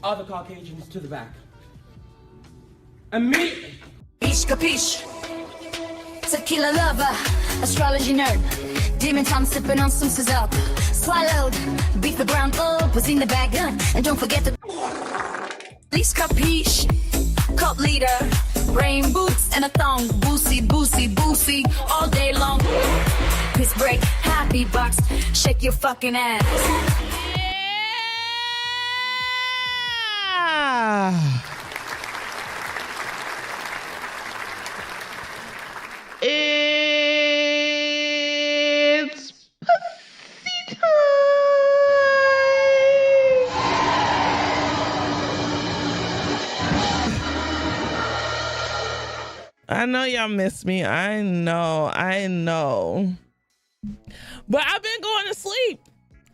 Other Caucasians to the back. Immediately. Capiche, capiche. Tequila lover, astrology nerd. Demon time sipping on some sizzle. Swallowed, beat the ground up, was in the bag, and don't forget the. Please capiche. Cult leader, rain boots and a thong. Boosie, boosie, boosie, all day long. Piss break, happy box, shake your fucking ass. It's pussy time. I know y'all miss me. I know. But I've been going to sleep.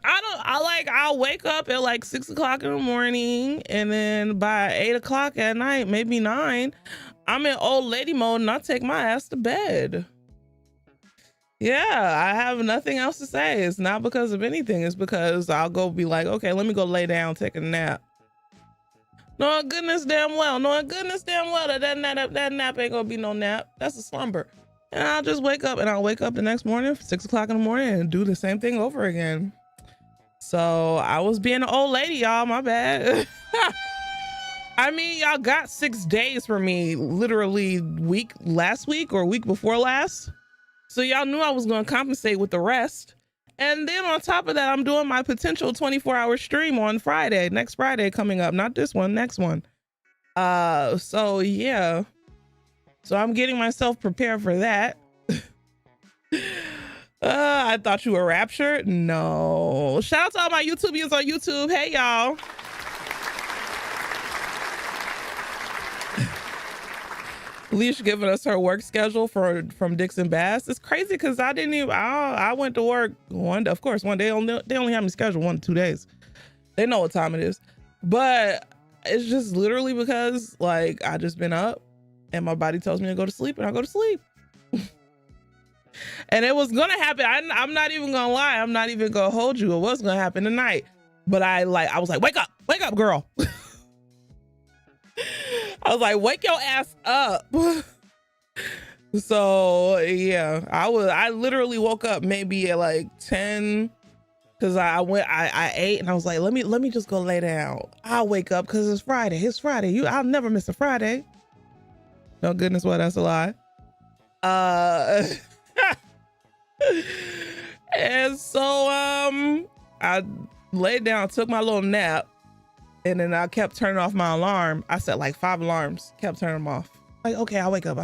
I'll wake up at like 6 o'clock in the morning, and then by 8 o'clock at night, maybe 9, I'm in old lady mode and I take my ass to bed. Yeah, I have nothing else to say. It's not because of anything. It's because I'll go be like, okay, let me go lay down, take a nap. Knowing goodness damn well that nap ain't gonna be no nap. That's a slumber. And I'll just wake up, and I'll wake up the next morning, 6 o'clock in the morning, and do the same thing over again. So I was being an old lady, y'all, my bad. I mean, y'all got 6 days from me, literally last week or week before last. So y'all knew I was gonna compensate with the rest. And then on top of that, I'm doing my potential 24-hour stream on Friday, next Friday coming up. Not this one, next one. So yeah. So I'm getting myself prepared for that. I thought you were raptured. No. Shout out to all my YouTubians on YouTube. Hey, y'all. Leash giving us her work schedule from Dixon Bass. It's crazy because I went to work one day. Of course, one day they only have me scheduled 1 to 2 days. They know what time it is. But it's just literally because like I just been up and my body tells me to go to sleep, and I go to sleep. And it was gonna happen. I'm not even gonna lie. I'm not even gonna hold you. It was gonna happen tonight. But I was like, wake up, girl. I was like, wake your ass up. So yeah, I literally woke up maybe at like 10 because I ate, and I was like, let me just go lay down. I'll wake up because it's Friday. I'll never miss a Friday. No goodness, well, that's a lie. And so I laid down, took my little nap, and then I kept turning off my alarm. I set like 5 alarms, kept turning them off. Like, okay, I'll wake up.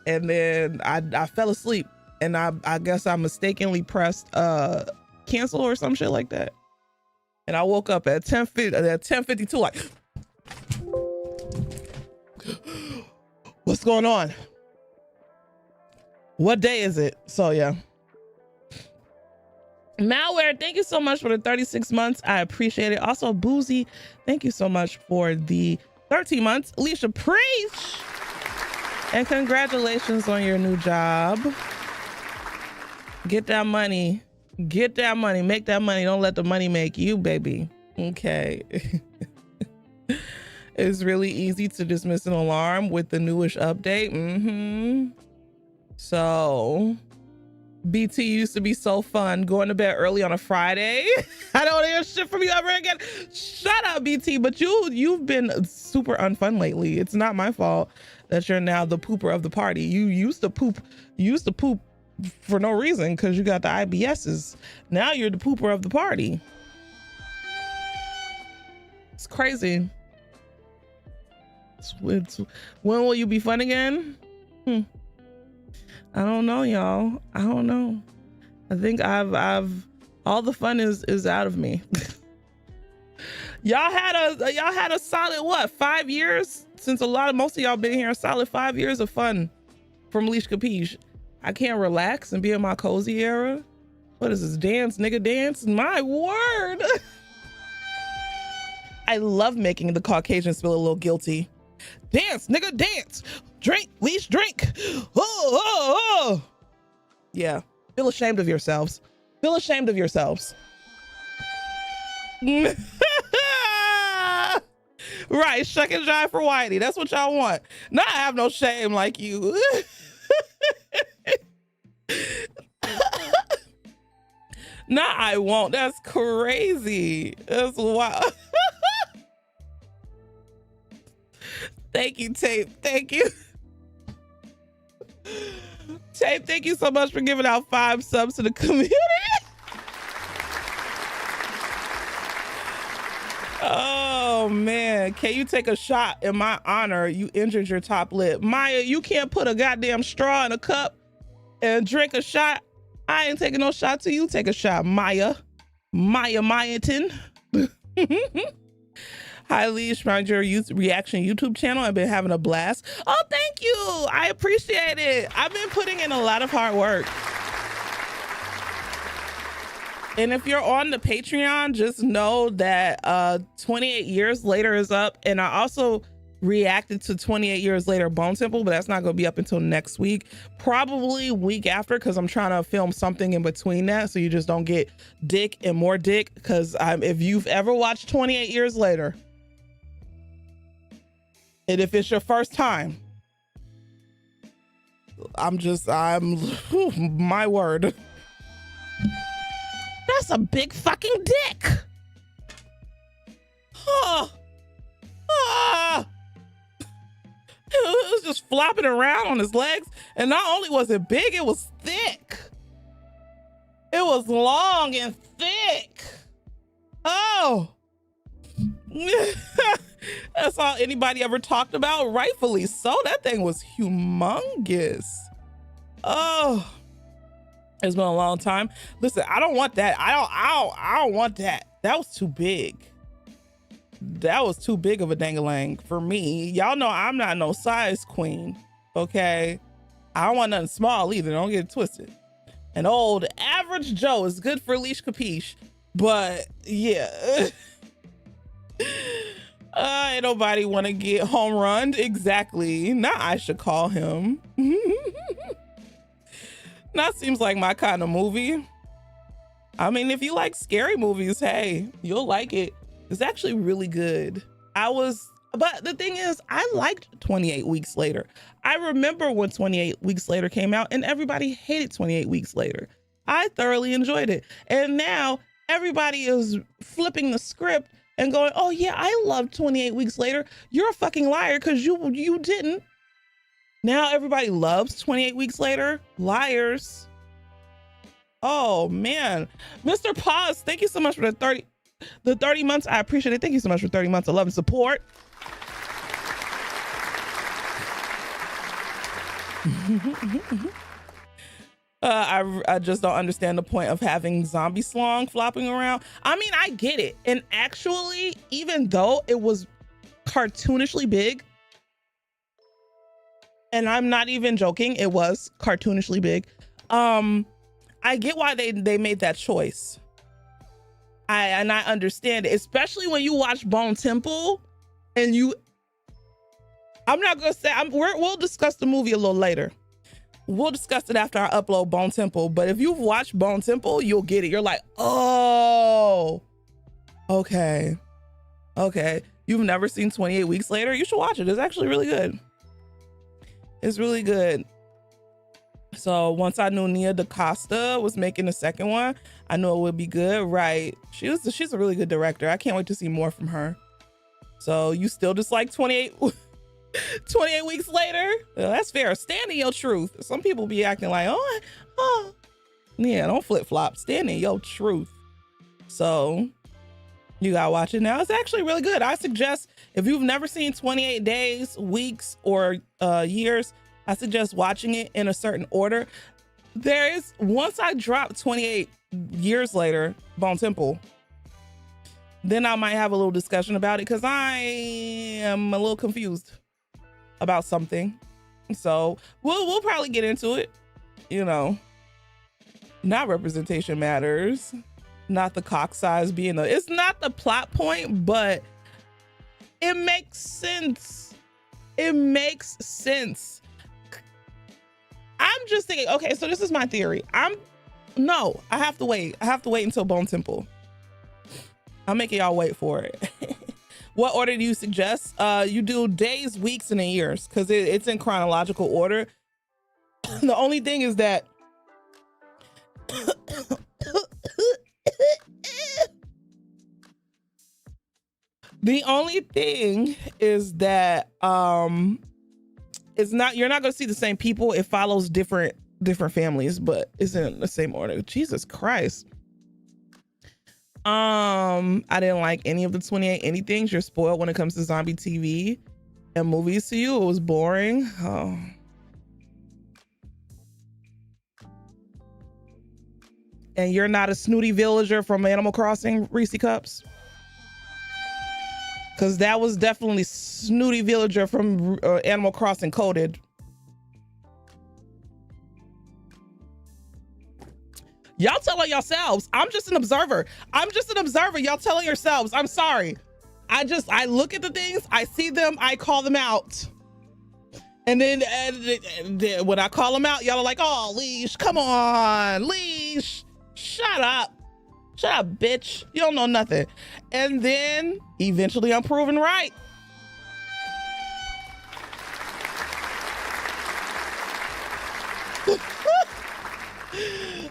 and then I fell asleep, and I guess I mistakenly pressed cancel or some shit like that. And I woke up at 10:52 like, what's going on? What day is it? So yeah. Malware, thank you so much for the 36 months. I appreciate it. Also, Boozy, thank you so much for the 13 months. Alicia, preach! And congratulations on your new job. Get that money. Get that money. Make that money. Don't let the money make you, baby. Okay. It's really easy to dismiss an alarm with the newish update. So, BT used to be so fun. Going to bed early on a Friday. I don't hear shit from you ever again. Shut up, BT. But you've been super unfun lately. It's not my fault that you're now the pooper of the party. You used to poop for no reason because you got the IBSs. Now you're the pooper of the party. It's crazy. When will you be fun again? I don't know, y'all. I don't know. I think I've all the fun is out of me. Y'all had a solid what, 5 years? Since most of y'all been here, a solid 5 years of fun from Leash Capiche. I can't relax and be in my cozy era. What is this, dance, nigga dance? My word. I love making the Caucasians feel a little guilty. Dance, nigga, dance. Drink, Leash, drink. Oh. Yeah, feel ashamed of yourselves. Feel ashamed of yourselves. Right, shuck and jive for Whitey. That's what y'all want. Not have no shame like you. Nah, I won't. That's crazy. That's wild. Thank you, Tape. Thank you. Tape, thank you so much for giving out 5 subs to the community. Oh man, can you take a shot in my honor? You injured your top lip. Maya, you can't put a goddamn straw in a cup and drink a shot. I ain't taking no shot till you take a shot, Maya. Mayaton. Hi, Leash, found your reaction YouTube channel. I've been having a blast. Oh, thank you. I appreciate it. I've been putting in a lot of hard work. And if you're on the Patreon, just know that 28 years later is up. And I also reacted to 28 years later Bone Temple, but that's not going to be up until next week. Probably week after, because I'm trying to film something in between that, so you just don't get dick and more dick. Because if you've ever watched 28 years later, and if it's your first time, my word. That's a big fucking dick. It was just flopping around on his legs. And not only was it big, it was thick. It was long and thick. Oh. That's all anybody ever talked about, rightfully so. That thing was humongous. Oh, it's been a long time. Listen, I don't want that. I don't want that. That was too big. That was too big of a dangalang for me. Y'all know I'm not no size queen, okay? I don't want nothing small either. Don't get it twisted. An old average Joe is good for Leash Capiche, but yeah. Ain't nobody want to get home run. Exactly. Now I should call him. That seems like my kind of movie. I mean, if you like scary movies, hey, you'll like it. It's actually really good. But the thing is, I liked 28 Weeks Later. I remember when 28 Weeks Later came out and everybody hated 28 Weeks Later. I thoroughly enjoyed it. And now everybody is flipping the script and going, oh yeah, I love 28 Weeks Later. You're a fucking liar because you didn't. Now everybody loves 28 Weeks Later. Liars. Oh man. Mr. Paz, thank you so much for the 30 months. I appreciate it. Thank you so much for 30 months of love and support. I just don't understand the point of having zombie slong flopping around. I mean, I get it. And actually, even though it was cartoonishly big, and I'm not even joking, it was cartoonishly big. I get why they made that choice. I understand it, especially when you watch Bone Temple and I'm not gonna say, we'll discuss the movie a little later. We'll discuss it after I upload Bone Temple, but if you've watched Bone Temple, you'll get it. You're like, oh, okay. You've never seen 28 Weeks Later? You should watch it. It's actually really good. It's really good. So once I knew Nia DaCosta was making the second one, I knew it would be good, right? She's a really good director. I can't wait to see more from her. So you still dislike 28 Weeks Later? Well, that's fair. Stand in your truth. Some people be acting like, oh. Yeah, don't flip-flop. Stand in your truth. So you gotta watch it now. It's actually really good. I suggest, if you've never seen 28 Days, Weeks, or Years, I suggest watching it in a certain order. Once I drop 28 Years Later, Bone Temple, then I might have a little discussion about it because I am a little confused about something. So we'll probably get into it. You know, not representation matters, not the cock size being it's not the plot point, but it makes sense. It makes sense. I'm just thinking, okay, so this is my theory. I have to wait. I have to wait until Bone Temple. I'm making y'all wait for it. What order do you suggest? You do days, weeks, and then years, because it's in chronological order. The only thing is that it's not, you're not going to see the same people. It follows different families, but it's in the same order. Jesus Christ. I didn't like any of the 28 anythings. You're spoiled when it comes to zombie TV and movies to you. It was boring. Oh. And you're not a snooty villager from Animal Crossing, Reese Cups? Because that was definitely snooty villager from Animal Crossing coded. Y'all telling yourselves. I'm just an observer. Y'all telling yourselves. I'm sorry. I look at the things, I see them, I call them out. And then when I call them out, y'all are like, oh, Leash, come on, Leash. Shut up, bitch. You don't know nothing. And then eventually I'm proven right.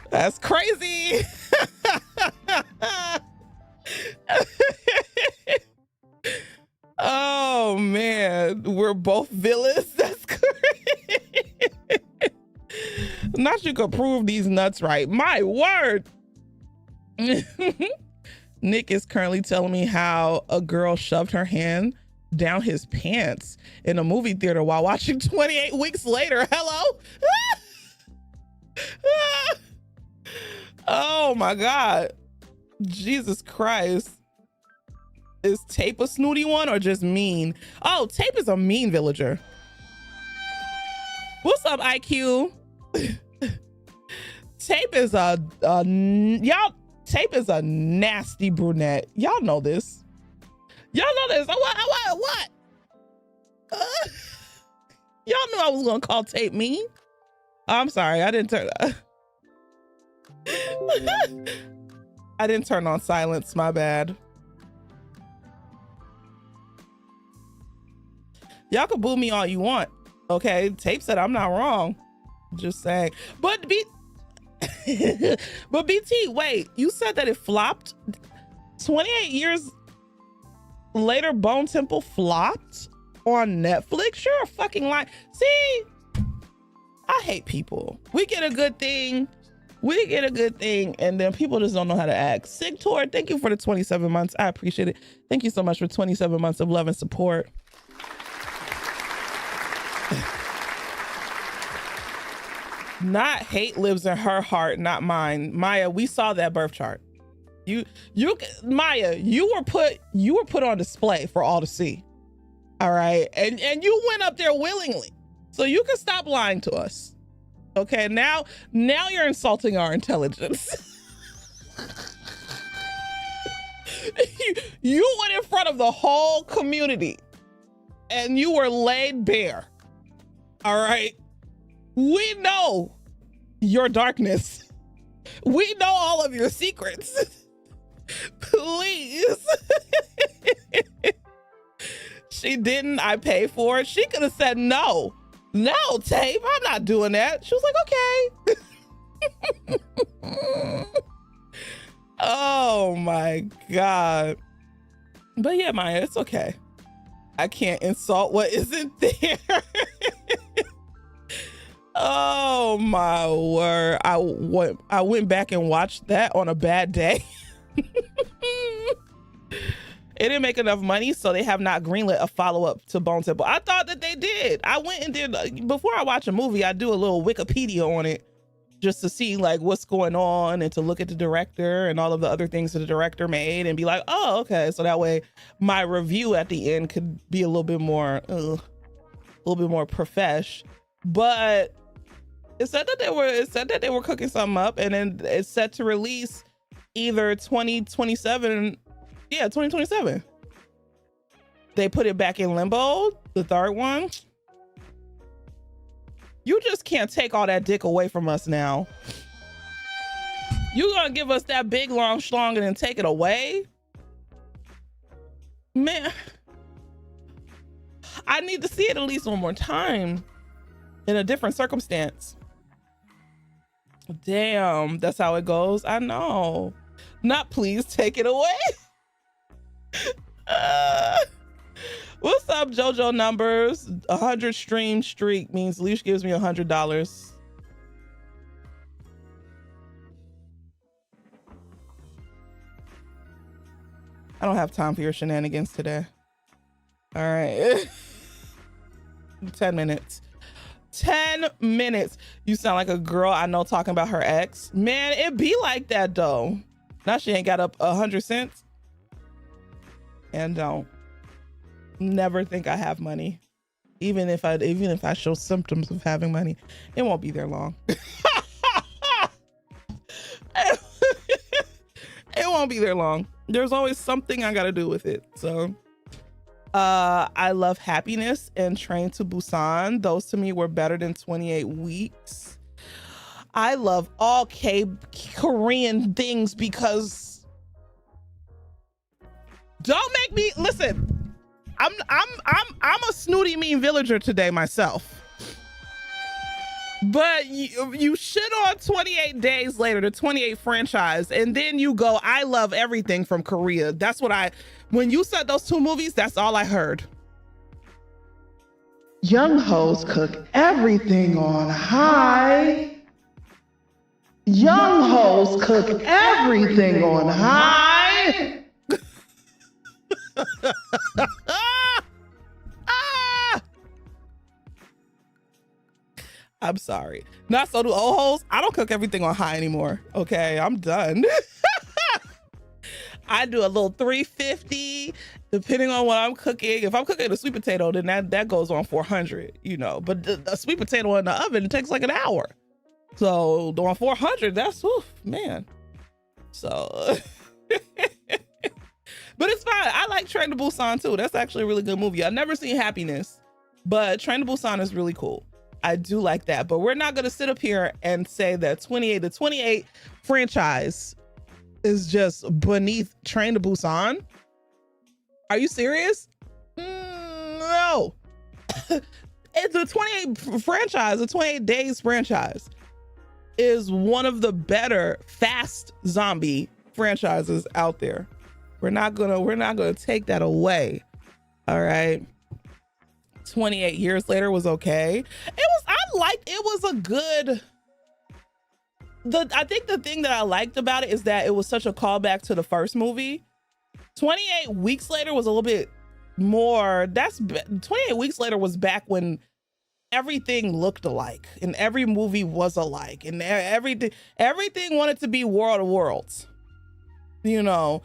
That's crazy. Oh man, we're both villains. That's crazy. Not you could prove these nuts right. My word. Nick is currently telling me how a girl shoved her hand down his pants in a movie theater while watching 28 Weeks Later. Hello? Oh my God. Jesus Christ. Is Tape a snooty one or just mean? Oh, Tape is a mean villager. What's up, IQ? Tape is Tape is a nasty brunette. Y'all know this. Y'all know this. What? Y'all knew I was gonna call Tape mean. I'm sorry, I didn't turn I didn't turn on silence, my bad. Y'all can boo me all you want. Okay, Tape said I'm not wrong. Just saying. But BT, wait, you said that it flopped? 28 years later, Bone Temple flopped on Netflix? You're a fucking lie. See, I hate people. We get a good thing, and then people just don't know how to act. Sigtor, thank you for the 27 months. I appreciate it. Thank you so much for 27 months of love and support. Not hate lives in her heart, not mine. Maya, we saw that birth chart. Maya, you were put on display for all to see. All right. And you went up there willingly. So you can stop lying to us. Okay, now you're insulting our intelligence. You went in front of the whole community and you were laid bare. All right. We know your darkness. We know all of your secrets. Please. She didn't. I pay for it. She could have said no. No, Tape, I'm not doing that. She was like, okay. Oh my God. But yeah, Maya, it's okay. I can't insult what isn't there. Oh my word. I went back and watched that on a bad day. It didn't make enough money, so they have not greenlit a follow-up to Bone Temple. I thought that they did. I went and did, before I watch a movie, I do a little Wikipedia on it just to see like what's going on and to look at the director and all of the other things that the director made and be like, oh, okay. So that way my review at the end could be a little bit more profesh. But it said that they were cooking something up, and then it's set to release either 2027. Yeah, 2027. They put it back in limbo, the third one. You just can't take all that dick away from us now. You gonna give us that big, long schlong and then take it away? Man, I need to see it at least one more time in a different circumstance. Damn, that's how it goes. I know. Not please take it away. What's up, JoJo Numbers? 100 stream streak means Leash gives me $100. I don't have time for your shenanigans today. All right. 10 minutes. 10 minutes. You sound like a girl I know talking about her ex. Man, it be like that though. Now she ain't got up 100 cents. And don't never think I have money. Even if I show symptoms of having money, it won't be there long. It won't be there long. There's always something I gotta do with it. So I love Happiness and Train to Busan. Those to me were better than 28 Weeks. I love all Korean things because don't make me listen. I'm a snooty mean villager today myself. But you shit on 28 Days Later, the 28 franchise, and then you go, I love everything from Korea. That's what when you said those two movies, that's all I heard. Young hoes cook everything on high. Young hoes cook everything on high. I'm sorry. Not so do old hoes. I don't cook everything on high anymore. Okay, I'm done. I do a little 350 depending on what I'm cooking. If I'm cooking a sweet potato, then that goes on 400, you know. But the sweet potato in the oven, it takes like an hour. So on 400, that's man. So but it's fine. I like Train to Busan too. That's actually a really good movie. I've never seen Happiness, but Train to Busan is really cool. I do like that. But we're not going to sit up here and say that 28 franchise is just beneath Train to Busan. Are you serious? No. It's a 28 franchise, a 28 Days franchise is one of the better fast zombie franchises out there. We're not gonna take that away. All right. 28 Years Later was okay. It was a good. I think the thing that I liked about it is that it was such a callback to the first movie. 28 Weeks Later was a little bit more. 28 Weeks Later was back when everything looked alike and every movie was alike and everything wanted to be War of the Worlds. You know,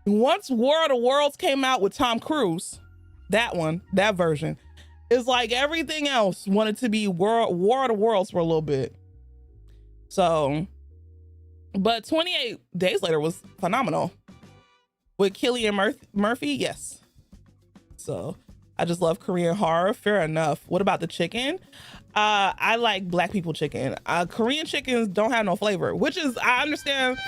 once War of the Worlds came out with Tom Cruise, that version, it's like everything else wanted to be War of the Worlds for a little bit. So, but 28 Days Later was phenomenal with Cillian Murphy. Yes. So I just love Korean horror. Fair enough. What about the chicken? I like black people chicken. Korean chickens don't have no flavor, which is, I understand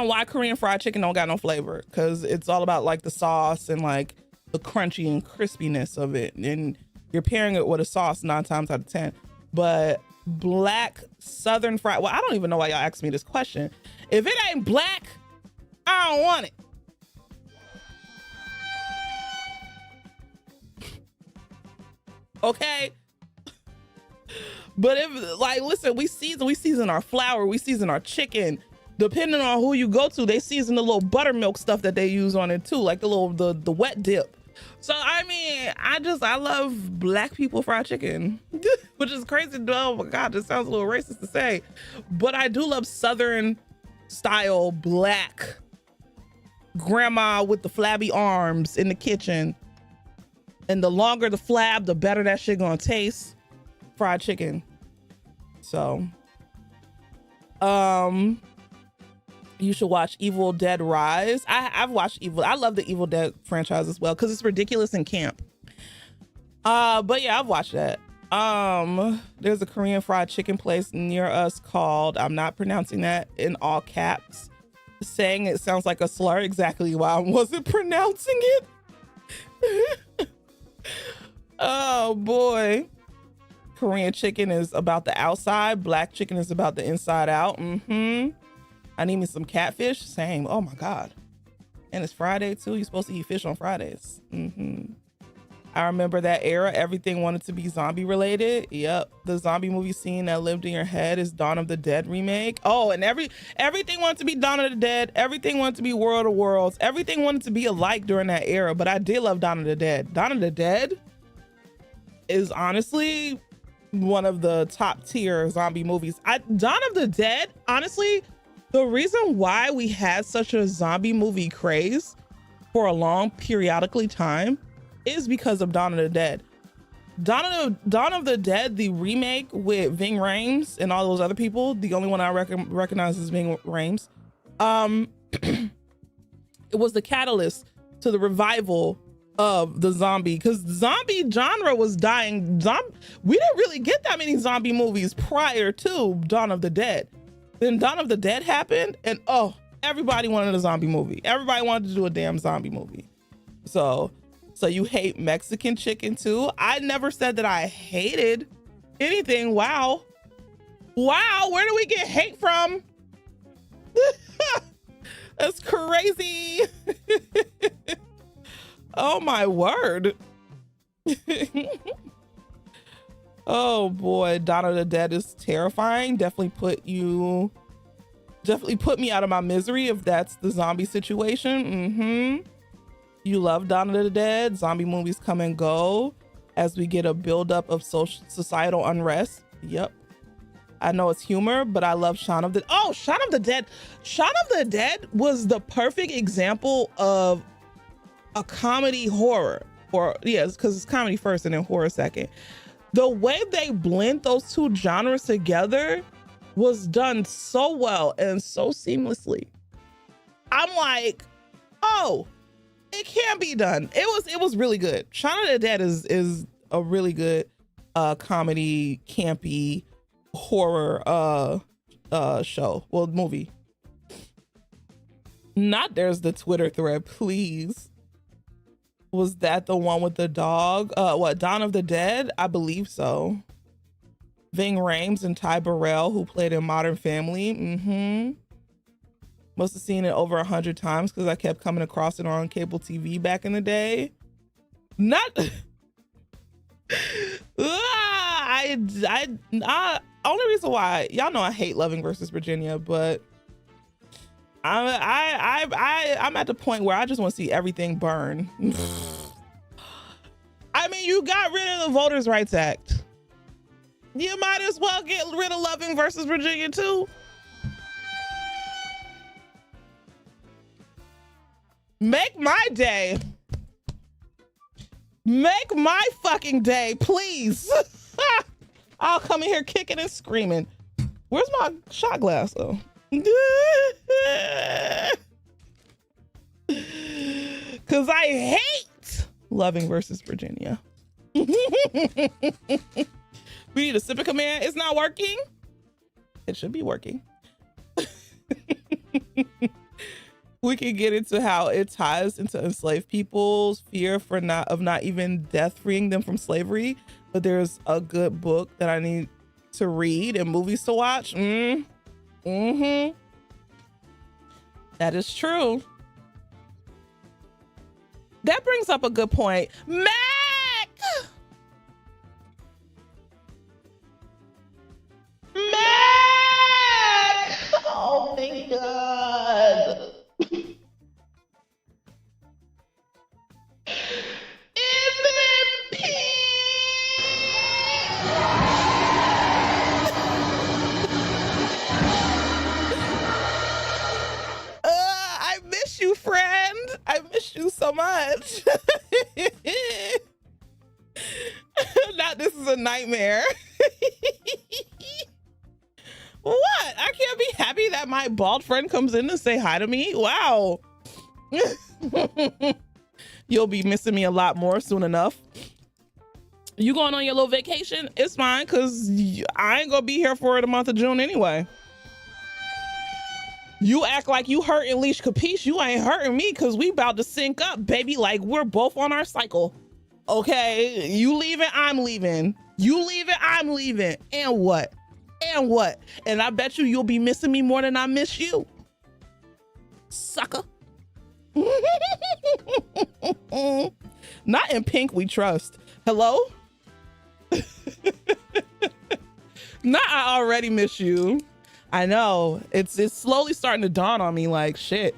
why Korean fried chicken don't got no flavor, because it's all about like the sauce and like the crunchy and crispiness of it. And you're pairing it with a sauce 9 times out of 10. But black Southern fried, well, I don't even know why y'all asked me this question. If it ain't black, I don't want it. Okay. But if, like, listen, we season our flour, we season our chicken. Depending on who you go to, they season the little buttermilk stuff that they use on it too, like the wet dip. So I mean, I love black people fried chicken, which is crazy. Oh my God, this sounds a little racist to say, but I do love Southern style black grandma with the flabby arms in the kitchen. And the longer the flab, the better that shit gonna taste. Fried chicken. So, you should watch Evil Dead Rise. I've watched I love the Evil Dead franchise as well because it's ridiculous and camp. But yeah, I've watched that. There's a Korean fried chicken place near us called, I'm not pronouncing that in all caps, saying it sounds like a slur, exactly why I wasn't pronouncing it. Oh boy. Korean chicken is about the outside, black chicken is about the inside out. I need me some catfish. Same. Oh my God. And it's Friday too. You're supposed to eat fish on Fridays. I remember that era. Everything wanted to be zombie related. Yep. The zombie movie scene that lived in your head is Dawn of the Dead remake. Oh, and everything wanted to be Dawn of the Dead. Everything wanted to be World of Worlds. Everything wanted to be alike during that era. But I did love Dawn of the Dead. Dawn of the Dead is honestly one of the top tier zombie movies. Dawn of the Dead, honestly, the reason why we had such a zombie movie craze for a long periodically time is because of Dawn of the Dead. Dawn of the Dead, the remake with Ving Rhames and all those other people, the only one I recognize is Ving Rhames. It was the catalyst to the revival of the zombie, because the zombie genre was dying. We didn't really get that many zombie movies prior to Dawn of the Dead. Then Dawn of the Dead happened, and oh, everybody wanted a zombie movie. Everybody wanted to do a damn zombie movie. So you hate Mexican chicken too? I never said that I hated anything. Wow, where do we get hate from? That's crazy. Oh my word. Oh boy, Dawn of the Dead is terrifying. Definitely put me out of my misery if that's the zombie situation. You love Dawn of the Dead. Zombie movies come and go as we get a buildup of societal unrest. Yep. I know it's humor, but I love Shaun of the Dead. Shaun of the Dead was the perfect example of a comedy horror, or yes, because it's comedy first and then horror second. The way they blend those two genres together was done so well and so seamlessly. I'm like, oh, it can be done. It was really good. Shaun of the Dead is a really good comedy, campy horror show. Well, movie. Not there's the Twitter thread, please. Was that the one with the dog? Dawn of the Dead? I believe so. Ving Rhames and Ty Burrell, who played in Modern Family. Must have seen it over 100 times because I kept coming across it on cable TV back in the day. Not. Only reason why, y'all know I hate Loving versus Virginia, but I'm at the point where I just want to see everything burn. I mean, you got rid of the Voters' Rights Act. You might as well get rid of Loving versus Virginia too. Make my day. Make my fucking day, please. I'll come in here kicking and screaming. Where's my shot glass though? Cause I hate Loving versus Virginia. We need a sip of command. It's not working. It should be working. We can get into how it ties into enslaved people's fear for not even death freeing them from slavery. But there's a good book that I need to read and movies to watch. That is true. That brings up a good point. Mac! Mac! Oh my God. I miss you, friend. I miss you so much. Now this is a nightmare. What? I can't be happy that my bald friend comes in to say hi to me. Wow. You'll be missing me a lot more soon enough. You going on your little vacation? It's fine, because I ain't gonna be here for the month of June anyway. You act like you hurting Leash Capiche. You ain't hurting me, because we about to sync up, baby. Like, we're both on our cycle. Okay? You leaving, I'm leaving. You leaving, I'm leaving. And what? And what? And I bet you'll be missing me more than I miss you. Sucker. Not in pink we trust. Hello? Not I already miss you. I know. It's slowly starting to dawn on me like shit.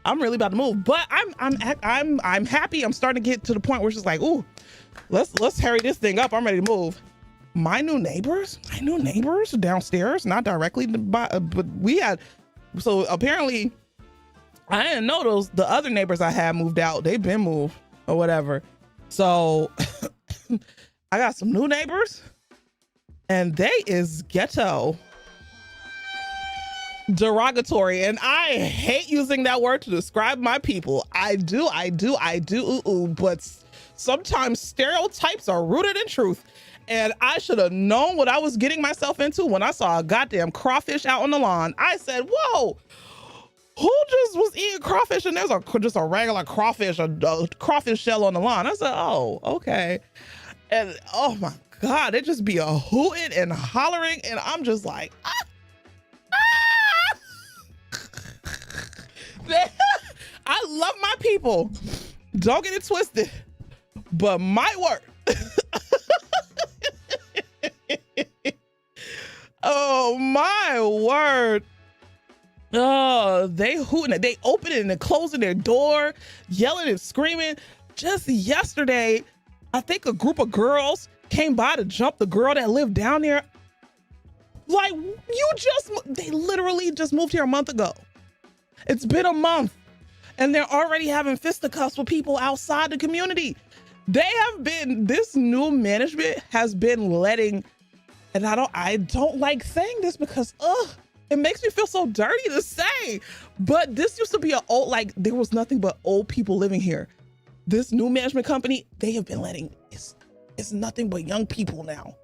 I'm really about to move. But I'm happy. I'm starting to get to the point where it's just like, ooh, let's hurry this thing up. I'm ready to move. My new neighbors downstairs, not directly, but we had, so apparently I didn't know the other neighbors I had moved out. They've been moved or whatever. So I got some new neighbors and they is ghetto. Derogatory. And I hate using that word to describe my people. I do. But sometimes stereotypes are rooted in truth. And I should have known what I was getting myself into when I saw a goddamn crawfish out on the lawn. I said, whoa, who just was eating crawfish and there's just a regular crawfish, a crawfish shell on the lawn? I said, oh, okay. And oh my God, it just be a hooting and hollering. And I'm just like, I love my people. Don't get it twisted. But my word. Oh my word. Oh, they hooting, they opening and closing their door, yelling and screaming. Just yesterday, I think a group of girls came by to jump the girl that lived down there. Like, they literally just moved here a month ago. It's been a month and they're already having fisticuffs with people outside the community. This new management has been letting, and I don't like saying this because, it makes me feel so dirty to say, but this used to be there was nothing but old people living here. This new management company, they have been letting, it's nothing but young people now.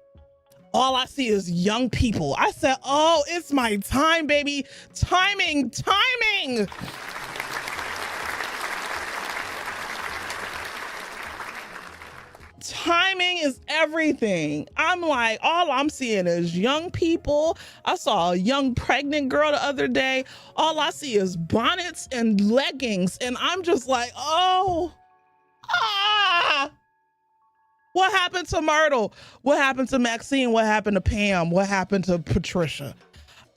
All I see is young people. I said, oh, it's my time, baby. Timing. Timing is everything. I'm like, all I'm seeing is young people. I saw a young pregnant girl the other day. All I see is bonnets and leggings. And I'm just like, what happened to Myrtle? What happened to Maxine? What happened to Pam? What happened to Patricia?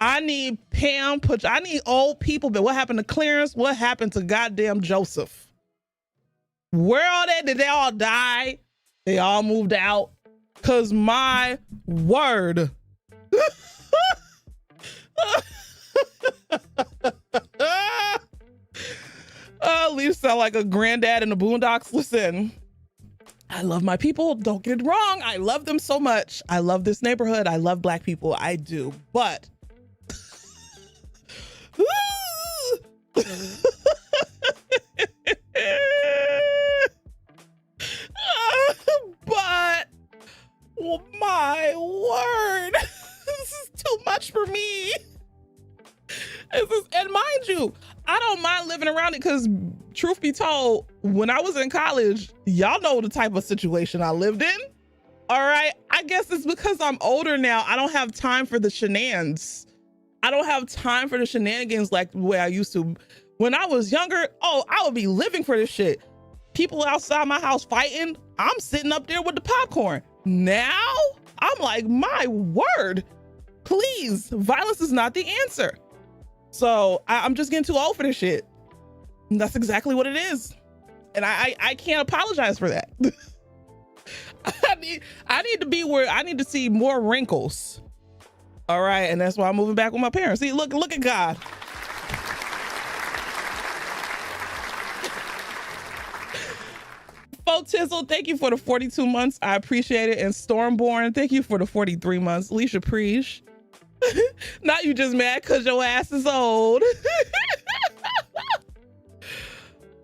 I need Pam, I need old people, but what happened to Clarence? What happened to goddamn Joseph? Where are they? Did they all die? They all moved out. Cause my word. Leave sound like a granddad in the Boondocks. Listen, I love my people. Don't get it wrong. I love them so much. I love this neighborhood. I love Black people. I do. But but oh my word, this is too much for me. And mind you, I don't mind living around it because truth be told, when I was in college, y'all know the type of situation I lived in. All right. I guess it's because I'm older now. I don't have time for the shenanigans. I don't have time for the shenanigans like the way I used to. When I was younger, oh, I would be living for this shit. People outside my house fighting. I'm sitting up there with the popcorn. Now I'm like, my word, please, violence is not the answer. So I'm just getting too old for this shit. And that's exactly what it is. And I can't apologize for that. I need to be where I need to see more wrinkles. All right. And that's why I'm moving back with my parents. See, look at God. Tizzle, thank you for the 42 months. I appreciate it. And Stormborn, thank you for the 43 months. Alicia Preach. Now you just mad because your ass is old.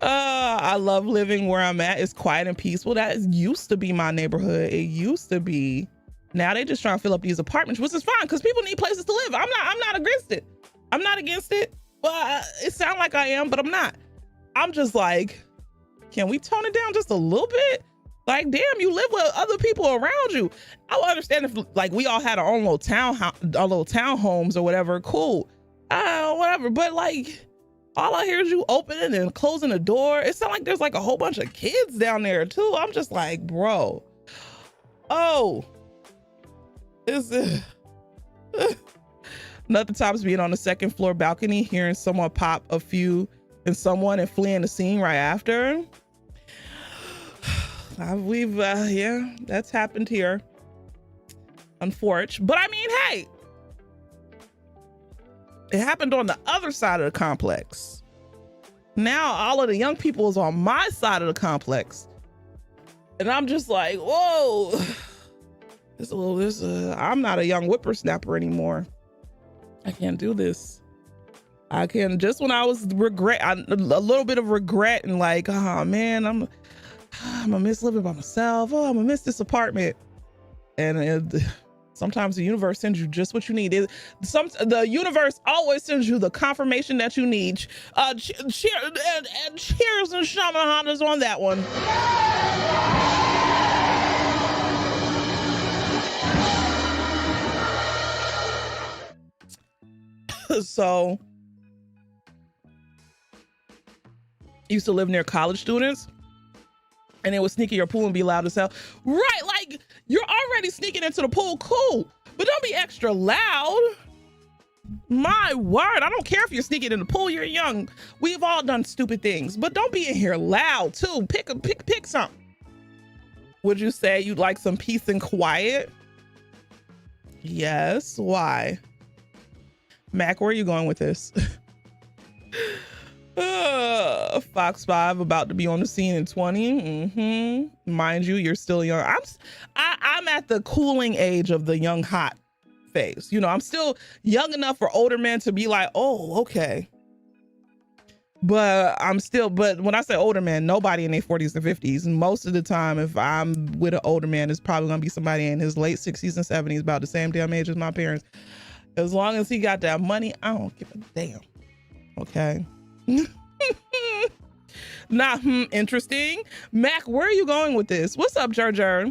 I love living where I'm at. It's quiet and peaceful. That used to be my neighborhood. It used to be. Now they just trying to fill up these apartments, which is fine because people need places to live. I'm not against it. I'm not against it. Well, it sounds like I am, but I'm not. I'm just like, can we tone it down just a little bit? Like, damn, you live with other people around you. I would understand if like we all had our own little townhomes or whatever. Cool, whatever. But like, all I hear is you opening and closing the door. It sounds like there's like a whole bunch of kids down there too. I'm just like, bro. Oh, nothing tops being on the second floor balcony, hearing someone pop a few and someone and fleeing the scene right after. Yeah, that's happened here. Unfortunate. But I mean, hey, it happened on the other side of the complex. Now all of the young people is on my side of the complex. And I'm just like, whoa, I'm not a young whippersnapper anymore. I can't do this. I can, just when I was a little bit of regret and like, oh man, I'm gonna miss living by myself. Oh, I'm gonna miss this apartment. And sometimes the universe sends you just what you need. The universe always sends you the confirmation that you need. Cheers and shamahanas on that one. So, used to live near college students. And they would sneak in your pool and be loud as hell. Right, like, you're already sneaking into the pool, cool. But don't be extra loud. My word, I don't care if you're sneaking in the pool, you're young. We've all done stupid things, but don't be in here loud too. Pick something. Would you say you'd like some peace and quiet? Yes, why? Mac, where are you going with this? Fox 5 about to be on the scene in 20. Mind you, you're still young. I'm at the cooling age of the young hot phase. You know, I'm still young enough for older men to be like, oh, okay. But when I say older man, nobody in their 40s and 50s. And most of the time, if I'm with an older man, it's probably gonna be somebody in his late 60s and 70s, about the same damn age as my parents. As long as he got that money, I don't give a damn. Okay. Nah, interesting. Mac, where are you going with this? What's up, Jar?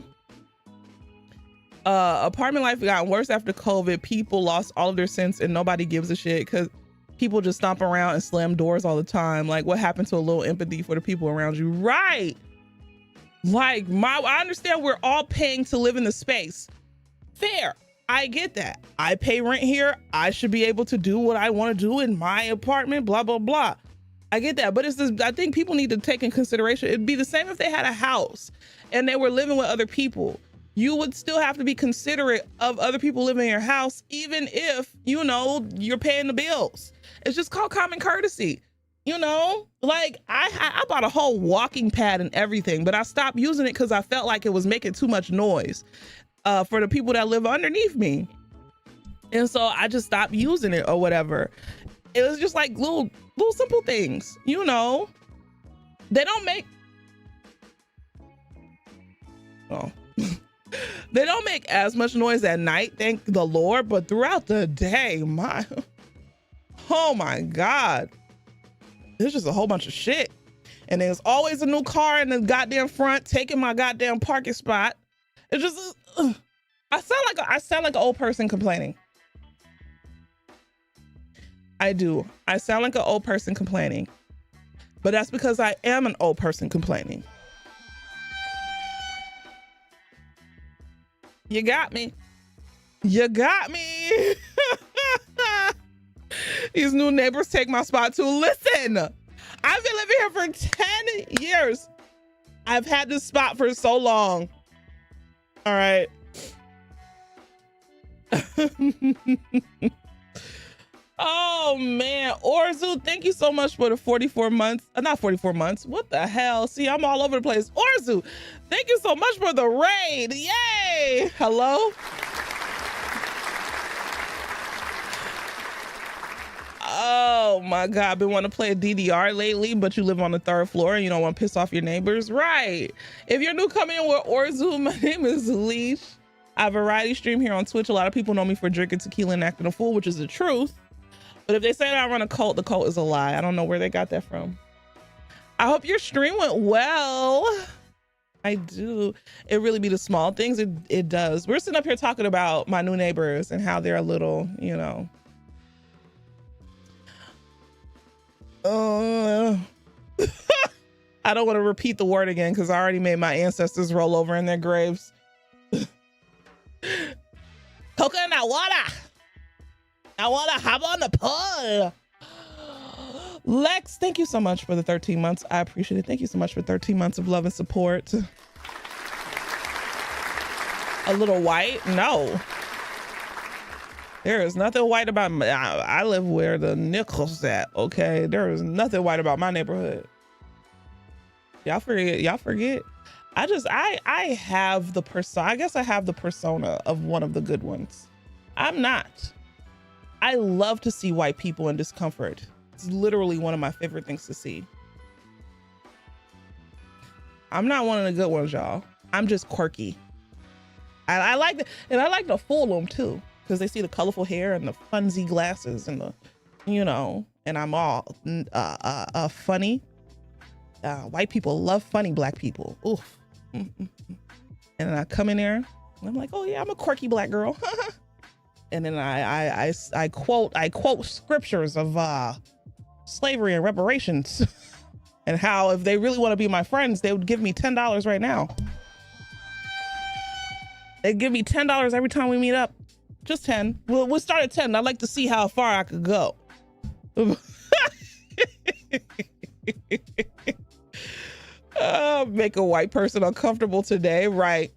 Apartment life got worse after COVID. People lost all of their sense and nobody gives a shit because people just stomp around and slam doors all the time. Like, what happened to a little empathy for the people around you? Right. Like, I understand we're all paying to live in the space. Fair. I get that. I pay rent here. I should be able to do what I want to do in my apartment, blah, blah, blah. I get that, but it's this, I think people need to take in consideration. It'd be the same if they had a house and they were living with other people. You would still have to be considerate of other people living in your house, even if, you know, you're paying the bills. It's just called common courtesy. You know, like I bought a whole walking pad and everything, but I stopped using it because I felt like it was making too much noise for the people that live underneath me. And so I just stopped using it or whatever. It was just like little simple things, you know. They don't make, oh, they don't make as much noise at night, thank the Lord, but throughout the day, oh my God. There's just a whole bunch of shit. And there's always a new car in the goddamn front taking my goddamn parking spot. It's just, I sound like an old person complaining. I do. I sound like an old person complaining. But that's because I am an old person complaining. You got me. You got me. These new neighbors take my spot too. Listen, I've been living here for 10 years. I've had this spot for so long. All right. Oh man, Orzu, thank you so much for the 44 months. Not 44 months. What the hell? See, I'm all over the place. Orzu, thank you so much for the raid. Yay. Hello. Oh my God, I've been wanting to play a DDR lately, but you live on the 3rd floor and you don't want to piss off your neighbors. Right. If you're new coming in with Orzu, my name is Leash. I have a variety stream here on Twitch. A lot of people know me for drinking tequila and acting a fool, which is the truth. But if they say that I run a cult, the cult is a lie. I don't know where they got that from. I hope your stream went well. I do. It really be the small things. It does. We're sitting up here talking about my new neighbors and how they're a little, you know. I don't want to repeat the word again because I already made my ancestors roll over in their graves. Coconut water. I want to hop on the pool. Lex, thank you so much for the 13 months. I appreciate it. Thank you so much for 13 months of love and support. A little white? No. There is nothing white about me. I live where the nickels at, okay? There is nothing white about my neighborhood. Y'all forget. I have the persona. I guess I have the persona of one of the good ones. I'm not. I love to see white people in discomfort. It's literally one of my favorite things to see. I'm not one of the good ones, y'all. I'm just quirky. I like it, and I like to fool them too, because they see the colorful hair and the funsy glasses and the, you know, and I'm all funny. White people love funny black people. Oof. And then I come in there and I'm like, oh yeah, I'm a quirky black girl. And then I quote scriptures of slavery and reparations and how if they really want to be my friends, they would give me $10 right now. They'd give me $10 every time we meet up. Just 10. We'll start at 10. I'd like to see how far I could go. Make a white person uncomfortable today, right?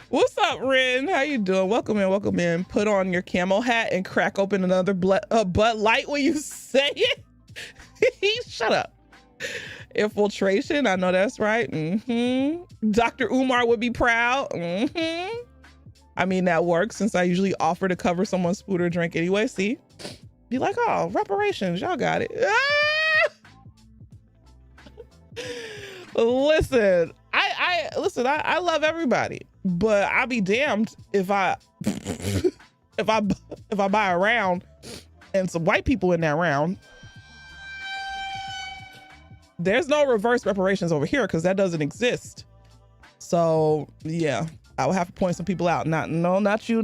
What's up, Ren? How you doing? Welcome in. Put on your camo hat and crack open another Bud Light when you say it. Shut up. Infiltration, I know that's right. Dr. Umar would be proud. I mean, that works since I usually offer to cover someone's food or drink anyway. See? Be like, oh, reparations, y'all got it. Listen, I love everybody, but I'll be damned if I buy a round and some white people in that round. There's no reverse reparations over here because that doesn't exist. So yeah, I will have to point some people out. Not you.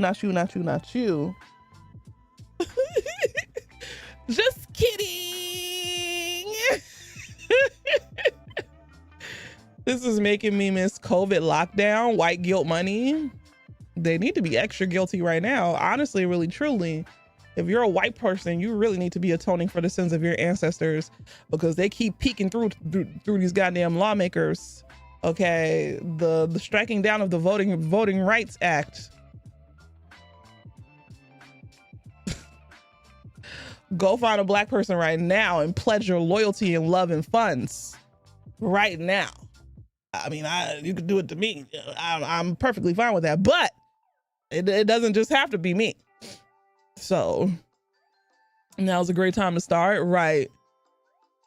Just kidding. This is making me miss COVID lockdown, white guilt money. They need to be extra guilty right now. Honestly, really, truly. If you're a white person, you really need to be atoning for the sins of your ancestors, because they keep peeking through these goddamn lawmakers. Okay, the striking down of the Voting Rights Act. Go find a black person right now and pledge your loyalty and love and funds right now. I mean, you could do it to me. I'm perfectly fine with that, but it doesn't just have to be me. So now's a great time to start, right?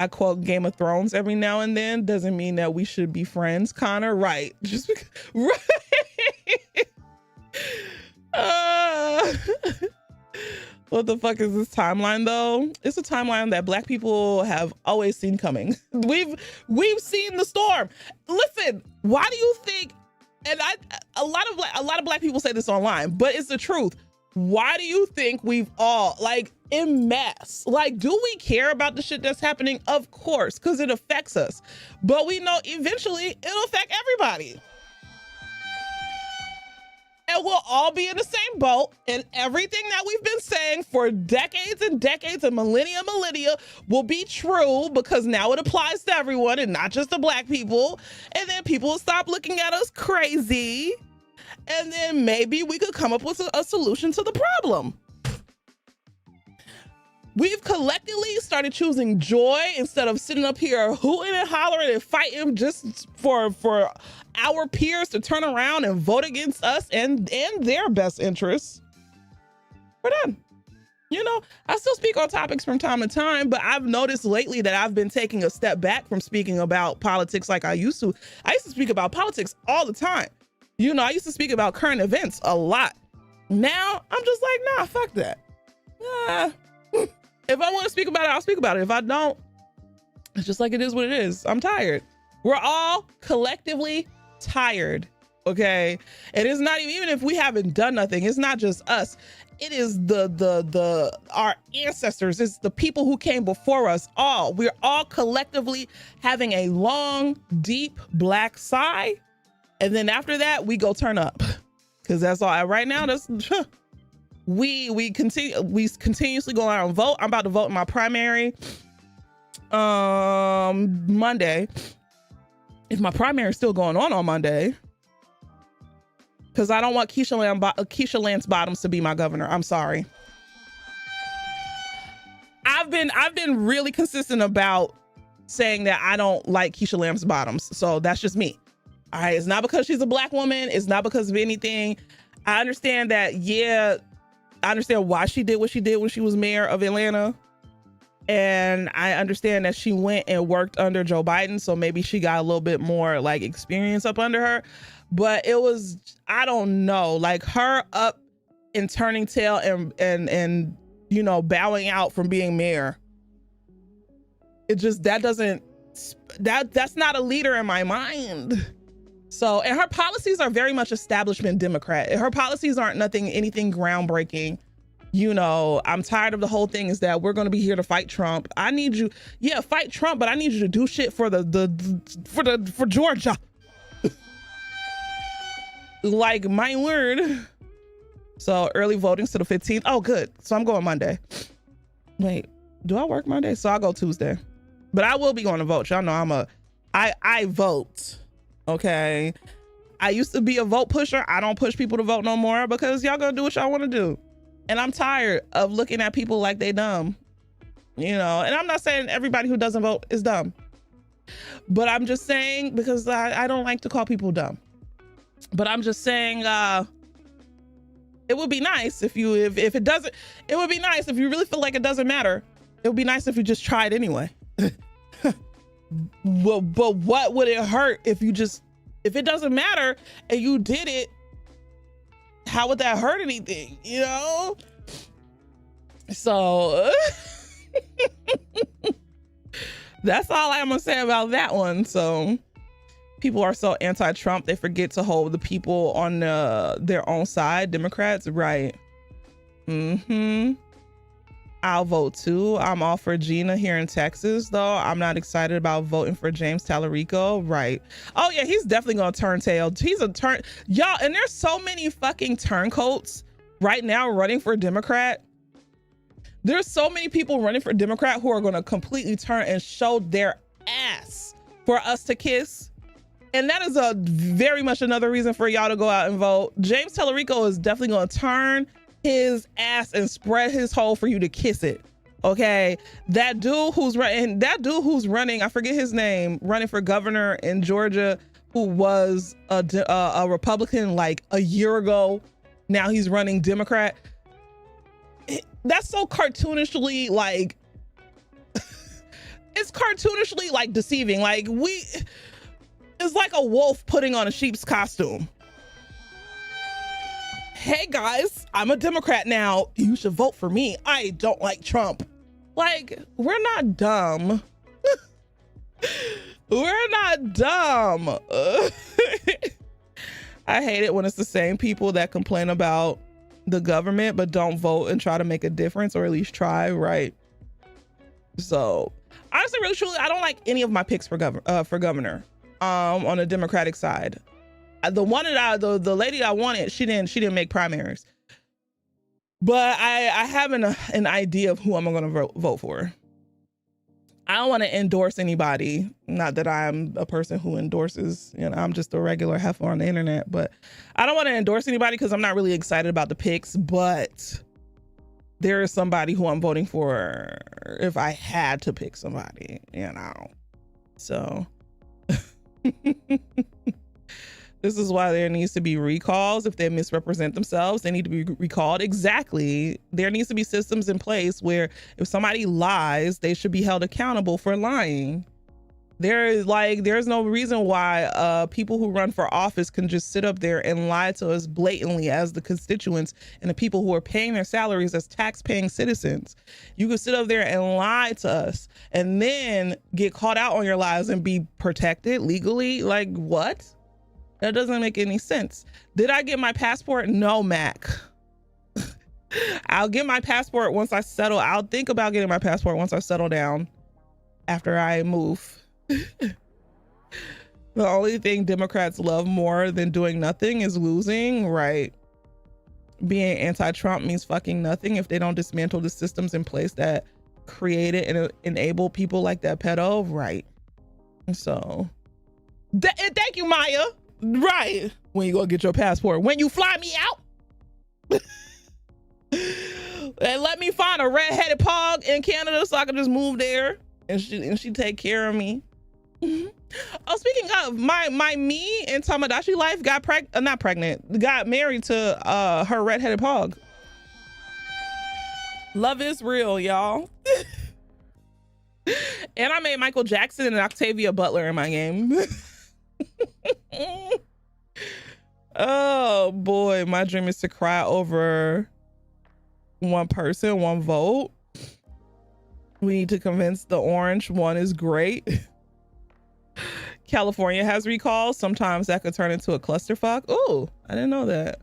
I quote Game of Thrones every now and then. Doesn't mean that we should be friends, Connor. Right? Just because, right? What the fuck is this timeline though? It's a timeline that black people have always seen coming. We've seen the storm. Listen, why do you think? And a lot of black people say this online, but it's the truth. Why do you think we've all, like, en masse, like, do we care about the shit that's happening? Of course, because it affects us. But we know eventually it'll affect everybody. And we'll all be in the same boat, and everything that we've been saying for decades and decades and millennia will be true, because now it applies to everyone and not just the black people. And then people will stop looking at us crazy. And then maybe we could come up with a solution to the problem. We've collectively started choosing joy instead of sitting up here hooting and hollering and fighting just for our peers to turn around and vote against us and their best interests. We're done. You know, I still speak on topics from time to time, but I've noticed lately that I've been taking a step back from speaking about politics like I used to. I used to speak about politics all the time. You know, I used to speak about current events a lot. Now I'm just like, nah, fuck that. If I want to speak about it, I'll speak about it. If I don't, it's just like it is what it is. I'm tired. We're all collectively tired, okay? And it's not even if we haven't done nothing, it's not just us. It is our ancestors. It's the people who came before us. We're all collectively having a long, deep black sigh. And then after that, we go turn up, because that's all. Right now, that's we continuously go out and vote. I'm about to vote in my primary Monday. If my primary is still going on Monday, because I don't want Keisha Lance Bottoms to be my governor. I'm sorry. I've been really consistent about saying that I don't like Keisha Lance Bottoms. So that's just me. All right, it's not because she's a black woman. It's not because of anything. I understand that, yeah, I understand why she did what she did when she was mayor of Atlanta. And I understand that she went and worked under Joe Biden. So maybe she got a little bit more like experience up under her. But it was, I don't know, like her up and turning tail and you know, bowing out from being mayor. It just, that's not a leader in my mind. So, and her policies are very much establishment Democrat. Her policies aren't anything groundbreaking. You know, I'm tired of the whole thing is that we're going to be here to fight Trump. I need you, yeah, fight Trump, but I need you to do shit for for Georgia. Like, my word. So early voting's to the 15th. Oh, good. So I'm going Monday. Wait, do I work Monday? So I'll go Tuesday. But I will be going to vote. Y'all know I vote. Okay. I used to be a vote pusher. I don't push people to vote no more because y'all gonna do what y'all want to do. And I'm tired of looking at people like they dumb. You know, and I'm not saying everybody who doesn't vote is dumb. But I'm just saying, because I don't like to call people dumb. But I'm just saying, it would be nice if it doesn't, it would be nice if you really feel like it doesn't matter. It would be nice if you just tried anyway. But what would it hurt if it doesn't matter and you did it? How would that hurt anything, you know? So that's all I'm gonna say about that one. So people are so anti-Trump, they forget to hold the people on their own side. Democrats, right? I'll vote too. I'm all for Gina here in Texas, though. I'm not excited about voting for James Tallarico. Right. Oh yeah, he's definitely gonna turn tail. He's a turn, y'all, and there's so many fucking turncoats right now running for Democrat. There's so many people running for Democrat who are going to completely turn and show their ass for us to kiss. And that is a very much another reason for y'all to go out and vote. James Tellerico is definitely going to turn his ass and spread his hole for you to kiss it. Okay, that dude who's running, I forget his name, running for governor in Georgia, who was a Republican like a year ago. Now he's running Democrat. That's so cartoonishly like, it's cartoonishly like deceiving. Like it's like a wolf putting on a sheep's costume. Hey guys, I'm a Democrat now. You should vote for me. I don't like Trump. Like, we're not dumb. We're not dumb. I hate it when it's the same people that complain about the government but don't vote and try to make a difference, or at least try, right? So honestly, really truly, I don't like any of my picks for governor on the Democratic side. The one that the lady I wanted, she didn't make primaries. But I have an idea of who I'm going to vote for. I don't want to endorse anybody. Not that I'm a person who endorses, you know, I'm just a regular heifer on the internet, but I don't want to endorse anybody because I'm not really excited about the picks, but there is somebody who I'm voting for if I had to pick somebody, you know. So this is why there needs to be recalls. If they misrepresent themselves, they need to be recalled. Exactly. There needs to be systems in place where if somebody lies, they should be held accountable for lying. There's no reason why people who run for office can just sit up there and lie to us blatantly as the constituents and the people who are paying their salaries as tax-paying citizens. You can sit up there and lie to us and then get caught out on your lies and be protected legally. Like, what? That doesn't make any sense. Did I get my passport? No, Mac. I'll get my passport once I settle. I'll think about getting my passport once I settle down after I move. The only thing Democrats love more than doing nothing is losing, right? Being anti-Trump means fucking nothing if they don't dismantle the systems in place that created and enable people like that pedo, right? So, thank you, Maya. Right. When you go get your passport, when you fly me out and let me find a red-headed pog in Canada so I can just move there and she take care of me. Oh, speaking of, my me in Tamagotchi life got got married to her red-headed pog. Love is real, y'all. And I made Michael Jackson and Octavia Butler in my game. Oh boy, my dream is to cry over one person, one vote. We need to convince the orange one is great. California has recalls. Sometimes that could turn into a clusterfuck. Ooh, I didn't know that.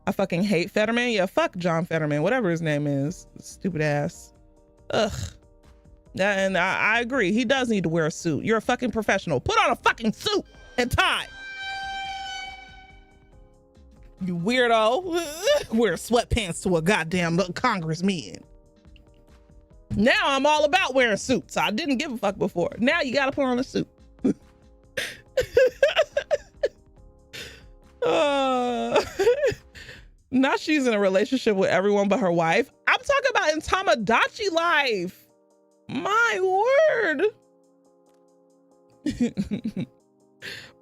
I fucking hate Fetterman. Yeah, fuck John Fetterman, whatever his name is. Stupid ass. Ugh. And I agree. He does need to wear a suit. You're a fucking professional. Put on a fucking suit and tie. You weirdo. Wear sweatpants to a goddamn Congress meeting. Now I'm all about wearing suits. I didn't give a fuck before. Now you gotta put on a suit. Now she's in a relationship with everyone but her wife. I'm talking about in Tamagotchi life. My word.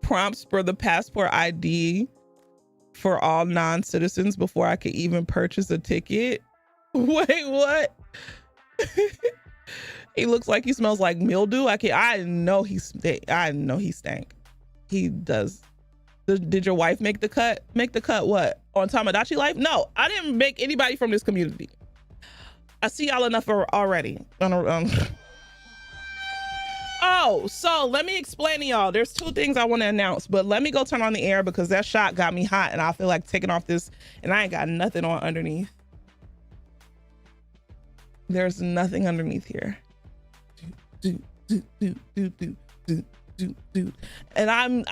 Prompts for the passport ID for all non-citizens before I could even purchase a ticket. Wait, what? He looks like he smells like mildew. I know he stank. He does. Did your wife make the cut? Make the cut what? On Tamagotchi life? No, I didn't make anybody from this community. I see y'all enough already. Oh, so let me explain to y'all. There's two things I want to announce, but let me go turn on the air because that shot got me hot and I feel like taking off this and I ain't got nothing on underneath. There's nothing underneath here. And I'm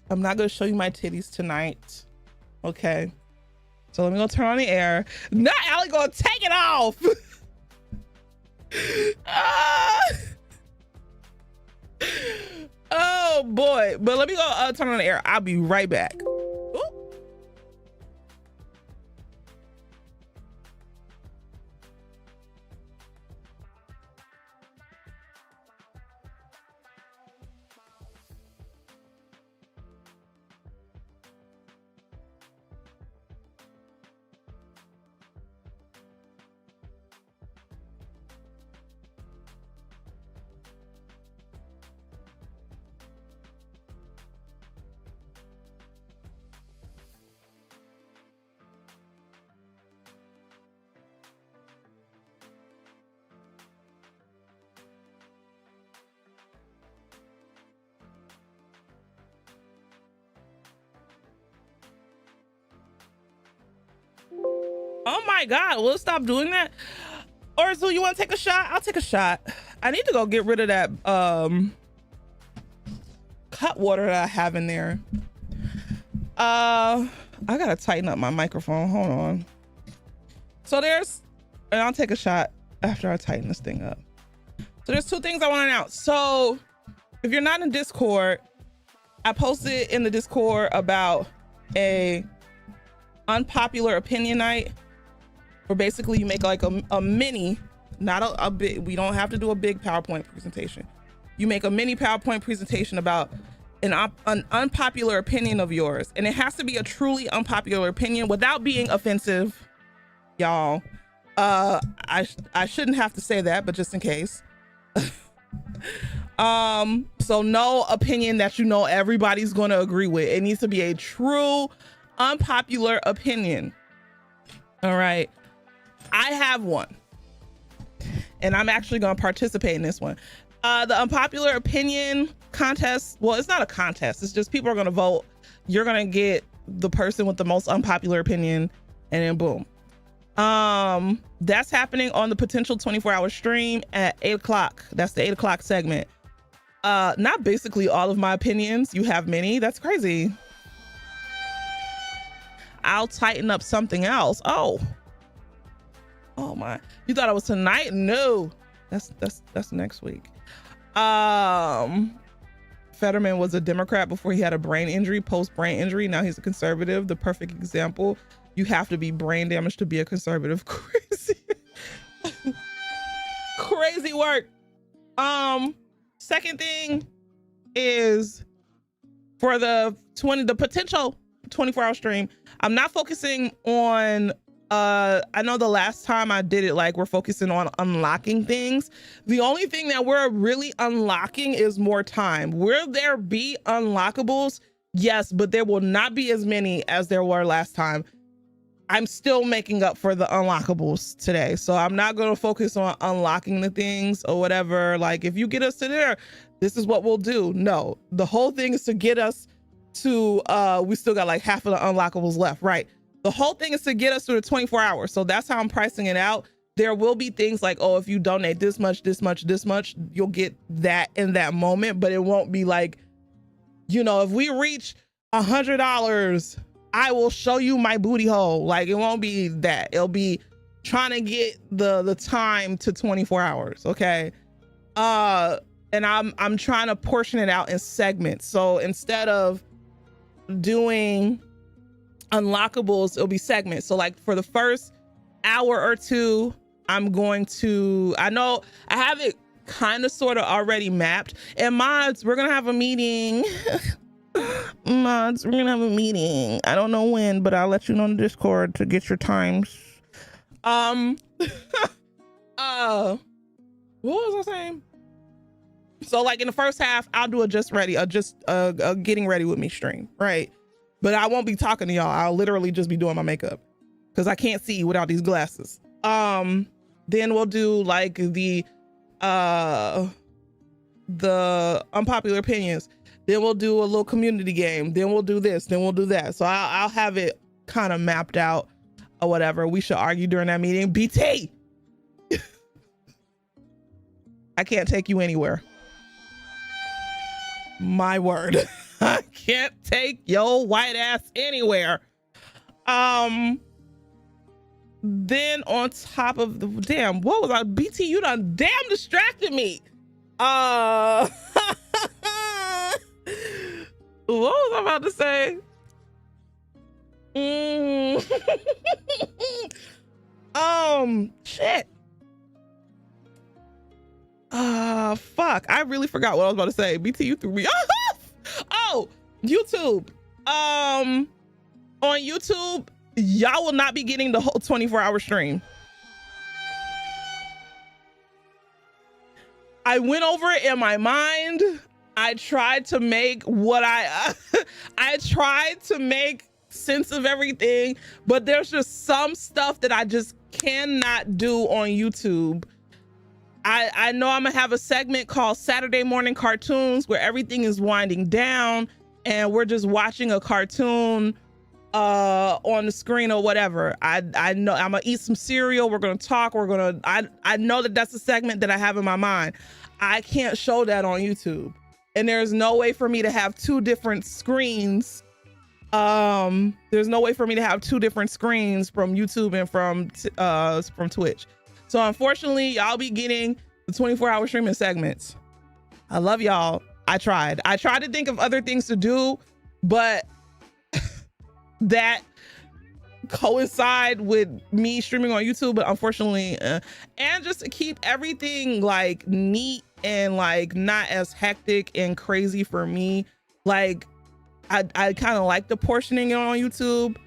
not gonna show you my titties tonight. Okay. So let me go turn on the air. Now Allie gonna take it off. Ah! Oh boy. But let me go turn on the air. I'll be right back. Ooh. Oh my God, we'll stop doing that. Or so you want to take a shot? I'll take a shot. I need to go get rid of that cut water that I have in there. I gotta tighten up my microphone. Hold on. So and I'll take a shot after I tighten this thing up. So there's two things I want to announce. So if you're not in Discord, I posted in the Discord about a unpopular opinion night, where basically you make like a mini, not a big, we don't have to do a big PowerPoint presentation. You make a mini PowerPoint presentation about an unpopular opinion of yours. And it has to be a truly unpopular opinion without being offensive, y'all. I shouldn't have to say that, but just in case. So no opinion that you know everybody's going to agree with. It needs to be a true unpopular opinion. All right. I have one, and I'm actually going to participate in this one. The unpopular opinion contest. Well, it's not a contest. It's just people are going to vote. You're going to get the person with the most unpopular opinion, and then boom. That's happening on the potential 24-hour stream at 8 o'clock. That's the 8 o'clock segment. Not basically all of my opinions. You have many. That's crazy. I'll tighten up something else. Oh my, you thought it was tonight? No, that's next week. Fetterman was a Democrat before he had a brain injury, post-brain injury. Now he's a conservative. The perfect example. You have to be brain damaged to be a conservative. Crazy. Crazy work. Second thing is for the potential 24-hour stream, I'm not focusing on I know the last time I did it, like, we're focusing on unlocking things. The only thing that we're really unlocking is more time. Will there be unlockables? Yes, but there will not be as many as there were last time. I'm still making up for the unlockables today. So I'm not going to focus on unlocking the things or whatever. Like, if you get us to there, this is what we'll do. No, the whole thing is to get us to, we still got like half of the unlockables left, right? The whole thing is to get us through the 24 hours. So that's how I'm pricing it out. There will be things like, oh, if you donate this much, this much, this much, you'll get that in that moment. But it won't be like, you know, if we reach $100, I will show you my booty hole. Like, it won't be that. It'll be trying to get the time to 24 hours. Okay. And I'm trying to portion it out in segments. So instead of doing unlockables, it'll be segments. So like for the first hour or two, I'm going to, I know I have it kind of sort of already mapped. And mods, we're gonna have a meeting. Mods, we're gonna have a meeting. I don't know when, but I'll let you know in the Discord to get your times. What was I saying? So like in the first half, I'll do a getting ready with me stream, right? But I won't be talking to y'all. I'll literally just be doing my makeup because I can't see without these glasses. Then we'll do like the unpopular opinions. Then we'll do a little community game. Then we'll do this. Then we'll do that. So I'll have it kind of mapped out or whatever. We should argue during that meeting. BT, I can't take you anywhere. My word. I can't take your white ass anywhere. then on top of the damn, what was I? BT, you done damn distracted me. What was I about to say? Shit. Fuck. I really forgot what I was about to say. BT, you threw me off. Oh, YouTube. On YouTube, y'all will not be getting the whole 24-hour stream. I went over it in my mind. I tried to make what I tried to make sense of everything, but there's just some stuff that I just cannot do on YouTube. I know I'm gonna have a segment called Saturday Morning Cartoons where everything is winding down and we're just watching a cartoon on the screen or whatever. I know I'm gonna eat some cereal, we're gonna talk, I know that that's a segment that I have in my mind. I can't show that on YouTube, and there's no way for me to have two different screens. There's no way for me to have two different screens from YouTube and from Twitch. So unfortunately, y'all be getting the 24-hour streaming segments. I love y'all. I tried to think of other things to do, but that coincide with me streaming on YouTube. But unfortunately, and just to keep everything like neat and like not as hectic and crazy for me, like I kind of like the portioning on YouTube,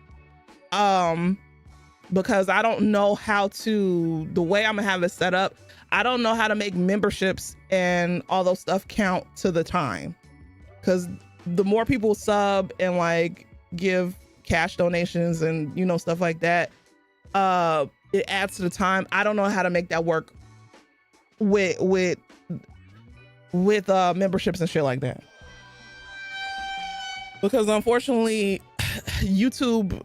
because I don't know how to, the way I'm gonna have it set up, I don't know how to make memberships and all those stuff count to the time, because the more people sub and like give cash donations and, you know, stuff like that, it adds to the time. I don't know how to make that work with memberships and shit like that, because unfortunately YouTube,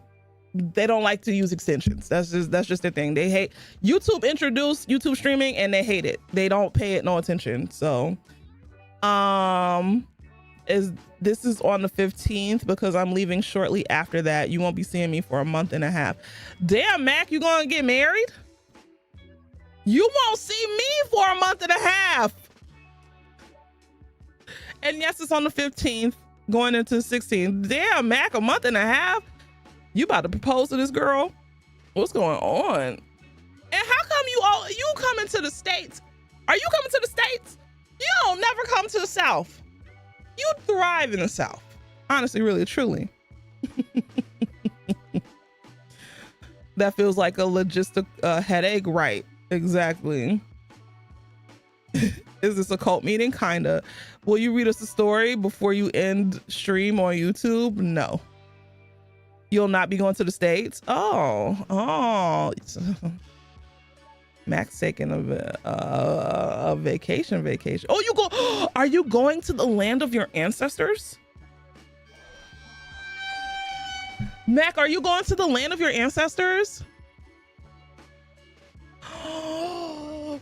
they don't like to use extensions. That's just their thing. They hate YouTube. Introduced YouTube streaming and they hate it. They don't pay it no attention. So this is on the 15th because I'm leaving shortly after that. You won't be seeing me for a month and a half. Damn, Mac, you gonna get married? You won't see me for a month and a half. And yes, it's on the 15th going into the 16th. Damn, Mac, a month and a half? You about to propose to this girl? What's going on? And how come you coming to the States? Are you coming to the States? You don't never come to the South. You thrive in the South. Honestly, really, truly. That feels like a logistic headache, right? Exactly. Is this a cult meeting? Kinda. Will you read us a story before you end stream on YouTube? No. You'll not be going to the States? Oh. Max taking a vacation. Oh, you go. Are you going to the land of your ancestors? Mac, are you going to the land of your ancestors?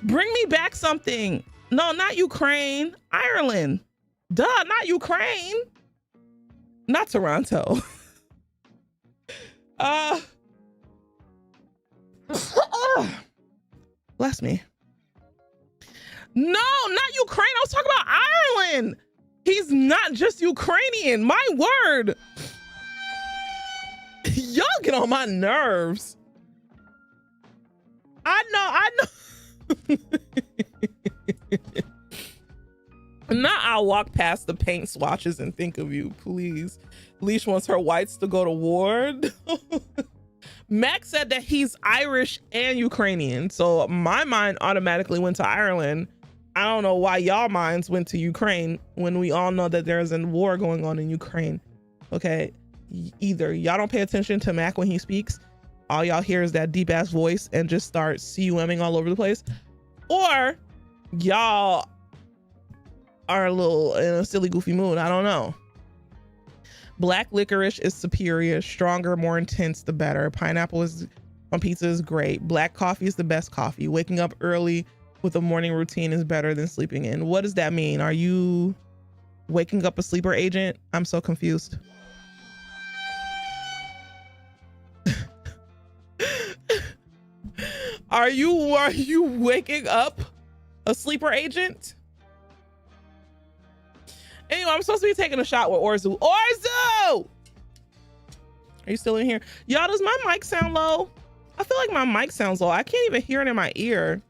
Bring me back something. No, not Ukraine. Ireland. Duh, not Ukraine. Not Toronto. Bless me. No, not Ukraine. I was talking about Ireland. He's not just Ukrainian. My word. Y'all get on my nerves. I know. Not I'll walk past the paint swatches and think of you, please. Leash wants her whites to go to war. Max said that he's Irish and Ukrainian, so my mind automatically went to Ireland. I don't know why y'all minds went to Ukraine when we all know that there's a war going on in Ukraine. Okay, either y'all don't pay attention to Mac when he speaks, all y'all hear is that deep ass voice and just start CUMing all over the place, or y'all are a little in a silly goofy mood. I don't know. Black licorice is superior, stronger, more intense, the better. Pineapple is on pizza is great. Black coffee is the best coffee. Waking up early with a morning routine is better than sleeping in. What does that mean? Are you waking up a sleeper agent? I'm so confused. Are you waking up a sleeper agent? Anyway, I'm supposed to be taking a shot with Orzu. Orzu! Are you still in here? Y'all, does my mic sound low? I feel like my mic sounds low. I can't even hear it in my ear.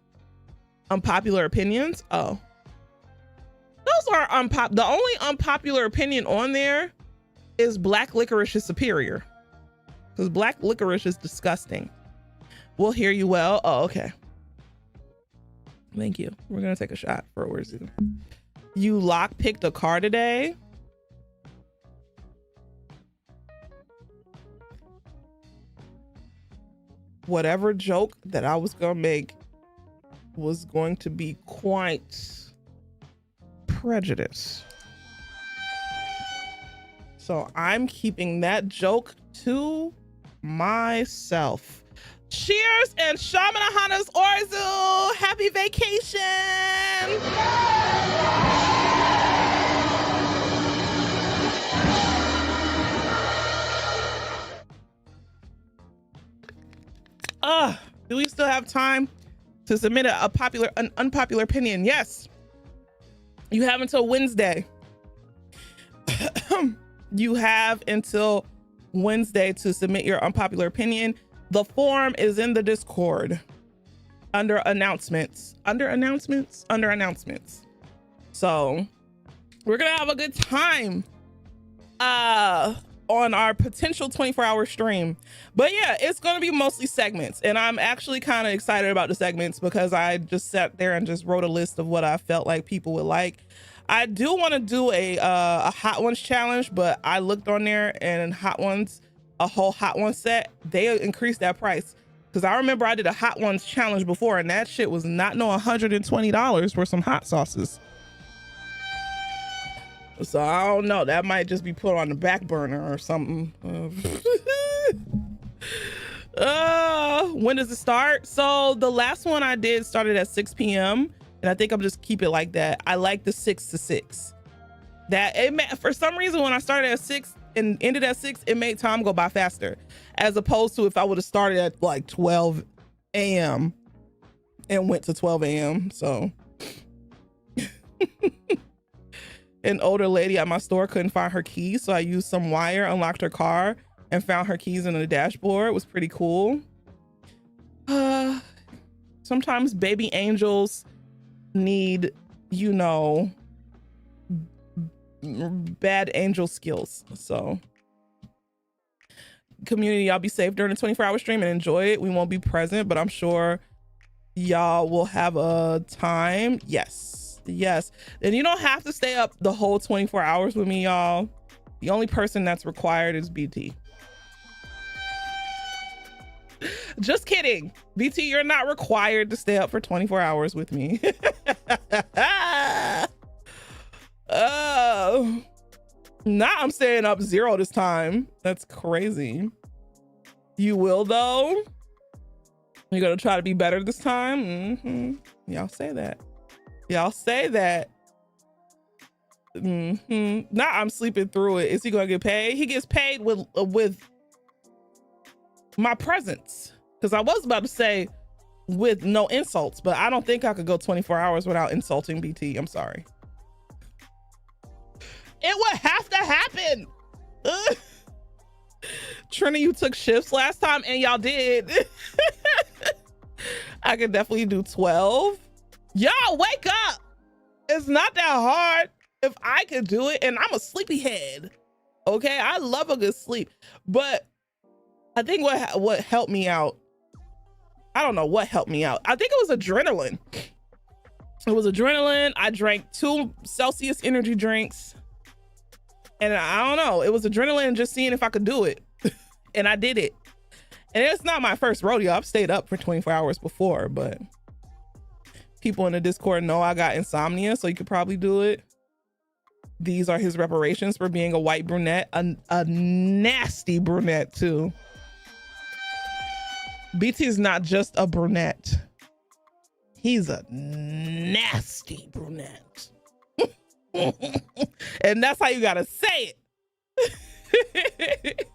Unpopular opinions? Oh. Those are the only unpopular opinion on there is black licorice is superior. Because black licorice is disgusting. We'll hear you well. Oh, okay. Thank you. We're gonna take a shot for Orzu. You lockpicked a car today? Whatever joke that I was gonna make was going to be quite prejudiced. So I'm keeping that joke to myself. Cheers and Shamanahanas Orzu. Happy vacation. Do we still have time to submit an unpopular opinion? Yes. You have until Wednesday. You have until Wednesday to submit your unpopular opinion. The form is in the Discord under announcements. Under announcements. So we're gonna have a good time on our potential 24-hour stream. But yeah, it's gonna be mostly segments, and I'm actually kind of excited about the segments because I just sat there and just wrote a list of what I felt like people would like. I do want to do a Hot Ones challenge, but I looked on there and Hot Ones, a whole Hot Ones set, they increased that price. Because I remember I did a Hot Ones challenge before and that shit was not no $120 for some hot sauces. So I don't know, that might just be put on the back burner or something. When does it start? So the last one I did started at 6 p.m. and I think I'm just keep it like that. I like the 6 to 6. That it for some reason when I started at 6 and ended at 6, it made time go by faster, as opposed to if I would have started at like 12 a.m. and went to 12 a.m. So an older lady at my store couldn't find her keys, so I used some wire, unlocked her car, and found her keys in the dashboard. It was pretty cool. Sometimes baby angels need, you know, bad angel skills. So community, y'all be safe during the 24-hour stream and enjoy it. We won't be present, but I'm sure y'all will have a time. Yes. And you don't have to stay up the whole 24 hours with me, y'all. The only person that's required is BT. Just kidding. BT, you're not required to stay up for 24 hours with me. Nah, I'm staying up 0 this time. That's crazy. You will though? You're gonna try to be better this time? Y'all say that. Nah, I'm sleeping through it. Is he gonna get paid? He gets paid with my presence. Because I was about to say with no insults, but I don't think I could go 24 hours without insulting BT. I'm sorry. It would have to happen. Trini, you took shifts last time and y'all did. I could definitely do 12. Y'all wake up. It's not that hard. If I could do it, and I'm a sleepyhead. Okay, I love a good sleep. But I think what helped me out, I don't know what helped me out. I think it was adrenaline. I drank 2 Celsius energy drinks. And I don't know, it was adrenaline just seeing if I could do it. And I did it. And it's not my first rodeo. I've stayed up for 24 hours before, but people in the Discord know I got insomnia, so you could probably do it. These are his reparations for being a white brunette, a nasty brunette too. BT is not just a brunette. He's a nasty brunette. And that's how you gotta say it.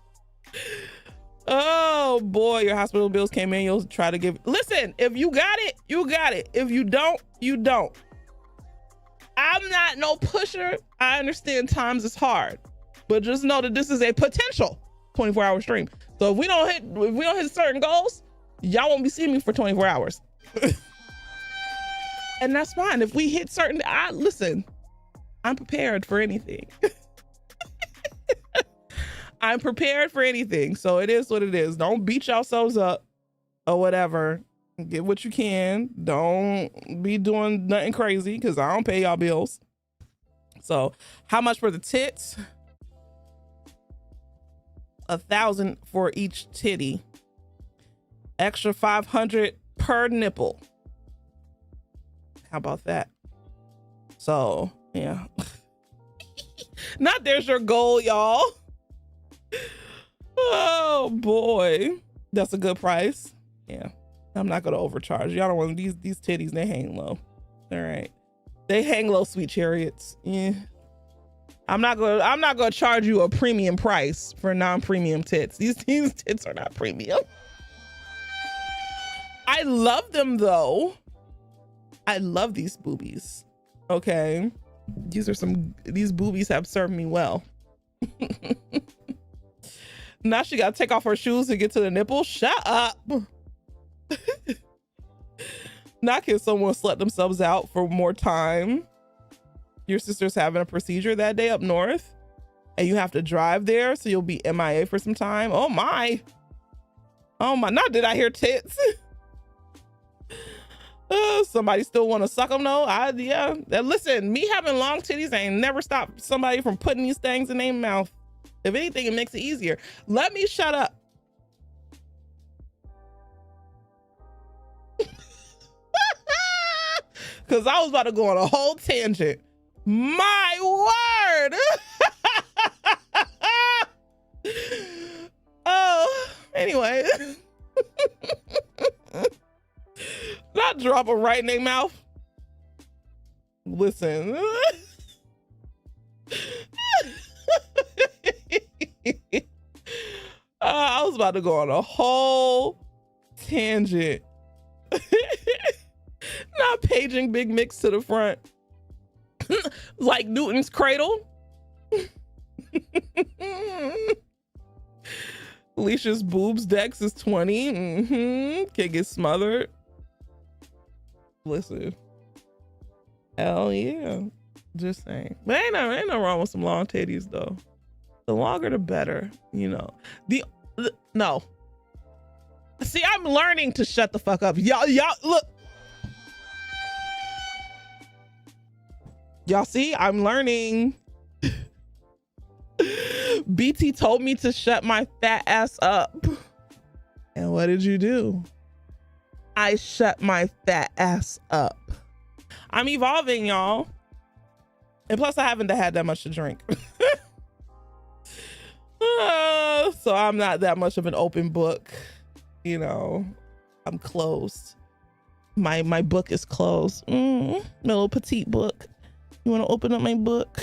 Oh boy, your hospital bills came in. You'll try to give. Listen, if you got it, you got it. If you don't, you don't. I'm not no pusher. I understand times is hard, but just know that this is a potential 24-hour stream. So if we don't hit certain goals, y'all won't be seeing me for 24 hours. And that's fine. If we hit certain, listen, I'm prepared for anything. I'm prepared for anything. So it is what it is. Don't beat yourselves up or whatever. Get what you can. Don't be doing nothing crazy because I don't pay y'all bills. So how much for the tits? 1,000 for each titty. Extra 500 per nipple. How about that? So yeah. Not there's your goal, y'all. Oh boy, that's a good price. Yeah, I'm not gonna overcharge. Y'all don't want these titties. They hang low. All right, they hang low, sweet chariots. Yeah, I'm not gonna charge you a premium price for non-premium tits. These tits are not premium. I love them though. I love these boobies. Okay, these boobies have served me well. Now she gotta take off her shoes to get to the nipple. Shut up. Not can someone slut themselves out for more time. Your sister's having a procedure that day up north and you have to drive there, so you'll be MIA for some time. Oh my. Not did I hear tits. Somebody still want to suck them though? Yeah. Listen, me having long titties ain't never stopped somebody from putting these things in their mouth. If anything, it makes it easier. Let me shut up. Because I was about to go on a whole tangent. My word. Oh, anyway. Not drop them right in their mouth. Listen. I was about to go on a whole tangent. Not paging Big Mix to the front. Like Newton's cradle. Alicia's boobs dex is 20. Can't get smothered. Listen. Hell yeah. Just saying. But ain't no wrong with some long titties though. The longer the better, you know. No. See, I'm learning to shut the fuck up. Y'all look. Y'all see, I'm learning. BT told me to shut my fat ass up. And what did you do? I shut my fat ass up. I'm evolving, y'all. And plus I haven't had that much to drink. So I'm not that much of an open book, you know. I'm closed. My book is closed. My little petite book. You want to open up my book?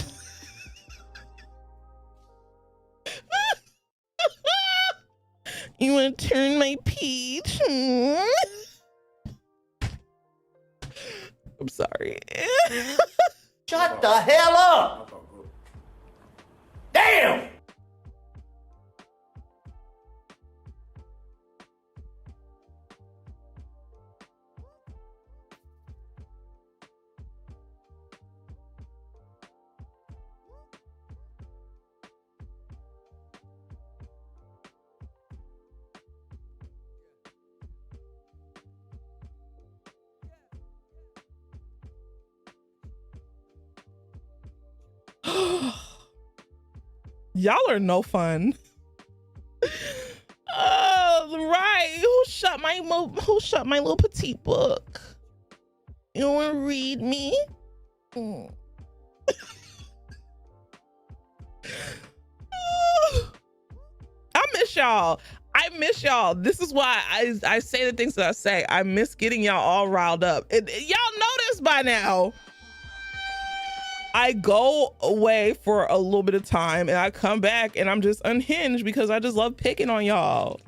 You want to turn my page? I'm sorry. Shut the hell up! Damn! Y'all are no fun. Right. Who shut my little petite book? You want to read me? I miss y'all. This is why I say the things that I say. I miss getting y'all all riled up. Y'all know this by now. I go away for a little bit of time and I come back and I'm just unhinged because I just love picking on y'all.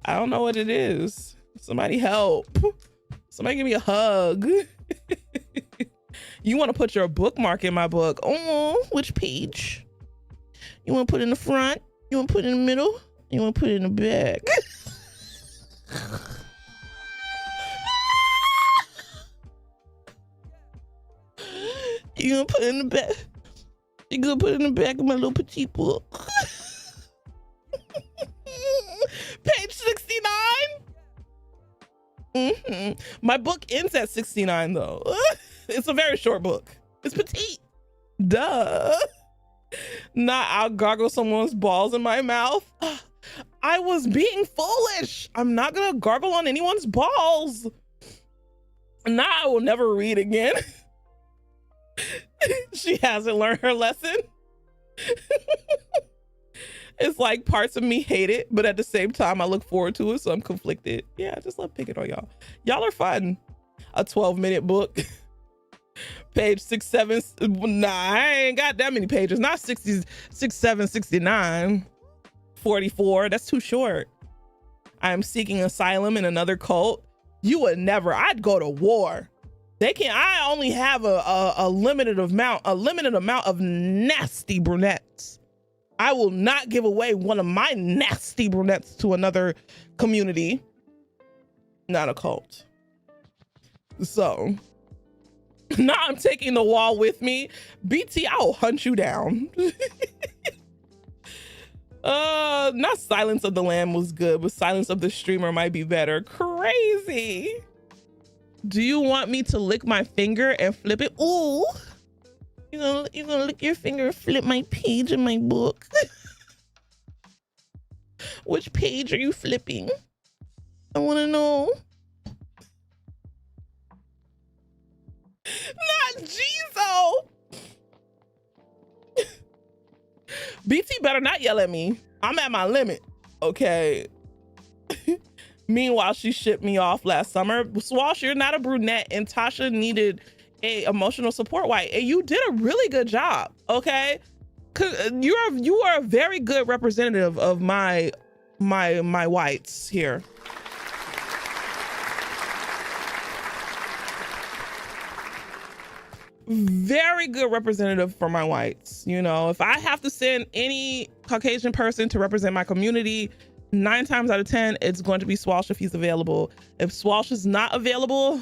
I don't know what it is. Somebody help. Somebody give me a hug. You want to put your bookmark in my book. Oh, which page? You want to put it in the front? You want to put it in the middle? You want to put it in the back? You gonna put it in the back? You gonna put it in the back of my little petite book? Page 69? My book ends at 69 though. It's a very short book. It's petite. Duh. Not I'll gargle someone's balls in my mouth. I was being foolish. I'm not gonna gargle on anyone's balls. Now I will never read again. She hasn't learned her lesson. It's like parts of me hate it, but at the same time I look forward to it, so I'm conflicted. Yeah, I just love picking on y'all. Y'all are fun. A 12-minute book. Page 6, 7. Nah, I ain't got that many pages. Not 60, 6, 7, 69. 44. That's too short. I am seeking asylum in another cult. You would never. I'd go to war. I only have a limited amount of nasty brunettes. I will not give away one of my nasty brunettes to another community. Not a cult. So now I'm taking the wall with me. BT, I will hunt you down. Not Silence of the Lamb was good, but Silence of the Streamer might be better. Crazy. Do you want me to lick my finger and flip it? Ooh, you're gonna lick your finger and flip my page in my book. Which page are you flipping? I want to know. Not Jizo. BT better not yell at me. I'm at my limit. Okay. Meanwhile, she shipped me off last summer. Swash, you're not a brunette, and Tasha needed a emotional support white, and you did a really good job. Okay, you are a very good representative of my whites here. Very good representative for my whites. You know, if I have to send any Caucasian person to represent my community, 9 times out of 10, it's going to be Swash if he's available. If Swash is not available,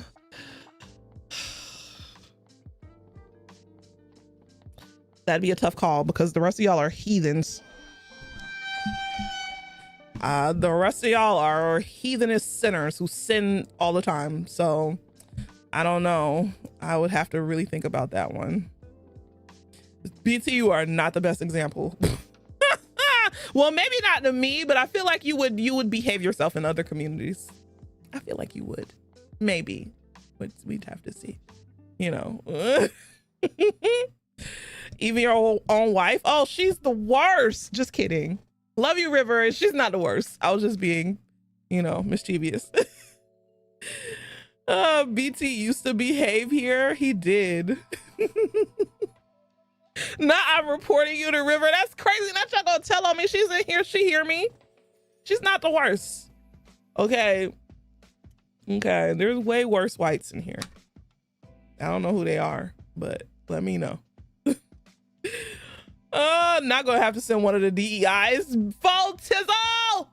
that'd be a tough call because the rest of y'all are heathens. The rest of y'all are heathenish sinners who sin all the time. So I don't know. I would have to really think about that one. BT, you are not the best example. Well, maybe not to me, but I feel like you would behave yourself in other communities. I feel like you would. Maybe. But we'd have to see. You know. Even your own wife. Oh, she's the worst. Just kidding. Love you, River. She's not the worst. I was just being, you know, mischievous. BT used to behave here. He did. Nah, I'm reporting you to River. That's crazy. Not y'all gonna tell on me. She's in here. She hear me. She's not the worst. Okay. Okay. There's way worse whites in here. I don't know who they are, but let me know. Not gonna have to send one of the DEIs. Full Tizzle!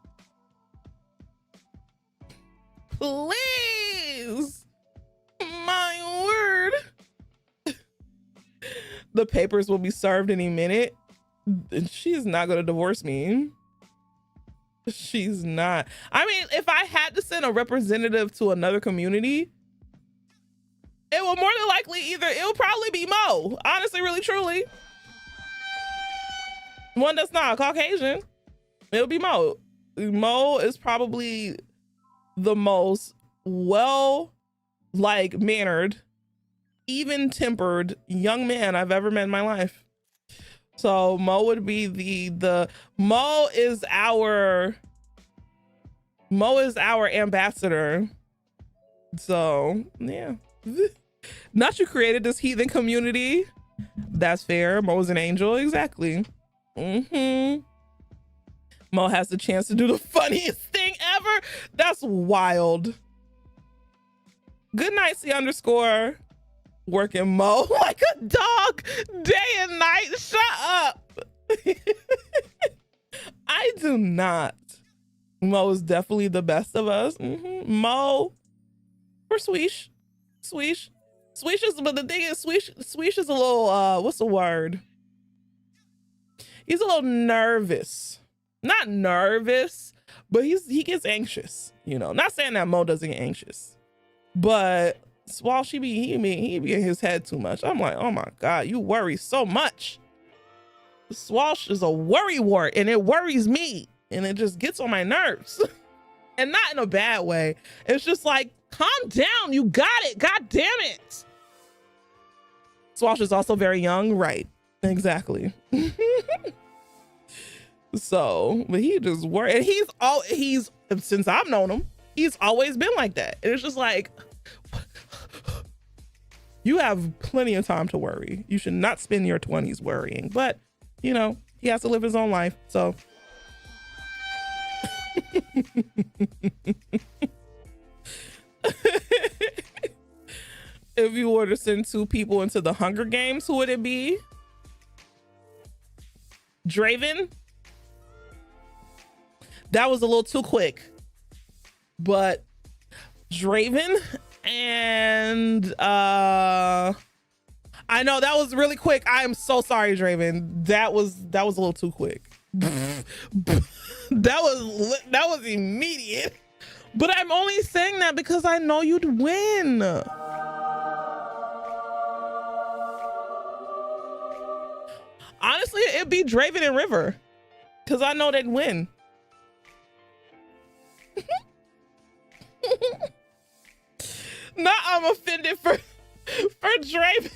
Please. My word. The papers will be served any minute. She's not gonna divorce me. She's not. I mean, if I had to send a representative to another community, it will more than likely it'll probably be Mo. Honestly, really, truly. One that's not Caucasian. It'll be Mo. Mo is probably the most mannered, even-tempered young man I've ever met in my life. So Mo would be the Mo is our ambassador. So yeah. Not you created this heathen community. That's fair. Mo's an angel. Exactly. Mo has the chance to do the funniest thing ever. That's wild. Good night, C underscore. Working Mo like a dog day and night. Shut up. I do not. Mo is definitely the best of us. Mo or Sweesh. Sweesh is, but the thing is, Sweesh is a little, what's the word? He's a little nervous. Not nervous, but he gets anxious, you know. Not saying that Mo doesn't get anxious, but Swash, he be in his head too much. I'm like, oh my God, you worry so much. Swash is a worry wart, and it worries me, and it just gets on my nerves. And not in a bad way. It's just like, calm down, you got it, God damn it. Swash is also very young, right? Exactly. So, but he just worried, and he's since I've known him, he's always been like that. And it's just like, you have plenty of time to worry. You should not spend your 20s worrying, but you know, he has to live his own life. So if you were to send 2 people into the Hunger Games, who would it be? Draven? That was a little too quick, but Draven and I know that was really quick. I am so sorry, Draven. That was a little too quick. that was immediate. But I'm only saying that because I know you'd win. Honestly, it'd be Draven and River, because I know they'd win. Not I'm offended for Draven.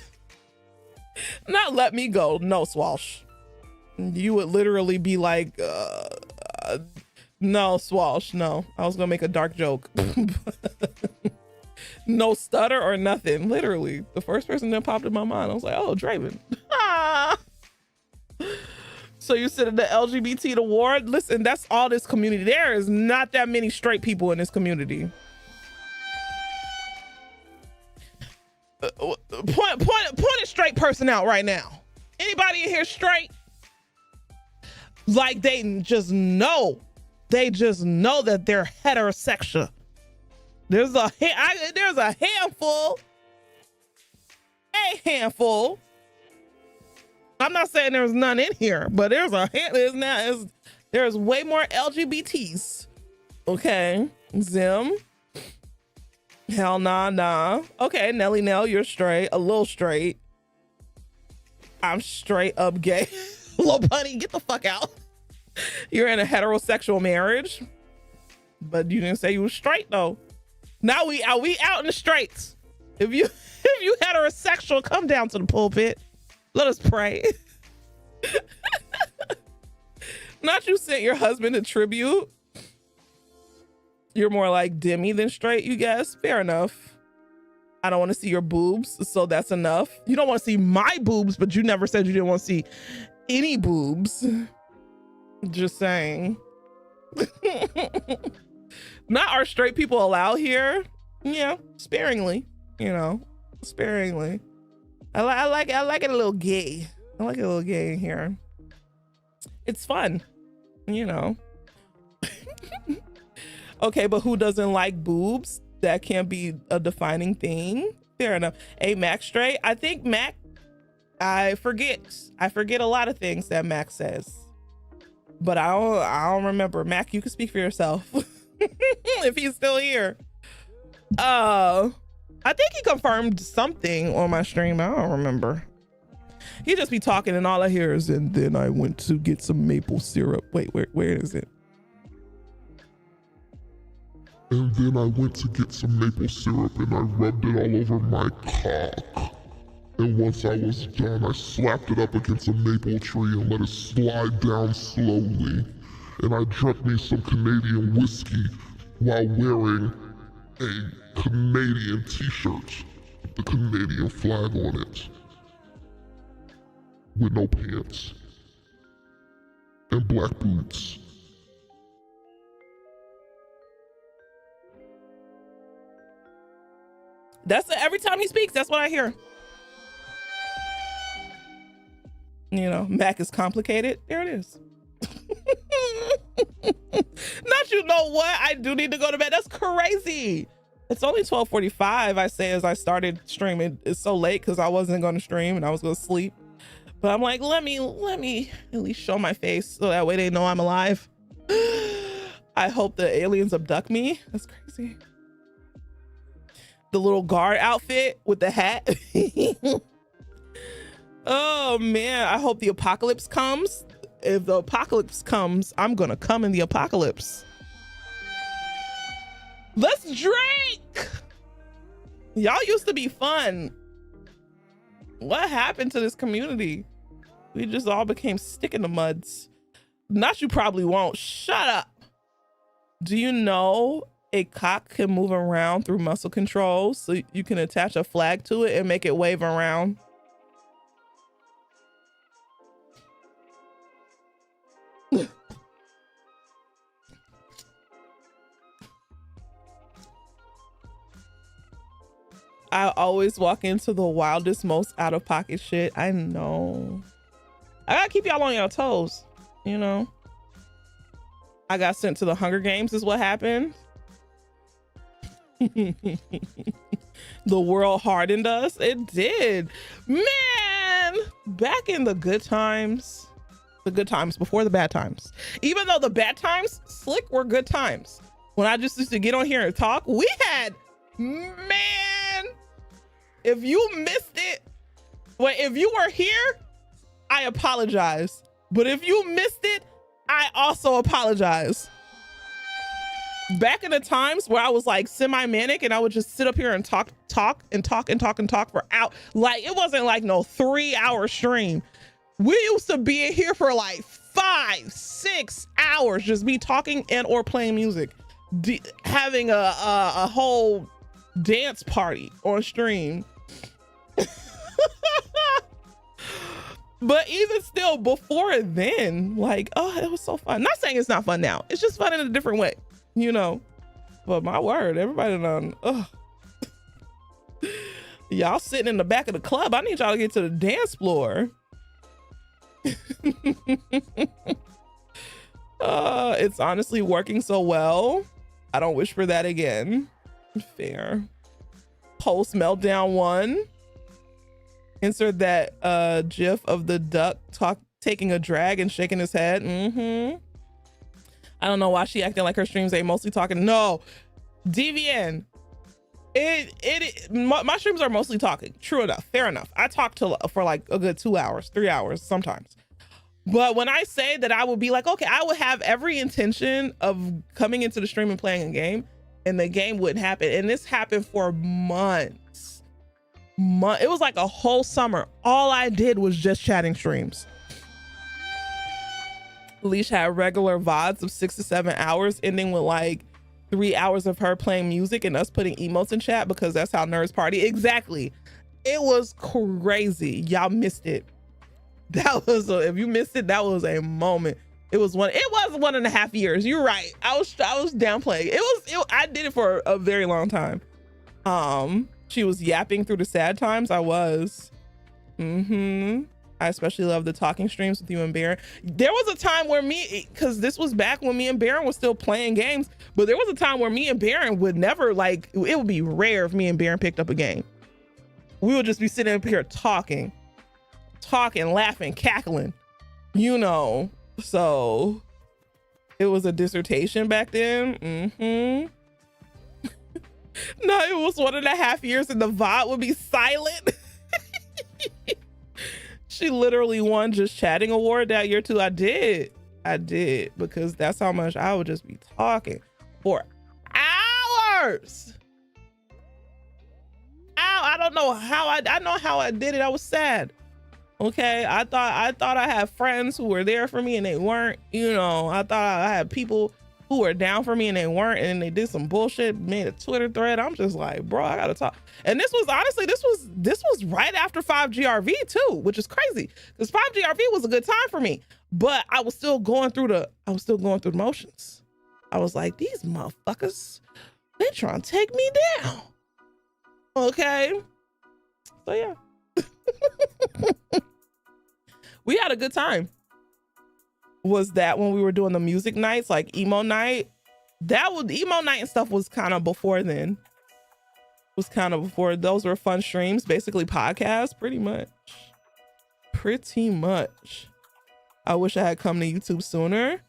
Not let me go. No, Swash. You would literally be like, no, Swash, no. I was gonna make a dark joke. No stutter or nothing. Literally, the first person that popped in my mind, I was like, oh, Draven. So you sit in the LGBT award? Listen, that's all this community. There is not that many straight people in this community. Point a straight person out right now. Anybody in here straight? Like they just know that they're heterosexual. There's a handful. I'm not saying there's none in here, but there's way more LGBTs. Okay, Zim. Hell nah. Okay, Nelly Nell, you're straight, a little straight. I'm straight up gay. Little buddy, get the fuck out. You're in a heterosexual marriage, but you didn't say you were straight though. Now we out in the straights. If you heterosexual, come down to the pulpit. Let us pray. Not you sent your husband a tribute. You're more like Demi than straight, you guess. Fair enough. I don't want to see your boobs, so that's enough. You don't want to see my boobs, but you never said you didn't want to see any boobs. Just saying. Not are straight people allowed here? Yeah, sparingly. You know, sparingly. I like it a little gay. I like it a little gay in here. It's fun, you know. Okay, but who doesn't like boobs? That can't be a defining thing. Fair enough. Hey, Mac straight? I think Mac, I forget a lot of things that Mac says, but I don't remember. Mac, you can speak for yourself. If he's still here. I think he confirmed something on my stream. I don't remember. He just be talking and all I hear is, and then I went to get some maple syrup. Wait, where is it? And then I went to get some maple syrup and I rubbed it all over my cock. And once I was done, I slapped it up against a maple tree and let it slide down slowly. And I drank me some Canadian whiskey while wearing a Canadian t-shirt with the Canadian flag on it. With no pants. And black boots. That's every time he speaks, that's what I hear. You know, Mac is complicated. There it is. Not, you know what? I do need to go to bed. That's crazy. It's only 12:45. I say as I started streaming. It's so late because I wasn't going to stream and I was going to sleep. But I'm like, let me at least show my face so that way they know I'm alive. I hope the aliens abduct me. That's crazy. The little guard outfit with the hat. Oh man, I hope the apocalypse comes. If the apocalypse comes, I'm gonna come in the apocalypse. Let's drink. Y'all used to be fun. What happened to this community? We just all became stick in the muds. Not, you probably won't. Shut up. Do you know a cock can move around through muscle control, so you can attach a flag to it and make it wave around? I always walk into the wildest, most out-of-pocket shit. I know. I gotta keep y'all on your toes, you know? I got sent to the Hunger Games is what happened. The world hardened us. It did. Man, back in the good times before the bad times. Even though the bad times, slick, were good times. When I just used to get on here and talk, we had, man, if you missed it, well, if you were here, I apologize. But if you missed it, I also apologize. Back in the times where I was like semi-manic and I would just sit up here and talk for out. Like, it wasn't like no 3-hour stream. We used to be in here for like 5-6 hours, just me talking and or playing music, having a whole dance party on stream. But even still, before then, like, oh, it was so fun. Not saying it's not fun now. It's just fun in a different way, you know. But my word, everybody done, y'all sitting in the back of the club. I need y'all to get to the dance floor. It's honestly working so well. I don't wish for that again. Fair. Post meltdown 1. Insert that gif of the duck taking a drag and shaking his head. I don't know why she acting like her streams ain't mostly talking. No, DVN. My streams are mostly talking. True enough. Fair enough. I talk for like a good 2 hours, 3 hours sometimes. But when I say that I would be like, okay, I would have every intention of coming into the stream and playing a game, and the game wouldn't happen. And this happened for months. It was like a whole summer. All I did was just chatting streams. Leash had regular VODs of 6 to 7 hours, ending with like 3 hours of her playing music and us putting emotes in chat because that's how nerds party. Exactly. It was crazy. Y'all missed it. That was if you missed it, that was a moment. It was 1.5 years. You're right. I was downplaying. I did it for a very long time. She was yapping through the sad times. I was. I especially love the talking streams with you and Baron. There was a time where because this was back when me and Baron was still playing games, but there was a time where me and Baron would never, like, it would be rare if me and Baron picked up a game. We would just be sitting up here talking, laughing, cackling, you know. So it was a dissertation back then. No, it was 1.5 years and the VOD would be silent. She literally won Just Chatting award that year too. I did because that's how much I would just be talking for hours. I don't know how I know how I did it. I was sad. Okay, I thought I had friends who were there for me and they weren't. You know, I thought I had people who were down for me and they weren't, and they did some bullshit, made a Twitter thread. I'm just like, bro, I gotta talk. And this was honestly, this was right after 5GRV too, which is crazy because 5GRV was a good time for me, but I was still going through the motions. I was like, these motherfuckers, they trying to take me down. Okay. So yeah. We had a good time. Was that when we were doing the music nights, like emo night? That was emo night and stuff was kind of before then. Was kind of before. Those were fun streams, basically podcasts, pretty much. Pretty much. I wish I had come to YouTube sooner.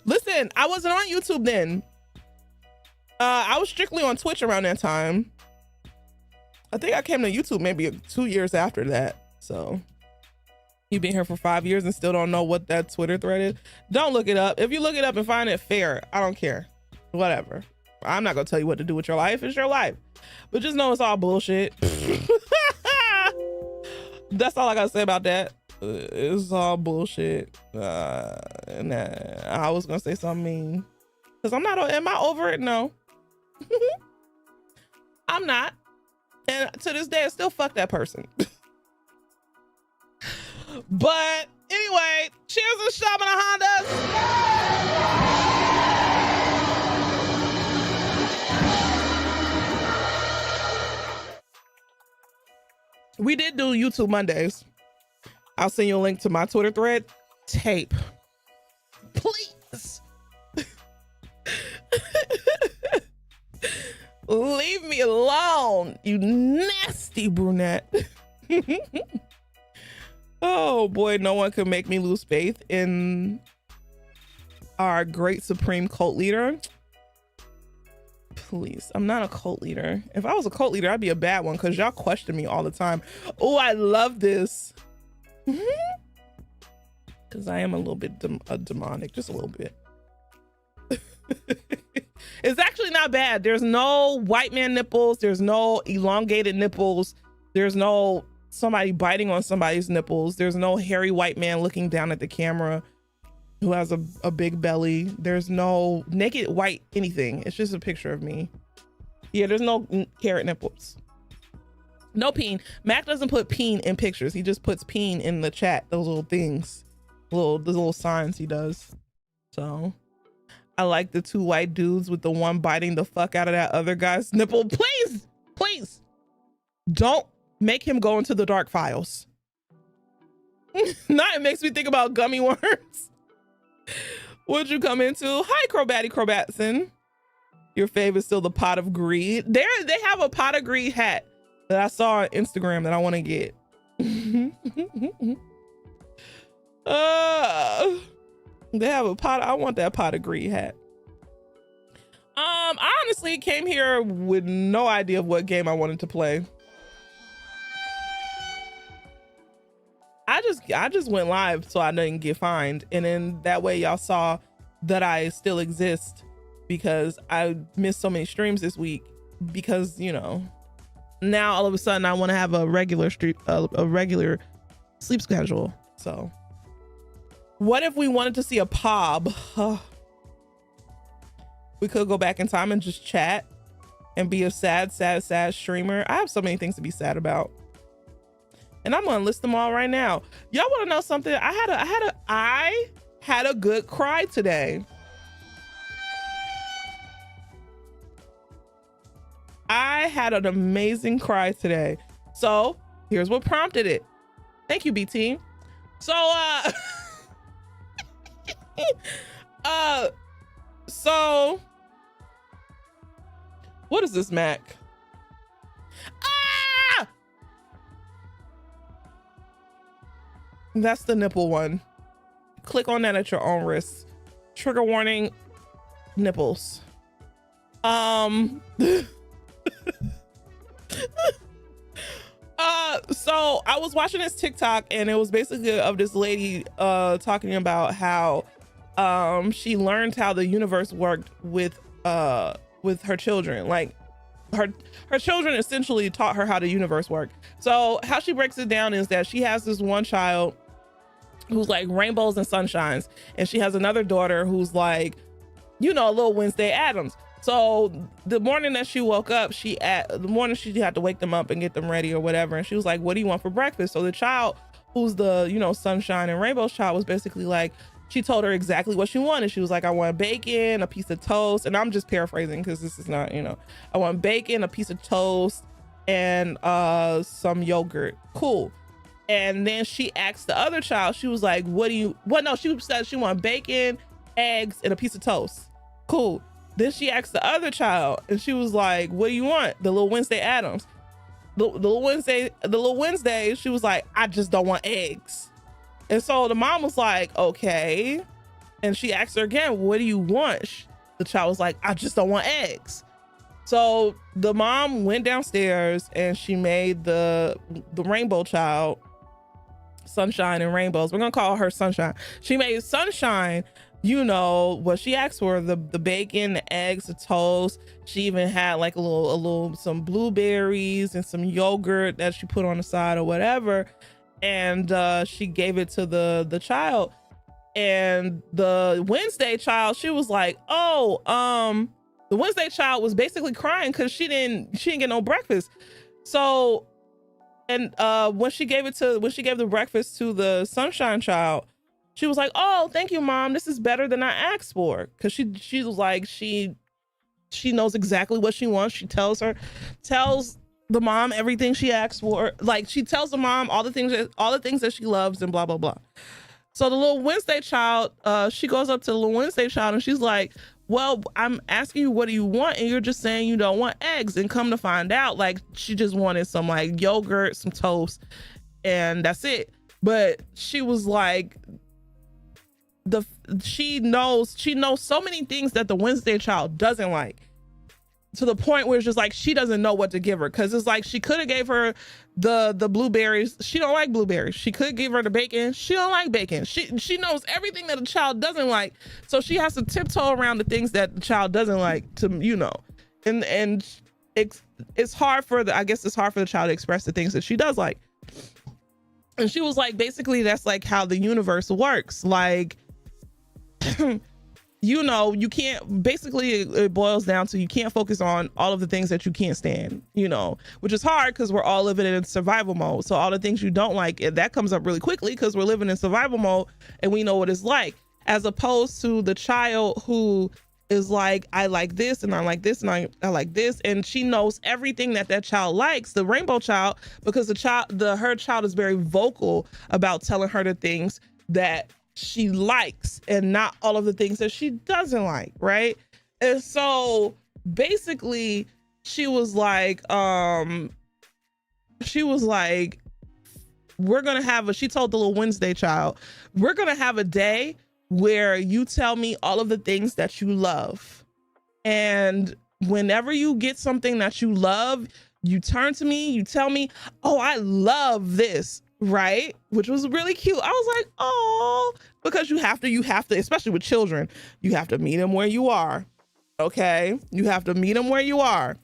Listen, I wasn't on YouTube then. I was strictly on Twitch around that time. I think I came to YouTube maybe 2 years after that. So you've been here for 5 years and still don't know what that Twitter thread is. Don't look it up. If you look it up and find it fair, I don't care. Whatever. I'm not gonna tell you what to do with your life. It's your life. But just know it's all bullshit. That's all I gotta say about that. It's all bullshit. I was gonna say something mean. Cause I'm not, am I over it? No. I'm not. And to this day, I still fuck that person. But anyway, cheers to shopping the Hondas. We did do YouTube Mondays. I'll send you a link to my Twitter thread. Tape. Please. Leave me alone, you nasty brunette. Oh boy, no one could make me lose faith in our great supreme cult leader. Please, I'm not a cult leader. If I was a cult leader, I'd be a bad one because y'all question me all the time. Oh, I love this. Because I am a little bit demonic, just a little bit. It's actually not bad. There's no white man nipples. There's no elongated nipples. There's no somebody biting on somebody's nipples. There's no hairy white man looking down at the camera who has a big belly. There's no naked white anything. It's just a picture of me. Yeah, there's no carrot nipples. No peen. Mac doesn't put peen in pictures. He just puts peen in the chat. Those little things, the little signs he does. So I like the two white dudes with the one biting the fuck out of that other guy's nipple. Please, please don't make him go into the dark files. Now it makes me think about gummy worms. What'd you come into? Hi, Crobatty Crobatson. Your fave is still the pot of greed. They have a pot of greed hat that I saw on Instagram that I want to get. They have a pot. I want that pot of greed hat. I honestly came here with no idea of what game I wanted to play. I just went live so I didn't get fined, and then that way y'all saw that I still exist because I missed so many streams this week because, you know, now all of a sudden I want to have a regular sleep schedule. So what if we wanted to see a pub? We could go back in time and just chat and be a sad streamer. I have so many things to be sad about. And I'm gonna list them all right now. Y'all wanna know something? I had a good cry today. I had an amazing cry today. So here's what prompted it. Thank you, BT. So so what is this, Mac? Ah! That's the nipple one. Click on that at your own risk. Trigger warning, nipples. So I was watching this TikTok and it was basically of this lady talking about how she learned how the universe worked with her children. Like her children essentially taught her how the universe worked. So how she breaks it down is that she has this one child who's like rainbows and sunshines, and she has another daughter who's like, you know, a little Wednesday Addams. So the morning that she woke up, she had to wake them up and get them ready or whatever. And she was like, what do you want for breakfast? So the child who's the, you know, sunshine and rainbows child was basically like, she told her exactly what she wanted. She was like, I want bacon, a piece of toast. And I'm just paraphrasing because this is not, you know, I want bacon, a piece of toast, and some yogurt. Cool. And then she asked the other child, she was like, no, she said she wanted bacon, eggs, and a piece of toast. Cool. Then she asked the other child, and she was like, what do you want? The little Wednesday Addams. The little Wednesday, she was like, I just don't want eggs. And so the mom was like, okay. And she asked her again, what do you want? The child was like, I just don't want eggs. So the mom went downstairs and she made the rainbow child, Sunshine and Rainbows. We're gonna call her Sunshine. She made Sunshine, you know, what she asked for, the bacon, the eggs, the toast. She even had like some blueberries and some yogurt that she put on the side or whatever. And she gave it to the child. And the Wednesday child, she was like, the Wednesday child was basically crying because she didn't get no breakfast. So, and when she gave the breakfast to the Sunshine child, she was like, oh, thank you, Mom. This is better than I asked for. Cause she was like, she knows exactly what she wants. She tells the mom everything she asks for. Like, she tells the mom all the things that she loves and blah, blah, blah. So the little Wednesday child, she goes up to the little Wednesday child and she's like, well, I'm asking you, what do you want? And you're just saying you don't want eggs. And come to find out, like, she just wanted some like yogurt, some toast, and that's it. But she was like, she knows so many things that the Wednesday child doesn't like, to the point where it's just like she doesn't know what to give her. Because it's like she could have gave her the blueberries. She don't like blueberries. She could give her the bacon. She don't like bacon. She knows everything that a child doesn't like, so she has to tiptoe around the things that the child doesn't like, to, you know. And it's hard for the child to express the things that she does like. And she was like, basically that's like how the universe works. Like, you know, you can't, basically it boils down to, you can't focus on all of the things that you can't stand, you know, which is hard because we're all living in survival mode. So all the things you don't like, that comes up really quickly because we're living in survival mode and we know what it's like, as opposed to the child who is like, I like this and I like this and I like this. And she knows everything that child likes, the rainbow child, because her child is very vocal about telling her the things that she likes and not all of the things that she doesn't like, right? And so basically she was like, she told the little Wednesday child, we're gonna have a day where you tell me all of the things that you love, and whenever you get something that you love, you turn to me, you tell me, oh, I love this, right? Which was really cute. I was like, oh, because you have to, especially with children, you have to meet them where you are. Okay, you have to meet them where you are.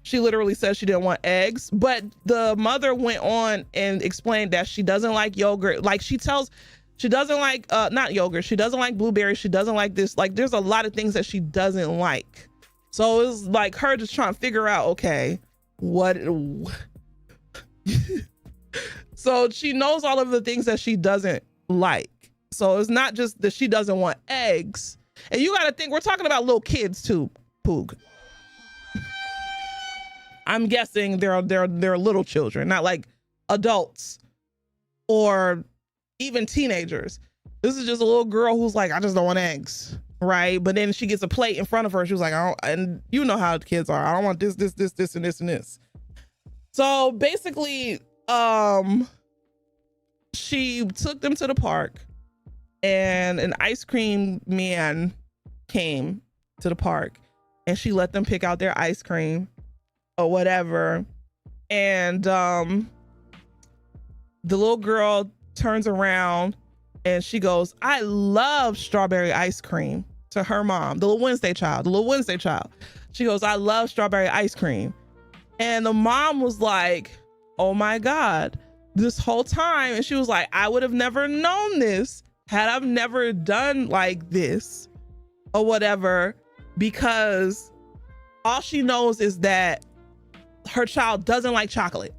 She literally said she didn't want eggs, but the mother went on and explained that she doesn't like yogurt. Like, she doesn't like not yogurt, she doesn't like blueberries, she doesn't like this. Like, there's a lot of things that she doesn't like. So it was like her just trying to figure out, okay, what so she knows all of the things that she doesn't like. So it's not just that she doesn't want eggs. And you got to think, we're talking about little kids too, Poog. I'm guessing they're little children, not like adults or even teenagers. This is just a little girl who's like, I just don't want eggs, right? But then she gets a plate in front of her. She was like, and you know how kids are. I don't want this, and this, and this. So basically, she took them to the park, and an ice cream man came to the park, and she let them pick out their ice cream or whatever. And the little girl turns around and she goes, I love strawberry ice cream, to her mom, the little Wednesday child. She goes, I love strawberry ice cream. And the mom was like, oh my God, this whole time. And she was like, I would have never known this had I never done like this or whatever, because all she knows is that her child doesn't like chocolate,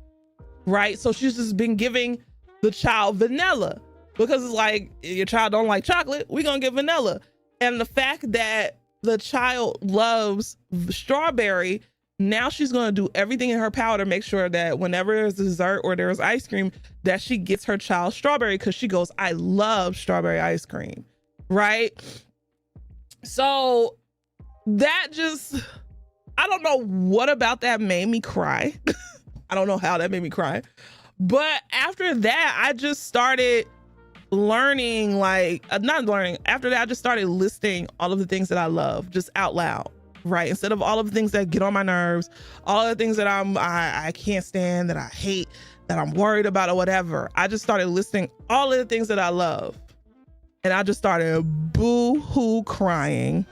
right? So she's just been giving the child vanilla because it's like, your child don't like chocolate, we're gonna get vanilla. And the fact that the child loves strawberry Now she's going to do everything in her power to make sure that whenever there's dessert or there's ice cream, that she gets her child strawberry, because she goes, I love strawberry ice cream, right? So that just, I don't know what about that made me cry. I don't know how that made me cry. But after that, I just started learning, like, not learning. After that, I just started listing all of the things that I love just out loud, right? Instead of all of the things that get on my nerves, all of the things that I can't stand, that I hate, that I'm worried about or whatever. I just started listing all of the things that I love. And I just started boo-hoo crying.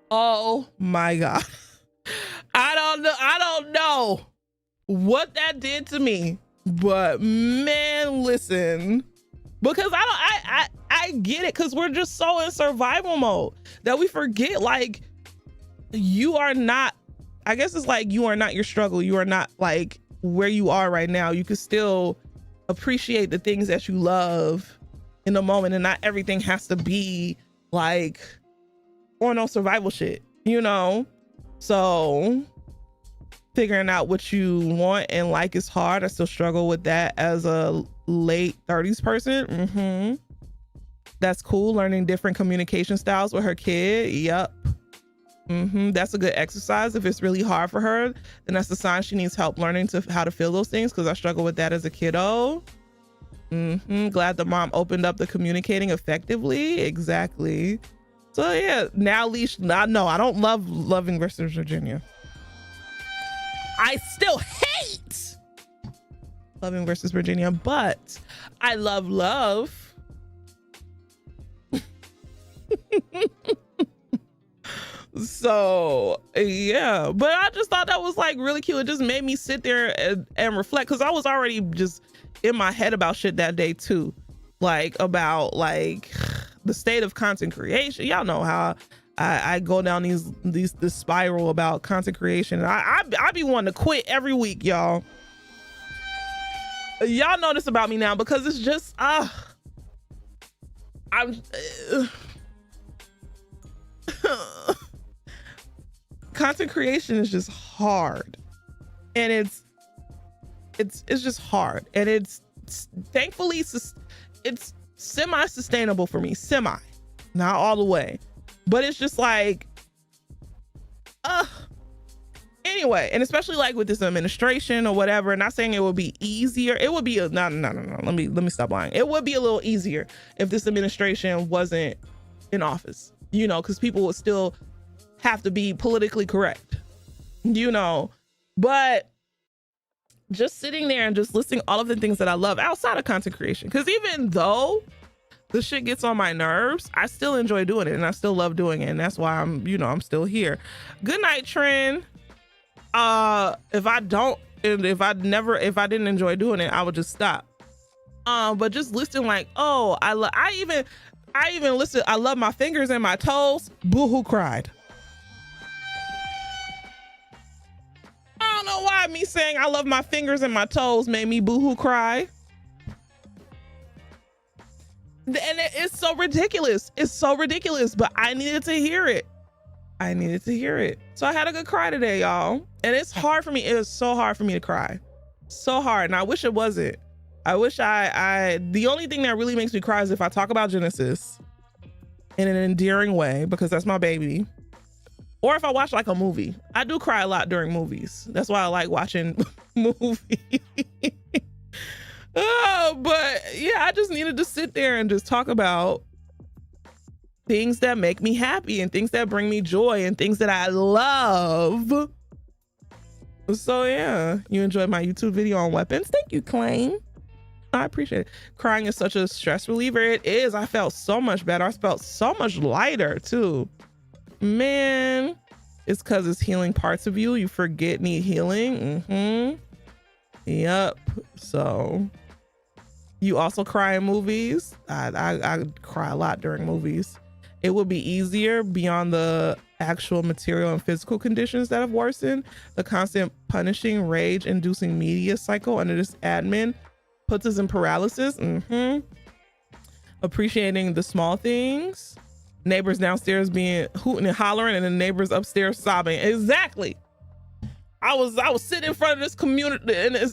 Oh my God. I don't know what that did to me, but man, listen, because I get it, because we're just so in survival mode that we forget, like, you are not, I guess it's like, you are not your struggle. You are not like where you are right now. You can still appreciate the things that you love in the moment, and not everything has to be like on no survival shit, you know? So figuring out what you want and like is hard. I still struggle with that as a late 30s person. That's cool. Learning different communication styles with her kid. Yep. That's a good exercise. If it's really hard for her, then that's a sign she needs help learning how to feel those things, because I struggle with that as a kiddo. Glad the mom opened up the communicating effectively. Exactly. So yeah, now leash. No, I don't love Loving versus Virginia. I still hate Loving versus Virginia, but I love love. So yeah, but I just thought that was like really cute. It just made me sit there and reflect, because I was already just in my head about shit that day too, like about like the state of content creation. Y'all know how I go down this spiral about content creation, and I be wanting to quit every week, y'all. Y'all know this about me now, because it's just content creation is just hard, and it's just hard, and it's thankfully it's semi-sustainable for me, not all the way, but it's just like anyway, and especially like with this administration or whatever, not saying it would be easier. It would be no, let me stop lying. It would be a little easier if this administration wasn't in office, you know, because people would still have to be politically correct, you know. But just sitting there and just listing all of the things that I love outside of content creation, because even though the shit gets on my nerves, I still enjoy doing it, and I still love doing it, and that's why I'm still here. Good night, Trend. If I didn't enjoy doing it, I would just stop. But just listing like, oh, I even listed, I love my fingers and my toes. Boo-hoo cried. I don't know why me saying I love my fingers and my toes made me boo-hoo cry. And it's so ridiculous. It's so ridiculous, but I needed to hear it. So I had a good cry today, y'all. And it's hard for me. It was so hard for me to cry. So hard. And I wish it wasn't. I wish the only thing that really makes me cry is if I talk about Genesis in an endearing way, because that's my baby. Or if I watch like a movie. I do cry a lot during movies. That's why I like watching movies. Oh, but yeah, I just needed to sit there and just talk about things that make me happy and things that bring me joy and things that I love. So yeah, you enjoyed my YouTube video on weapons. Thank you, Claim. I appreciate it. Crying is such a stress reliever. It is. I felt so much better. I felt so much lighter too. Man, it's because it's healing parts of you. You forget need healing. Yep. So you also cry in movies. I cry a lot during movies. It would be easier beyond the actual material and physical conditions that have worsened. The constant punishing, rage-inducing media cycle under this admin puts us in paralysis. Appreciating the small things Neighbors downstairs being hooting and hollering, and the neighbors upstairs sobbing. Exactly. I was sitting in front of this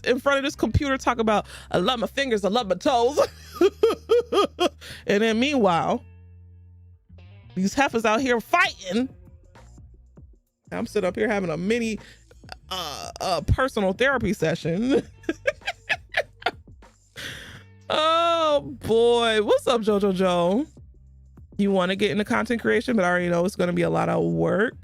in front of this computer talking about, I love my fingers, I love my toes. And then meanwhile, these heifers out here fighting. I'm sitting up here having a mini personal therapy session. Oh boy. What's up, Jojo Joe? You want to get into content creation, but I already know it's going to be a lot of work.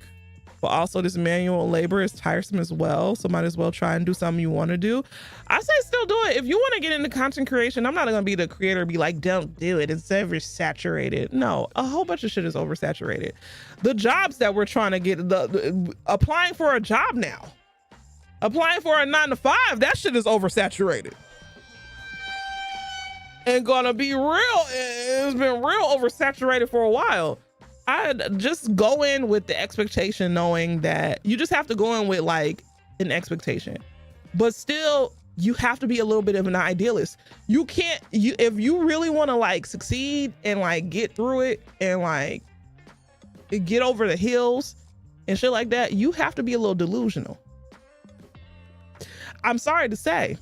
But also this manual labor is tiresome as well. So might as well try and do something you want to do. I say still do it. If you want to get into content creation, I'm not going to be the creator and be like, don't do it. It's oversaturated. No, a whole bunch of shit is oversaturated. The jobs that we're trying to get, applying for a job now, applying for a 9-to-5, that shit is oversaturated. And gonna be real, it's been real oversaturated for a while. I just go in with the expectation, knowing that you just have to go in with like an expectation, but still you have to be a little bit of an idealist. You can't, if you really want to like succeed and like get through it and like get over the hills and shit like that, you have to be a little delusional. I'm sorry to say.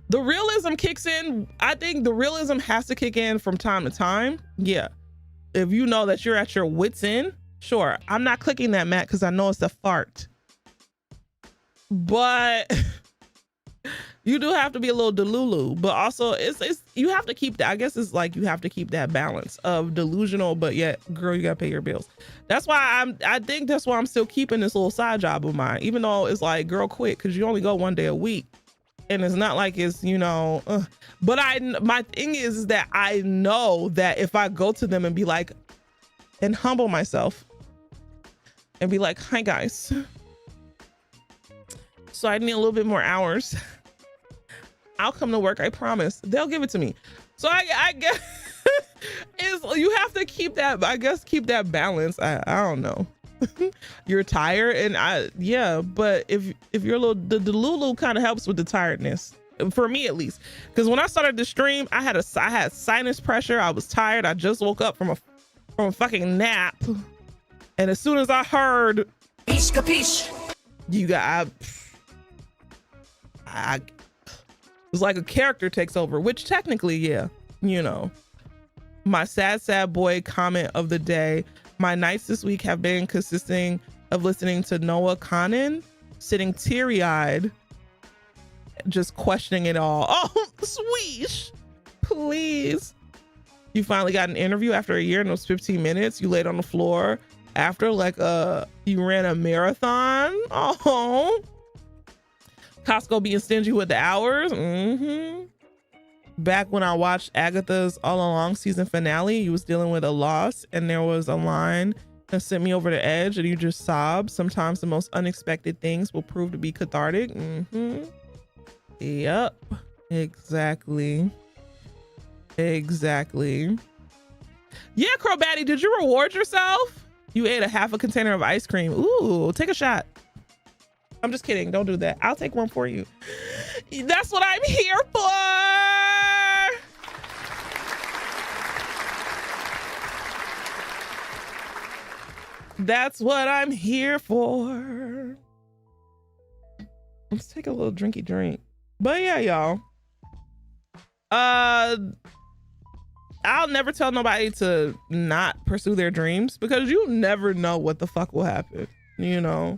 The realism kicks in. I think the realism has to kick in from time to time. Yeah. If you know that you're at your wit's end, sure. I'm not clicking that, Matt, because I know it's a fart. But you do have to be a little delulu. But also, it's you have to keep that. I guess it's like you have to keep that balance of delusional, but yet, girl, you gotta pay your bills. That's why I think that's why I'm still keeping this little side job of mine, even though it's like, girl, quit, because you only go one day a week. And it's not like it's, you know, but my thing is that I know that if I go to them and be like, and humble myself and be like, hi guys, so I need a little bit more hours, I'll come to work, I promise. They'll give it to me. So I guess you have to keep that, I guess, keep that balance. I don't know. You're tired, and but if you're a little, the Lulu kind of helps with the tiredness, for me at least, because when I started the stream, I had sinus pressure. I was tired. I just woke up from a fucking nap, and as soon as I heard you got, I it was like a character takes over, which technically, yeah, you know, my sad boy comment of the day. My nights this week have been consisting of listening to Noah Kanan, sitting teary-eyed, just questioning it all. Oh, sweesh, please. You finally got an interview after a year and it was 15 minutes. You laid on the floor after like you ran a marathon. Oh, Costco being stingy with the hours. Back when I watched Agatha's All Along season finale, you was dealing with a loss and there was a line that sent me over the edge and you just sobbed. Sometimes the most unexpected things will prove to be cathartic. Yep, exactly. Yeah, Crowbatty, did you reward yourself? You ate a half a container of ice cream. Ooh, take a shot. I'm just kidding. Don't do that. I'll take one for you. That's what I'm here for. That's what I'm here for. Let's take a little drinky drink. But yeah, y'all. I'll never tell nobody to not pursue their dreams because you never know what the fuck will happen. You know,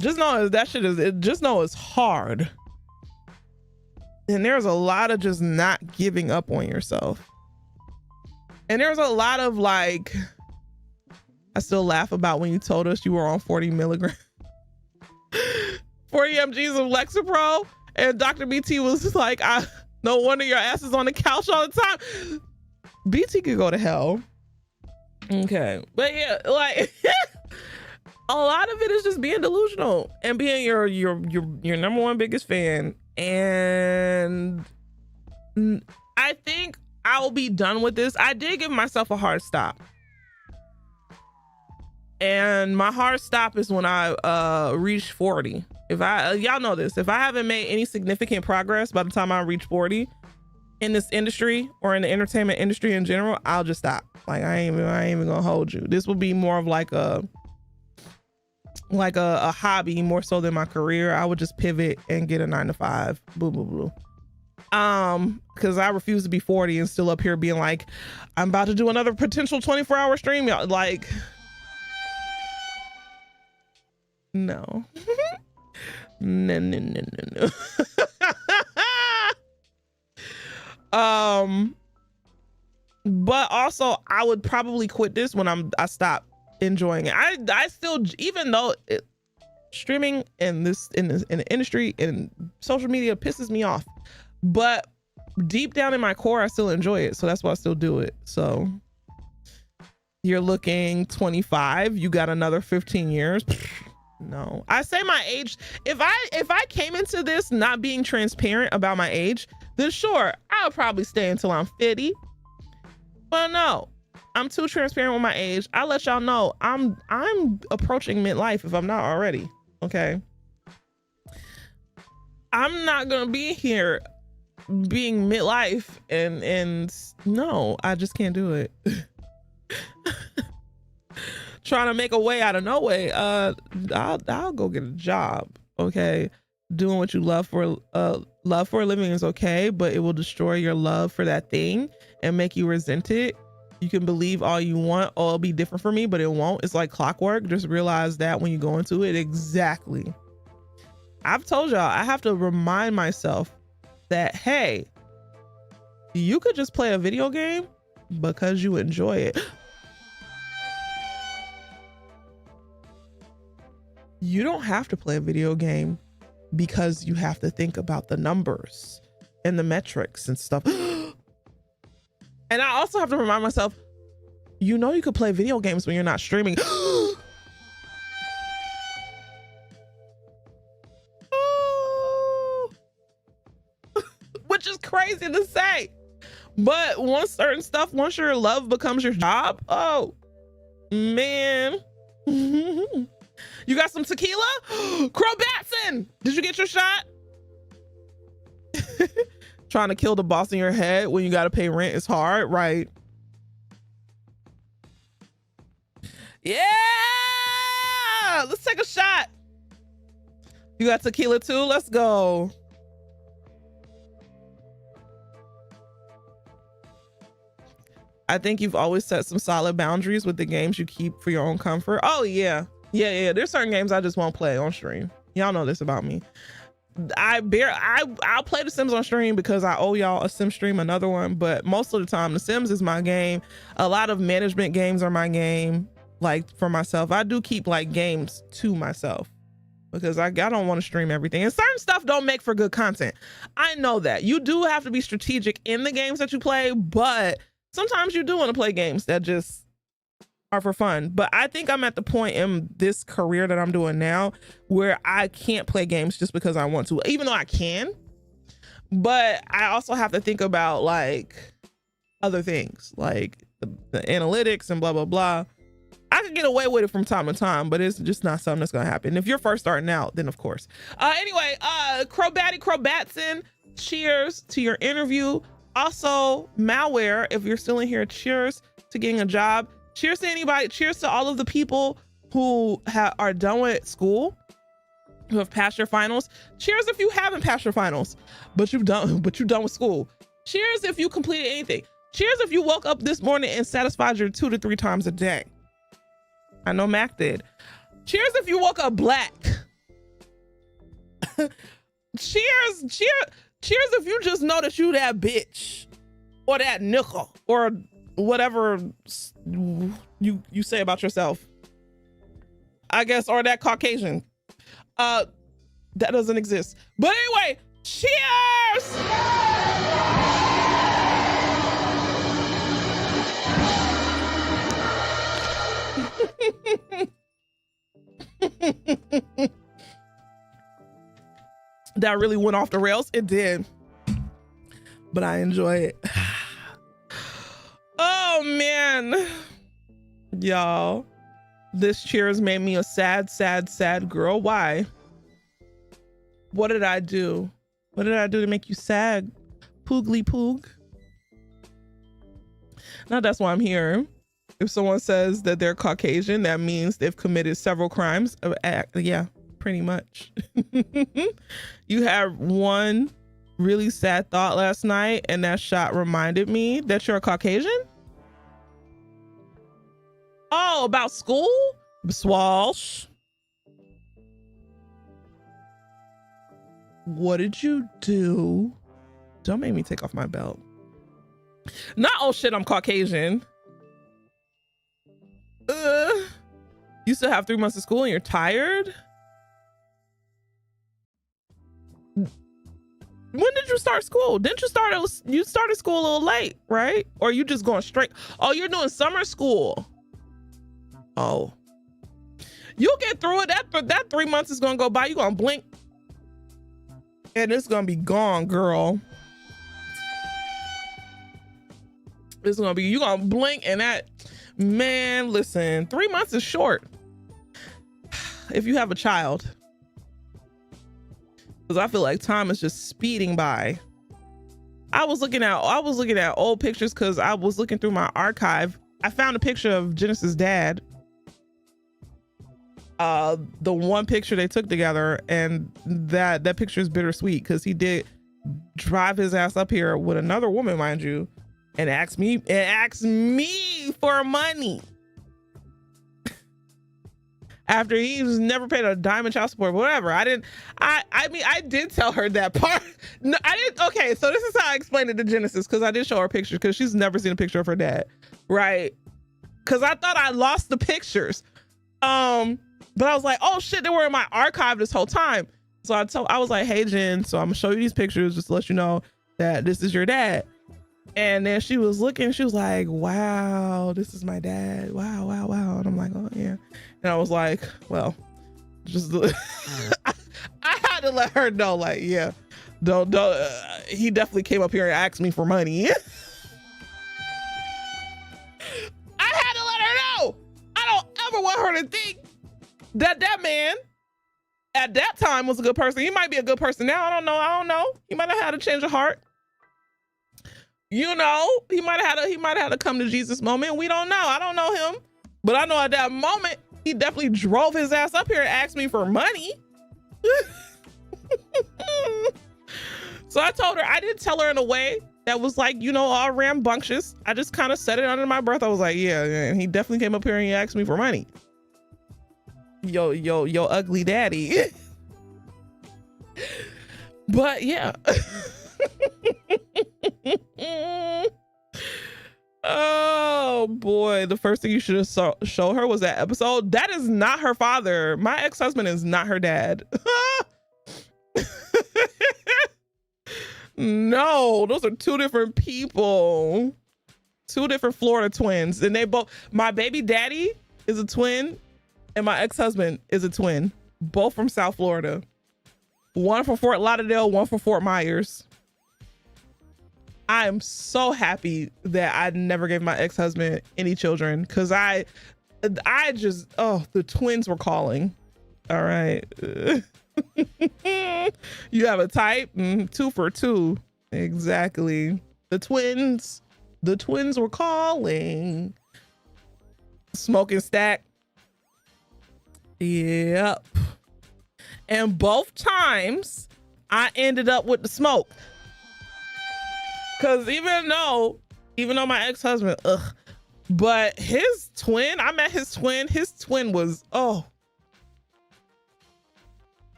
just know that shit is, just know it's hard. And there's a lot of just not giving up on yourself. And there's a lot of like, I still laugh about when you told us you were on 40 milligrams, 40 mgs of Lexapro, and Dr. BT was like, no wonder your ass is on the couch all the time. BT could go to hell. Okay, but yeah, like a lot of it is just being delusional and being your number one biggest fan. And I think I'll be done with this. I did give myself a hard stop. And my hard stop is when I reach 40. If y'all know this, if I haven't made any significant progress by the time I reach 40, in this industry or in the entertainment industry in general, I'll just stop. Like I ain't even gonna hold you. This will be more of like a hobby more so than my career. I would just pivot and get a 9-to-5. Boo boo boo. Because I refuse to be 40 and still up here being like, I'm about to do another potential 24-hour stream. Like, no. No. But also I would probably quit this when I stop enjoying it. I still, even though streaming in the industry and social media pisses me off, but deep down in my core, I still enjoy it. So that's why I still do it. So you're looking 25, you got another 15 years. No, I say my age. If I came into this not being transparent about my age, then sure, I'll probably stay until I'm 50. But no, I'm too transparent with my age. I'll let y'all know I'm approaching midlife if I'm not already. Okay. I'm not gonna be here being midlife and no, I just can't do it. Trying to make a way out of no way. I'll go get a job. Okay. Doing what you love for a living is okay, but it will destroy your love for that thing and make you resent it. You can believe all you want, oh, it'll be different for me, but it won't. It's like clockwork. Just realize that when you go into it. Exactly. I've told y'all, I have to remind myself that, hey, you could just play a video game because you enjoy it. You don't have to play a video game because you have to think about the numbers and the metrics and stuff. And I also have to remind myself, you know, you could play video games when you're not streaming. Which is crazy to say. But once your love becomes your job, oh, man. You got some tequila? Crow Batson, did you get your shot? Trying to kill the boss in your head when you got to pay rent is hard, right? Yeah, let's take a shot. You got tequila too? Let's go. I think you've always set some solid boundaries with the games you keep for your own comfort. Oh yeah. Yeah. There's certain games I just won't play on stream. Y'all know this about me. I'll play The Sims on stream because I owe y'all a Sim stream, another one. But most of the time, The Sims is my game. A lot of management games are my game. Like for myself, I do keep like games to myself because I don't want to stream everything. And certain stuff don't make for good content. I know that. You do have to be strategic in the games that you play, but sometimes you do want to play games that just are for fun. But I think I'm at the point in this career that I'm doing now where I can't play games just because I want to, even though I can. But I also have to think about like other things, like the analytics and blah, blah, blah. I could get away with it from time to time, but it's just not something that's gonna happen. If you're first starting out, then of course. Anyway, Crow Batson, cheers to your interview. Also, Malware, if you're still in here, cheers to getting a job. Cheers to anybody. Cheers to all of the people who are done with school, who have passed your finals. Cheers if you haven't passed your finals, but you're done with school. Cheers if you completed anything. Cheers if you woke up this morning and satisfied your 2 to 3 times a day. I know Mac did. Cheers if you woke up black. Cheers if you just know that you that bitch or that nickel or whatever you say about yourself, I guess, or that Caucasian. That doesn't exist. But anyway, cheers! That really went off the rails. It did. But I enjoy it. Oh man. Y'all, this cheers made me a sad girl. Why? What did I do? What did I do to make you sad? Poogly poog. Now that's why I'm here. If someone says that they're Caucasian, that means they've committed several crimes. Yeah, pretty much. You had one really sad thought last night, and that shot reminded me that you're a Caucasian. Oh, about school? Swash. What did you do? Don't make me take off my belt. Not, oh shit, I'm Caucasian. You still have 3 months of school and you're tired? When did you start school? Didn't you started school a little late, right? Or you just going straight? Oh, you're doing summer school. Oh, you'll get through it. That 3 months is gonna go by. You're gonna blink and it's gonna be gone, girl. It's gonna be, you're gonna blink and that, man, listen, 3 months is short if you have a child, because I feel like time is just speeding by. I was looking at old pictures because I was looking through my archive. I found a picture of Genesis' dad, the one picture they took together, and that picture is bittersweet because he did drive his ass up here with another woman, mind you, and asked me for money after he was never paid a dime in child support, whatever. I mean, I did tell her that part. No, I didn't. Okay, so this is how I explained it to Genesis, because I did show her pictures, because she's never seen a picture of her dad, right? Because I thought I lost the pictures. But I was like, oh shit, they were in my archive this whole time. So I was like, hey Jen, so I'm gonna show you these pictures just to let you know that this is your dad. And then she was looking, she was like, wow, this is my dad. Wow, wow, wow. And I'm like, oh yeah. And I was like, well, just I had to let her know, like, yeah, don't he definitely came up here and asked me for money. I had to let her know. I don't ever want her to think that man at that time was a good person. He might be a good person now. I don't know. He might have had a change of heart. You know, he might have had a come to Jesus moment. We don't know. I don't know him, but I know at that moment he definitely drove his ass up here and asked me for money. So I told her, I didn't tell her in a way that was like, you know, all rambunctious. I just kind of said it under my breath. I was like, yeah, and he definitely came up here and he asked me for money. Yo, ugly daddy. But yeah. Oh boy, the first thing you should have show her was that episode. That is not her father. My ex-husband is not her dad. No, those are two different people. Two different Florida twins. And they both, my baby daddy is a twin and my ex-husband is a twin. Both from South Florida. One from Fort Lauderdale, one from Fort Myers. I am so happy that I never gave my ex-husband any children, because I just, oh, the twins were calling. All right. You have a type? 2 for 2. Exactly. The twins were calling. Smoking stack. Yep. And both times I ended up with the smoke. Cause even though my ex-husband, but his twin, I met his twin was, oh,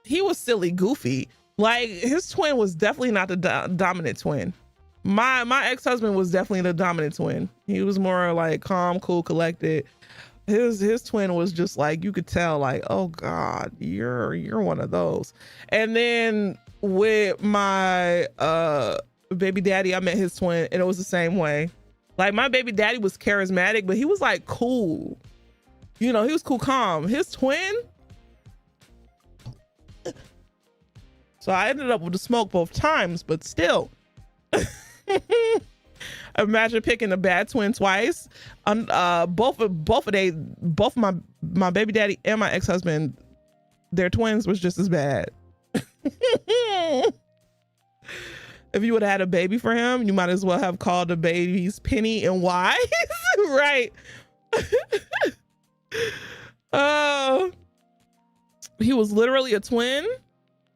he was silly, goofy. Like his twin was definitely not the dominant twin. My ex-husband was definitely the dominant twin. He was more like calm, cool, collected. His twin was just like, you could tell like, oh God, you're one of those. And then with my, baby daddy, I met his twin and it was the same way. Like my baby daddy was charismatic, but he was like cool. You know, he was cool, calm. His twin. So I ended up with the smoke both times, but still. Imagine picking a bad twin twice. Both my baby daddy and my ex-husband, their twins was just as bad. If you would have had a baby for him, you might as well have called the babies Penny and Wise. Right. He was literally a twin.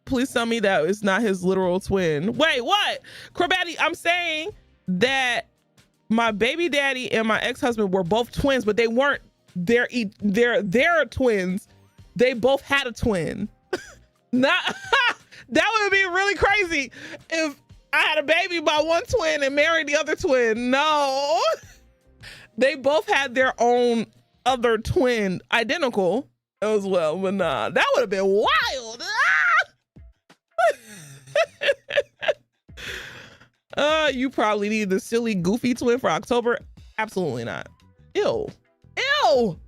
Please tell me that it's not his literal twin. Wait, what? Corbatti, I'm saying that my baby daddy and my ex-husband were both twins, but they weren't they're twins. They both had a twin. Not that would be really crazy if I had a baby by one twin and married the other twin. No. They both had their own other twin, identical as well, but nah, that would have been wild. You probably need the silly, goofy twin for October. Absolutely not. Ew. Ew.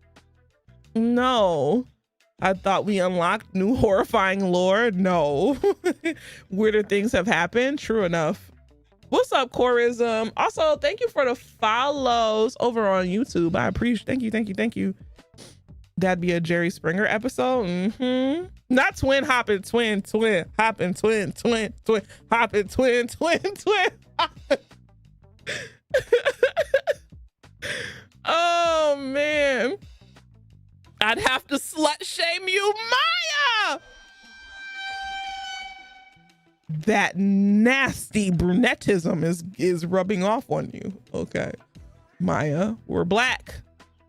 No. I thought we unlocked new horrifying lore. No. Weirder things have happened. True enough. What's up, Chorism? Also, thank you for the follows over on YouTube. I appreciate. Thank you. That'd be a Jerry Springer episode. Not twin hopping, twin hopping, twin hopping, twin. Oh man. I'd have to slut shame you, Maya. That nasty brunetism is rubbing off on you. Okay. Maya, we're black.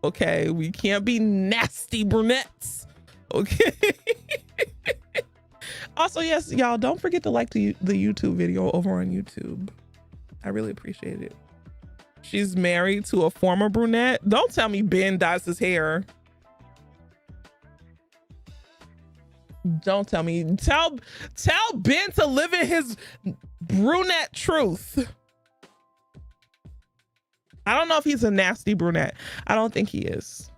Okay, we can't be nasty brunettes. Okay. Also, yes, y'all, don't forget to like the YouTube video over on YouTube. I really appreciate it. She's married to a former brunette. Don't tell me Ben dyes his hair. Don't tell me. Tell Ben to live in his brunette truth. I don't know if he's a nasty brunette. I don't think he is.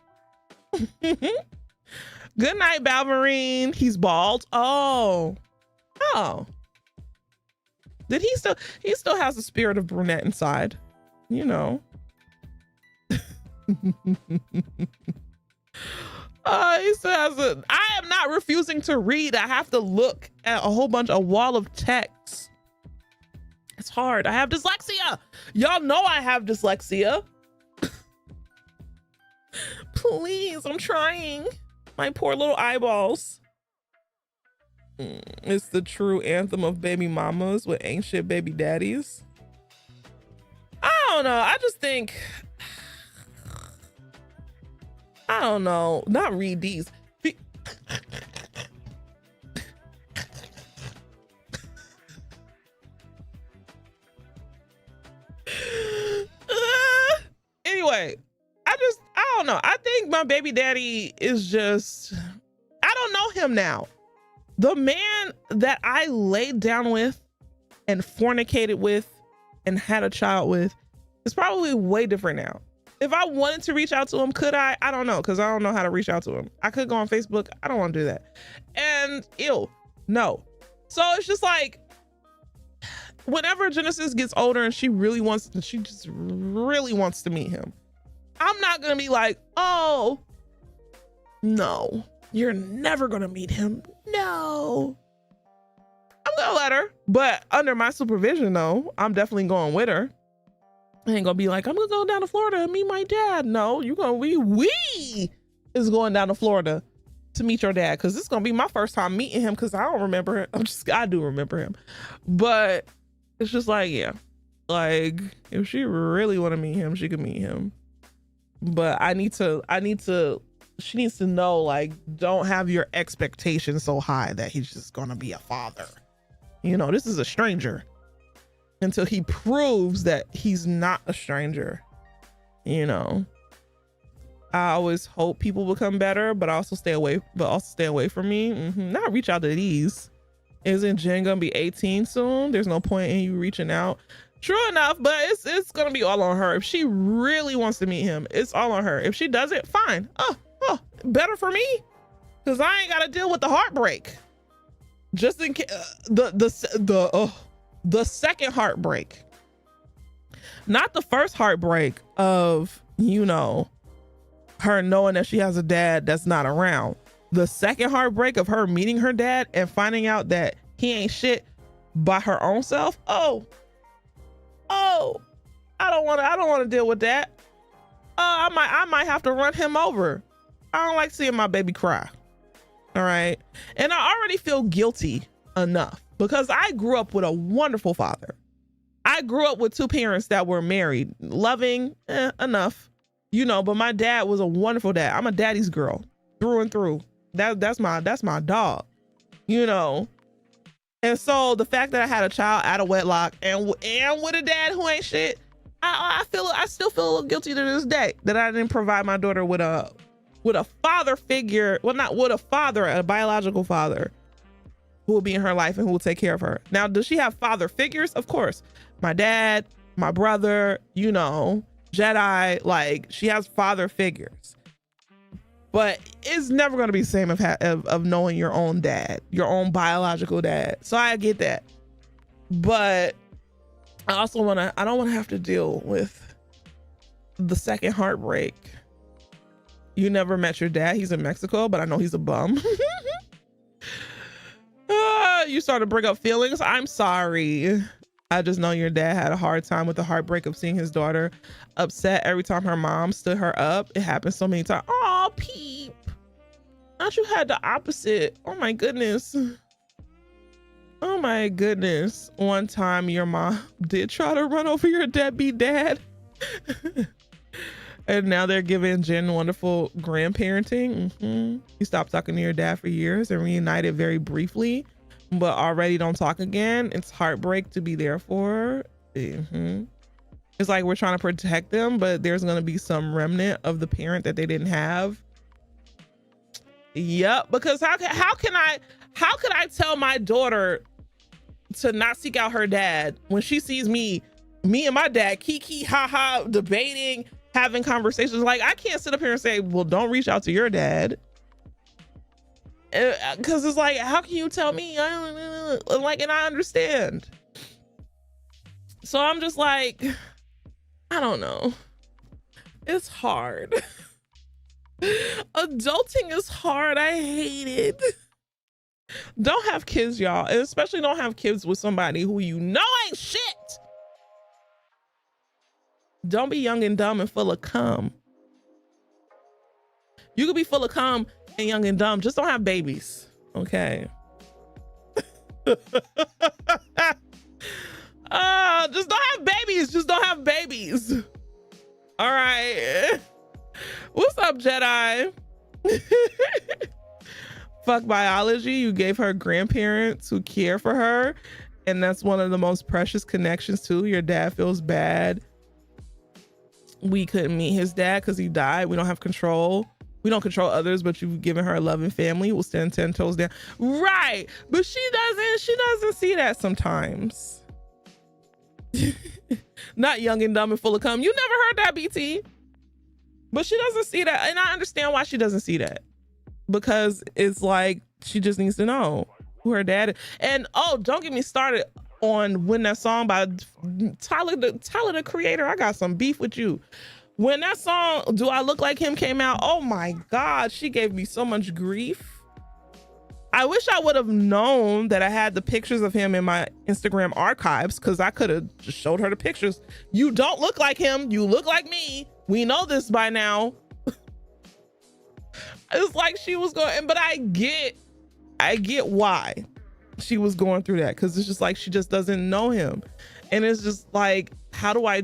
Good night, Balverine. He's bald. Oh. Did he still has the spirit of brunette inside, you know. He says, I am not refusing to read. I have to look at a wall of text. It's hard. I have dyslexia. Y'all know I have dyslexia. Please, I'm trying. My poor little eyeballs. It's the true anthem of baby mamas with ain't shit baby daddies. I don't know. I just think, I don't know. Not read these. Anyway, I don't know. I think my baby daddy is just, I don't know him now. The man that I laid down with and fornicated with and had a child with is probably way different now. If I wanted to reach out to him, could I? I don't know, because I don't know how to reach out to him. I could go on Facebook. I don't want to do that. And no. So it's just like, whenever Genesis gets older and she just really wants to meet him, I'm not going to be like, oh, no, you're never going to meet him. No. I'm going to let her, but under my supervision though, I'm definitely going with her. I ain't gonna be like, I'm gonna go down to Florida and meet my dad. No, you're gonna we is going down to Florida to meet your dad, because it's gonna be my first time meeting him, because I don't remember him. I do remember him, but it's just like, yeah, like if she really want to meet him, she can meet him. But she needs to know, like, don't have your expectations so high that he's just gonna be a father. You know, this is a stranger until he proves that he's not a stranger. You know, I always hope people become better, but also stay away from me. Not reach out to these. Isn't Jen gonna be 18 soon? There's no point in you reaching out. True enough, but it's gonna be all on her. If she really wants to meet him, it's all on her. If she doesn't, fine. Oh, better for me, because I ain't gotta deal with the heartbreak. Just in case the second heartbreak, not the first heartbreak of, you know, her knowing that she has a dad that's not around. The second heartbreak of her meeting her dad and finding out that he ain't shit. by her own self, oh, I don't want to deal with that. I might have to run him over. I don't like seeing my baby cry. All right. And I already feel guilty enough because I grew up with a wonderful father. I grew up with two parents that were married, loving enough, you know, but my dad was a wonderful dad. I'm a daddy's girl through and through. That's my dog, you know. And so the fact that I had a child out of wedlock and with a dad who ain't shit, I still feel a little guilty to this day that I didn't provide my daughter with a father figure. Well, not with a father, a biological father who will be in her life and who will take care of her. Now, does she have father figures? Of course. My dad, my brother, you know, Jedi, like she has father figures. But it's never going to be the same of knowing your own dad, your own biological dad. So I get that. But I also I don't want to have to deal with the second heartbreak. You never met your dad. He's in Mexico, but I know he's a bum. You start to bring up feelings. I'm sorry. I just know your dad had a hard time with the heartbreak of seeing his daughter upset every time her mom stood her up. It happened so many times. Oh, Peep. Not you had the opposite. Oh my goodness. Oh my goodness. One time your mom did try to run over your deadbeat dad. And now they're giving Jen wonderful grandparenting. You stopped talking to your dad for years and reunited very briefly, but already don't talk again. It's heartbreak to be there for. It's like we're trying to protect them, but there's going to be some remnant of the parent that they didn't have. Yep. Because how could I tell my daughter to not seek out her dad when she sees me and my dad kiki ha debating, having conversations? Like, I can't sit up here and say, well, don't reach out to your dad. Because it's like, how can you tell me? I don't like, and I understand. So I'm just like, I don't know. It's hard. Adulting is hard. I hate it. Don't have kids, y'all. And especially don't have kids with somebody who you know ain't shit. Don't be young and dumb and full of cum. You could be full of cum and young and dumb. Just don't have babies. Okay. Just don't have babies. Just don't have babies. All right. What's up, Jedi? Fuck biology. You gave her grandparents who care for her. And that's one of the most precious connections too. Your dad feels bad. We couldn't meet his dad because he died. We don't have control. We don't control others, but you've given her a loving family. We'll stand 10 toes down. Right. But she doesn't see that sometimes. Not young and dumb and full of cum. You never heard that, BT. But she doesn't see that. And I understand why she doesn't see that. Because it's like, she just needs to know who her dad is. And oh, don't get me started on when that song by Tyler the Creator, I got some beef with you. When that song, Do I Look Like Him, came out, oh my God, she gave me so much grief. I wish I would have known that I had the pictures of him in my Instagram archives, because I could have just showed her the pictures. You don't look like him, you look like me. We know this by now. It's like she was going, but I get why she was going through that, because it's just like she just doesn't know him. And it's just like, how do I,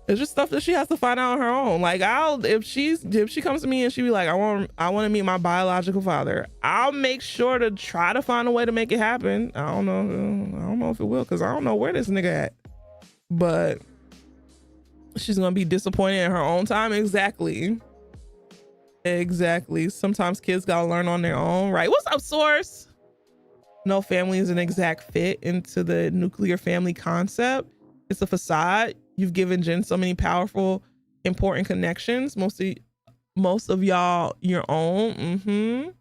it's just stuff that she has to find out on her own. Like, if she comes to me and she be like, I want to meet my biological father, I'll make sure to try to find a way to make it happen. I don't know if it will, because I don't know where this nigga at. But she's gonna be disappointed in her own time. Exactly. Sometimes kids gotta learn on their own, right? What's up, Source? No family is an exact fit into the nuclear family concept. It's a facade. You've given Jen so many powerful, important connections. Most of y'all your own.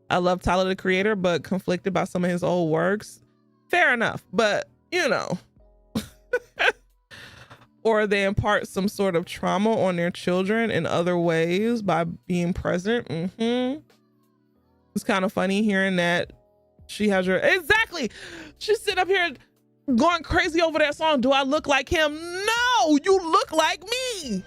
I love Tyler the Creator, but conflicted by some of his old works. Fair enough, but you know. Or they impart some sort of trauma on their children in other ways by being present. It's kind of funny hearing that She has your, exactly. She's sitting up here going crazy over that song. Do I look like him? No, you look like me.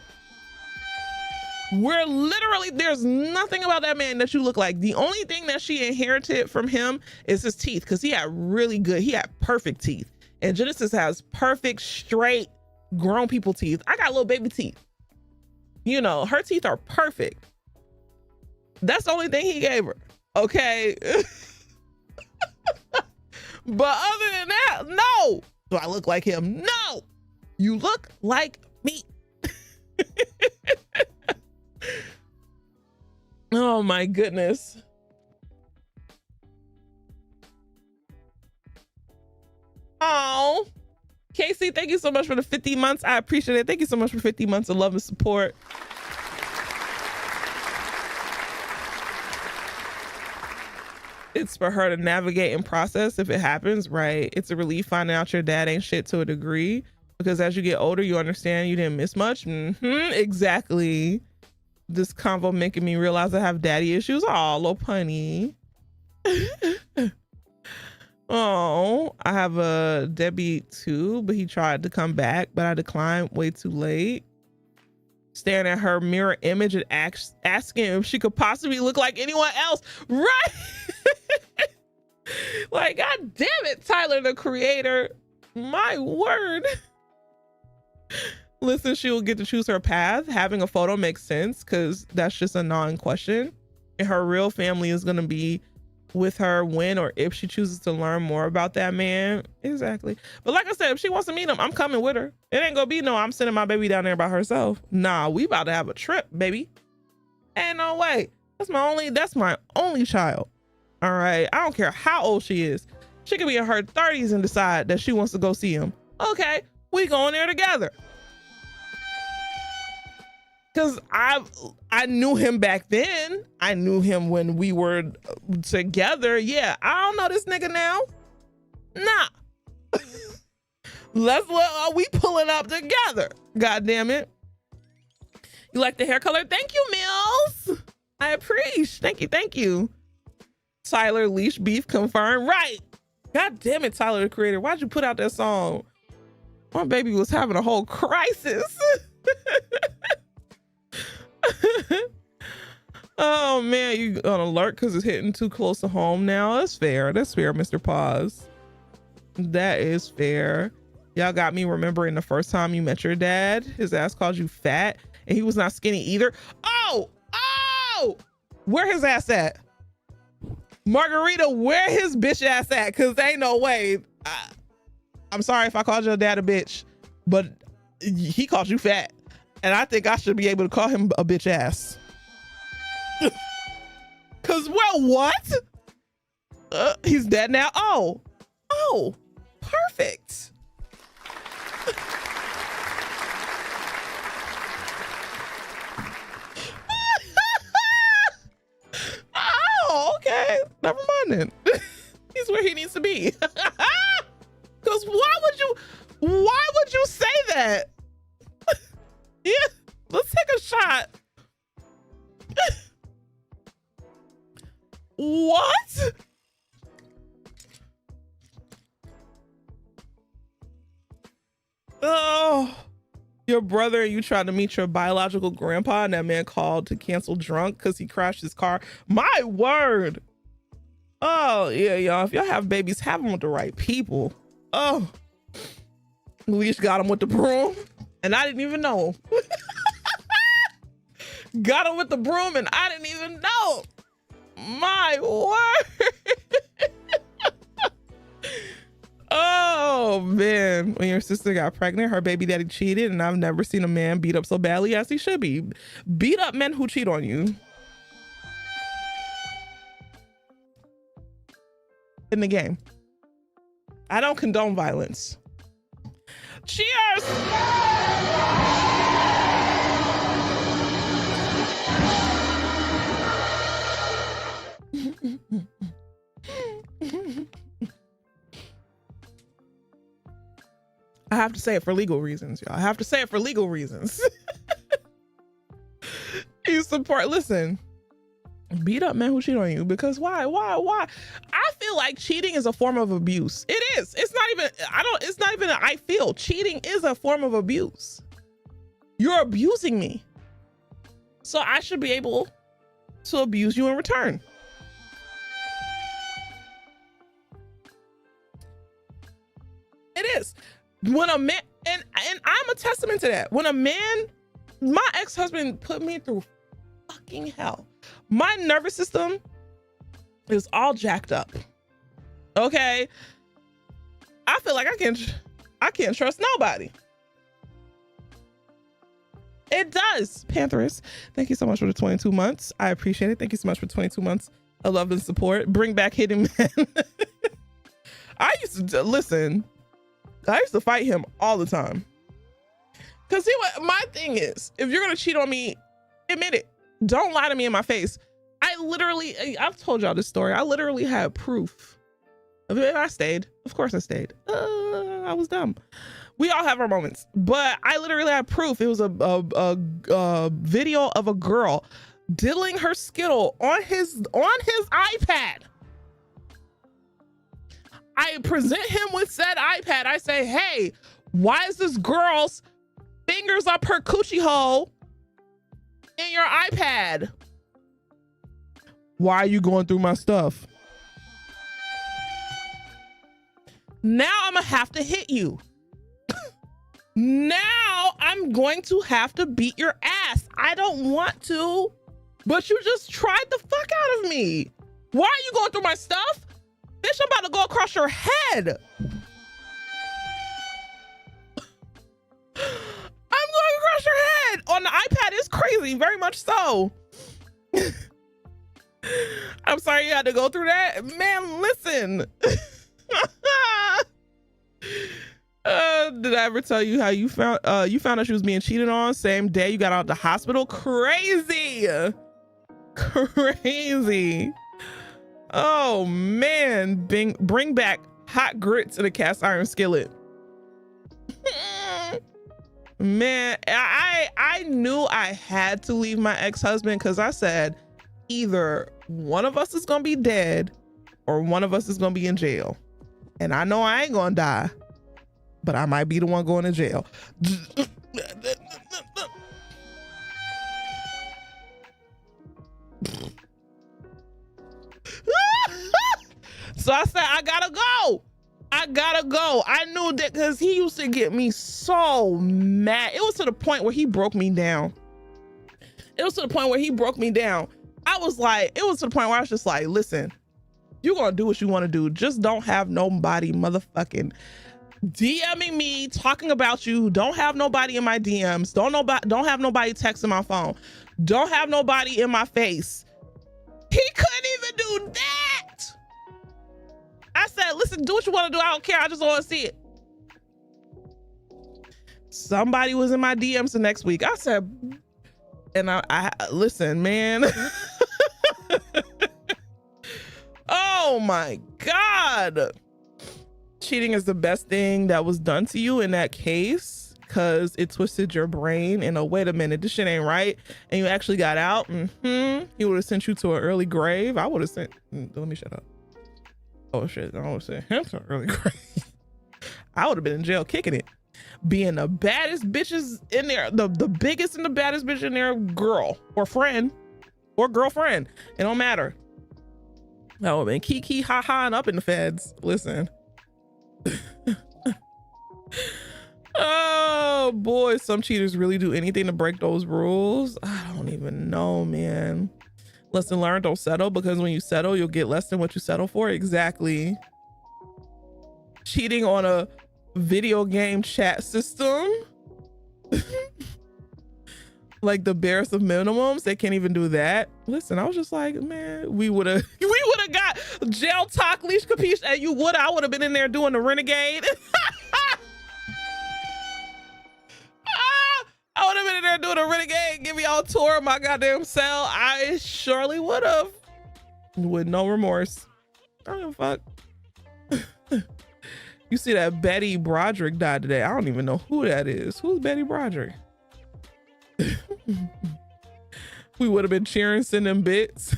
We're literally, there's nothing about that man that you look like. The only thing that she inherited from him is his teeth, because he had perfect teeth. And Genesis has perfect, straight, grown people teeth. I got little baby teeth. You know, her teeth are perfect. That's the only thing he gave her. Okay. But other than that, no. Do I look like him? No. You look like me. Oh my goodness. Oh, Casey, thank you so much for the 50 months. I appreciate it. Thank you so much for 50 months of love and support. It's for her to navigate and process if it happens, right? It's a relief finding out your dad ain't shit to a degree, because as you get older, you understand you didn't miss much. Exactly. This convo making me realize I have daddy issues. Oh, little punny. Oh, I have a deadbeat too, but he tried to come back, but I declined way too late. Staring at her mirror image and asking if she could possibly look like anyone else. Right? Like, God damn it, Tyler, the creator. My word. Listen, she will get to choose her path. Having a photo makes sense because that's just a non-question. And her real family is going to be with her when or if she chooses to learn more about that man. Exactly. But like I said, if she wants to meet him, I'm coming with her. It ain't gonna be no, I'm sending my baby down there by herself. Nah, we about to have a trip, baby. Ain't no way. That's my only child. All right. I don't care how old she is. She could be in her 30s and decide that she wants to go see him. Okay, we going there together. Cause I knew him back then. I knew him when we were together. Yeah, I don't know this nigga now. Nah. We pulling up together. God damn it. You like the hair color? Thank you, Mills. I appreciate. Thank you. Tyler, leash beef confirmed. Right. God damn it, Tyler, the creator. Why'd you put out that song? My baby was having a whole crisis. Oh man, you on alert because it's hitting too close to home now. That's fair, Mr. Pause. That is fair. Y'all got me remembering the first time you met your dad. His ass called you fat and he was not skinny either. Oh, where his ass at? Margarita, where his bitch ass at? Cause ain't no way. I'm sorry if I called your dad a bitch, but he called you fat. And I think I should be able to call him a bitch ass. Cause well, what? He's dead now. Oh, perfect. Oh, okay. Never mind then. He's where he needs to be. Cause why would you say that? Yeah, let's take a shot. What? Oh, your brother and you tried to meet your biological grandpa and that man called to cancel drunk because he crashed his car. My word. Oh, yeah, y'all. If y'all have babies, have them with the right people. Oh, Leash got him with the broom and I didn't even know. Got him with the broom and I didn't even know. My word. Oh man, when your sister got pregnant, her baby daddy cheated, and I've never seen a man beat up so badly as he should be. Beat up men who cheat on you. In the game. I don't condone violence. Cheers! I have to say it for legal reasons, y'all. I have to say it for legal reasons. You support, listen, Beat up men who cheat on you, because why? I feel like cheating is a form of abuse. It is. It's not even, it's not even I feel. Cheating is a form of abuse. You're abusing me. So I should be able to abuse you in return. It is. When a man, and I'm a testament to that. When a man, my ex-husband put me through fucking hell. My nervous system is all jacked up. Okay. I feel like I can't trust nobody. It does. Pantheress, thank you so much for the 22 months. I appreciate it. Thank you so much for 22 months of love and support. Bring back hitting men. I used to fight him all the time. Cause my thing is, if you're gonna cheat on me, admit it. Don't lie to me in my face. I've told y'all this story. I literally had proof. I stayed. Of course I stayed. I was dumb. We all have our moments, but I literally had proof. It was a video of a girl diddling her Skittle on his iPad. I present him with said iPad. I say, hey, why is this girl's fingers up her coochie hole in your iPad? Why are you going through my stuff? Now I'm gonna have to hit you. Now I'm going to have to beat your ass. I don't want to, but you just tried the fuck out of me. Why are you going through my stuff? Bitch, I'm about to go across your head. I'm going across your head on the iPad. It's crazy, very much so. I'm sorry you had to go through that. Man, listen. Did I ever tell you how you found out she was being cheated on same day you got out of the hospital? Crazy. Crazy. Oh man, bring back hot grits in a cast iron skillet. Man, I knew I had to leave my ex-husband because I said either one of us is gonna be dead or one of us is gonna be in jail. And I know I ain't gonna die, but I might be the one going to jail. So I said, I gotta go. I knew that because he used to get me so mad. It was to the point where he broke me down. I was to the point where I was just like, listen, you're gonna do what you want to do. Just don't have nobody motherfucking DMing me, talking about you. Don't have nobody in my DMs. Don't have nobody texting my phone. Don't have nobody in my face. He couldn't even do that. I said, listen, do what you want to do. I don't care. I just want to see it. Somebody was in my DMs the next week. I said, and I listen, man. Oh my God. Cheating is the best thing that was done to you in that case because it twisted your brain and wait a minute, this shit ain't right. And you actually got out. He would have sent you to an early grave. I would have sent, let me shut up. Oh shit, I would have sent him to an early grave. I would have been in jail kicking it. Being the baddest bitches in there, the biggest and the baddest bitch in there, girl or friend or girlfriend. It don't matter. That would have been kiki, ha-ha, and up in the feds. Listen. Oh boy, some cheaters really do anything to break those rules. I don't even know, man. Lesson learned, don't settle, because when you settle, you'll get less than what you settle for. Exactly. Cheating on a video game chat system. Like the barest of minimums, they can't even do that. Listen, I was just like, man, we would have got jail talk, leash capiche, and I would have been in there doing the renegade. I would have been in there doing a renegade, give me all tour of my goddamn cell. I surely would have, with no remorse. I don't give a fuck. You see that Betty Broderick died today. I don't even know who that is. Who's Betty Broderick? We would have been cheering, sending bits.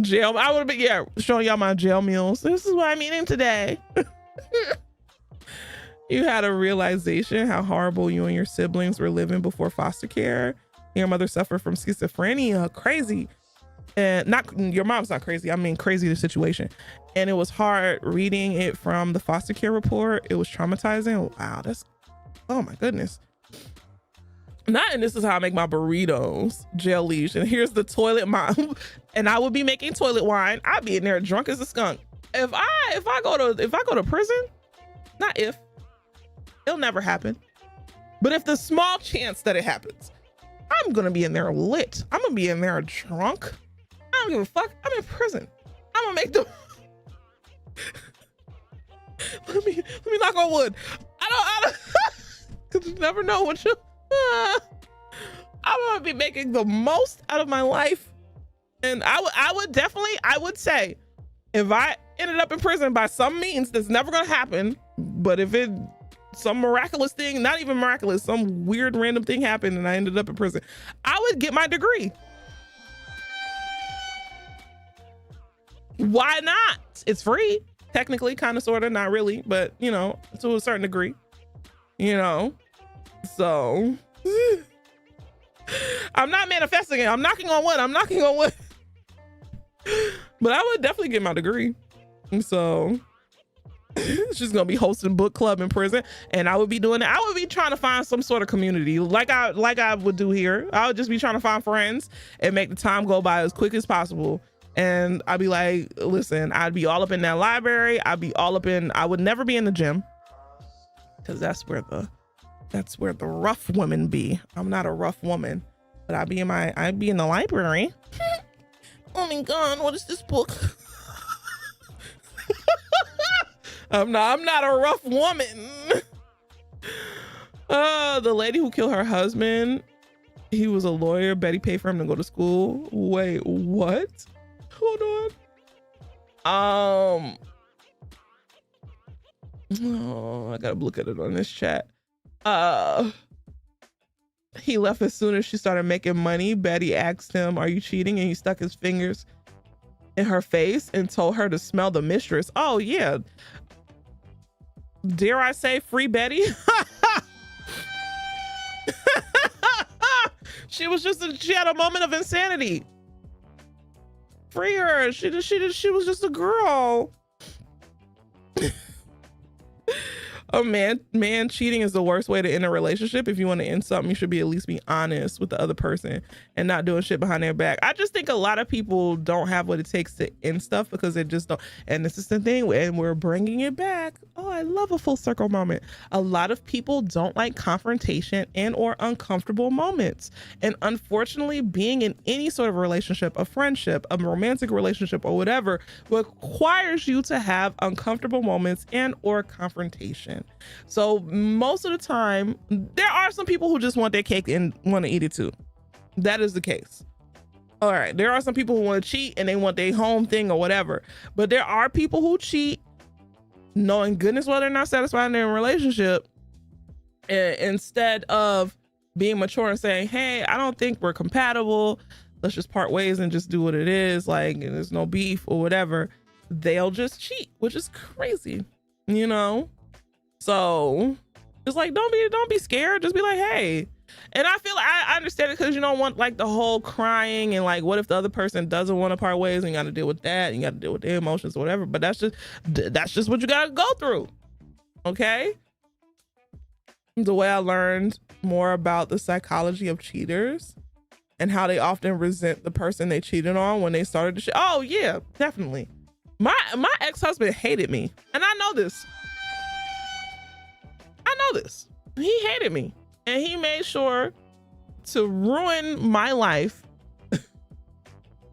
Jail. I would have been, yeah, showing y'all my jail meals. This is what I'm eating today. You had a realization how horrible you and your siblings were living before foster care. Your mother suffered from schizophrenia. Crazy. And not your mom's not crazy. I mean, crazy the situation. And it was hard reading it from the foster care report. It was traumatizing. Wow, that's, oh my goodness. And this is how I make my burritos, jail leash. And here's the toilet mom. And I would be making toilet wine. I'd be in there drunk as a skunk. If I go to prison, not if, it'll never happen. But if the small chance that it happens, I'm gonna be in there lit. I'm gonna be in there drunk. I don't give a fuck. I'm in prison. I'm gonna make the let me knock on wood. I don't cause you never know what you I'm gonna be making the most out of my life. And I would say if I ended up in prison by some means that's never gonna happen, but if it some miraculous thing, not even miraculous, some weird random thing happened and I ended up in prison, I would get my degree. Why not? It's free, technically, kind of, sort of, not really, but you know, to a certain degree, you know. So I'm not manifesting it. I'm knocking on wood. But I would definitely get my degree. So she's gonna be hosting book club in prison, and I would be doing it. I would be trying to find some sort of community, like I would do here. I would just be trying to find friends and make the time go by as quick as possible. And I'd be like, listen, I'd be all up in that library. I would never be in the gym, because that's where the rough women be. I'm not a rough woman, but I'd be in the library. Oh my God, what is this book? I'm not a rough woman. The lady who killed her husband, he was a lawyer. Betty paid for him to go to school. Wait, what? Hold on. Oh, I gotta look at it on this chat. He left as soon as she started making money. Betty asked him, "Are you cheating?" And he stuck his fingers in her face and told her to smell the mistress. Oh yeah. Dare I say free Betty? She had a moment of insanity. Free her. She was just a girl. A man cheating is the worst way to end a relationship. If you want to end something, you should at least be honest with the other person and not doing shit behind their back. I just think a lot of people don't have what it takes to end stuff because they just don't. And this is the thing, and we're bringing it back. Oh, I love a full circle moment. A lot of people don't like confrontation and or uncomfortable moments. And unfortunately, being in any sort of relationship, a friendship, a romantic relationship, or whatever, requires you to have uncomfortable moments and or confrontation. So most of the time, there are some people who just want their cake and want to eat it too. That is the case. All right. There are some people who want to cheat and they want their home thing or whatever. But there are people who cheat knowing goodness well they're not satisfied in their relationship. And instead of being mature and saying, hey, I don't think we're compatible. Let's just part ways and just do what it is. Like, there's no beef or whatever. They'll just cheat, which is crazy, you know? So it's like, don't be scared. Just be like, hey. And I feel like I understand it because you don't want like the whole crying and like, what if the other person doesn't want to part ways, and you got to deal with that. And you got to deal with their emotions or whatever. But that's just what you got to go through. Okay. The way I learned more about the psychology of cheaters and how they often resent the person they cheated on when they started to cheat. Oh yeah, definitely. My ex-husband hated me, and I know this. He hated me, and he made sure to ruin my life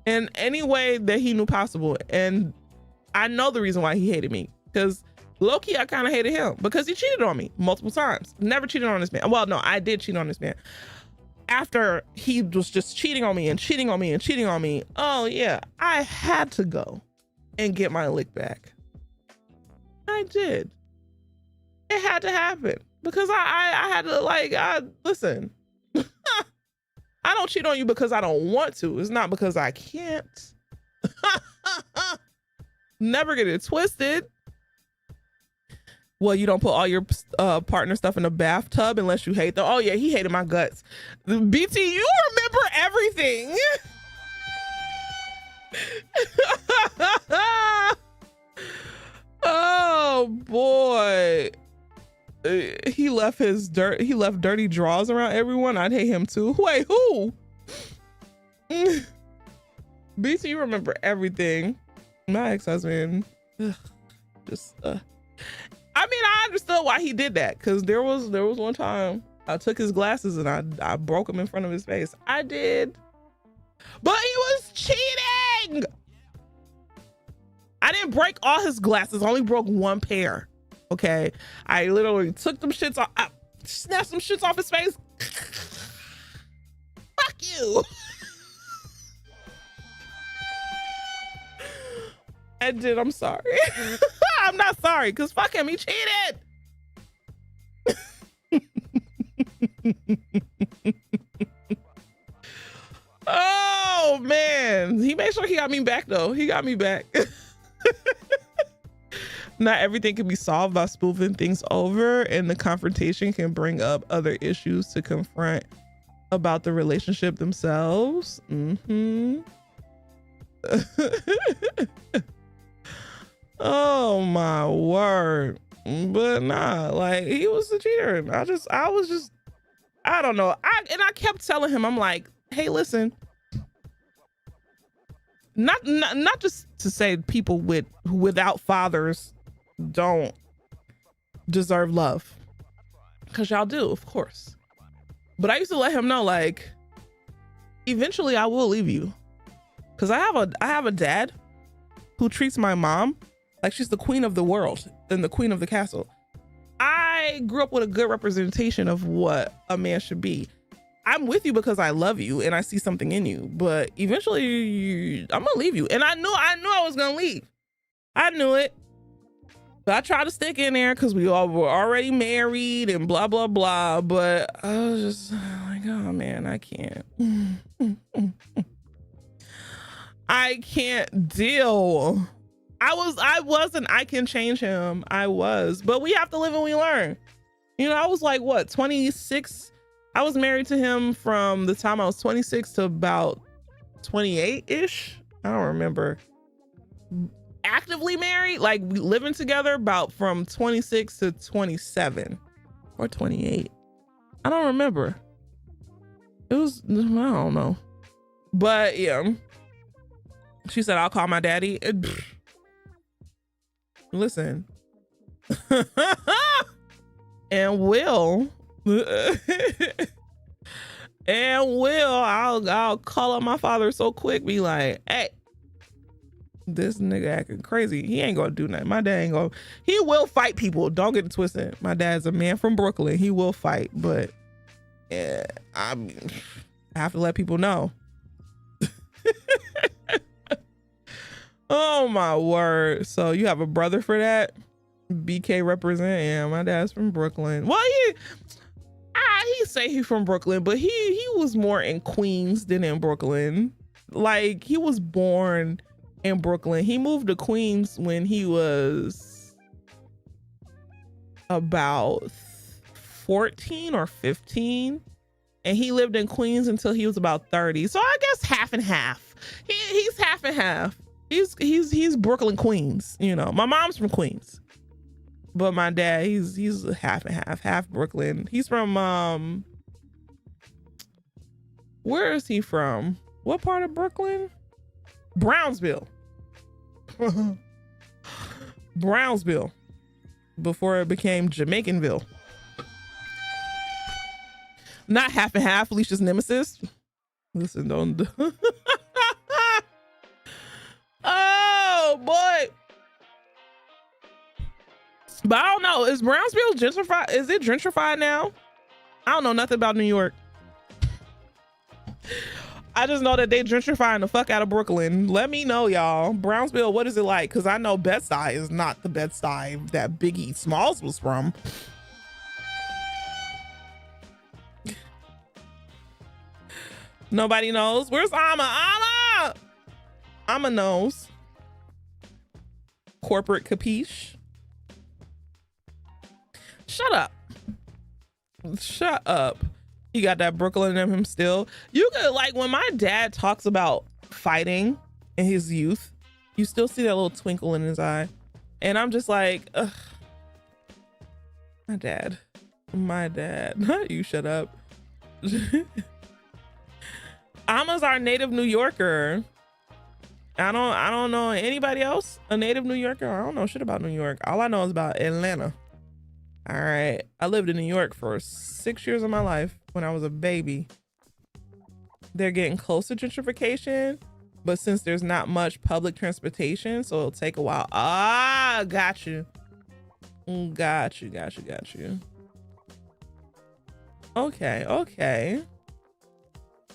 in any way that he knew possible. And I know the reason why he hated me, because low-key I kind of hated him because he cheated on me multiple times. Never cheated on this man. Well, no, I did cheat on this man. After he was just cheating on me and cheating on me and cheating on me. Oh yeah, I had to go and get my lick back. I did. It had to happen because I had to listen. I don't cheat on you because I don't want to. It's not because I can't. Never get it twisted. Well, you don't put all your partner stuff in the bathtub unless you hate them. Oh yeah, he hated my guts. BT, you remember everything. Oh boy. He left dirty drawers around everyone. I'd hate him too. Wait, who? BT, you remember everything. My ex-husband, just I mean, I understood why he did that, because there was one time I took his glasses and I broke them in front of his face. I did, but he was cheating. I didn't break all his glasses. I only broke one pair. Okay, I literally took them shits off. I snatched some shits off his face. Fuck you. I did. I'm sorry. I'm not sorry, because fuck him. He cheated. Oh man, he made sure he got me back though. He got me back. Not everything can be solved by smoothing things over, and the confrontation can bring up other issues to confront about the relationship themselves. Oh my word. But nah, like, he was a cheater. I don't know. I kept telling him, I'm like, hey, listen, not just to say people without fathers don't deserve love, because y'all do, of course. But I used to let him know, like, eventually I will leave you, because I have a dad who treats my mom like she's the queen of the world and the queen of the castle. I grew up with a good representation of what a man should be. I'm with you because I love you and I see something in you, but eventually I'm gonna leave you. And I knew I was gonna leave. I knew it. But I tried to stick in there because we all were already married and blah, blah, blah. But I was just like, oh man, I can't. I can't deal. I wasn't, I can change him. I was, but we have to live and we learn. You know, I was like, what, 26? I was married to him from the time I was 26 to about 28-ish. I don't remember. Actively married, like living together, about from 26 to 27 or 28. I don't remember. It was, I don't know. But yeah, she said, I'll call my daddy. Listen. And I'll call up my father so quick, be like, hey, this nigga acting crazy. He ain't gonna do nothing. My dad ain't gonna, he will fight people. Don't get it twisted. My dad's a man from Brooklyn. He will fight, but yeah, I have to let people know. Oh my word. So you have a brother for that? BK represent. Yeah, my dad's from Brooklyn. Well, he say he's from Brooklyn, but he was more in Queens than in Brooklyn. Like, he was born in Brooklyn. He moved to Queens when he was about 14 or 15, and he lived in Queens until he was about 30. So I guess half and half. He's half and half. He's Brooklyn, Queens. You know, my mom's from Queens, but my dad, he's half and half Brooklyn. He's from where is he from? What part of Brooklyn? Brownsville. Brownsville, before it became Jamaicanville. Not half and half, Alicia's nemesis. Listen, don't. Oh boy. But I don't know, is Brownsville gentrified? Is it gentrified now? I don't know nothing about New York. I just know that they gentrifying the fuck out of Brooklyn. Let me know, y'all. Brownsville, what is it like? Because I know Bed-Stuy is not the Bed-Stuy that Biggie Smalls was from. Nobody knows. Where's Amma? Amma! Amma knows. Corporate capiche. Shut up. Shut up. He got that Brooklyn in him still. You could, like, when my dad talks about fighting in his youth, you still see that little twinkle in his eye. And I'm just like, ugh. My dad. Not you, shut up. Amma's our native New Yorker. I don't know anybody else a native New Yorker. I don't know shit about New York. All I know is about Atlanta. All right. I lived in New York for 6 years of my life when I was a baby. They're getting close to gentrification, but since there's not much public transportation, so it'll take a while. Ah, got you. Got you. Okay.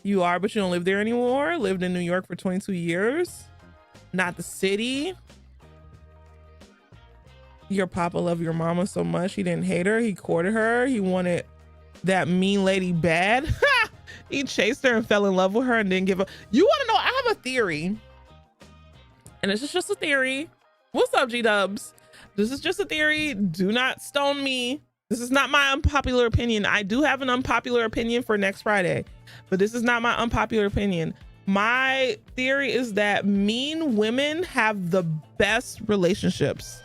You are, but you don't live there anymore. Lived in New York for 22 years. Not the city. Your papa loved your mama so much. He didn't hate her. He courted her. He wanted that mean lady bad. He chased her and fell in love with her and didn't give up. You want to know? I have a theory. And this is just a theory. What's up, G-dubs? This is just a theory. Do not stone me. This is not my unpopular opinion. I do have an unpopular opinion for next Friday, but this is not my unpopular opinion. My theory is that mean women have the best relationships.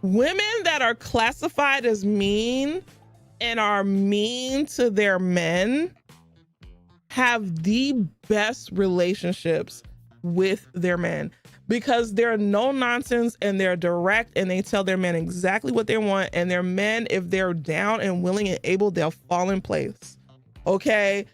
Women that are classified as mean and are mean to their men have the best relationships with their men because they're no nonsense and they're direct and they tell their men exactly what they want, and their men, if they're down and willing and able, they'll fall in place. Okay.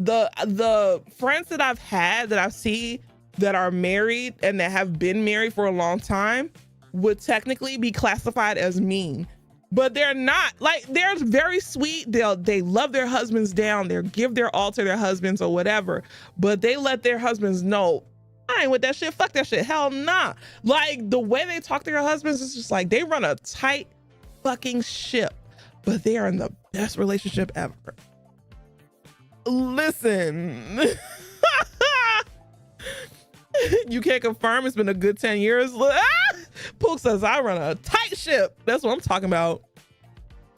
The friends that I've had that I see that are married and that have been married for a long time would technically be classified as mean, but they're not. Like, they're very sweet. They love their husbands down. They give their all to their husbands or whatever, but they let their husbands know, I ain't with that shit. Fuck that shit. Hell nah. Like, the way they talk to their husbands is just like, they run a tight fucking ship, but they are in the best relationship ever. Listen. You can't confirm. It's been a good 10 years. Pook says, I run a tight ship. That's what I'm talking about.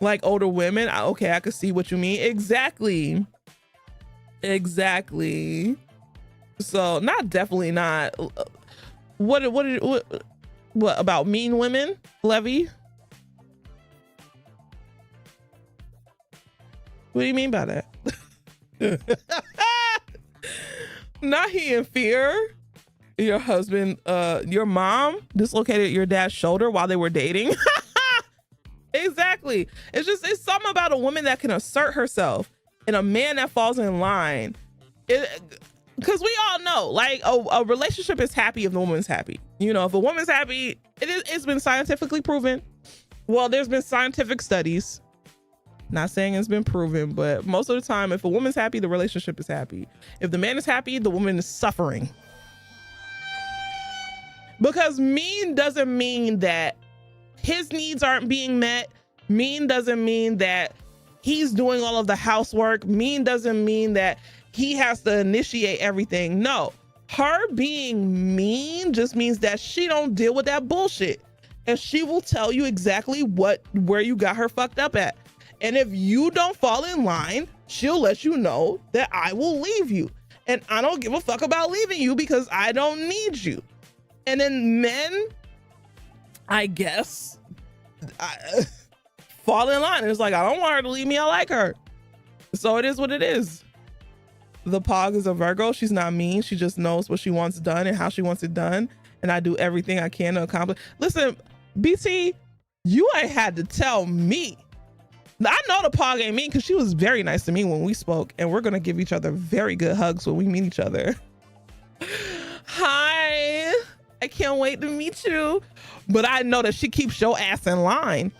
Like older women. Okay, I could see what you mean. Exactly. So definitely not. What about mean women, Levy? What do you mean by that? Not he in fear. Your husband, your mom dislocated your dad's shoulder while they were dating. Exactly. It's something about a woman that can assert herself and a man that falls in line. Because we all know, like, a relationship is happy if the woman's happy. You know, if a woman's happy, it's been scientifically proven. Well, there's been scientific studies. Not saying it's been proven, but most of the time, if a woman's happy, the relationship is happy. If the man is happy, the woman is suffering. Because mean doesn't mean that his needs aren't being met. Mean doesn't mean that he's doing all of the housework. Mean doesn't mean that he has to initiate everything. No, her being mean just means that she don't deal with that bullshit. And she will tell you exactly where you got her fucked up at. And if you don't fall in line, she'll let you know that I will leave you. And I don't give a fuck about leaving you because I don't need you. And then men, I guess, fall in line. It's like, I don't want her to leave me. I like her. So it is what it is. The Pog is a Virgo. She's not mean. She just knows what she wants done and how she wants it done. And I do everything I can to accomplish. Listen, BT, you ain't had to tell me. I know the Pog ain't mean because she was very nice to me when we spoke. And we're going to give each other very good hugs when we meet each other. Hi. I can't wait to meet you. But I know that she keeps your ass in line.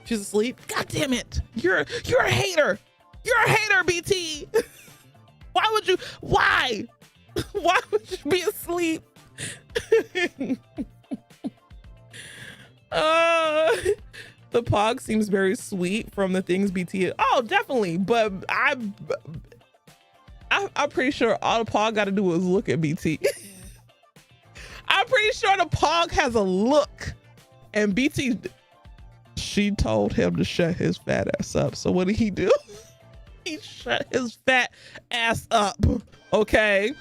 She's asleep. God damn it. You're a hater. You're a hater, BT. Why would you be asleep? The pog seems very sweet from the things BT is. Oh, definitely. But I'm pretty sure all the pog got to do is look at BT. I'm pretty sure the pog has a look, and BT, she told him to shut his fat ass up. So what did he do? He shut his fat ass up. Okay.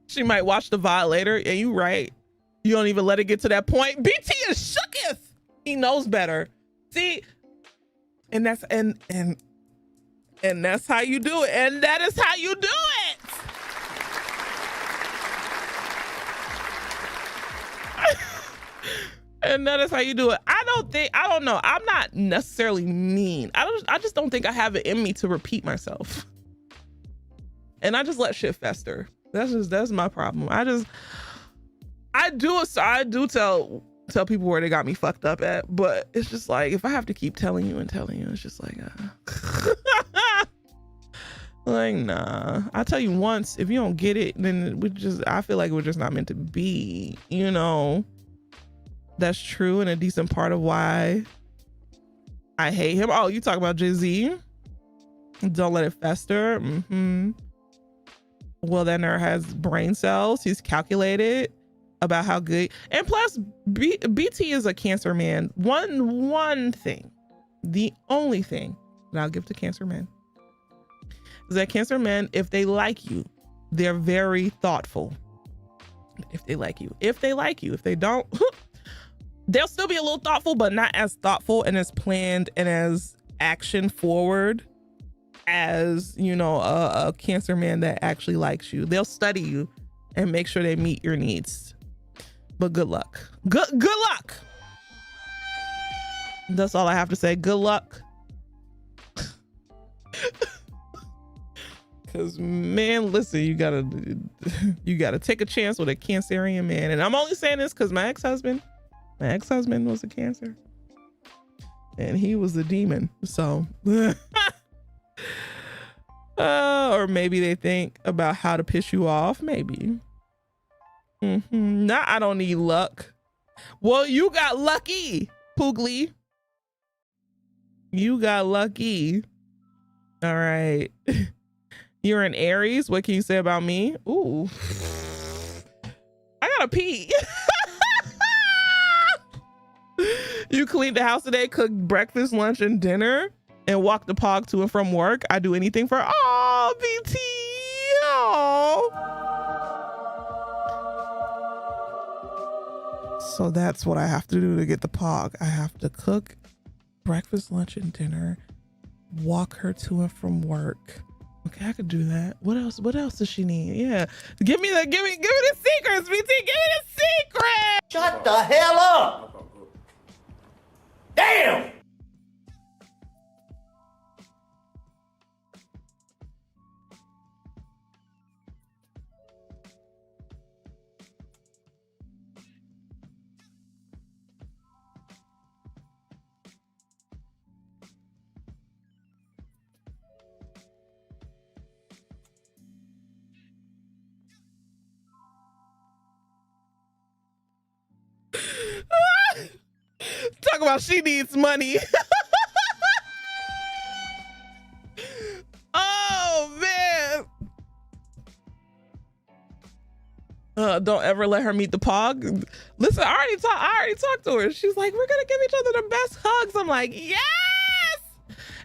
She might watch the VOD later. Yeah, you right. You don't even let it get to that point. BT is shooketh. He knows better. See, and that's and that's how you do it. And that is how you do it. And that is how you do it. I don't know. I'm not necessarily mean. I just don't think I have it in me to repeat myself. And I just let shit fester. That's my problem. I do tell people where they got me fucked up at, but it's just like, if I have to keep telling you, it's just like, like, nah. I tell you once, if you don't get it, then I feel like we're just not meant to be, you know. That's true, and a decent part of why I hate him. Oh, you talk about Jay-Z? Don't let it fester. Well, that nerd has brain cells. He's calculated about how good. And plus, BT is a cancer man. One thing, the only thing that I'll give to cancer men is that cancer men, if they like you, they're very thoughtful. If they like you. If they don't, they'll still be a little thoughtful, but not as thoughtful and as planned and as action forward as, you know, a cancer man that actually likes you. They'll study you and make sure they meet your needs. But good luck. Good luck. That's all I have to say. Good luck. Cause man, listen, you gotta take a chance with a Cancerian man. And I'm only saying this because my ex-husband was a Cancer. And he was a demon. So or maybe they think about how to piss you off. Maybe. Nah, I don't need luck. Well, you got lucky, Poogly. You got lucky. All right. You're an Aries. What can you say about me? Ooh. I gotta pee. You cleaned the house today, cooked breakfast, lunch, and dinner, and walked the pog to and from work. I do anything for BT. So that's what I have to do to get the pog. I have to cook breakfast, lunch, and dinner, walk her to and from work. Okay, I could do that. What else does she need? Yeah. Give me the secrets, BT. Give me the secret. Shut the hell up! Damn! Talk about she needs money. Oh man. Don't ever let her meet the pog. Listen, I already talked to her. She's like, we're gonna give each other the best hugs. I'm like, yes.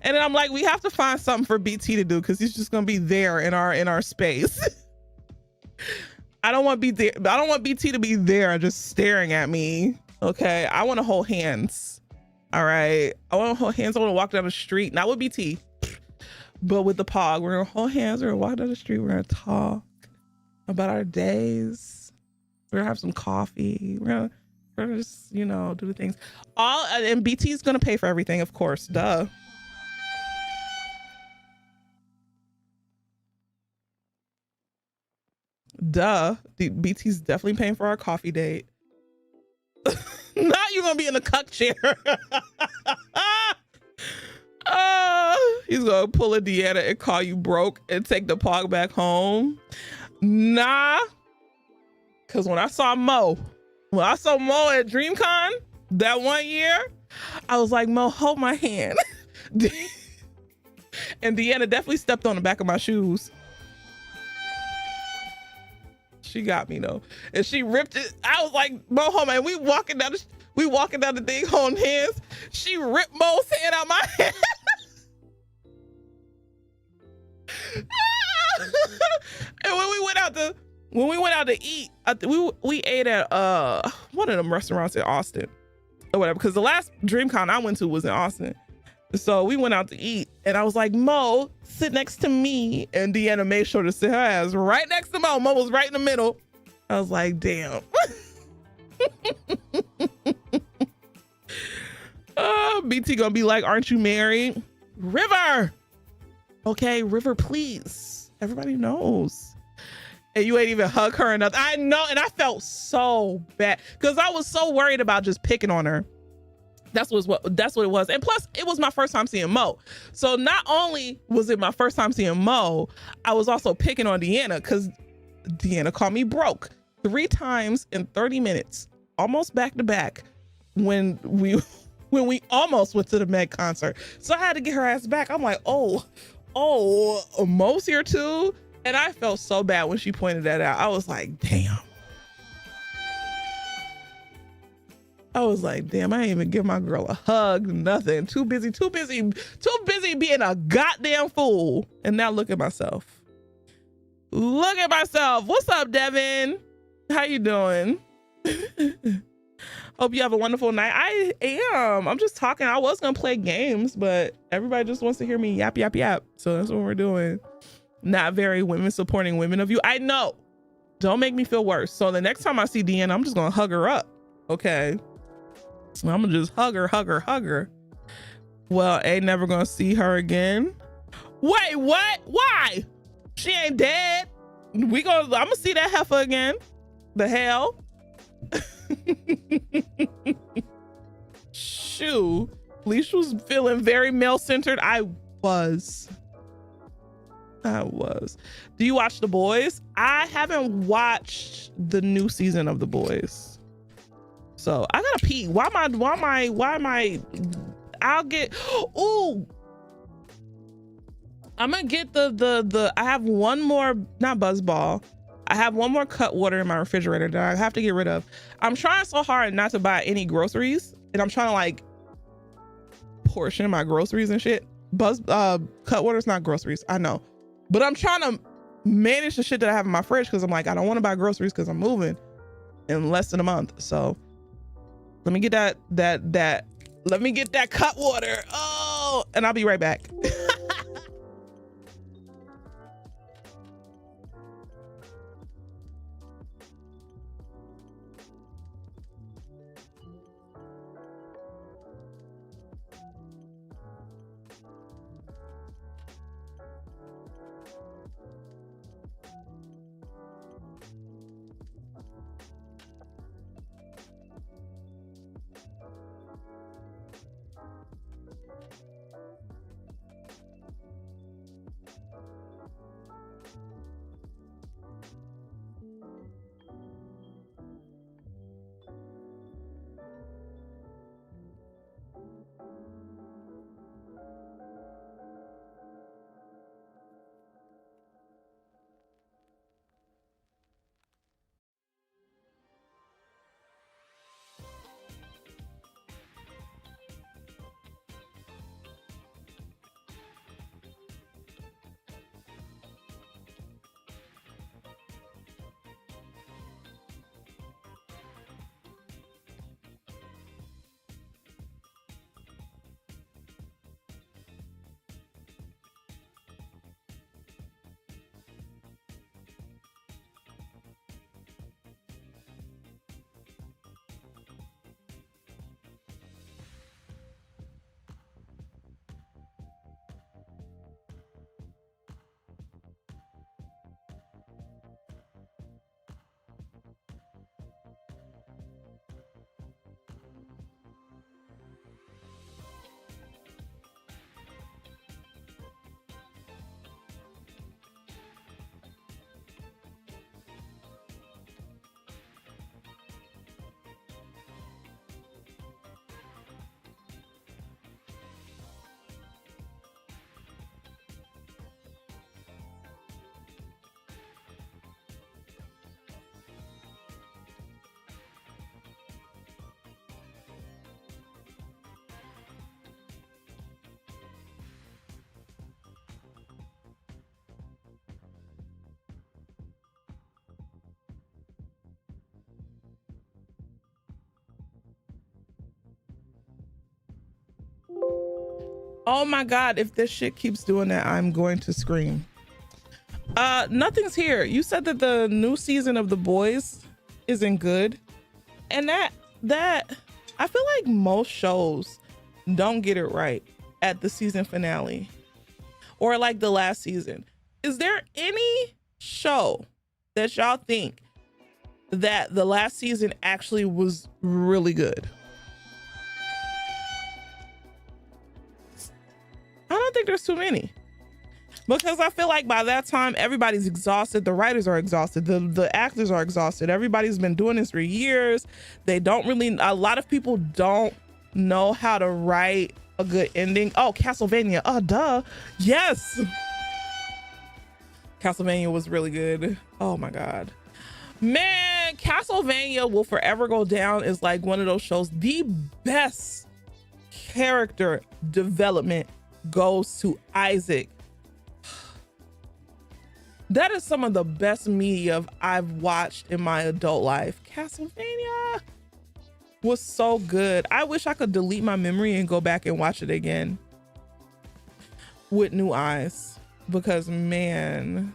And then I'm like, we have to find something for BT to do because he's just gonna be there in our space. I don't want BT to be there just staring at me. Okay, I want to hold hands. All right, I want to hold hands. I want to walk down the street, not with BT, but with the pog. We're gonna hold hands. We're gonna walk down the street. We're gonna talk about our days. We're gonna have some coffee. We're gonna just, you know, do the things. And BT's gonna pay for everything, of course. Duh. BT's definitely paying for our coffee date. Now you're gonna be in the cuck chair. He's gonna pull a Deanna and call you broke and take the pog back home. Nah, because when I saw Mo at DreamCon, That one year, I was like, Mo, hold my hand. And Deanna definitely stepped on the back of my shoes. She got me though. And she ripped it. I was like, Mo, hold my hand. We walking down the thing holding hands. She ripped Mo's hand out my hand. And when we went out to eat, we ate at one of them restaurants in Austin or whatever, because the last DreamCon I went to was in Austin. So we went out to eat and I was like, Mo, sit next to me. And Deanna made sure to sit her ass right next to Mo. Mo was right in the middle. I was like, damn. BT gonna be like, aren't you married? River. Okay, River, please. Everybody knows. And you ain't even hug her or nothing. I know, and I felt so bad because I was so worried about just picking on her. That's what it was. And plus, it was my first time seeing Mo. So not only was it my first time seeing Mo, I was also picking on Deanna because Deanna called me broke 3 times in 30 minutes, almost back to back, when we almost went to the Meg concert. So I had to get her ass back. I'm like, oh, Mo's here too. And I felt so bad when she pointed that out. I was like, damn. I ain't even give my girl a hug, nothing. Too busy being a goddamn fool. And now look at myself. What's up, Devin? How you doing? Hope you have a wonderful night. I am. I'm just talking. I was gonna play games, but everybody just wants to hear me yap. So that's what we're doing. Not very women supporting women of you. I know. Don't make me feel worse. So the next time I see Deanna, I'm just gonna hug her up. Okay. I'm gonna just hug her. Well, ain't never gonna see her again. Wait, what? Why? She ain't dead. I'm gonna see that heifer again. The hell? Shoo. Leash was feeling very male-centered. I was. Do you watch The Boys? I haven't watched the new season of The Boys. So I gotta pee. Why am I? I'll get, ooh. I'm gonna get the I have one more, not Buzzball. I have one more cut water in my refrigerator that I have to get rid of. I'm trying so hard not to buy any groceries, and I'm trying to like portion my groceries and shit. Cut water's not groceries, I know. But I'm trying to manage the shit that I have in my fridge because I'm like, I don't want to buy groceries because I'm moving in less than a month. So let me get that let me get that cut water. Oh, and I'll be right back. Oh my God, if this shit keeps doing that, I'm going to scream. Nothing's here. You said that the new season of The Boys isn't good. And that I feel like most shows don't get it right at the season finale or like the last season. Is there any show that y'all think that the last season actually was really good? I don't think there's too many, because I feel like by that time everybody's exhausted. The writers are exhausted. The actors are exhausted. Everybody's been doing this for years. They don't really, a lot of people don't know how to write a good ending. Oh, Castlevania. Oh, duh. Yes. Castlevania was really good. Oh my God. Man, Castlevania will forever go down as like one of those shows. The best character development goes to Isaac. That is some of the best media I've watched in my adult life. Castlevania was so good. I wish I could delete my memory and go back and watch it again with new eyes, because man,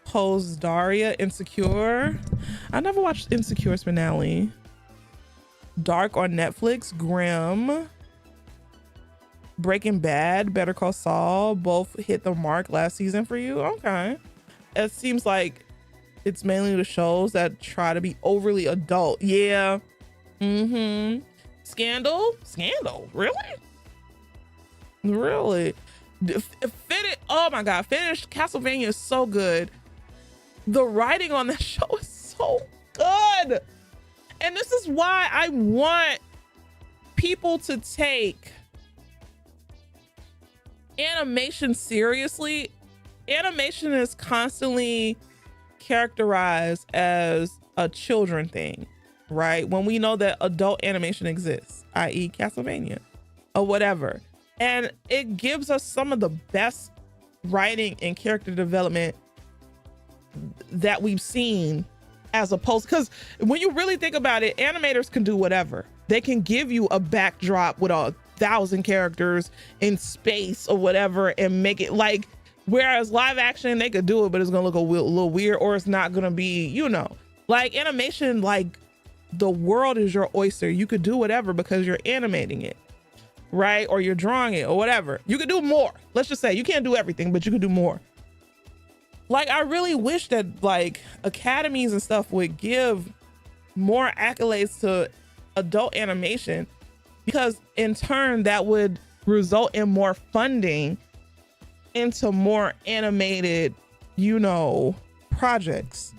Pose Daria, Insecure. I never watched Insecure's finale. Dark on Netflix, Grimm, Breaking Bad, Better Call Saul, both hit the mark last season for you. Okay. It seems like it's mainly the shows that try to be overly adult. Yeah. Scandal, really? Oh my God, finished. Castlevania is so good. The writing on that show is so good. And this is why I want people to take animation seriously. Animation is constantly characterized as a children thing, right? When we know that adult animation exists, i.e. Castlevania or whatever. And it gives us some of the best writing and character development that we've seen, as opposed, because when you really think about it, animators can do whatever. They can give you a backdrop with 1,000 characters in space or whatever and make it like, whereas live action, they could do it, but it's gonna look a little weird, or it's not gonna be, you know, like animation, like the world is your oyster. You could do whatever because you're animating it, right? Or you're drawing it or whatever. You could do more. Let's just say you can't do everything, but you could do more. Like, I really wish that like academies and stuff would give more accolades to adult animation, because in turn that would result in more funding into more animated, you know, projects.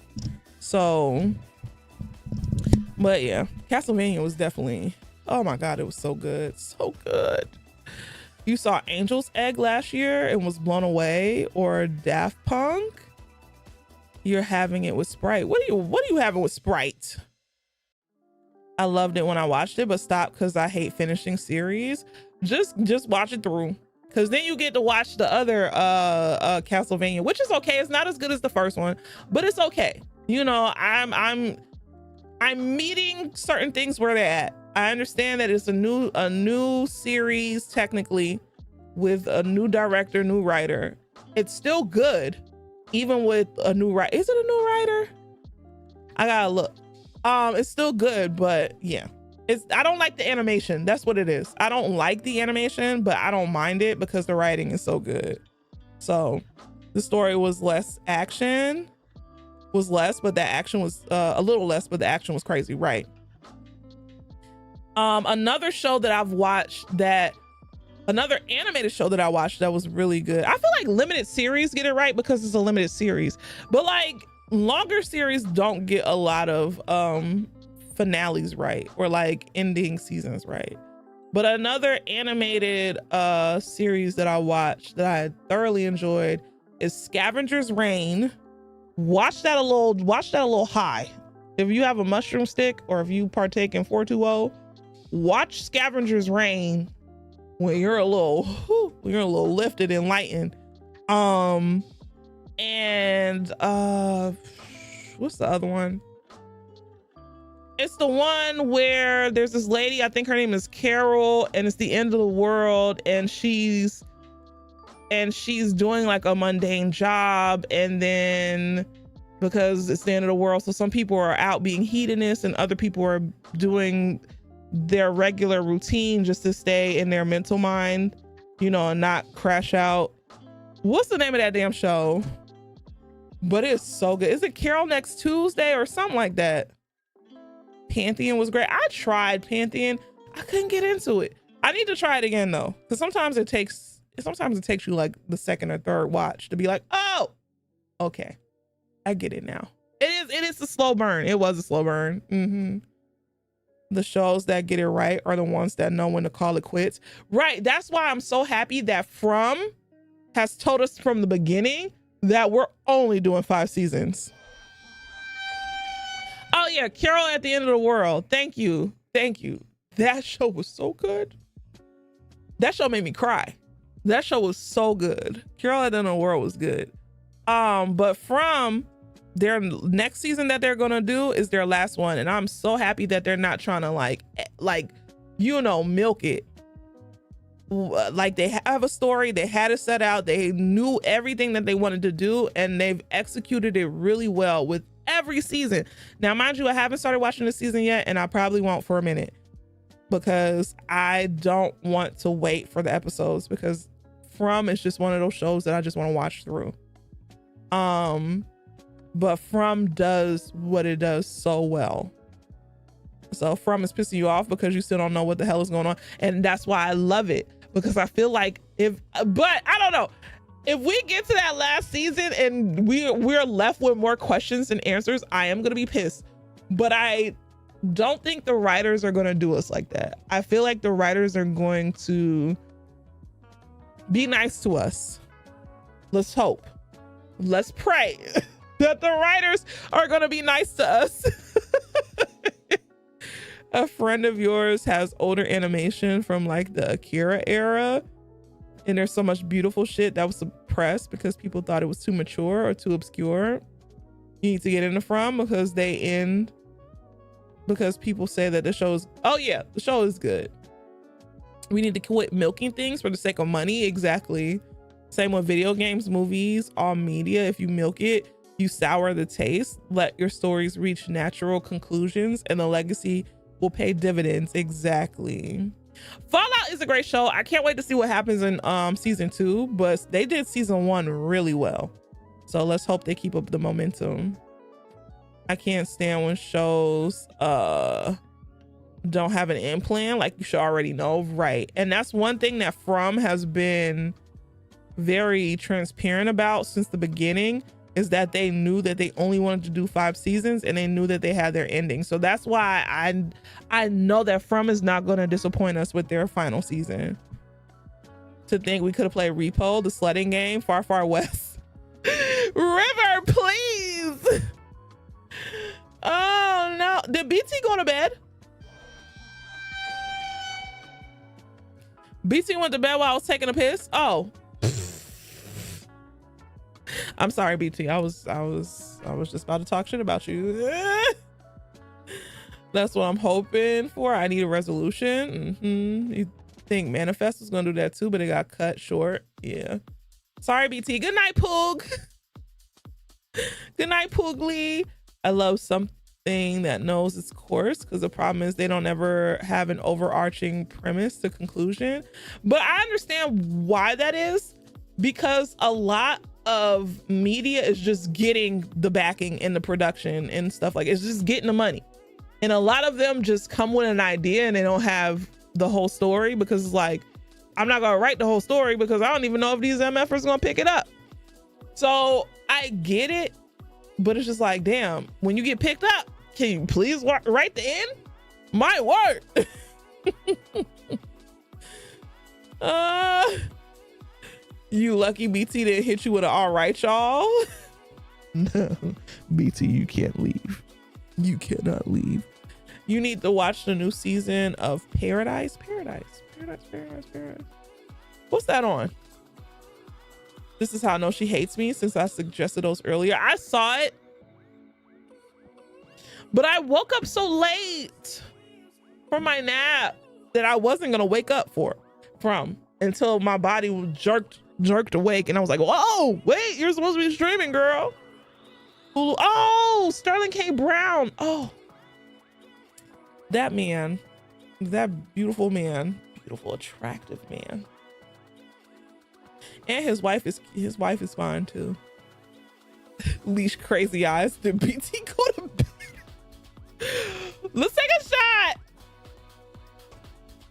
So, but yeah, Castlevania was definitely, oh my God, it was so good. So good. You saw Angel's Egg last year and was blown away, or Daft Punk? You're having it with Sprite. What are you having with Sprite? I loved it when I watched it, but stopped because I hate finishing series. Just watch it through, because then you get to watch the other Castlevania, which is okay. It's not as good as the first one, but it's okay. You know, I'm meeting certain things where they're at. I understand that it's a new series technically, with a new director, new writer. It's still good, even with a new writer. Is it a new writer? I gotta look. It's still good, but yeah, I don't like the animation. That's what it is. I don't like the animation, but I don't mind it because the writing is so good. So the story was less, action was less, but the action was a little less, but the action was crazy, right? Another show that I've watched, another animated show that I watched that was really good. I feel like limited series get it right because it's a limited series, but like longer series don't get a lot of finales right, or like ending seasons right. But another animated series that I watched that I thoroughly enjoyed is Scavenger's Reign. Watch that a little high. If you have a mushroom stick, or if you partake in 420, watch Scavenger's Reign when you're a little lifted and lightened. And what's the other one? It's the one where there's this lady, I think her name is Carol, and it's the end of the world, and she's doing like a mundane job, and then because it's the end of the world, so some people are out being hedonists and other people are doing their regular routine just to stay in their mental mind, you know, and not crash out. What's the name of that damn show? But it's so good. Is it Carol Next Tuesday or something like that? Pantheon was great. I tried Pantheon. I couldn't get into it. I need to try it again though, because sometimes it takes you like the second or third watch to be like, oh, okay, I get it now. It is a slow burn. It was a slow burn. The shows that get it right are the ones that know when to call it quits. Right. That's why I'm so happy that From has told us from the beginning that we're only doing 5 seasons. Oh yeah, Carol at the End of the World. Thank you. That show was so good. That show made me cry. That show was so good. Carol at the End of the World was good. But From, their next season that they're gonna do is their last one, and I'm so happy that they're not trying to like you know, milk it. Like they have a story, they had it set out, they knew everything that they wanted to do, and they've executed it really well with every season. Now, mind you, I haven't started watching the season yet, and I probably won't for a minute because I don't want to wait for the episodes, because From is just one of those shows that I just want to watch through. But From does what it does so well. So From is pissing you off because you still don't know what the hell is going on, and that's why I love it, because I feel like but I don't know, if we get to that last season and we're left with more questions than answers, I am gonna be pissed. But I don't think the writers are gonna do us like that. I feel like the writers are going to be nice to us. Let's hope. Let's pray that the writers are gonna be nice to us. A friend of yours has older animation from like the Akira era, and there's so much beautiful shit that was suppressed because people thought it was too mature or too obscure. You need to get into From because because people say that the show is, oh yeah, the show is good. We need to quit milking things for the sake of money. Exactly. Same with video games, movies, all media. If you milk it, you sour the taste. Let your stories reach natural conclusions and the legacy will pay dividends. Exactly. Fallout is a great show. I can't wait to see what happens in season 2, but they did season 1 really well. So let's hope they keep up the momentum. I can't stand when shows don't have an end plan, like you should already know, right? And that's one thing that From has been very transparent about since the beginning, is that they knew that they only wanted to do 5 seasons, and they knew that they had their ending. So that's why I know that From is not going to disappoint us with their final season. To think we could have played Repo, the sledding game, Far Far West. River, please. Oh no, did BT go to bed? BT went to bed while I was taking a piss. Oh, I'm sorry, BT. I was just about to talk shit about you. That's what I'm hoping for. I need a resolution. You think Manifest was gonna do that too, but it got cut short. Yeah. Sorry, BT. Good night, Poog. Good night, Poogly. I love something that knows its course, because the problem is they don't ever have an overarching premise to conclusion. But I understand why that is, because a lot of media is just getting the backing and the production and stuff, like it's just getting the money, and a lot of them just come with an idea and they don't have the whole story, because it's like, I'm not gonna write the whole story because I don't even know if these MFers gonna pick it up. So I get it, but it's just like, damn, when you get picked up, can you please write the end? My word. You lucky BT didn't hit you with an all right, y'all. No, BT, you can't leave. You cannot leave. You need to watch the new season of Paradise. What's that on? This is how I know she hates me, since I suggested those earlier. I saw it, But I woke up so late from my nap that I wasn't gonna wake up from until my body was jerked awake, and I was like, whoa, wait, you're supposed to be streaming, girl. Oh, Sterling K. Brown. Oh, that man, that beautiful man, beautiful, attractive man. And his wife is fine too. Leash crazy eyes. Did BT go to bed? Let's take a shot.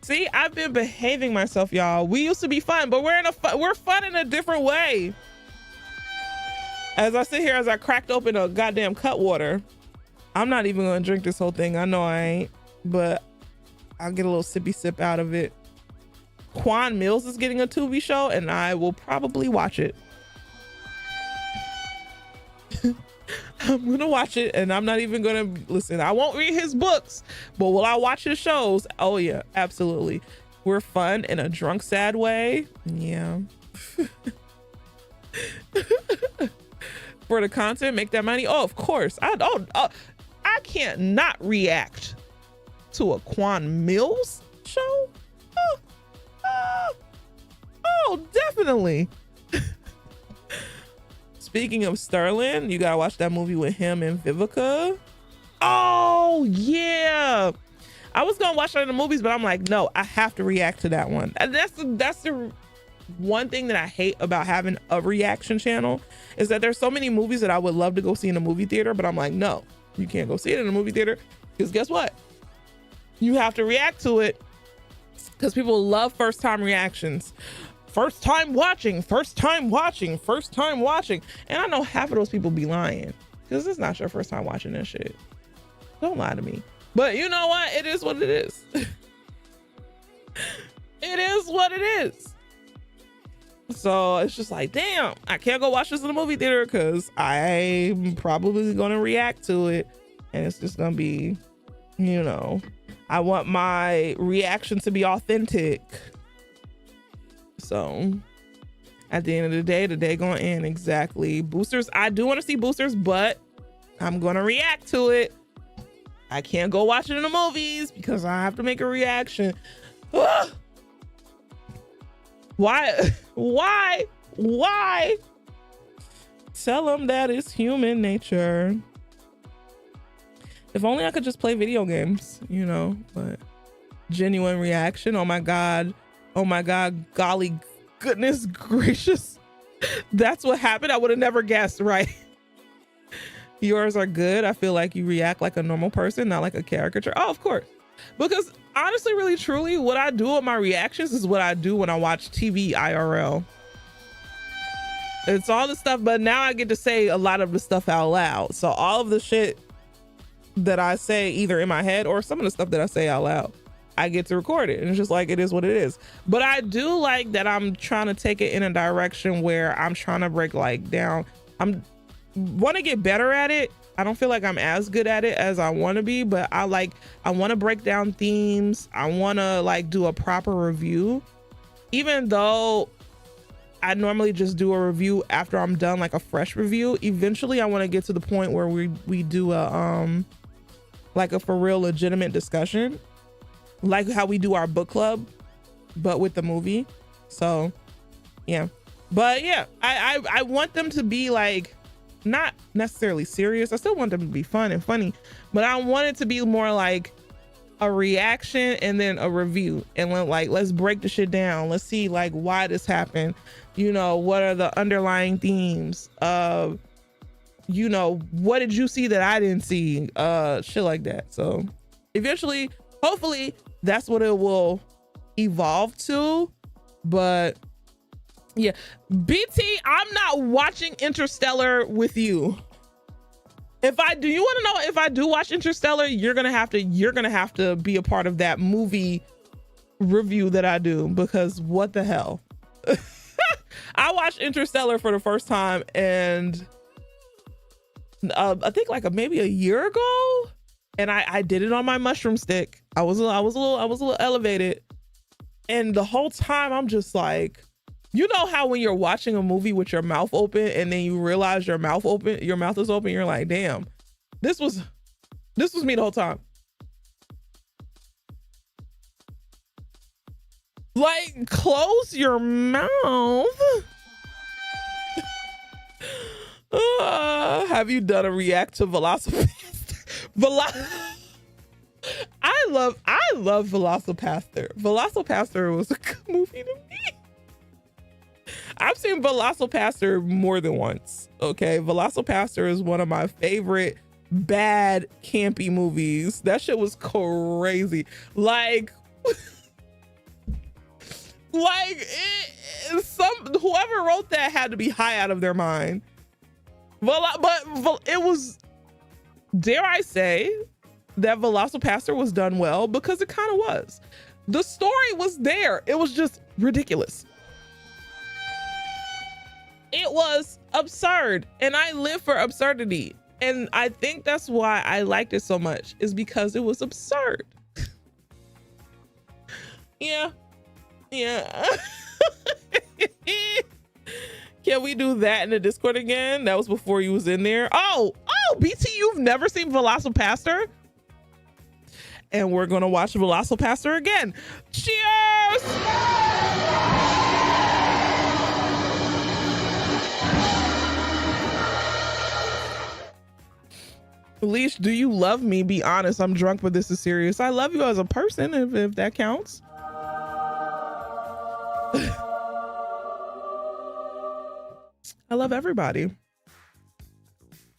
See, I've been behaving myself, y'all. We used to be fun, but we're fun in a different way. As I sit here, as I cracked open a goddamn Cutwater, I'm not even gonna drink this whole thing. I know I ain't, but I'll get a little sippy sip out of it. Quan Mills is getting a Tubi show, and I will probably watch it. I'm gonna watch it, and I'm not even gonna listen. I won't read his books, but will I watch his shows? Oh yeah, absolutely. We're fun in a drunk, sad way. Yeah. For the content, make that money. Oh, of course. I can't not react to a Quan Mills show. Oh, definitely. Speaking of Sterling, you gotta watch that movie with him and Vivica. Oh yeah, I was gonna watch it in the movies, but I'm like, no, I have to react to that one. And that's the one thing that I hate about having a reaction channel, is that there's so many movies that I would love to go see in a movie theater, but I'm like, no, you can't go see it in a movie theater, because guess what? You have to react to it, because people love first time reactions. First time watching. And I know half of those people be lying, because it's not your first time watching this shit. Don't lie to me. But you know what? It is what it is. It is what it is. So it's just like, damn, I can't go watch this in the movie theater because I'm probably going to react to it. And it's just going to be, you know, I want my reaction to be authentic. So at the end of the day going to end. Exactly. Boosters. I do want to see Boosters, but I'm going to react to it. I can't go watch it in the movies because I have to make a reaction. Ugh. Why? Tell them that it's human nature. If only I could just play video games, you know, but genuine reaction. Oh my God, golly goodness gracious. That's what happened. I would have never guessed, right? Yours are good. I feel like you react like a normal person, not like a caricature. Oh, of course. Because honestly, really, truly, what I do with my reactions is what I do when I watch TV IRL. It's all the stuff, but now I get to say a lot of the stuff out loud. So all of the shit that I say either in my head or some of the stuff that I say out loud, I get to record it. And it's just like, it is what it is. But I do like that I'm trying to take it in a direction where I'm trying to break like down. Want to get better at it. I don't feel like I'm as good at it as I want to be, but I want to break down themes. I want to like do a proper review, even though I normally just do a review after I'm done, like a fresh review. Eventually I want to get to the point where we do a like a for real legitimate discussion, like how we do our book club, but with the movie. So yeah, but yeah, I want them to be like, not necessarily serious. I still want them to be fun and funny, but I want it to be more like a reaction and then a review, and like, let's break the shit down. Let's see like why this happened. You know, what are the underlying themes of, you know, what did you see that I didn't see? Shit like that. So eventually, hopefully that's what it will evolve to. But yeah, BT, I'm not watching Interstellar with you. You want to know if I do watch Interstellar, you're gonna have to be a part of that movie review that I do, because what the hell? I watched Interstellar for the first time, and I think like maybe a year ago, and I did it on my mushroom stick. I was a little elevated, and the whole time I'm just like, you know how when you're watching a movie with your mouth open and then you realize your mouth is open, you're like, damn, this was This was me the whole time. Like, close your mouth. Have you done a react to Velocipaster? I love Velocipaster. Velocipaster was a good movie to me. I've seen Velocipaster more than once. Okay, Velocipaster is one of my favorite bad campy movies. That shit was crazy. Like whoever wrote that had to be high out of their mind. But it was, dare I say, that Velocipaster was done well, because it kind of was. The story was there. It was just ridiculous. It was absurd, and I live for absurdity. And I think that's why I liked it so much, is because it was absurd. Yeah. Can we do that in the Discord again? That was before you was in there. Oh, BT, you've never seen Velocipaster? And we're gonna watch Velocipaster again. Cheers! Leash, do you love me? Be honest, I'm drunk, but this is serious. I love you as a person, if that counts. I love everybody.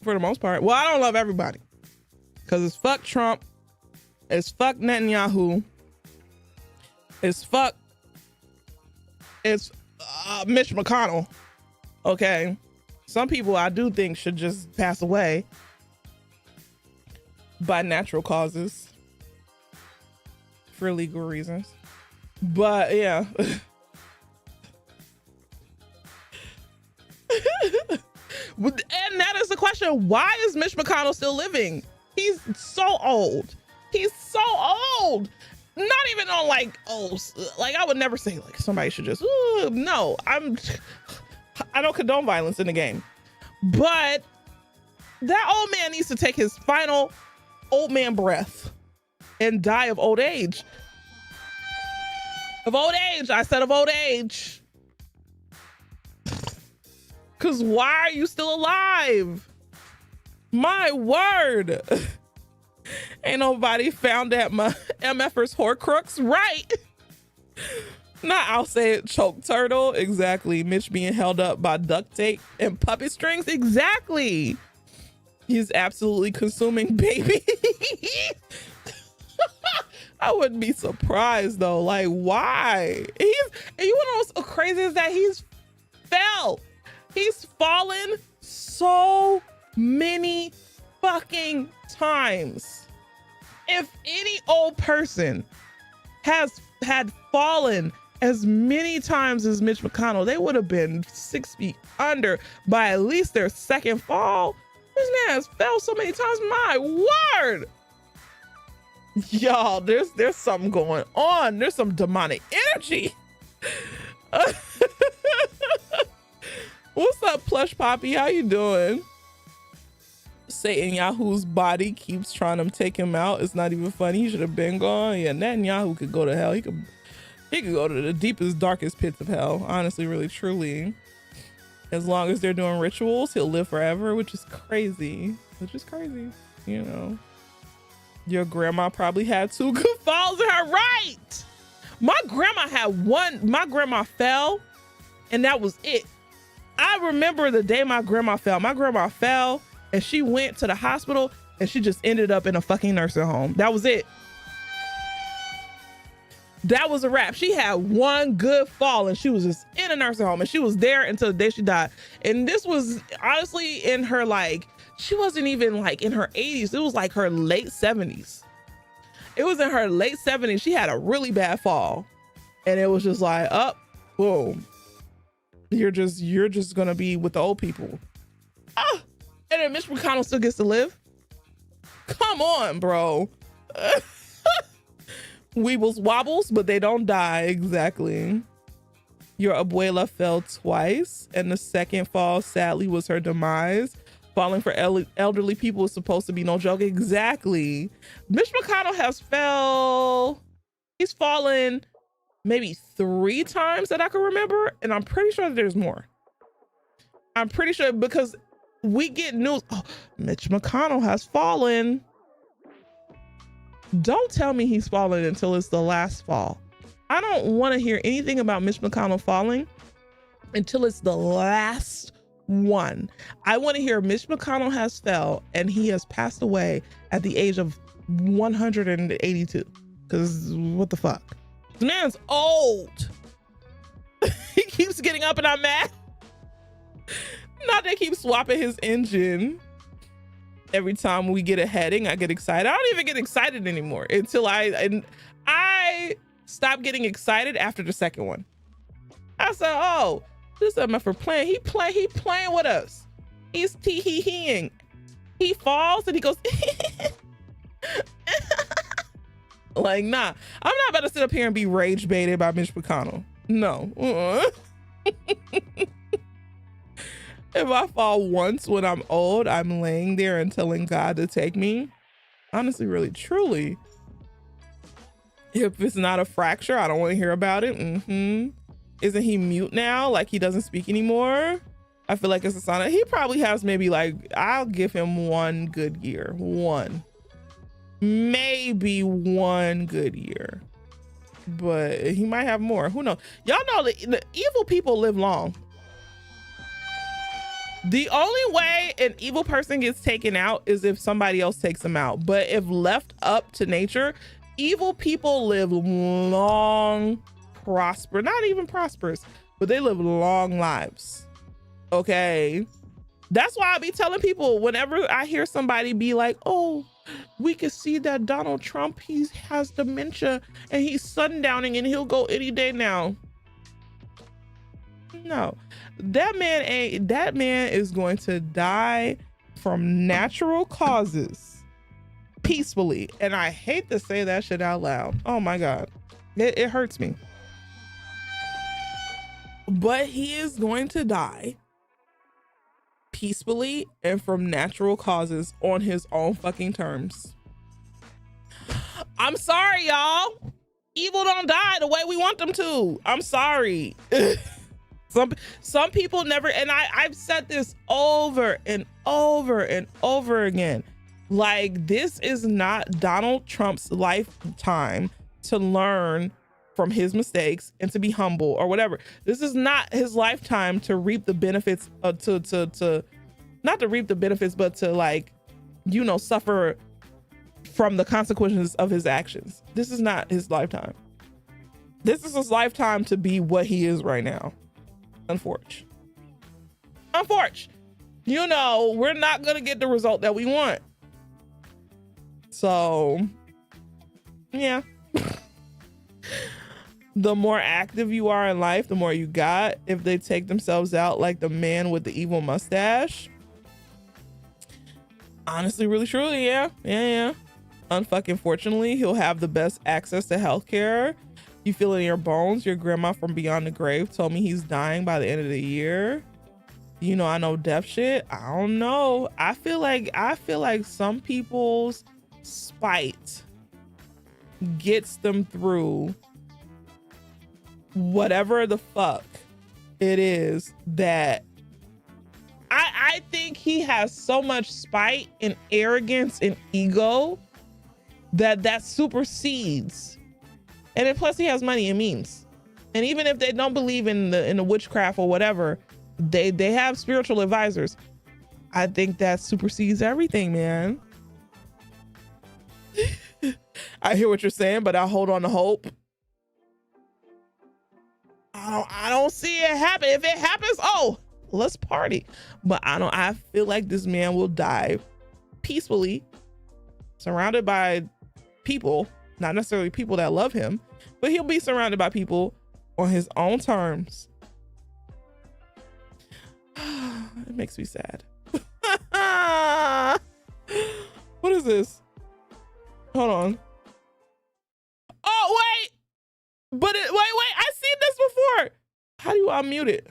For the most part. Well, I don't love everybody. Because it's fuck Trump. It's fuck Netanyahu. It's Mitch McConnell. Okay. Some people I do think should just pass away by natural causes for legal reasons. But yeah. And that is the question. Why is Mitch McConnell still living? He's so old. He's so old. Not even on like, I would never say like somebody should just, no, I don't condone violence in the game. But that old man needs to take his final old man breath and die of old age. Of old age. I said of old age. Because why are you still alive? My word. Ain't nobody found that my MFers Horcrux, right? Not, I'll say it, choke turtle. Exactly. Mitch being held up by duct tape and puppet strings. Exactly. He's absolutely consuming baby. I wouldn't be surprised though. Like, why? And you know what's so crazy is that he's fallen so many fucking times. If any old person had fallen as many times as Mitch McConnell, they would have been 6 feet under by at least their second fall. This man has fell so many times. My word. Y'all, there's something going on. There's some demonic energy. What's up, Plush Poppy? How you doing? Satan Yahoo's body keeps trying to take him out. It's not even funny. He should have been gone. Yeah, Netanyahu could go to hell. He could go to the deepest, darkest pits of hell. Honestly, really, truly. As long as they're doing rituals, he'll live forever, which is crazy. You know. Your grandma probably had 2 good falls in her right. My grandma had one. My grandma fell, and that was it. I remember the day my grandma fell. My grandma fell, and she went to the hospital, and she just ended up in a fucking nursing home. That was it. That was a wrap. She had one good fall, and she was just in a nursing home, and she was there until the day she died. And this was honestly in her, like, she wasn't even like in her 80s. It was like her late 70s. It was in her late 70s. She had a really bad fall, and it was just like, up, boom. You're just gonna be with the old people. And then Mitch McConnell still gets to live. Come on, bro. Weebles wobbles, but they don't die. Exactly. Your abuela fell twice, and the second fall sadly was her demise. Falling for elderly people is supposed to be no joke. Exactly. Mitch McConnell has he's fallen maybe 3 times that I can remember. And I'm pretty sure that there's more. I'm pretty sure because we get news. Oh, Mitch McConnell has fallen. Don't tell me he's fallen until it's the last fall. I don't want to hear anything about Mitch McConnell falling until it's the last one. I want to hear Mitch McConnell has fell and he has passed away at the age of 182. Because what the fuck? The man's old. He keeps getting up and I'm mad. Not they keep swapping his engine. Every time we get a heading, I get excited. I don't even get excited anymore until I stop getting excited after the second one. I said, oh, this is for playing. He playing with us. He's tee-hee-heeing. He falls and he goes, like, nah, I'm not about to sit up here and be rage baited by Mitch McConnell. No. If I fall once when I'm old, I'm laying there and telling God to take me. Honestly, really, truly. If it's not a fracture, I don't want to hear about it. Isn't he mute now? Like he doesn't speak anymore? I feel like it's a sign. He probably has maybe like, I'll give him 1 good year. 1. Maybe 1 good year. But he might have more. Who knows? Y'all know the evil people live long. The only way an evil person gets taken out is if somebody else takes them out. But if left up to nature, evil people live long, not even prosperous, but they live long lives. Okay. That's why I be telling people whenever I hear somebody be like, oh, we can see that Donald Trump, he has dementia and he's sundowning and he'll go any day now. No, that man is going to die from natural causes peacefully. And I hate to say that shit out loud. Oh my God. It hurts me. But he is going to die peacefully and from natural causes on his own fucking terms. I'm sorry, y'all. Evil don't die the way we want them to. I'm sorry. Some people never, and I've said this over and over and over again. Like, this is not Donald Trump's lifetime to learn from his mistakes and to be humble or whatever. This is not his lifetime to reap the benefits, not to reap the benefits, but to, like, you know, suffer from the consequences of his actions. This is not his lifetime. This is his lifetime to be what he is right now. Unfortunate. You know, we're not gonna get the result that we want. So, yeah. The more active you are in life, the more you got. If they take themselves out like the man with the evil mustache, honestly, really, truly, yeah. Unfucking fortunately, he'll have the best access to healthcare. You feel it in your bones. Your grandma from beyond the grave told me he's dying by the end of the year. You know, I know death shit. I don't know. I feel like some people's spite gets them through whatever the fuck it is that I think he has so much spite and arrogance and ego that supersedes. And then plus he has money and means. And even if they don't believe in the witchcraft or whatever, they have spiritual advisors. I think that supersedes everything, man. I hear what you're saying, but I hold on to hope. I don't see it happen. If it happens, oh, let's party. But I feel like this man will die peacefully, surrounded by people, not necessarily people that love him, but he'll be surrounded by people on his own terms. It makes me sad. What is this? Hold on. Oh, wait. But wait, I've seen this before. How do you unmute it?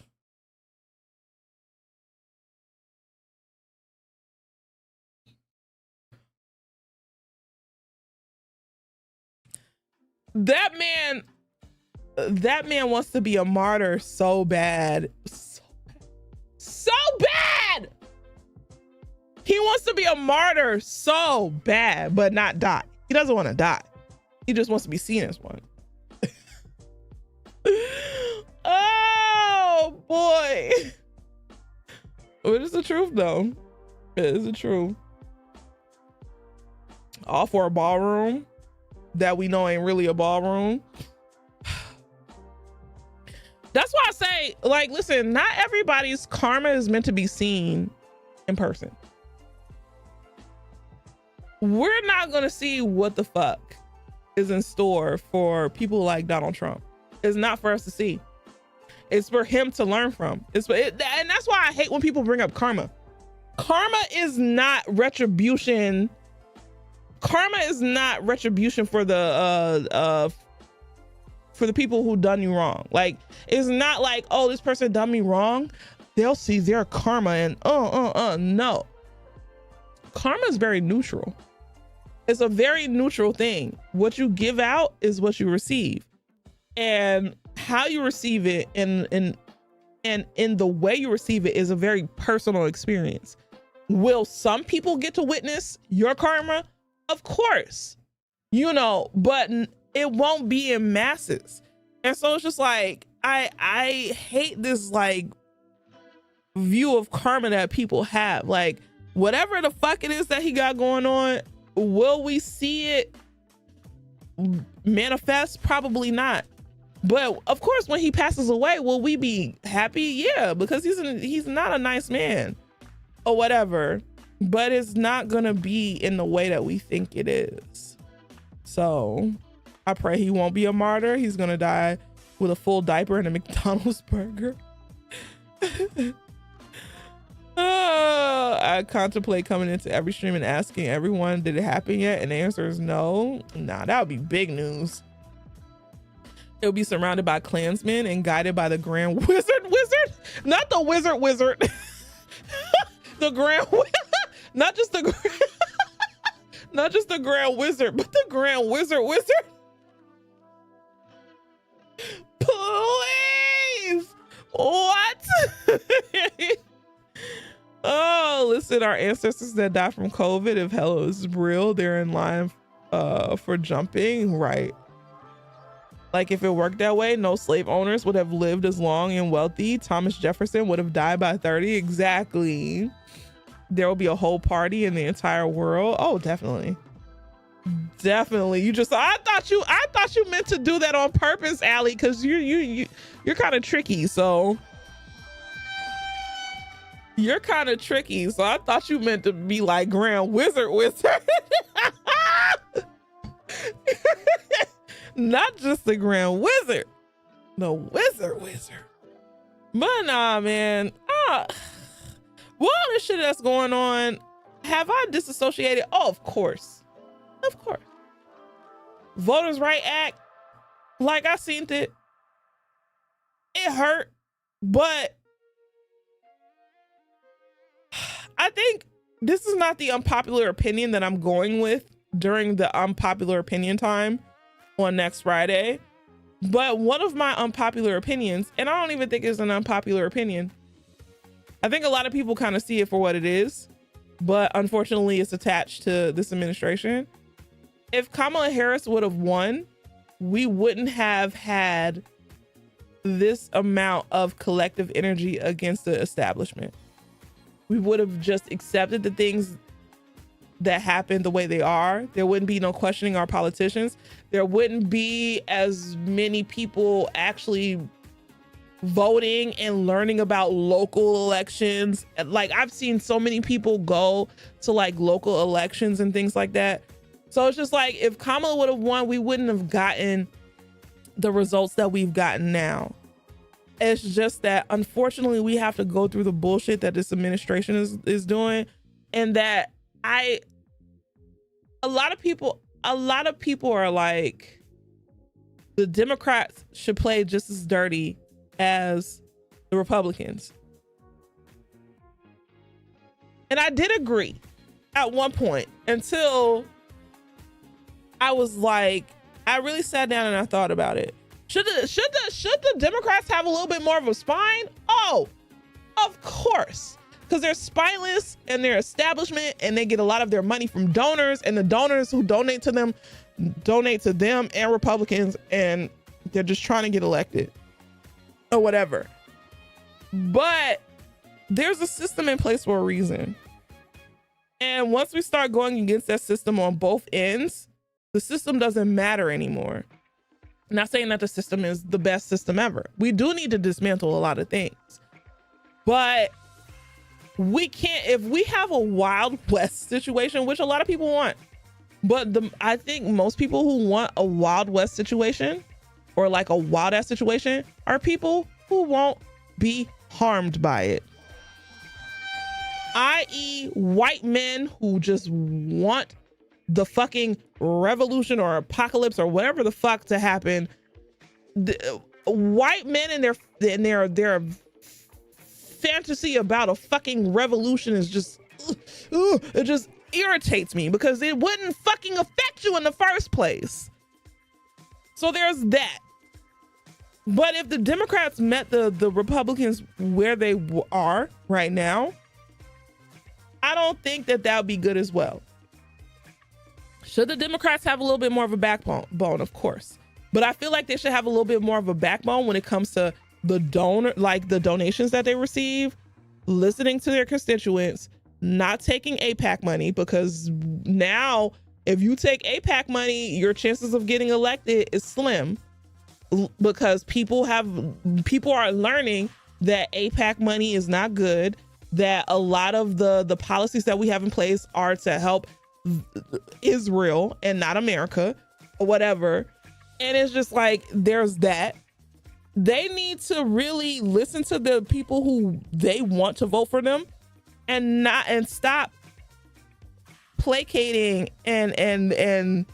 That man wants to be a martyr so bad. So bad. He wants to be a martyr so bad, but not die. He doesn't want to die. He just wants to be seen as one. Oh boy. It is the truth though. It is the truth. All for a ballroom that we know ain't really a ballroom. That's why I say, like, listen, not everybody's karma is meant to be seen in person. We're not going to see what the fuck is in store for people like Donald Trump. It's not for us to see. It's for him to learn from. And that's why I hate when people bring up karma. Karma is not retribution. Karma is not retribution for the people who done you wrong. Like, it's not like, oh, this person done me wrong, they'll see their karma and no. Karma is very neutral. It's a very neutral thing. What you give out is what you receive, and how you receive it and in the way you receive it is a very personal experience. Will some people get to witness your karma? Of course, you know, but it won't be in masses. And so it's just like, I hate this like view of karma that people have. Like, whatever the fuck it is that he got going on, will we see it manifest? Probably not. But of course, when he passes away, will we be happy? Yeah, because he's not a nice man or whatever, but it's not gonna be in the way that we think it is. So I pray he won't be a martyr. He's gonna die with a full diaper and a McDonald's burger. I contemplate coming into every stream and asking everyone, did it happen yet? And the answer is no. Nah, that would be big news. It'll be surrounded by Klansmen and guided by the Grand Wizard. Not the Wizard. The Grand not just the Grand Wizard, but the Grand Wizard. Please. What? Oh, listen, our ancestors that died from COVID, if hell is real, they're in line for jumping, right? Like, if it worked that way, no slave owners would have lived as long and wealthy. Thomas Jefferson would have died by 30. Exactly. There will be a whole party in the entire world. Oh, definitely. Definitely. I thought you meant to do that on purpose, Allie, because you're kind of tricky. So you're kind of tricky. So I thought you meant to be like Grand Wizard. Not just the Grand Wizard, the Wizard. But nah, man. Well, all this shit that's going on, have I disassociated? Oh, of course. Voters' Right Act, like, I seen it. It hurt, but I think this is not the unpopular opinion that I'm going with during the unpopular opinion time on next Friday. But one of my unpopular opinions, and I don't even think it's an unpopular opinion, I think a lot of people kind of see it for what it is, but unfortunately it's attached to this administration. If Kamala Harris would have won, we wouldn't have had this amount of collective energy against the establishment. We would have just accepted the things that happen the way they are. There wouldn't be no questioning our politicians. There wouldn't be as many people actually voting and learning about local elections. Like, I've seen so many people go to like local elections and things like that. So it's just like, if Kamala would have won, we wouldn't have gotten the results that we've gotten now. It's just that unfortunately we have to go through the bullshit that this administration is doing, and that a lot of people are like, the Democrats should play just as dirty as the Republicans. And I did agree at one point, until I was like, I really sat down and I thought about it. Should the Democrats have a little bit more of a spine? Oh, of course. Because they're spineless and they're establishment and they get a lot of their money from donors, and the donors who donate to them and Republicans, and they're just trying to get elected or whatever. But there's a system in place for a reason. And once we start going against that system on both ends, the system doesn't matter anymore. Not saying that the system is the best system ever. We do need to dismantle a lot of things. But we can't, if we have a Wild West situation, which a lot of people want, but I think most people who want a Wild West situation or like a wild ass situation are people who won't be harmed by it. i.e. white men who just want the fucking revolution or apocalypse or whatever the fuck to happen. White men and their fantasy about a fucking revolution is just, it just irritates me because it wouldn't fucking affect you in the first place. So there's that. But if the Democrats met the Republicans where they are right now, I don't think that would be good as well. Should the Democrats have a little bit more of a backbone? Of course. But I feel like they should have a little bit more of a backbone when it comes to the donations that they receive, listening to their constituents, not taking AIPAC money, because now if you take AIPAC money, your chances of getting elected is slim, because people are learning that AIPAC money is not good, that a lot of the policies that we have in place are to help Israel and not America or whatever. And it's just like, there's that. They need to really listen to the people who they want to vote for them and stop placating and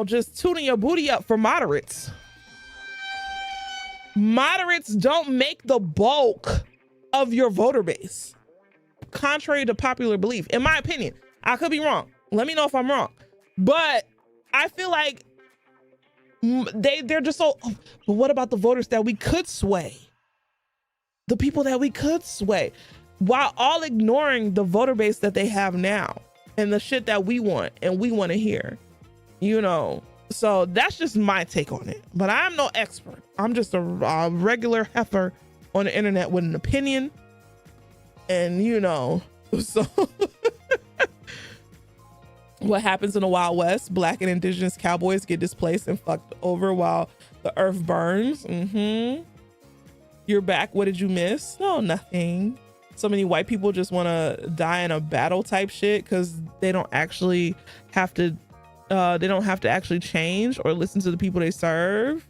just tuning your booty up for moderates. Moderates don't make the bulk of your voter base, contrary to popular belief, in my opinion. I could be wrong. Let me know if I'm wrong. But I feel like they're just so, but what about the voters that we could sway? The people that we could sway, while all ignoring the voter base that they have now and the shit that we want and we want to hear, So that's just my take on it. But I'm no expert. I'm just a regular heifer on the internet with an opinion. And so what happens in the Wild West? Black and indigenous cowboys get displaced and fucked over while the earth burns. You're back. What did you miss? No, nothing. So many white people just want to die in a battle type shit because they don't actually have to actually change or listen to the people they serve.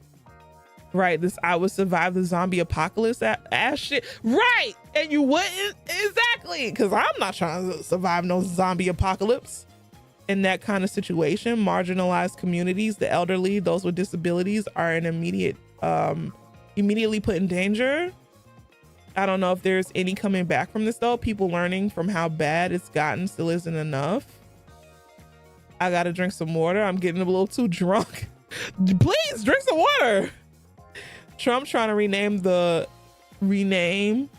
Right, this I would survive the zombie apocalypse ass shit. Right, and you wouldn't? Exactly, because I'm not trying to survive no zombie apocalypse. In that kind of situation, marginalized communities, the elderly, those with disabilities are immediately put in danger. I don't know if there's any coming back from this though. People learning from how bad it's gotten still isn't enough. I gotta drink some water. I'm getting a little too drunk. Please drink some water. Trump trying to rename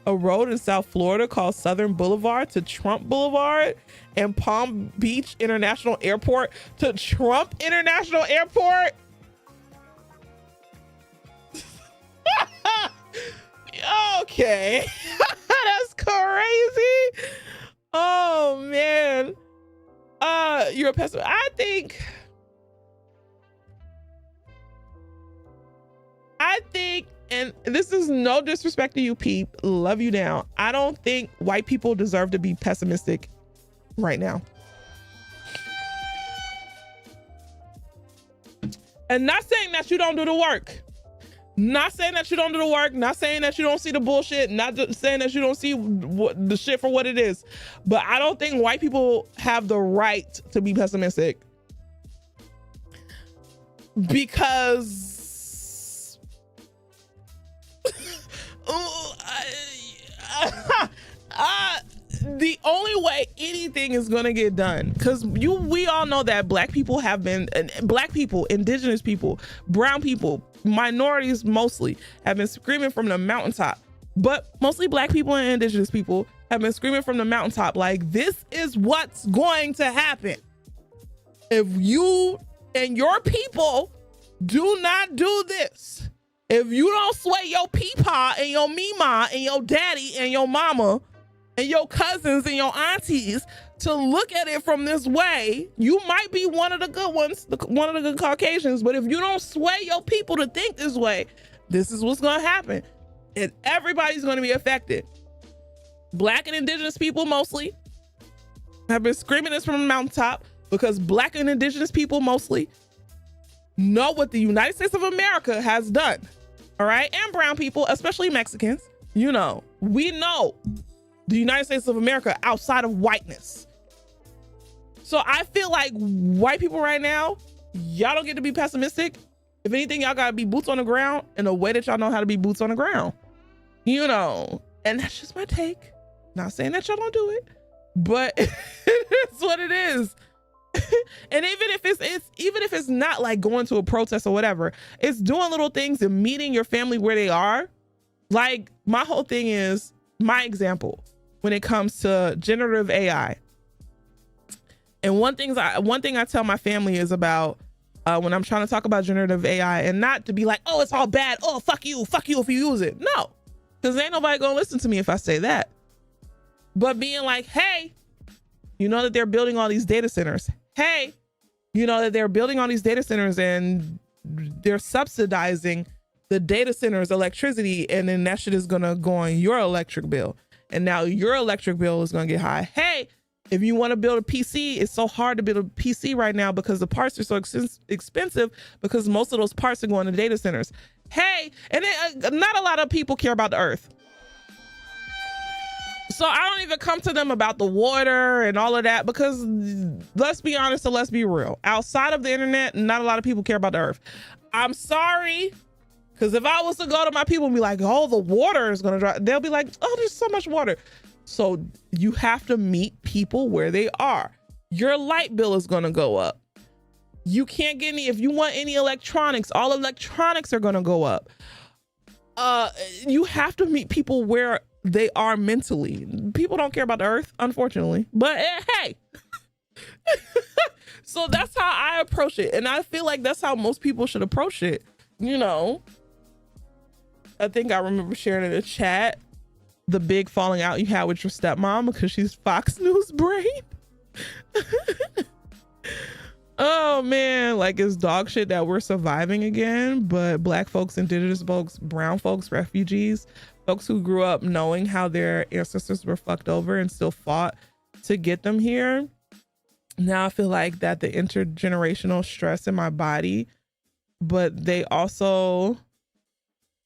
a road in South Florida called Southern Boulevard to Trump Boulevard, and Palm Beach International Airport to Trump International Airport. Okay. That's crazy. Oh man. You're a pessimist. I think, and this is no disrespect to you, Peep, love you down. I don't think white people deserve to be pessimistic right now. And not saying that you don't do the work. Not saying that you don't do the work. Not saying that you don't see the bullshit. Not saying that you don't see the shit for what it is. But I don't think white people have the right to be pessimistic. Because the only way anything is going to get done, because we all know that black people, indigenous people, brown people, minorities mostly, have been screaming from the mountaintop, but mostly black people and indigenous people have been screaming from the mountaintop, like, this is what's going to happen if you and your people do not do this. If you don't sway your peepaw and your mima and your daddy and your mama and your cousins and your aunties to look at it from this way, you might be one of the good ones, one of the good Caucasians. But if you don't sway your people to think this way, this is what's going to happen. And everybody's going to be affected. Black and indigenous people mostly have been screaming this from the mountaintop, because black and indigenous people mostly know what the United States of America has done. All right. And brown people, especially Mexicans, we know the United States of America outside of whiteness. So I feel like white people right now, y'all don't get to be pessimistic. If anything, y'all gotta be boots on the ground in a way that y'all know how to be boots on the ground, and that's just my take. Not saying that y'all don't do it, but it's what it is. And even if it's not like going to a protest or whatever, it's doing little things and meeting your family where they are. Like, my whole thing is, my example when it comes to generative AI. And one thing I tell my family is about when I'm trying to talk about generative AI, and not to be like, oh, it's all bad. Oh, fuck you if you use it. No, because ain't nobody gonna listen to me if I say that. But being like, hey, you know that they're building all these data centers. Hey, you know that they're building all these data centers and they're subsidizing the data center's electricity, and then that shit is gonna go on your electric bill. And now your electric bill is gonna get high. Hey, if you want to build a PC, it's so hard to build a PC right now because the parts are so expensive, because most of those parts are going to data centers. Hey, and then, not a lot of people care about the earth. So I don't even come to them about the water and all of that, because let's be honest and let's be real. Outside of the internet, not a lot of people care about the earth. I'm sorry, because if I was to go to my people and be like, oh, the water is going to dry, they'll be like, oh, there's so much water. So you have to meet people where they are. Your light bill is going to go up. You can't get any, if you want any electronics, all electronics are going to go up. You have to meet people where they are mentally. People don't care about the earth, unfortunately, but hey. So that's how I approach it. And I feel like that's how most people should approach it. I think I remember sharing in the chat the big falling out you had with your stepmom because she's Fox News brain. Oh man, like, it's dog shit that we're surviving again, but black folks, indigenous folks, brown folks, refugees, folks who grew up knowing how their ancestors were fucked over and still fought to get them here. Now I feel like that the intergenerational stress in my body, but they also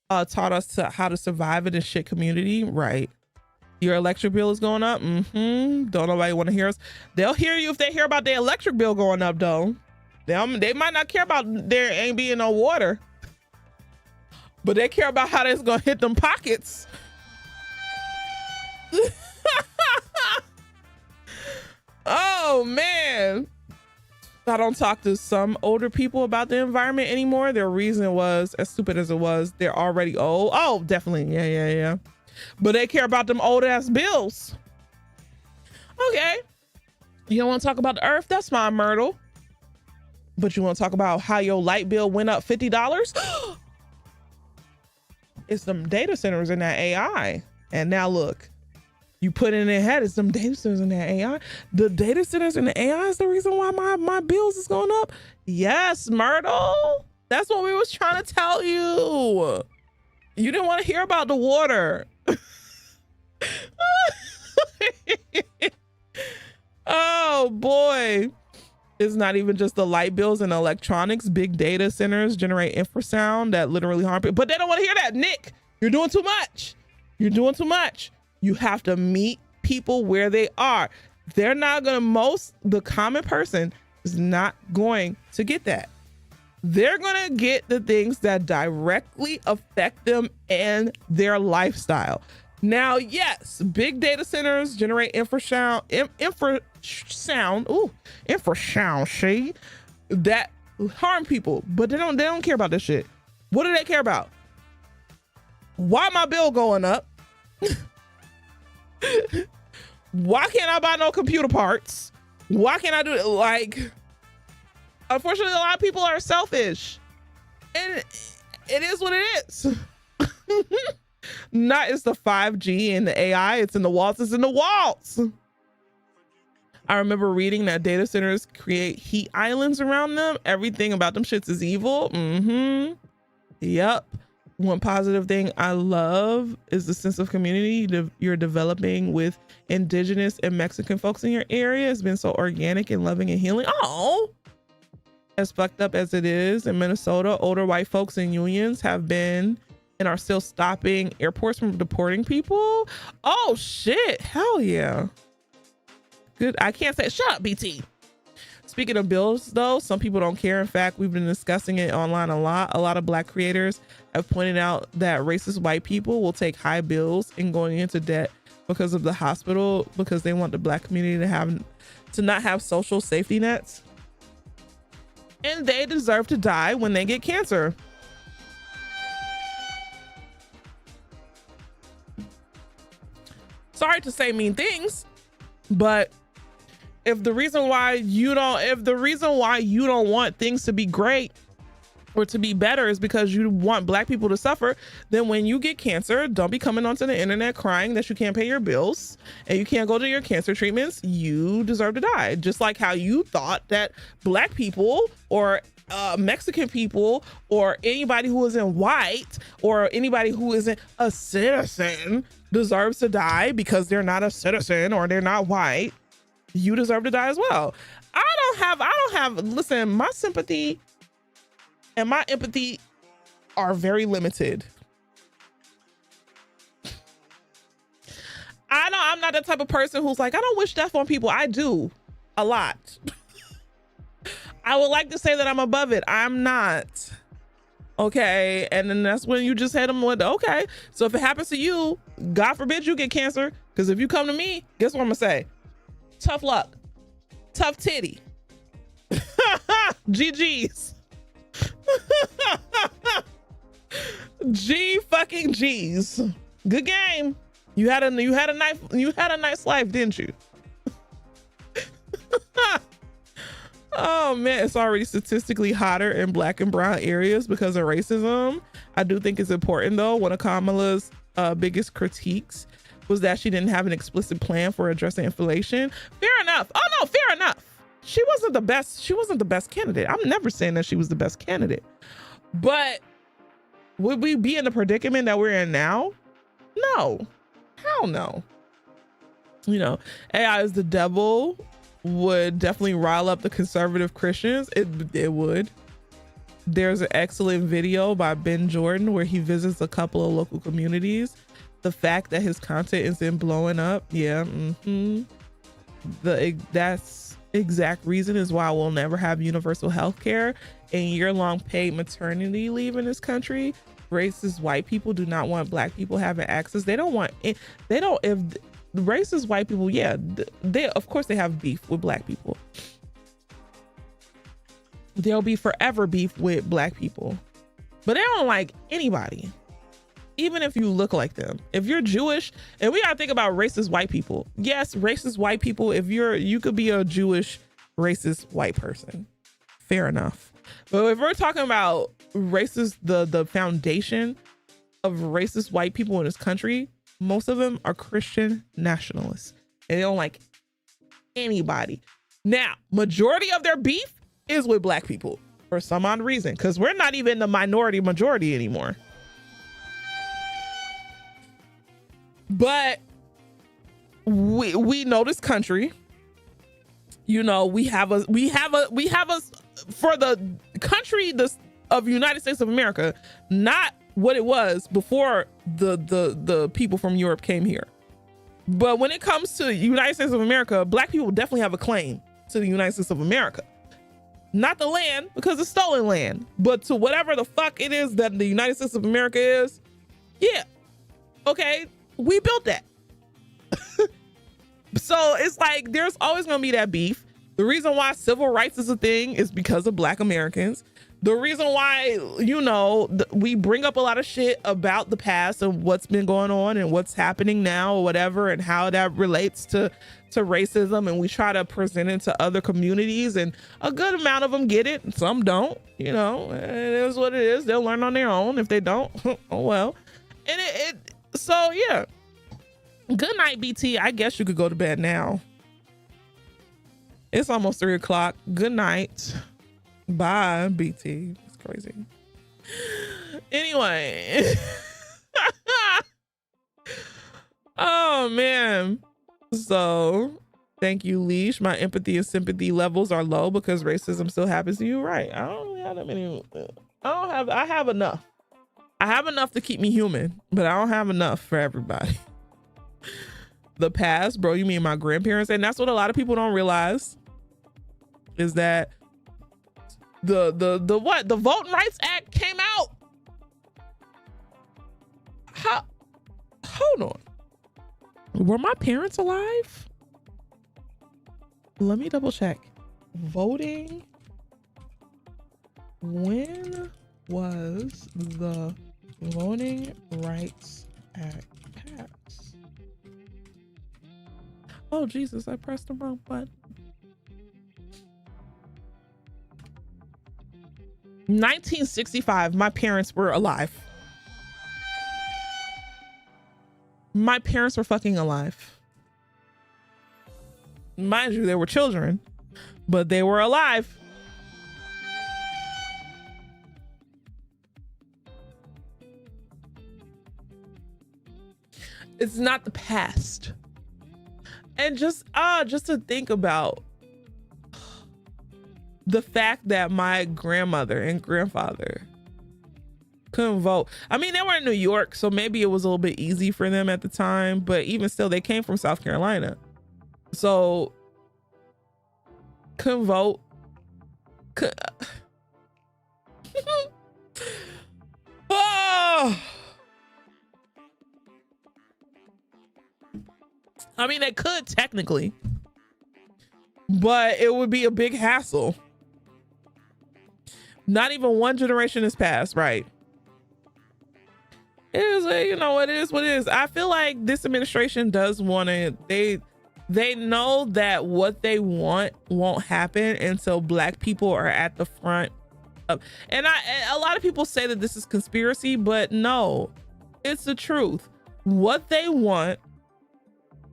taught us how to survive in this shit community, right? Your electric bill is going up. Don't nobody want to hear us. They'll hear you if they hear about their electric bill going up, though. They might not care about there ain't being no water, but they care about how that's gonna hit them pockets. Oh man, I don't talk to some older people about the environment anymore. Their reason was, as stupid as it was, they're already old. Oh, definitely, yeah. But they care about them old ass bills. Okay, you don't want to talk about the earth? That's fine, Myrtle. But you want to talk about how your light bill went up $50? It's them data centers in that AI. And now look, you put in their head, it's them data centers in that AI. The data centers in the AI is the reason why my bills is going up. Yes, Myrtle. That's what we was trying to tell you. You didn't want to hear about the water. Oh boy. It's not even just the light bills and electronics. Big data centers generate infrasound that literally harm people. But they don't want to hear that. Nick, you're doing too much. You're doing too much. You have to meet people where they are. They're not going to, the common person is not going to get that. They're going to get the things that directly affect them and their lifestyle. Now, yes, big data centers generate infrasound shade that harm people, but they don't care about this shit. What do they care about? Why my bill going up? Why can't I buy no computer parts? Why can't I do it? Like, unfortunately, a lot of people are selfish, and it is what it is. Not it's the 5G and the AI, it's in the walls, it's in the walls. I remember reading that data centers create heat islands around them. Everything about them shits is evil. Yep. One positive thing I love is the sense of community you're developing with indigenous and Mexican folks in your area. It's been so organic and loving and healing. Oh, as fucked up as it is in Minnesota, older white folks in unions have been and are still stopping airports from deporting people. Oh shit, hell yeah. Good, I can't say, shut up, BT. Speaking of bills though, some people don't care. In fact, we've been discussing it online a lot. A lot of Black creators have pointed out that racist white people will take high bills and going into debt because of the hospital, because they want the Black community to not have social safety nets. And they deserve to die when they get cancer. Sorry to say mean things, but if the reason why you don't want things to be great or to be better is because you want Black people to suffer, then when you get cancer, don't be coming onto the internet crying that you can't pay your bills and you can't go to your cancer treatments. You deserve to die. Just like how you thought that Black people or Mexican people or anybody who isn't white or anybody who isn't a citizen deserves to die because they're not a citizen or they're not white. You deserve to die as well. I don't have, listen, my sympathy and my empathy are very limited. I'm not the type of person who's like, I don't wish death on people. I do a lot. I would like to say that I'm above it. I'm not. Okay. And then that's when you just hit them with, okay. So if it happens to you, God forbid you get cancer. Because if you come to me, guess what I'm going to say? Tough luck. Tough titty. GG's. G fucking G's. Good game. You had a nice life, didn't you? Oh man, it's already statistically hotter in Black and brown areas because of racism. I do think it's important though. One of Kamala's biggest critiques was that she didn't have an explicit plan for addressing inflation. Fair enough. Oh no, fair enough. She wasn't the best candidate. I'm never saying that she was the best candidate. But would we be in the predicament that we're in now? No. Hell no. You know, AI is the devil would definitely rile up the conservative Christians. It would. There's an excellent video by Ben Jordan where he visits a couple of local communities. The fact that his content isn't blowing up, yeah, that's exact reason is why we'll never have universal health care and year-long paid maternity leave in this country. Racist white people do not want Black people having access. If racist white people, yeah, they of course they have beef with Black people. There'll be forever beef with Black people, but they don't like anybody, even if you look like them. If you're Jewish, and we gotta think about racist white people. Yes, racist white people. If you could be a Jewish racist white person, fair enough. But if we're talking about racist, the foundation of racist white people in this country, most of them are Christian nationalists and they don't like anybody. Now, majority of their beef is with Black people for some odd reason, because we're not even the majority anymore. But we know this country. You know, we have a for the country of United States of America, not what it was before the people from Europe came here. But when it comes to United States of America, Black people definitely have a claim to the United States of America. Not the land, because it's stolen land, but to whatever the fuck it is that the United States of America is. Yeah. Okay. We built that. So it's like there's always gonna be that beef. The reason why civil rights is a thing is because of Black Americans. The reason why, you know, we bring up a lot of shit about the past and what's been going on and what's happening now or whatever, and how that relates to racism, and we try to present it to other communities, and a good amount of them get it and some don't. You know, it is what it is. They'll learn on their own. If they don't, oh well. And so yeah. Good night, BT. I guess you could go to bed now. It's almost 3 o'clock. Good night. Bye, BT. It's crazy. Anyway. Oh, man. So, thank you, Leash. My empathy and sympathy levels are low because racism still happens to you. Right. I don't really have that many. I have enough. I have enough to keep me human, but I don't have enough for everybody. The past, bro, you mean my grandparents? And that's what a lot of people don't realize, is that the Voting Rights Act came out. Hold on. Were my parents alive? Let me double check. Voting. When was the Voting Rights Act passed? Oh, Jesus, I pressed the wrong button. 1965, my parents were alive. My parents were fucking alive. Mind you, they were children, but they were alive. It's not the past. And just to think about the fact that my grandmother and grandfather couldn't vote. I mean, they were in New York, so maybe it was a little bit easy for them at the time, but even still, they came from South Carolina. So couldn't vote. Oh. I mean, they could technically, but it would be a big hassle. Not even one generation has passed, right? It is, you know, it is what it is. I feel like this administration does want to, they know that what they want won't happen until Black people are at the front of, and a lot of people say that this is conspiracy, but no, it's the truth. What they want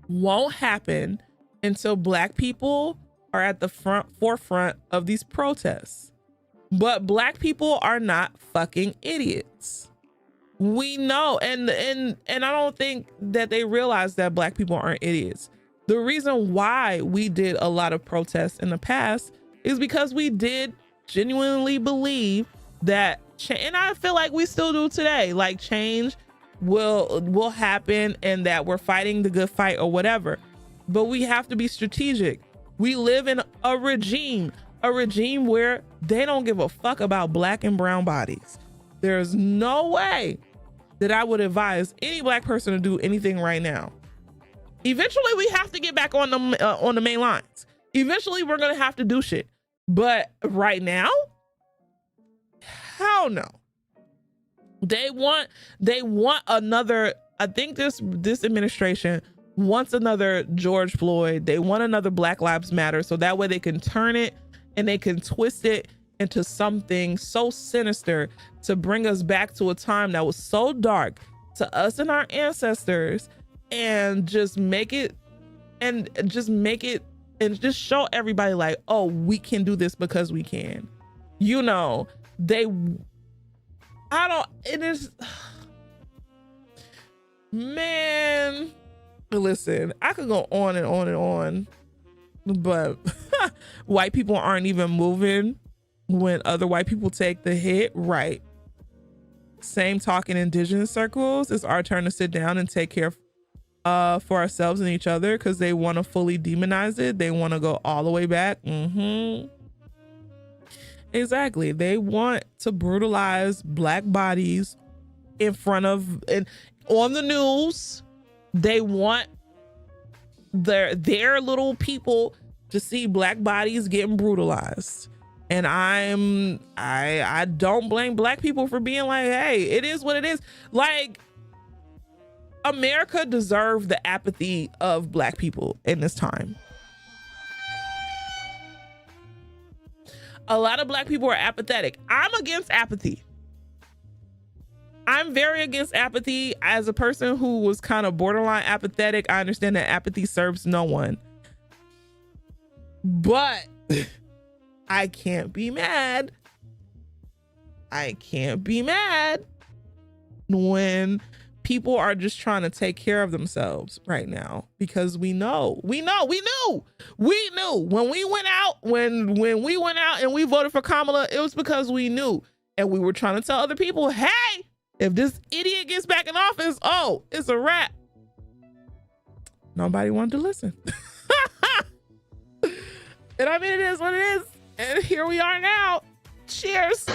won't happen until Black people are at the forefront of these protests. But Black people are not fucking idiots. We know, and I don't think that they realize that Black people aren't idiots. The reason why we did a lot of protests in the past is because we did genuinely believe that, and I feel like we still do today, like change will happen and that we're fighting the good fight or whatever. But we have to be strategic. We live in a regime where they don't give a fuck about Black and brown bodies. There's no way that I would advise any Black person to do anything right now. Eventually we have to get back on the main lines. Eventually we're gonna have to do shit. But right now, hell no. They want another, I think this administration wants another George Floyd. They want another Black Lives Matter, so that way they can turn it and they can twist it into something so sinister to bring us back to a time that was so dark to us and our ancestors, and just make it and just show everybody like, oh, we can do this because we can. You know, it is, man, listen, I could go on and on and on, but white people aren't even moving when other white people take the hit, right? Same talk in indigenous circles. It's our turn to sit down and take care for ourselves and each other, because they want to fully demonize it. They want to go all the way back. Exactly. They want to brutalize Black bodies in front of and on the news, They want their little people to see black bodies getting brutalized. And I don't blame black people for being like, hey, it is what it is. Like, America deserved the apathy of black people in this time. A lot of black people are apathetic. I'm against apathy. I'm very against apathy. As a person who was kind of borderline apathetic, I understand that apathy serves no one. But I can't be mad. I can't be mad when people are just trying to take care of themselves right now, because we knew when we went out, when we went out and we voted for Kamala, it was because we knew, and we were trying to tell other people, hey, if this idiot gets back in office, oh, it's a wrap. Nobody wanted to listen. And I mean, it is what it is. And here we are now. Cheers.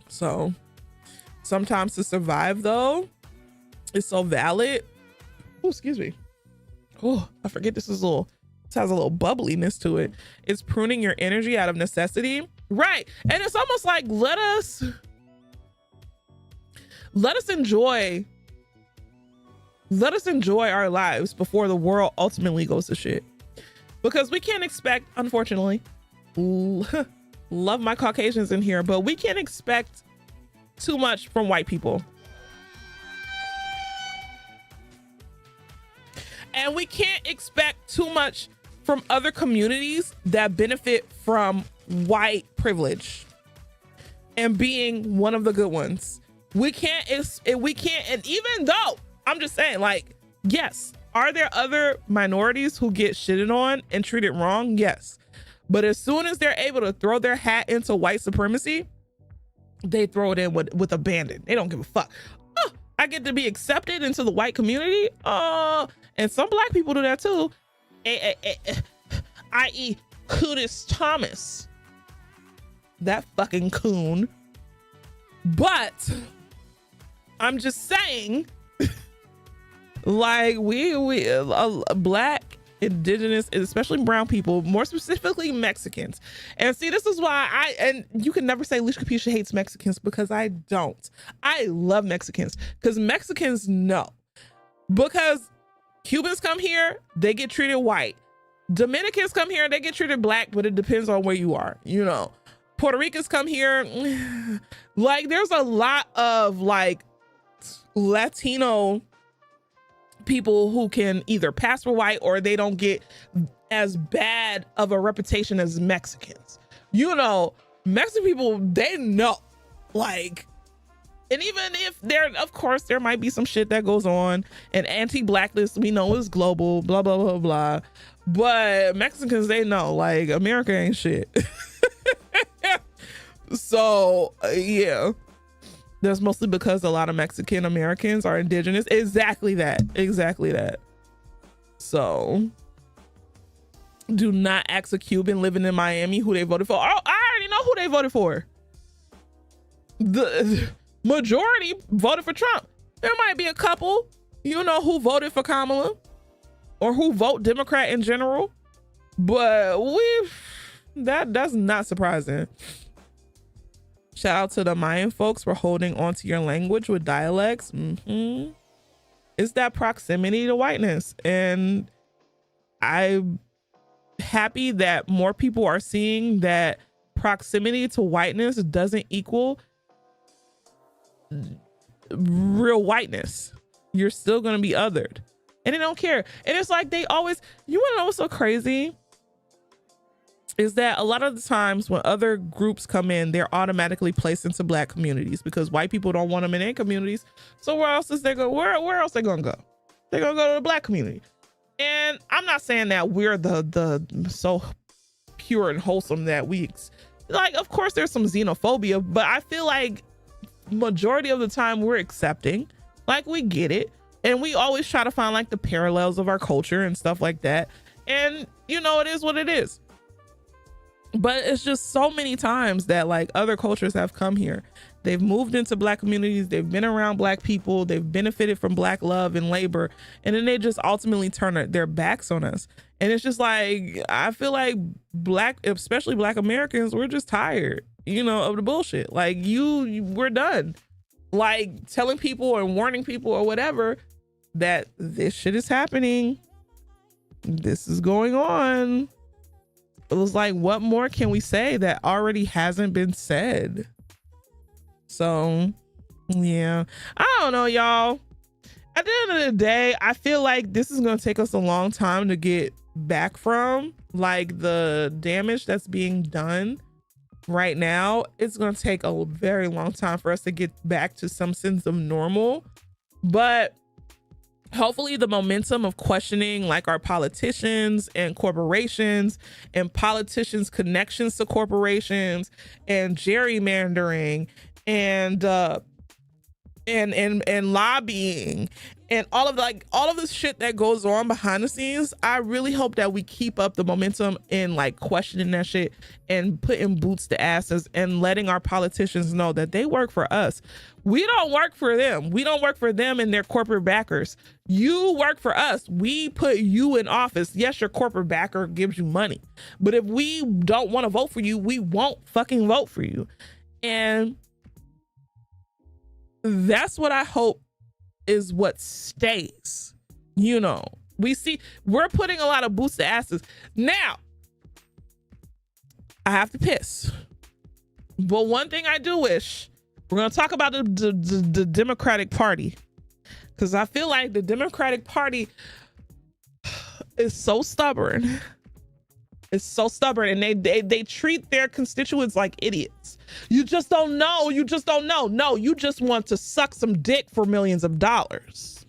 So sometimes to survive, though, is so valid. Oh, excuse me. Oh, I forget this has a little bubbliness to it. It's pruning your energy out of necessity. Right. And it's almost like, let us enjoy our lives before the world ultimately goes to shit. Because we can't expect, unfortunately, love my Caucasians in here, but we can't expect too much from white people. And we can't expect too much from other communities that benefit from white privilege and being one of the good ones. We can't, and even though, I'm just saying, like, yes, are there other minorities who get shitted on and treated wrong? Yes. But as soon as they're able to throw their hat into white supremacy, they throw it in with abandon. They don't give a fuck. Oh, I get to be accepted into the white community. And some black people do that too. I.e. Curtis Thomas. That fucking coon. But I'm just saying, like, we black, indigenous, especially brown people, more specifically Mexicans. And see, this is why and you can never say Alicia Capisha hates Mexicans, because I don't. I love Mexicans, because Mexicans know. Because Cubans come here, they get treated white. Dominicans come here, they get treated black, but it depends on where you are, you know. Puerto Ricans come here, like, there's a lot of like Latino people who can either pass for white or they don't get as bad of a reputation as Mexicans. You know, Mexican people, they know, like, and even if of course, there might be some shit that goes on, and anti-blackness, we know, is global, blah, blah, blah, blah. But Mexicans, they know, like, America ain't shit. So, yeah. That's mostly because a lot of Mexican Americans are indigenous. Exactly that. So do not ask a Cuban living in Miami who they voted for. Oh, I already know who they voted for. The majority voted for Trump. There might be a couple, you know, who voted for Kamala or who vote Democrat in general. But that's not surprising. Shout out to the Mayan folks for holding on to your language with dialects. It's that proximity to whiteness. And I'm happy that more people are seeing that proximity to whiteness doesn't equal real whiteness. You're still going to be othered. And they don't care. And it's like they always, you want to know what's so crazy? Is that a lot of the times when other groups come in, they're automatically placed into black communities because white people don't want them in their communities. So where else is they go? Where else they gonna go? They're gonna go to the black community. And I'm not saying that we're the so pure and wholesome that we like. Of course, there's some xenophobia, but I feel like majority of the time we're accepting, like, we get it, and we always try to find like the parallels of our culture and stuff like that. And you know, it is what it is. But it's just so many times that like other cultures have come here. They've moved into Black communities. They've been around Black people. They've benefited from Black love and labor. And then they just ultimately turn their backs on us. And it's just like, I feel like Black, especially Black Americans, we're just tired, you know, of the bullshit. Like we're done. Like telling people and warning people or whatever that this shit is happening. This is going on. It was like, what more can we say that already hasn't been said? So, yeah. I don't know, y'all. At the end of the day, I feel like this is going to take us a long time to get back from. Like, the damage that's being done right now, it's going to take a very long time for us to get back to some sense of normal. But hopefully the momentum of questioning like our politicians and corporations and politicians' connections to corporations and gerrymandering and lobbying and all of this shit that goes on behind the scenes, I really hope that we keep up the momentum in like questioning that shit and putting boots to asses and letting our politicians know that they work for us. We don't work for them. We don't work for them and their corporate backers. You work for us. We put you in office. Yes, your corporate backer gives you money, but if we don't want to vote for you, we won't fucking vote for you. And that's what I hope is what stays. You know, we're putting a lot of boots to asses. Now, I have to piss. But one thing I do wish, we're going to talk about the Democratic Party. Because I feel like the Democratic Party is so stubborn. It's so stubborn, and they treat their constituents like idiots. You just don't know. You just don't know. No, you just want to suck some dick for millions of dollars.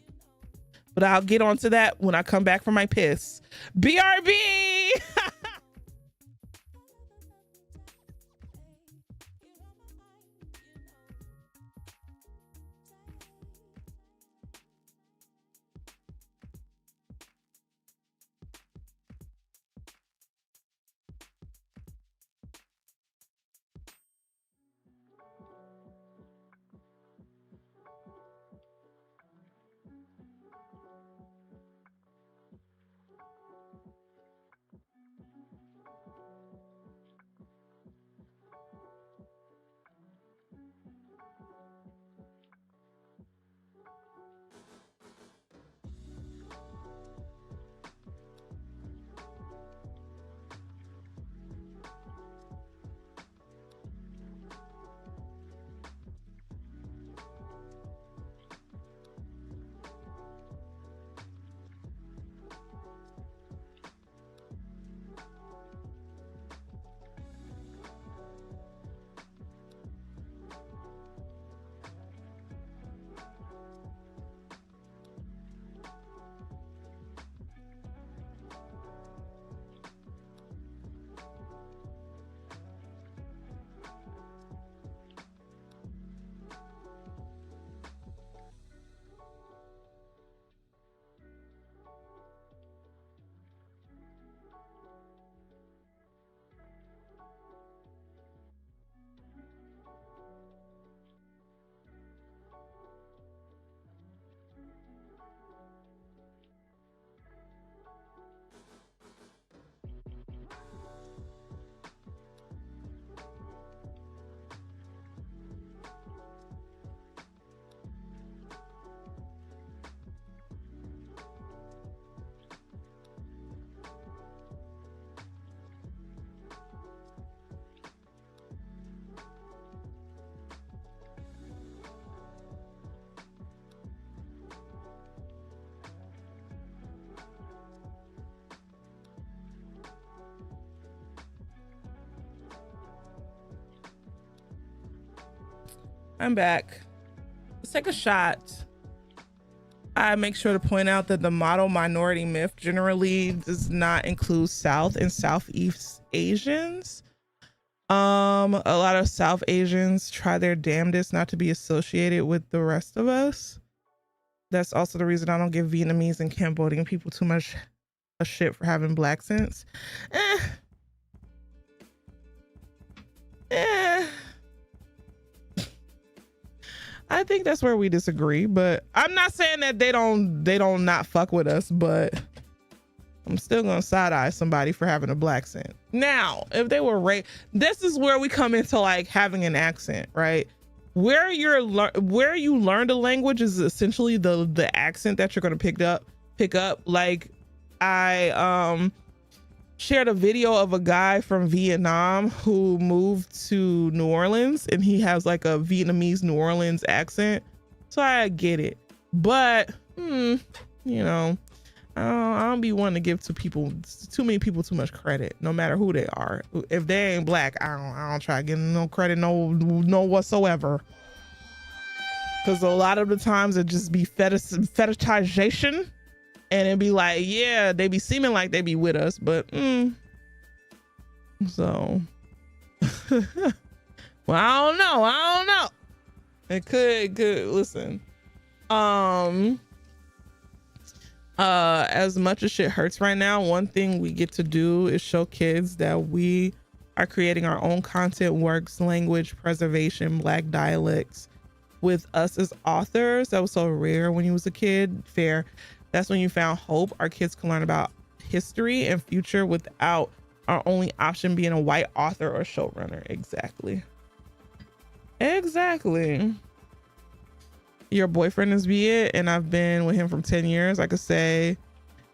But I'll get onto that when I come back from my piss. BRB! I'm back. Let's take a shot. I make sure to point out that the model minority myth generally does not include South and Southeast Asians. A lot of South Asians try their damnedest not to be associated with the rest of us. That's also the reason I don't give Vietnamese and Cambodian people too much a shit for having black sense. I think that's where we disagree, but I'm not saying that they don't not fuck with us, but I'm still gonna side eye somebody for having a black accent. Now, if they were this is where we come into like having an accent, right? Where you learned a language is essentially the accent that you're gonna pick up. Like I shared a video of a guy from Vietnam who moved to New Orleans, and he has like a Vietnamese New Orleans accent. So I get it, but you know, I don't be wanting to give too many people too much credit, no matter who they are. If they ain't black, I don't try to give them no credit, no whatsoever. Because a lot of the times it just be fetishization. And it'd be like, yeah, they be seeming like they be with us, but so well, I don't know. It could listen. As much as shit hurts right now, one thing we get to do is show kids that we are creating our own content, works, language preservation, black dialects with us as authors. That was so rare when you was a kid. Fair. That's when you found hope. Our kids can learn about history and future without our only option being a white author or showrunner. Exactly. Your boyfriend is Viet, and I've been with him for 10 years. I could say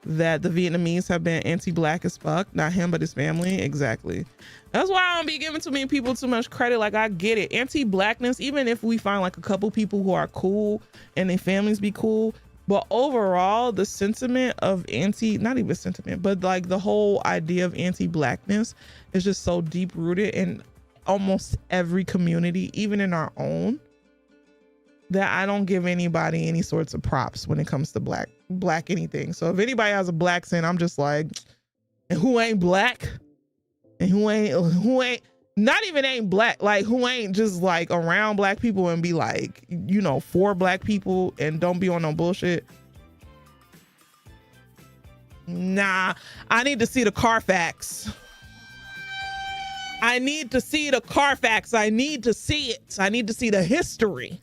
that the Vietnamese have been anti-black as fuck. Not him, but his family. Exactly. That's why I don't be giving too many people too much credit. Like, I get it. Anti-blackness, even if we find like a couple people who are cool and their families be cool, but overall, the sentiment of not even sentiment, but like the whole idea of anti-blackness is just so deep rooted in almost every community, even in our own, that I don't give anybody any sorts of props when it comes to black anything. So if anybody has a black accent, I'm just like, and who ain't black? And who ain't not even ain't black, like who ain't just like around black people and be like, you know, for black people and don't be on no bullshit. Nah, I need to see the Carfax. I need to see the Carfax. I need to see it. I need to see the history.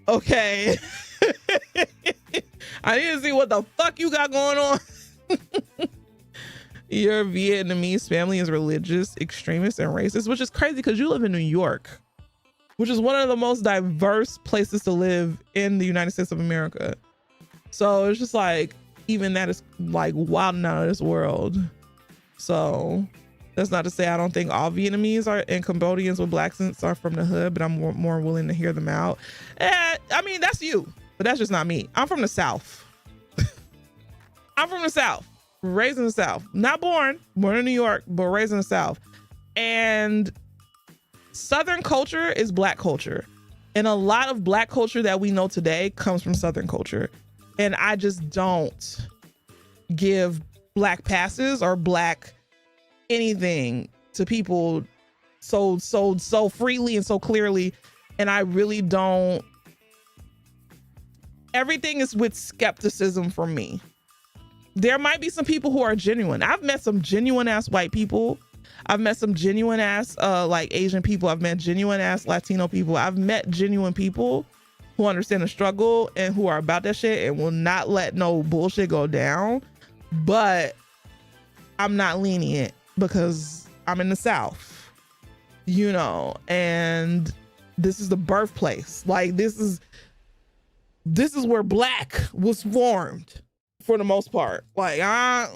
Okay. I need to see what the fuck you got going on. Your Vietnamese family is religious, extremist, and racist, which is crazy because you live in New York, which is one of the most diverse places to live in the United States of America. So it's just like, even that is like wild and out of this world. So that's not to say I don't think all Vietnamese and Cambodians with black accents are from the hood, but I'm more willing to hear them out. I mean, that's you, but that's just not me. I'm from the South. I'm from the South. Raised in the South, not born in New York, but raised in the South. And Southern culture is black culture. And a lot of black culture that we know today comes from Southern culture. And I just don't give black passes or black anything to people so freely and so clearly. And I really don't. Everything is with skepticism for me. There might be some people who are genuine. I've met some genuine ass white people. I've met some genuine ass like Asian people. I've met genuine ass Latino people. I've met genuine people who understand the struggle and who are about that shit and will not let no bullshit go down. But I'm not lenient because I'm in the South, you know, and this is the birthplace. Like this is where black was formed. For the most part, like I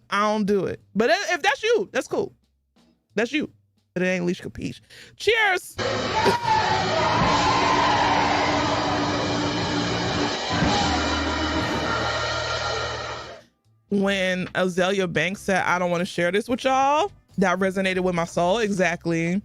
don't do it. But if that's you, that's cool. That's you. But it ain't Leash Capiche. Cheers. When Azalea Banks said, "I don't want to share this with y'all," that resonated with my soul. Exactly.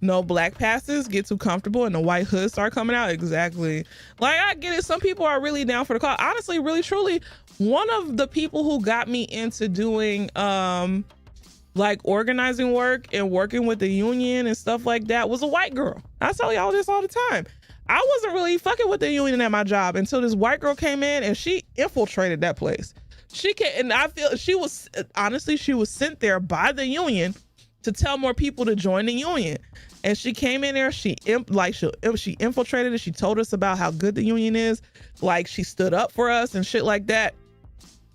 No black passes, get too comfortable and the white hood start coming out. Exactly. Like, I get it. Some people are really down for the cause. Honestly, really, truly, one of the people who got me into doing like organizing work and working with the union and stuff like that was a white girl. I tell y'all this all the time. I wasn't really fucking with the union at my job until this white girl came in and she infiltrated that place. She can, and I feel she was sent there by the union to tell more people to join the union. And she came in there, she infiltrated it. She told us about how good the union is. Like, she stood up for us and shit like that.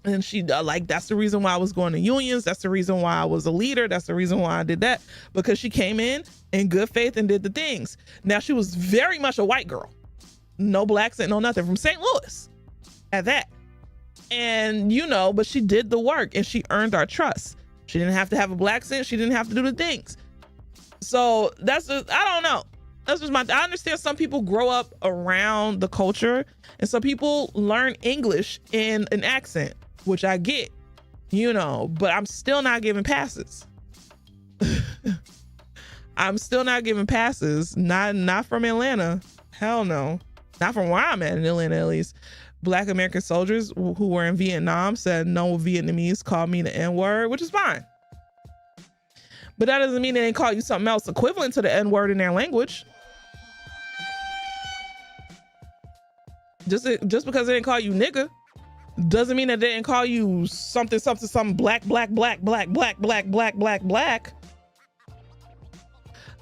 And she that's the reason why I was going to unions. That's the reason why I was a leader. That's the reason why I did that, because she came in good faith and did the things. Now, she was very much a white girl, no black accent, no nothing, from St. Louis at that. And, you know, but she did the work and she earned our trust. She didn't have to have a black accent. She didn't have to do the things. So that's just, I don't know. That's just I understand some people grow up around the culture and some people learn English in an accent, which I get, you know, but I'm still not giving passes. I'm still not giving passes. Not from Atlanta. Hell no. Not from where I'm at in Atlanta, at least. Black American soldiers who were in Vietnam said no Vietnamese called me the N-word, which is fine. But that doesn't mean they didn't call you something else equivalent to the N-word in their language. Just because they didn't call you nigga doesn't mean that they didn't call you something black.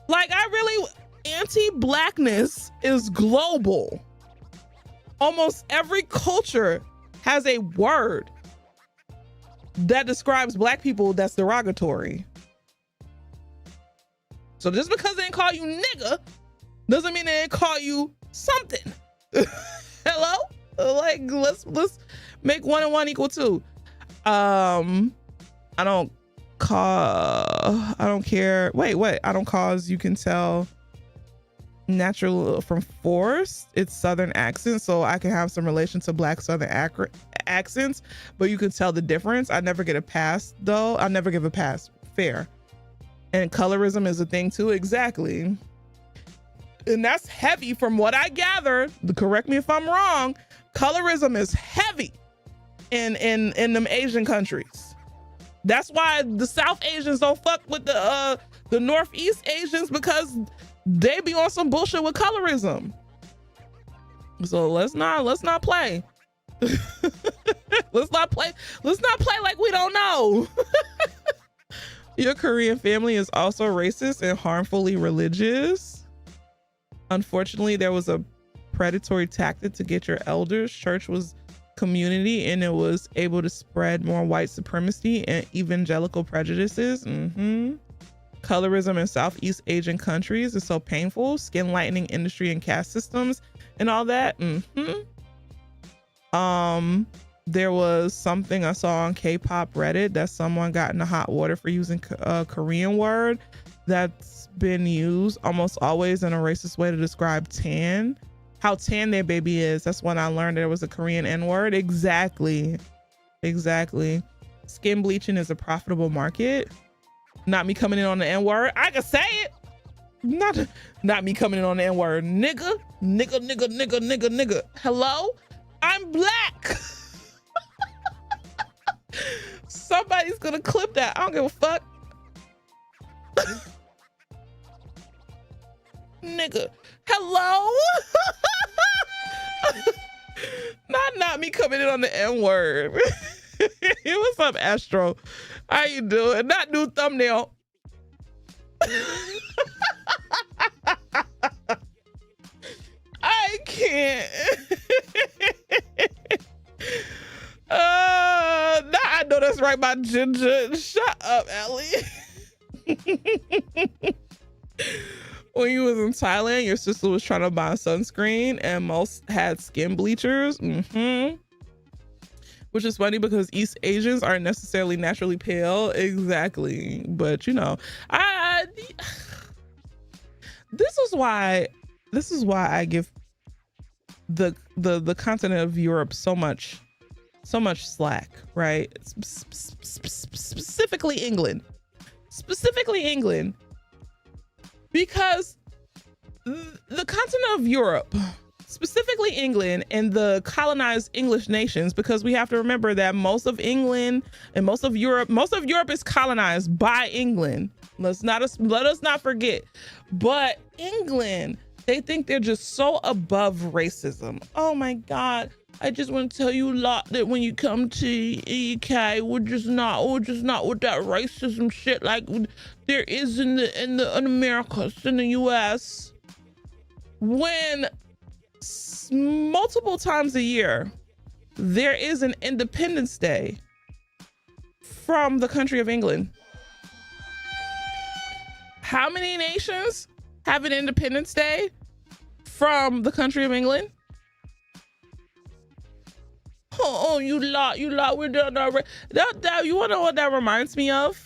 Like, anti-blackness is global. Almost every culture has a word that describes black people that's derogatory. So just because they didn't call you nigga doesn't mean they didn't call you something. Hello? Like, let's make 1 and 1 equal 2. I don't care. Wait, I don't cause, you can tell natural from force. It's Southern accent, so I can have some relation to black Southern accents, but you can tell the difference. I never get a pass though. I never give a pass. Fair. And colorism is a thing too. Exactly. And that's heavy from what I gather. Correct me if I'm wrong. Colorism is heavy in them Asian countries. That's why the South Asians don't fuck with the Northeast Asians, because they be on some bullshit with colorism. So let's not play. Let's not play like we don't know. Your Korean family is also racist and harmfully religious. Unfortunately, there was a predatory tactic to get your elders. Church was community, and it was able to spread more white supremacy and evangelical prejudices. Colorism in Southeast Asian countries is so painful. Skin lightening industry and caste systems and all that. There was something I saw on K-pop Reddit that someone got in the hot water for using a Korean word that's been used almost always in a racist way to describe tan. How tan their baby is. That's when I learned there was a Korean N-word. Exactly. Skin bleaching is a profitable market. Not me coming in on the N-word. I can say it. Not me coming in on the N-word. Nigga. Hello? I'm black. Somebody's gonna clip that. I don't give a fuck. Nigga. Hello? Not me coming in on the N-word. What's up, Astro? How you doing? Not new thumbnail. I can't. Nah, I know that's right, my ginger. Shut up, Ellie. When you was in Thailand, your sister was trying to buy sunscreen and most had skin bleachers. Which is funny because East Asians aren't necessarily naturally pale. Exactly. But you know, this is why I give the continent of Europe so much slack, right? Specifically England, because the continent of Europe, specifically England and the colonized English nations, because we have to remember that most of England and most of Europe is colonized by England. Let us not forget. But England, they think they're just so above racism. Oh my God. I just want to tell you lot that when you come to UK, we're just not with that racism shit like there is in America, in the US. When multiple times a year, there is an Independence Day from the country of England. How many nations have an Independence Day from the country of England? Oh, you lot, we're done already. You wanna know what that reminds me of?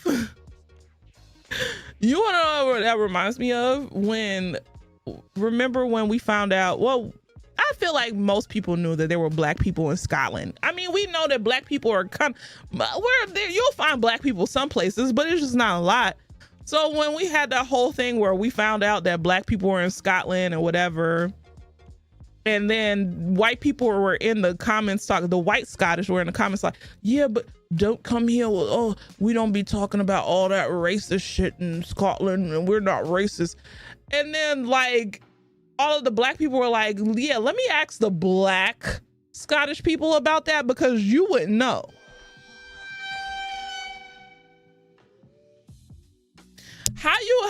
You wanna know what that reminds me of? Remember when we found out, well, I feel like most people knew that there were black people in Scotland. I mean, we know that black people are we're there. You'll find black people some places, but it's just not a lot. So when we had that whole thing where we found out that black people were in Scotland or whatever, and then white people were in the comments talking, the white Scottish were in the comments like, yeah, but don't come here with, oh, we don't be talking about all that racist shit in Scotland and we're not racist. And then like all of the black people were like, yeah, let me ask the black Scottish people about that because you wouldn't know. How you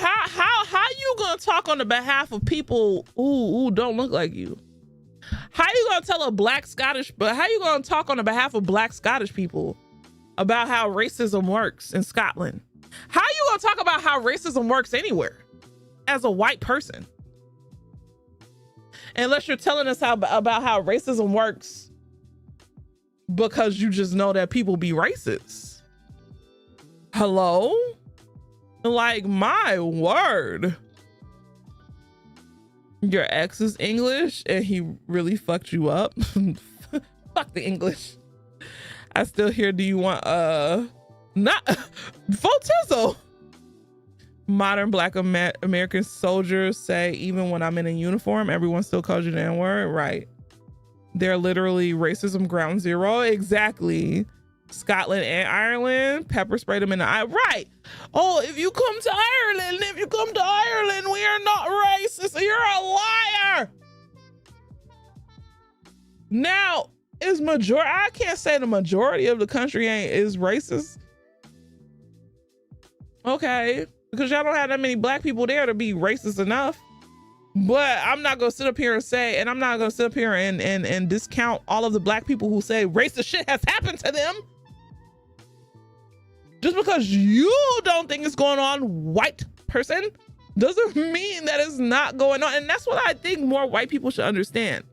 gonna talk on the behalf of people who don't look like you? How you gonna tell a black Scottish, but how you gonna talk on the behalf of black Scottish people about how racism works in Scotland? How you gonna talk about how racism works anywhere as a white person? Unless you're telling us about how racism works because you just know that people be racist. Hello? Like, my word. Your ex is English and he really fucked you up. Fuck the English. I still hear, do you want not Fotizo? Modern black American soldiers say, even when I'm in a uniform, everyone still calls you the N-word. Right. They're literally racism ground zero. Exactly. Scotland and Ireland, pepper sprayed them in the eye. Right. Oh, if you come to Ireland, we are not racist. You're a liar. Now, I can't say the majority of the country is racist. Okay. Because y'all don't have that many black people there to be racist enough. But I'm not going to sit up here and say, and I'm not going to sit up here and discount all of the black people who say racist shit has happened to them. Just because you don't think it's going on, white person, doesn't mean that it's not going on. And that's what I think more white people should understand.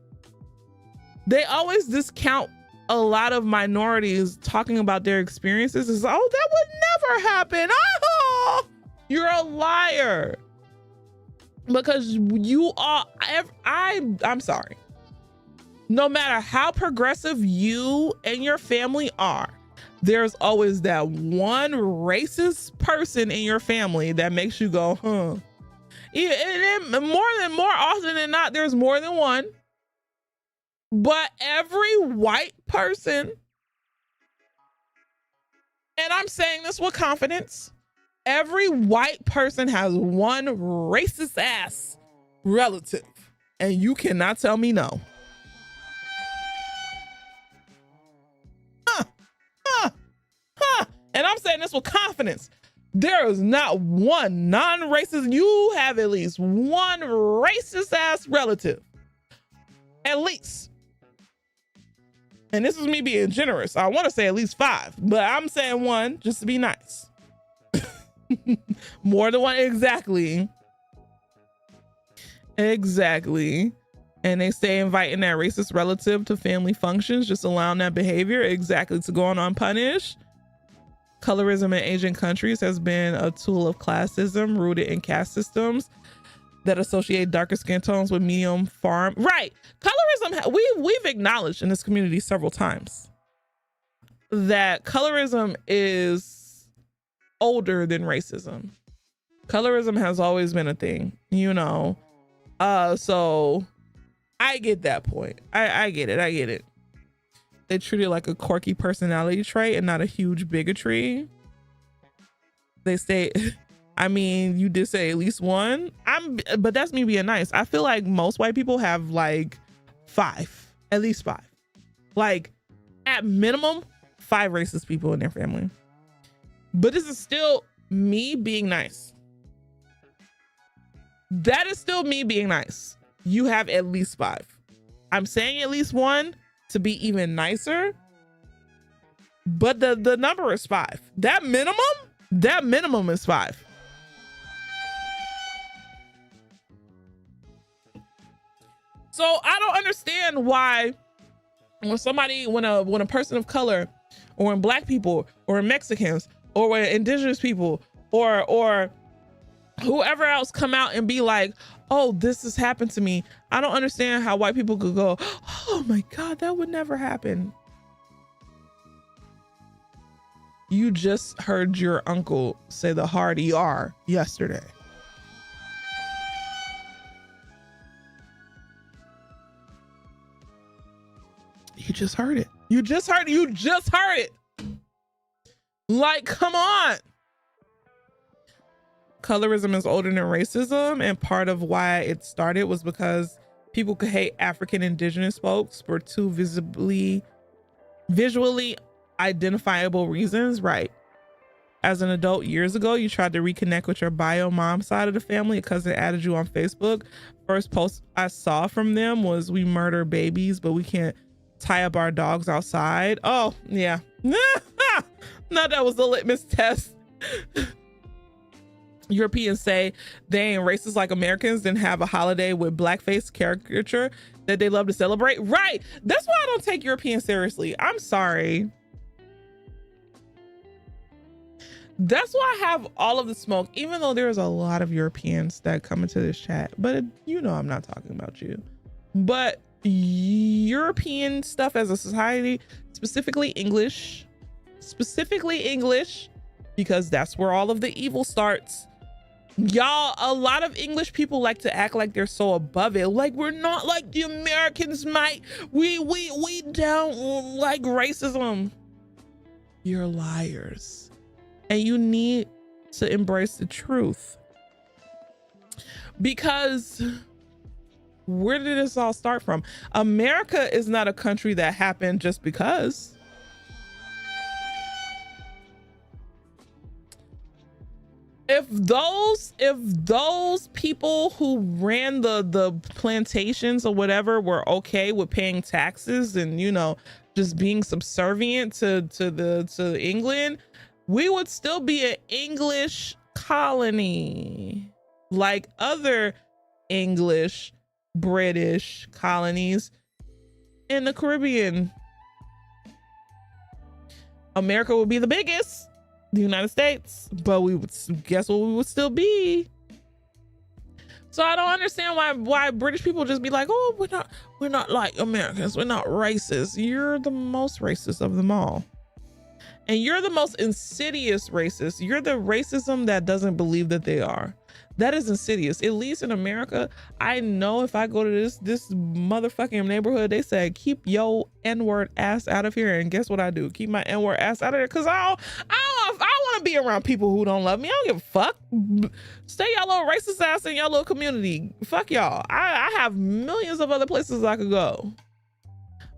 They always discount a lot of minorities talking about their experiences as, oh, that would never happen. Oh, you're a liar. Because you are, I'm sorry. No matter how progressive you and your family are, there's always that one racist person in your family that makes you go, huh. And more often than not, there's more than one. But every white person, and I'm saying this with confidence, every white person has one racist ass relative, and you cannot tell me no. And I'm saying this with confidence. There is not one non-racist. You have at least one racist ass relative. At least. And this is me being generous. I want to say at least 5, but I'm saying 1 just to be nice. More than 1, exactly. Exactly. And they stay inviting that racist relative to family functions, just allowing that behavior exactly to go unpunished. Colorism in Asian countries has been a tool of classism rooted in caste systems that associate darker skin tones with medium farm. Right. Colorism, we've acknowledged in this community several times that colorism is older than racism. Colorism has always been a thing, you know. So I get that point. I get it. They treat it like a quirky personality trait and not a huge bigotry. They say, I mean, you did say at least 1. But that's me being nice. I feel like most white people have like 5, at least 5. Like, at minimum, 5 racist people in their family. But this is still me being nice. That is still me being nice. You have at least 5. I'm saying at least 1 to be even nicer. But the number is 5. That minimum is 5. So I don't understand why when a person of color, or when Black people, or when Mexicans, or when indigenous people, or whoever else come out and be like, oh, this has happened to me. I don't understand how white people could go, oh my God, that would never happen. You just heard your uncle say the hard ER yesterday. You just heard it. You just heard it. Like, come on. Colorism is older than racism, and part of why it started was because people could hate African indigenous folks for 2 visually identifiable reasons. Right. As an adult years ago, you tried to reconnect with your bio mom side of the family. A cousin added you on Facebook. First post I saw from them was, we murder babies, but we can't tie up our dogs outside. Oh, yeah. No, that was the litmus test. Europeans say they ain't racist like Americans, then have a holiday with blackface caricature that they love to celebrate. Right. That's why I don't take Europeans seriously. I'm sorry. That's why I have all of the smoke, even though there's a lot of Europeans that come into this chat. But you know I'm not talking about you. But European stuff as a society, specifically English, because that's where all of the evil starts. Y'all, a lot of English people like to act like they're so above it. Like, we're not like the Americans, mate. We don't like racism. You're liars. And you need to embrace the truth. Because where did this all start from? America is not a country that happened just because. If those people who ran the plantations or whatever were okay with paying taxes and, you know, just being subservient to England, we would still be an English colony like other English, British colonies in the Caribbean. America would be the biggest, the United States, but we would, guess what we would still be. So I don't understand why British people just be like, oh, we're not like Americans, we're not racist. You're the most racist of them all. And you're the most insidious racist. You're the racism that doesn't believe that they are. That is insidious. At least in America, I know if I go to this motherfucking neighborhood, they say, keep your N-word ass out of here. And guess what I do? Keep my N-word ass out of there. Cause I want to be around people who don't love me. I don't give a fuck. Stay y'all little racist ass in y'all little community. Fuck y'all. I have millions of other places I could go.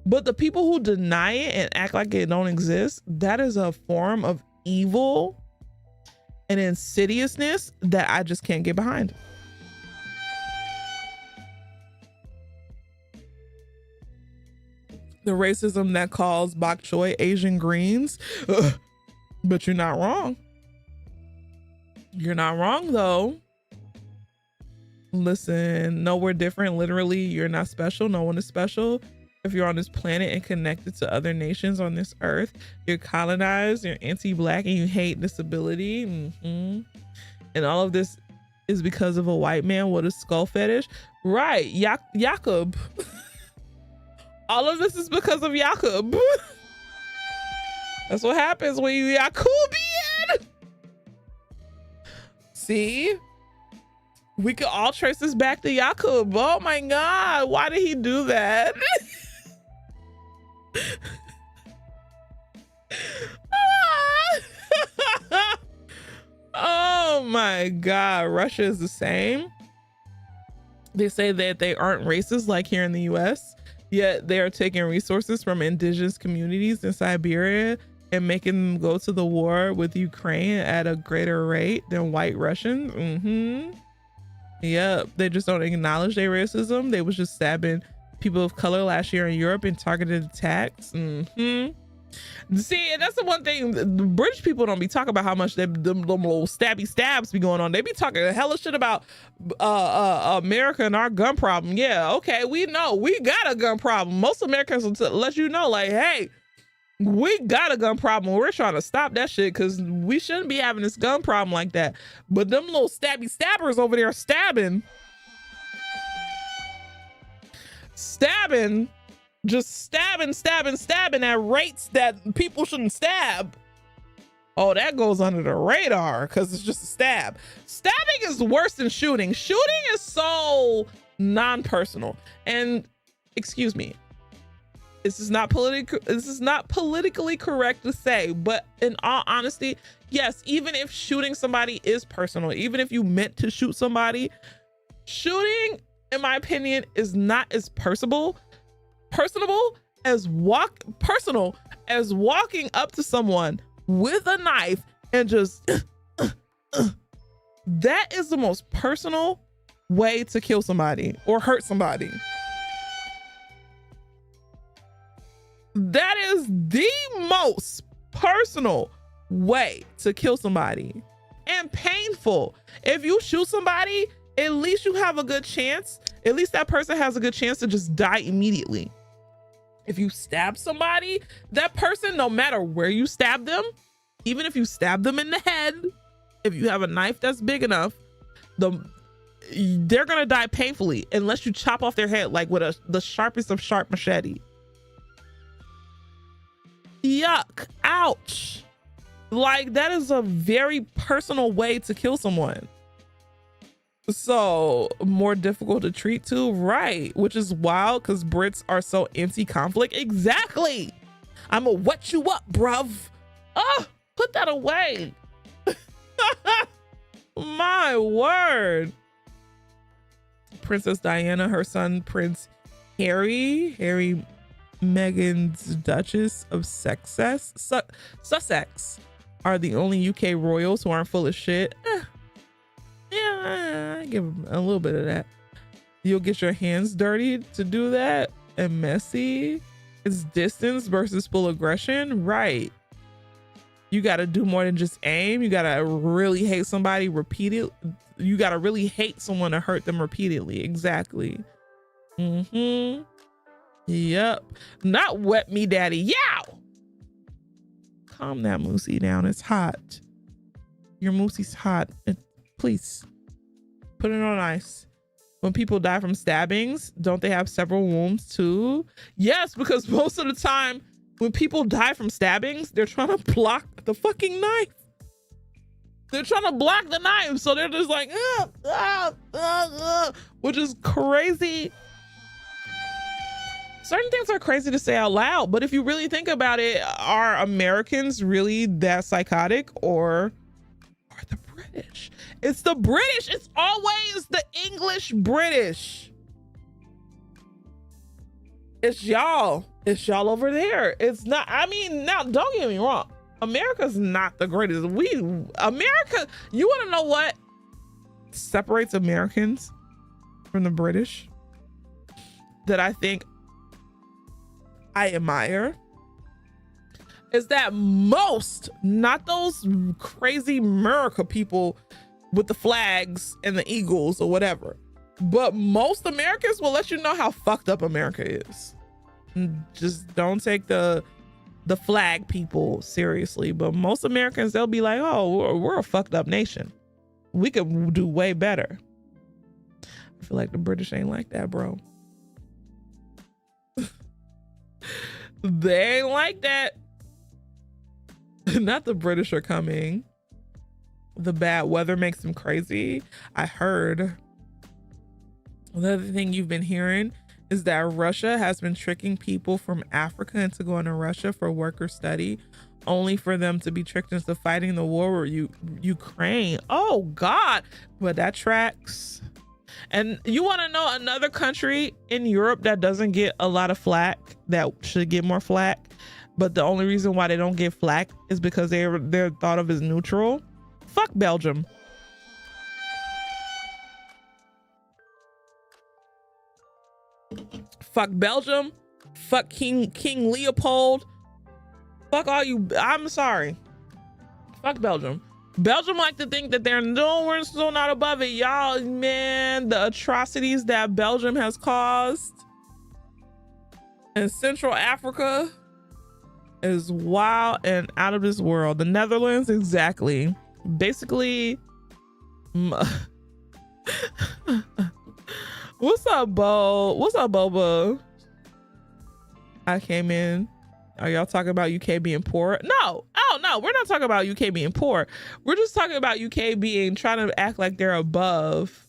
But the people who deny it and act like it don't exist, that is a form of evil and insidiousness that I just can't get behind. The racism that calls bok choy Asian greens. Ugh. But you're not wrong. You're not wrong though. Listen, no, we're different. Literally, you're not special. No one is special. If you're on this planet and connected to other nations on this earth, you're colonized, you're anti-black, and you hate disability. And all of this is because of a white man with a skull fetish. Right, Jakob. All of this is because of Jakob. That's what happens when you Jacobian. See? We could all trace this back to Jakob. Oh my God, why did he do that? Oh my God, Russia is the same. They say that they aren't racist like here in the US. Yet they are taking resources from indigenous communities in Siberia and making them go to the war with Ukraine at a greater rate than white Russians. Yep, they just don't acknowledge their racism. They was just stabbing people of color last year in Europe in targeted attacks. See, and that's the one thing, the British people don't be talking about how much them little stabby stabs be going on. They be talking a hella shit about America and our gun problem. Yeah, okay, we know we got a gun problem. Most Americans will let you know, like, hey, we got a gun problem. We're trying to stop that shit because we shouldn't be having this gun problem like that. But them little stabby stabbers over there stabbing, just stabbing at rates that people shouldn't stab. Oh, that goes under the radar because it's just a stab. Stabbing is worse than shooting. Shooting is so non-personal. And excuse me, this is not politically correct to say, but in all honesty, yes, even if shooting somebody is personal, even if you meant to shoot somebody, shooting, in my opinion, is not as personable as walking up to someone with a knife and just that is the most personal way to kill somebody or hurt somebody. That is the most personal way to kill somebody and painful. If you shoot somebody, at least you have a good chance. At least that person has a good chance to just die immediately. If you stab somebody, that person, no matter where you stab them, even if you stab them in the head, if you have a knife that's big enough, they're gonna die painfully unless you chop off their head like with the sharpest of sharp machete. Yuck, ouch. Like, that is a very personal way to kill someone. So more difficult to treat too, right? Which is wild because Brits are so anti-conflict. Exactly. I'ma wet you up, bruv. Oh, put that away. My word. Princess Diana, her son Prince Harry, Meghan's Duchess of Sussex are the only UK royals who aren't full of shit. Yeah, I give them a little bit of that. You'll get your hands dirty to do that, and messy. It's distance versus full aggression, right? You got to do more than just aim. You got to really hate somebody repeatedly. You got to really hate someone to hurt them repeatedly. Exactly. Yep. Not wet me, daddy. Yow! Calm that moosey down. It's hot. Your moosey's hot. Please put it on ice. When people die from stabbings, don't they have several wounds too? Yes, because most of the time when people die from stabbings, they're trying to block the fucking knife. They're trying to block the knife. So they're just like, which is crazy. Certain things are crazy to say out loud, but if you really think about it, are Americans really that psychotic, or are the British? It's the British. It's always the English British. It's y'all. It's y'all over there. It's not, I mean, now don't get me wrong. America's not the greatest. America, you want to know what separates Americans from the British that I think I admire is that most, not those crazy America people with the flags and the eagles or whatever, but most Americans will let you know how fucked up America is. Just don't take the flag people seriously, but most Americans, they'll be like, oh, we're a fucked up nation. We could do way better. I feel like the British ain't like that, bro. They ain't like that. Not the British are coming. The bad weather makes them crazy. I heard. The other thing you've been hearing is that Russia has been tricking people from Africa into going to Russia for work or study, only for them to be tricked into fighting the war with Ukraine. Oh God, but that tracks. And you want to know another country in Europe that doesn't get a lot of flack, that should get more flack, but the only reason why they don't get flack is because they're thought of as neutral? Fuck Belgium. Fuck Belgium. Fuck King Leopold. Fuck all you. I'm sorry. Fuck Belgium. Belgium like to think that we're still not above it. Y'all, man, the atrocities that Belgium has caused in Central Africa is wild and out of this world. The Netherlands, exactly. Basically, what's up, Bo? What's up, Boba? I came in. Are y'all talking about UK being poor? No. Oh, no. We're not talking about UK being poor. We're just talking about UK being trying to act like they're above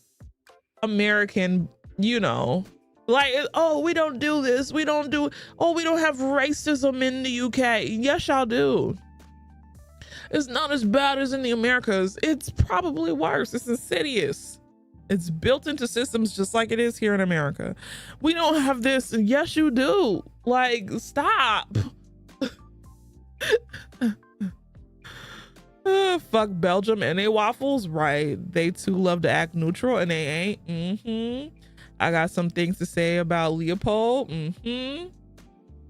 American, you know. Like, oh, we don't do this. We don't have racism in the UK. Yes, y'all do. It's not as bad as in the Americas. It's probably worse. It's insidious. It's built into systems just like it is here in America. We don't have this. Yes, you do. Like, stop. Fuck Belgium and they waffles. Right. They too love to act neutral and they ain't. I got some things to say about Leopold.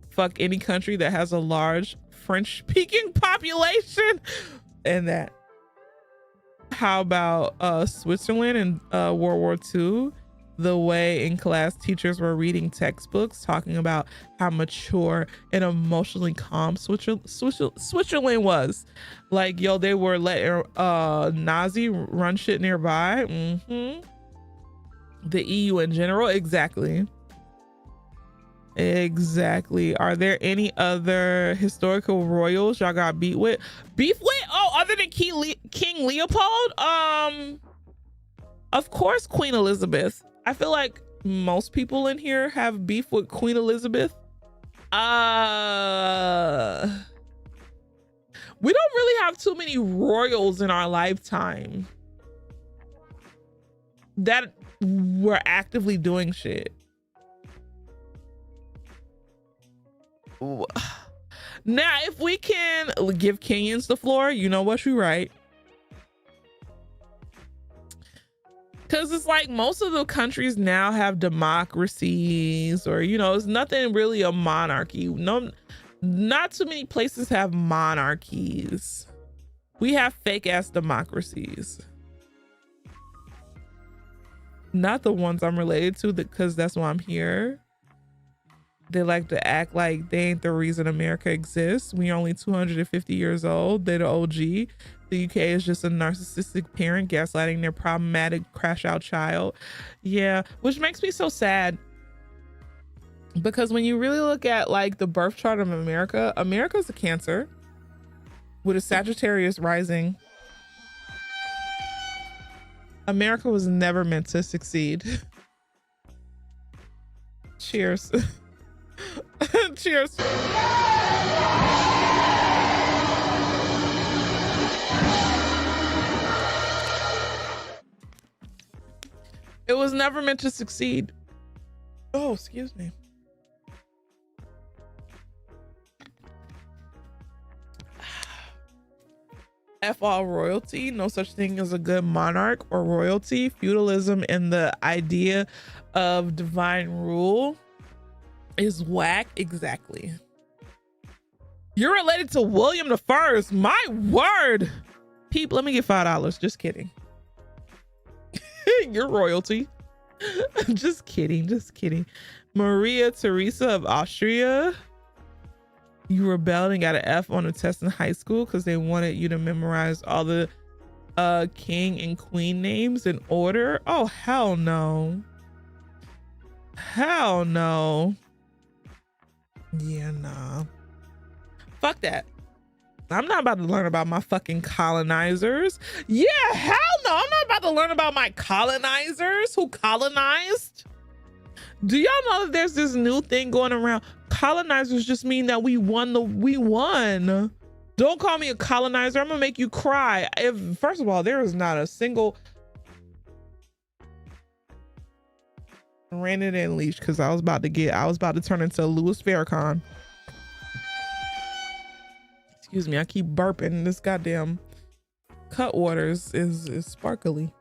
Fuck any country that has a large French-speaking population. And that. How about Switzerland in World War II? The way in class teachers were reading textbooks talking about how mature and emotionally calm Switzerland was. Like, yo, they were letting Nazi run shit nearby. The EU in general, exactly. Are there any other historical royals y'all got beef with? Oh, other than King Leopold? Of course, Queen Elizabeth. I feel like most people in here have beef with Queen Elizabeth. We don't really have too many royals in our lifetime that were actively doing shit. Now, if we can give Kenyans the floor, you know what, you're right. Because it's like most of the countries now have democracies, or, you know, it's nothing really a monarchy. No, not too many places have monarchies. We have fake ass democracies. Not the ones I'm related to, because that's why I'm here. They like to act like they ain't the reason America exists. We only 250 years old. They're the OG. The UK is just a narcissistic parent gaslighting their problematic crash out child. Yeah, which makes me so sad. Because when you really look at like the birth chart of America, America's a Cancer with a Sagittarius rising. America was never meant to succeed. Cheers. Cheers. It was never meant to succeed. Oh, excuse me. F all royalty. No such thing as a good monarch or royalty. Feudalism and the idea of divine rule is whack. Exactly. You're related to William the First. My word. Peep, let me get $5. Just kidding. You're royalty. Just kidding. Just kidding. Maria Theresa of Austria. You rebelled and got an F on a test in high school because they wanted you to memorize all the king and queen names in order. Oh, hell no. Hell no. Yeah, nah. Fuck that. I'm not about to learn about my fucking colonizers. Yeah, hell no. I'm not about to learn about my colonizers who colonized. Do y'all know that there's this new thing going around? Colonizers just mean that we won. Don't call me a colonizer. I'm gonna make you cry. First of all, there is not a single Ran it in leash because I was about to turn into Louis Farrakhan. Excuse me, I keep burping. This goddamn cut waters is sparkly.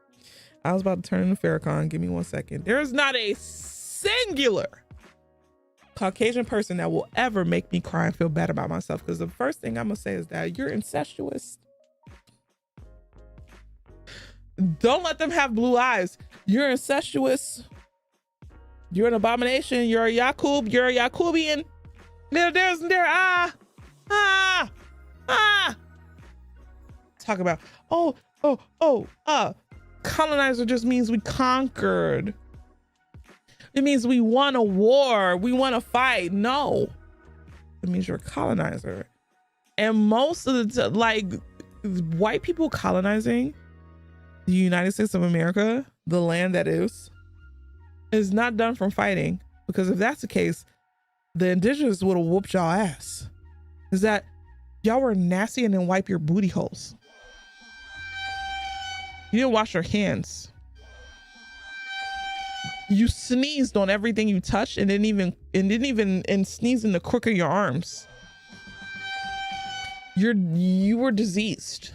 I was about to turn into Farrakhan. Give me 1 second. There is not a singular Caucasian person that will ever make me cry and feel bad about myself, because the first thing I'm gonna say is that you're incestuous. Don't let them have blue eyes. You're incestuous. You're an abomination. You're a Yakub. You're a Yakubian. Talk about, colonizer just means we conquered. It means we won a war. We won a fight. No, it means you're a colonizer. And most of the like white people colonizing the United States of America, the land that is not done from fighting. Because if that's the case, the indigenous would have whooped y'all ass. Is that y'all were nasty and then wipe your booty holes. You didn't wash your hands. You sneezed on everything you touched and didn't even sneeze in the crook of your arms. You were diseased.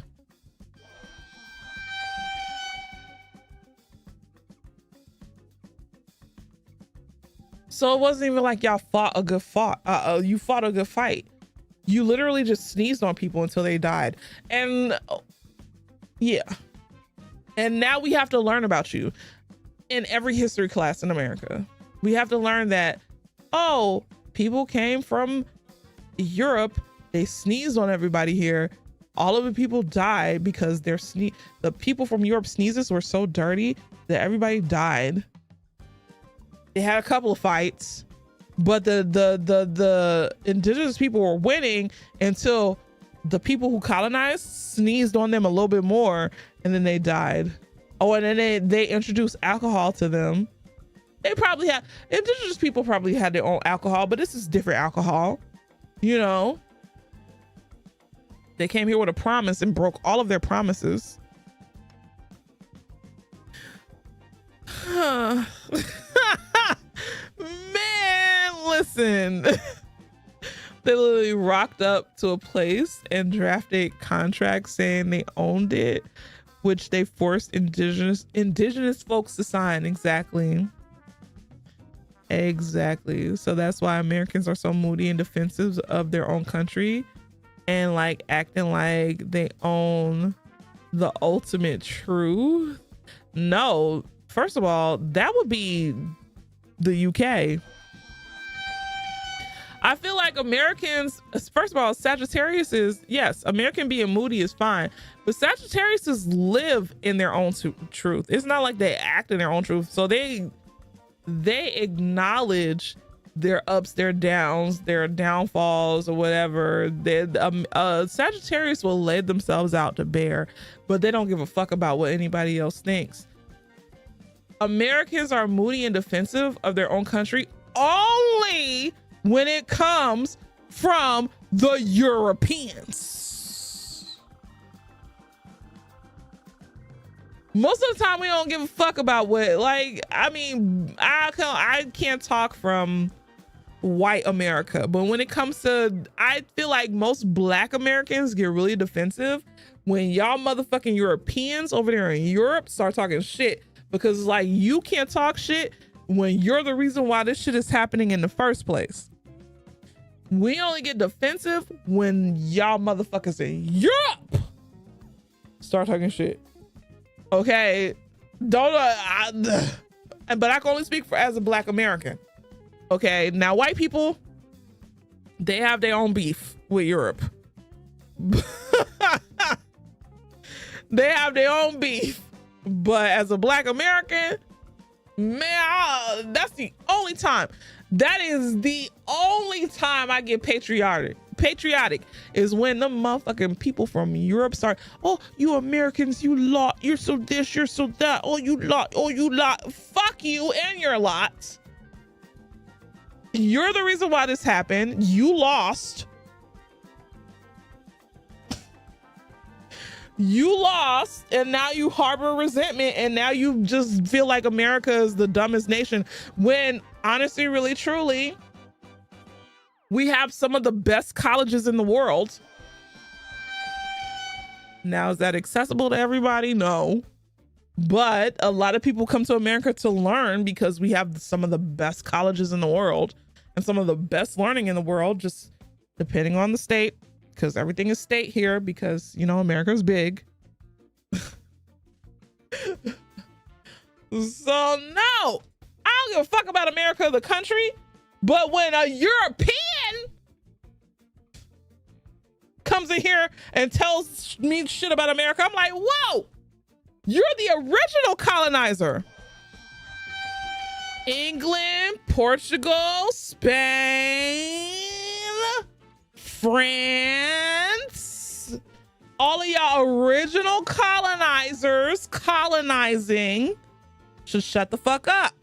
So it wasn't even like y'all fought a good you fought a good fight. You literally just sneezed on people until they died. And yeah. And now we have to learn about you in every history class in America. We have to learn that, oh, people came from Europe. They sneezed on everybody here. All of the people died because the people from Europe sneezes were so dirty that everybody died. They had a couple of fights, but the indigenous people were winning until the people who colonized sneezed on them a little bit more, and then they died. Oh, and then they introduced alcohol to them. Indigenous people probably had their own alcohol, but this is different alcohol. You know, they came here with a promise and broke all of their promises. Man, listen. They literally rocked up to a place and drafted contracts saying they owned it, which they forced indigenous folks to sign. Exactly. So that's why Americans are so moody and defensive of their own country and like acting like they own the ultimate truth. No, first of all, that would be the UK. I feel like Americans, first of all, Sagittarius is, yes, American being moody is fine, but Sagittarius live in their own truth. It's not like they act in their own truth. So they acknowledge their ups, their downs, their downfalls or whatever. Sagittarius will lay themselves out to bear, but they don't give a fuck about what anybody else thinks. Americans are moody and defensive of their own country only when it comes from the Europeans. Most of the time we don't give a fuck about what, like, I mean, I can't talk from white America, but when it comes to, I feel like most black Americans get really defensive when y'all motherfucking Europeans over there in Europe start talking shit, because it's like, you can't talk shit when you're the reason why this shit is happening in the first place. We only get defensive when y'all motherfuckers in Europe start talking shit. Okay, but I can only speak as a black American. Okay, now white people, they have their own beef with Europe. They have their own beef, but as a black American, man, that's the only time. That is the only time I get patriotic is when the motherfucking people from Europe start, oh, you Americans, you lot, you're so this, you're so that, oh, you lot, fuck you and your lot. You're the reason why this happened. You lost. You lost, and now you harbor resentment, and now you just feel like America is the dumbest nation, when honestly, really, truly, we have some of the best colleges in the world. Now, is that accessible to everybody? No. But a lot of people come to America to learn because we have some of the best colleges in the world and some of the best learning in the world, just depending on the state, because everything is state here because, you know, America is big. So no, I don't give a fuck about America, the country. But when a European comes in here and tells me shit about America, I'm like, whoa, you're the original colonizer. England, Portugal, Spain, France, all of y'all original colonizers colonizing should shut the fuck up.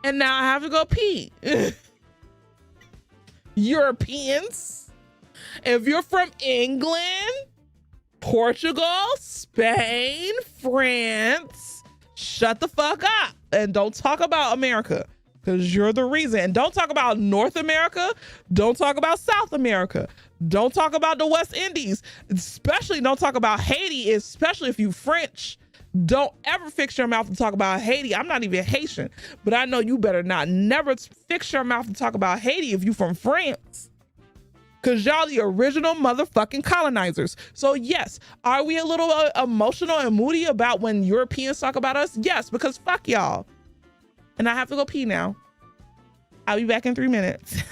And now I have to go pee. Europeans, if you're from England, Portugal, Spain, France, shut the fuck up and don't talk about America, because you're the reason. And don't talk about North America. Don't talk about South America. Don't talk about the West Indies. Especially don't talk about Haiti, especially if you French. Don't ever fix your mouth to talk about Haiti. I'm not even Haitian, but I know you better not never fix your mouth to talk about Haiti if you from France. Because y'all the original motherfucking colonizers. So yes, are we a little emotional and moody about when Europeans talk about us? Yes, because fuck y'all. And I have to go pee now. I'll be back in 3 minutes.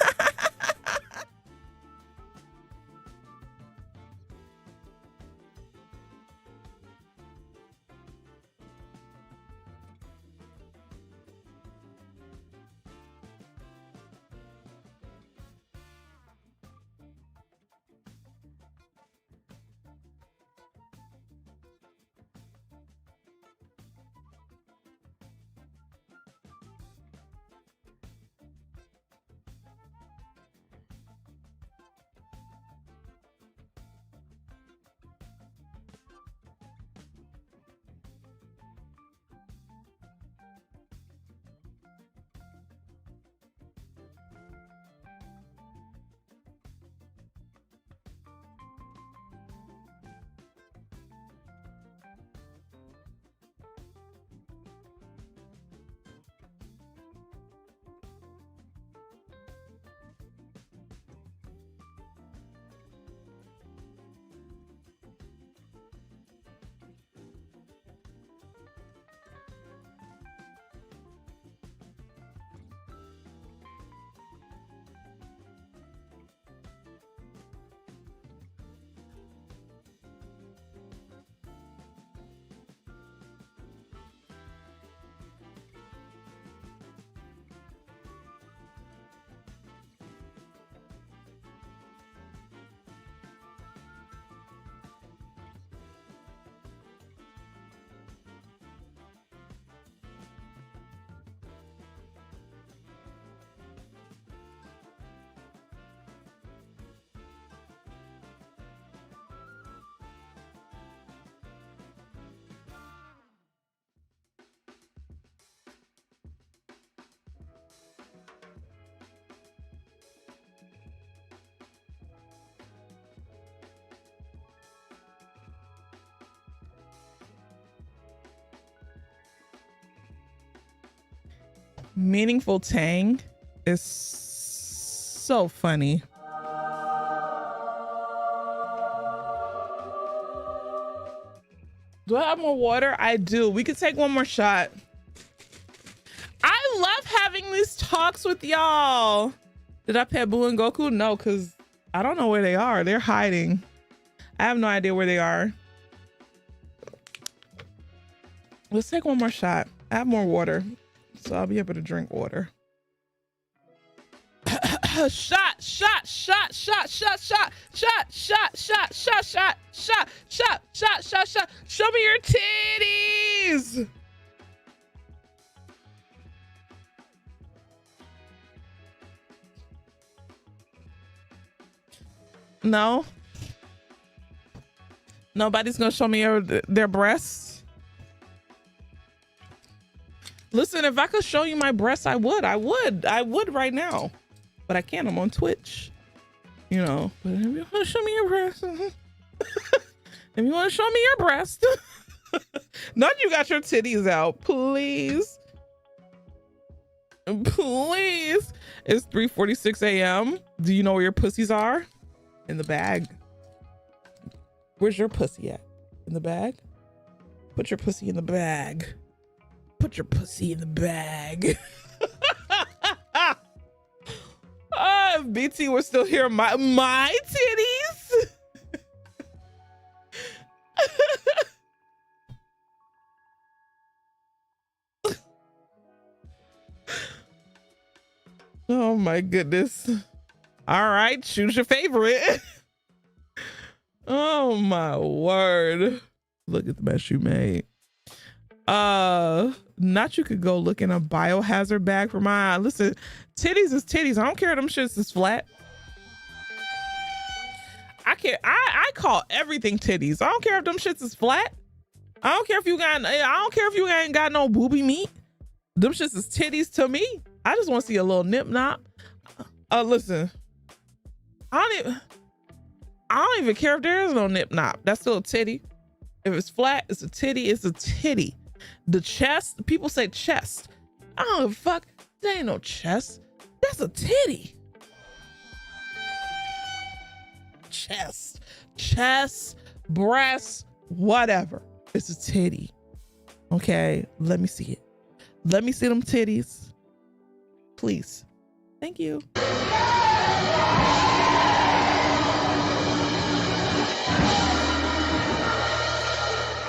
Meaningful Tang is so funny. Do I have more water? I do. We could take one more shot. I love having these talks with y'all. Did I pet Boo and Goku? No, because I don't know where they are. They're hiding. I have no idea where they are. Let's take one more shot. I have more water, so I'll be able to drink water. Shot, shot, shot, shot, shot, shot, shot, shot, shot, shot, shot, shot, shot, shot, shot, shot. Show me your titties. No. Nobody's gonna show me their breasts. Listen, if I could show you my breasts, I would right now, but I can't. I'm on Twitch, you know. But if you want to show me your breasts, if you want to show me your breast, not you got your titties out, please, please. It's 3:46 a.m. Do you know where your pussies are? In the bag. Where's your pussy at? In the bag? Put your pussy in the bag. Put your pussy in the bag. If BT were still here, my titties. Oh my goodness. All right, choose your favorite. Oh my word. Look at the mess you made. Not you could go look in a biohazard bag for mine. Listen, titties is titties. I don't care if them shits is flat. I call everything titties. I don't care if them shits is flat. I don't care if you ain't got no booby meat. Them shits is titties to me. I just want to see a little nip nop. Listen, I don't even care if there is no nip nop. That's still a titty. If it's flat, it's a titty. It's a titty. The chest, people say chest. I don't give a fuck. There ain't no chest. That's a titty. Chest, breast, whatever. It's a titty. Okay, let me see it. Let me see them titties. Please. Thank you.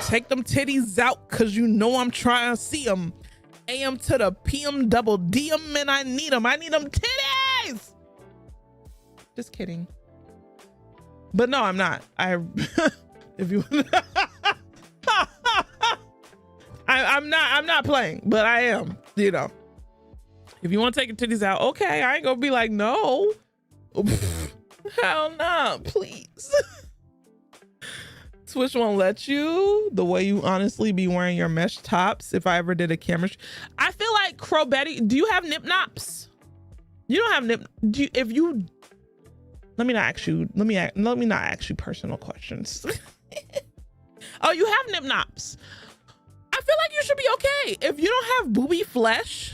Take them titties out, cause you know I'm trying to see them. AM to the PM double D 'em, and I need them. I need them titties. Just kidding. But no, I'm not. If you I'm not playing, but I am, you know. If you want to take your titties out, okay. I ain't gonna be like, no. Hell no, please. Twitch won't let you. The way you honestly be wearing your mesh tops. If I ever did a camera, I feel like Crow Betty. Do you have nip nops? You don't have nip. Do you, if you? Let me not ask you. Let me not ask you personal questions. Oh, you have nip nops. I feel like you should be okay. If you don't have booby flesh,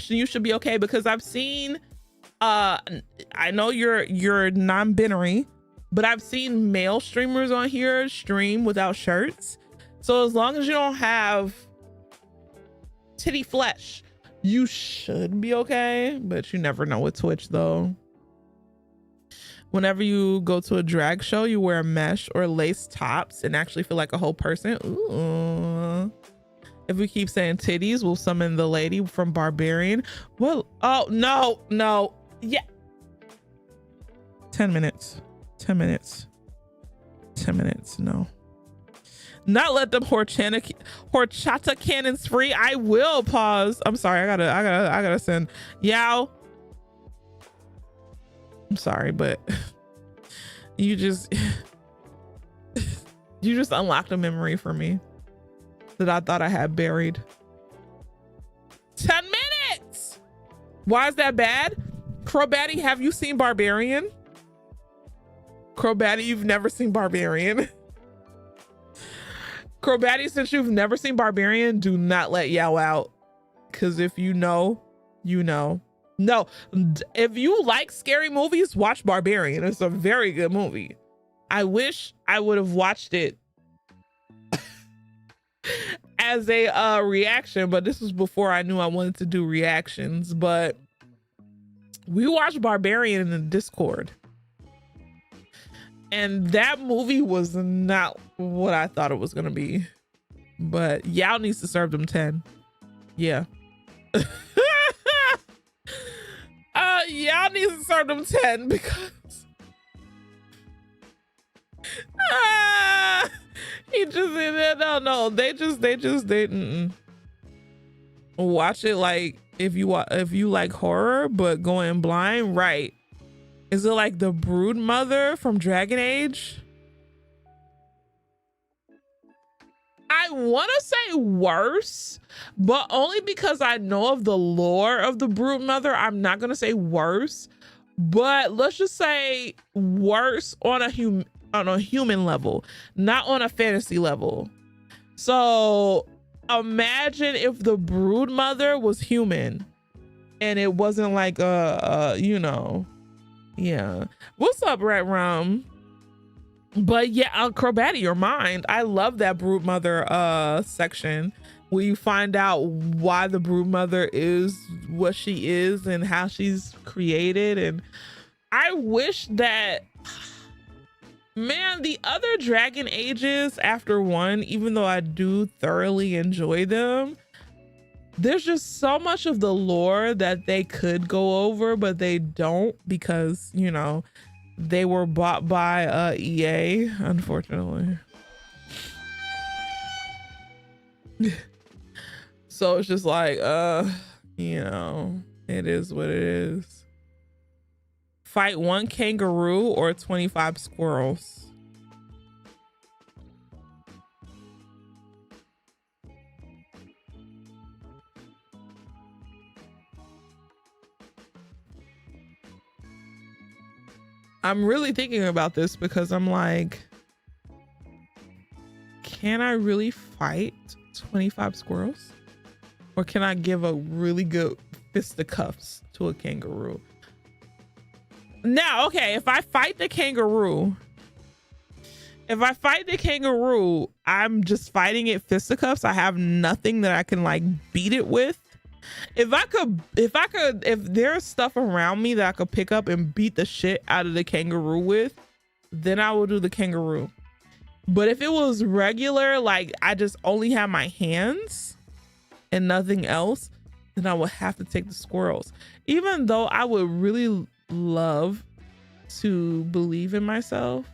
then you should be okay, because I've seen. I know you're non-binary. But I've seen male streamers on here stream without shirts. So as long as you don't have titty flesh, you should be okay. But you never know with Twitch though. Whenever you go to a drag show, you wear mesh or lace tops and actually feel like a whole person. Ooh. If we keep saying titties, we'll summon the lady from Barbarian. Well, oh, no. Yeah. 10 minutes. 10 minutes. 10 minutes. No. Not let them horchata cannons free. I will pause. I'm sorry. I gotta send Yao. I'm sorry, but you just unlocked a memory for me that I thought I had buried. 10 minutes. Why is that bad? Crowbatty, have you seen Barbarian? Crowbatty, you've never seen Barbarian. Crowbatty, since you've never seen Barbarian, do not let Yao out. Because if you know, you know. No, if you like scary movies, watch Barbarian. It's a very good movie. I wish I would have watched it as a reaction, but this was before I knew I wanted to do reactions. But we watched Barbarian in the Discord. And that movie was not what I thought it was going to be. But Yao needs to serve them 10. Yeah. Y'all need to serve them 10 because he just no they watch it like if you like horror but going blind, right? Is it like the brood mother from Dragon Age? I want to say worse, but only because I know of the lore of the brood mother. I'm not going to say worse, but let's just say worse on a human level, not on a fantasy level. So imagine if the brood mother was human and it wasn't like you know, yeah. What's up, Red Rum? But yeah, Acrobat Your Mind. I love that brood mother section where you find out why the brood mother is what she is and how she's created. And I wish that, man, the other Dragon Ages after 1, even though I do thoroughly enjoy them, there's just so much of the lore that they could go over, but they don't because, you know, they were bought by EA, unfortunately. So it's just like, you know, it is what it is. Fight 1 kangaroo or 25 squirrels. I'm really thinking about this because I'm like, can I really fight 25 squirrels? Or can I give a really good fisticuffs to a kangaroo? Now, okay, if I fight the kangaroo, I'm just fighting it fisticuffs. I have nothing that I can like beat it with. If there's stuff around me that I could pick up and beat the shit out of the kangaroo with, then I will do the kangaroo. But if it was regular, like I just only have my hands and nothing else, then I would have to take the squirrels. Even though I would really love to believe in myself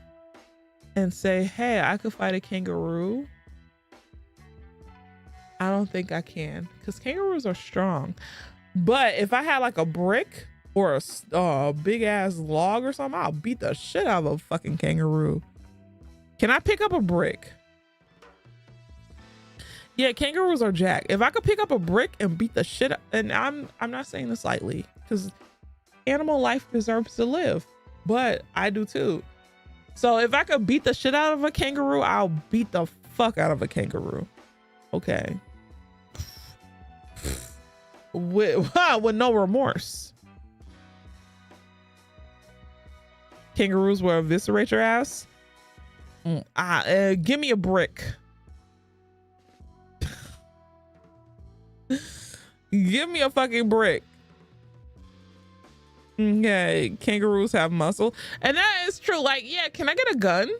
and say, hey, I could fight a kangaroo. I don't think I can because kangaroos are strong. But if I had like a brick or a big ass log or something, I'll beat the shit out of a fucking kangaroo. Can I pick up a brick? Yeah, kangaroos are jacked. If I could pick up a brick and beat the shit out, and I'm not saying this lightly because animal life deserves to live, but I do too. So if I could beat the shit out of a kangaroo, I'll beat the fuck out of a kangaroo. Okay. With no remorse. Kangaroos will eviscerate your ass. Give me a brick. Give me a fucking brick. Okay, kangaroos have muscle. And that is true. Like, yeah, can I get a gun?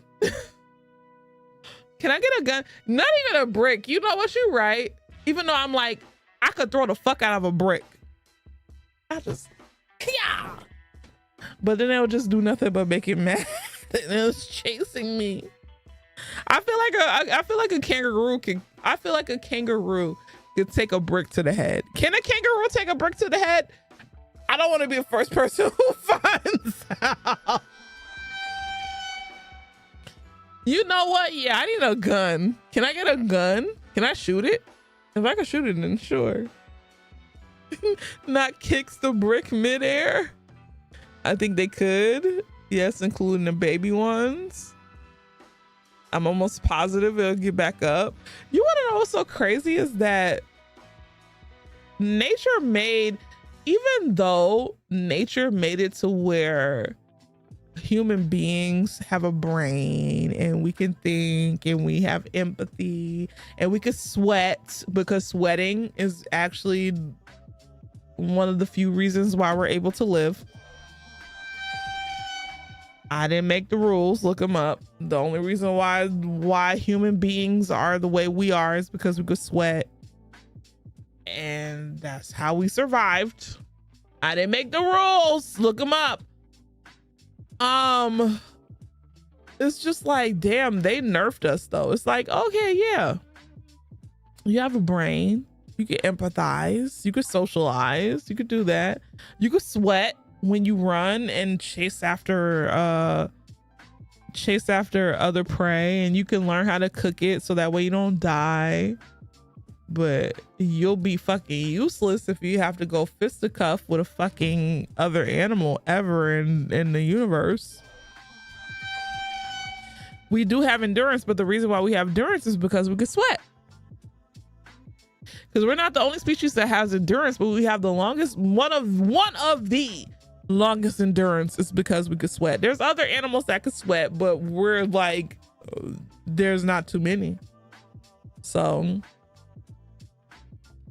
Can I get a gun? Not even a brick. You know what? You're right. Even though I'm like, I could throw the fuck out of a brick. I just, yeah. But then it would just do nothing but make it mad. And it was chasing me. I feel like a kangaroo could take a brick to the head. Can a kangaroo take a brick to the head? I don't want to be the first person who finds out. You know what? Yeah, I need a gun. Can I get a gun? Can I shoot it? If I can shoot it, then sure. Not kicks the brick midair. I think they could. Yes, including the baby ones. I'm almost positive it'll get back up. You want to know what's so crazy is that nature made, even though nature made it to where human beings have a brain and we can think and we have empathy and we could sweat, because sweating is actually one of the few reasons why we're able to live. I didn't make the rules, look them up. The only reason why human beings are the way we are is because we could sweat, and that's how we survived. I didn't make the rules, look them up. It's just like, damn, they nerfed us though. It's like, okay, yeah, you have a brain, you can empathize, you could socialize, you could do that, you could sweat, when you run and chase after other prey, and you can learn how to cook it so that way you don't die. But you'll be fucking useless if you have to go fisticuff with a fucking other animal ever in the universe. We do have endurance, but the reason why we have endurance is because we can sweat. Because we're not the only species that has endurance, but we have the longest, one of the longest endurance is because we could sweat. There's other animals that could sweat, but we're like, there's not too many. So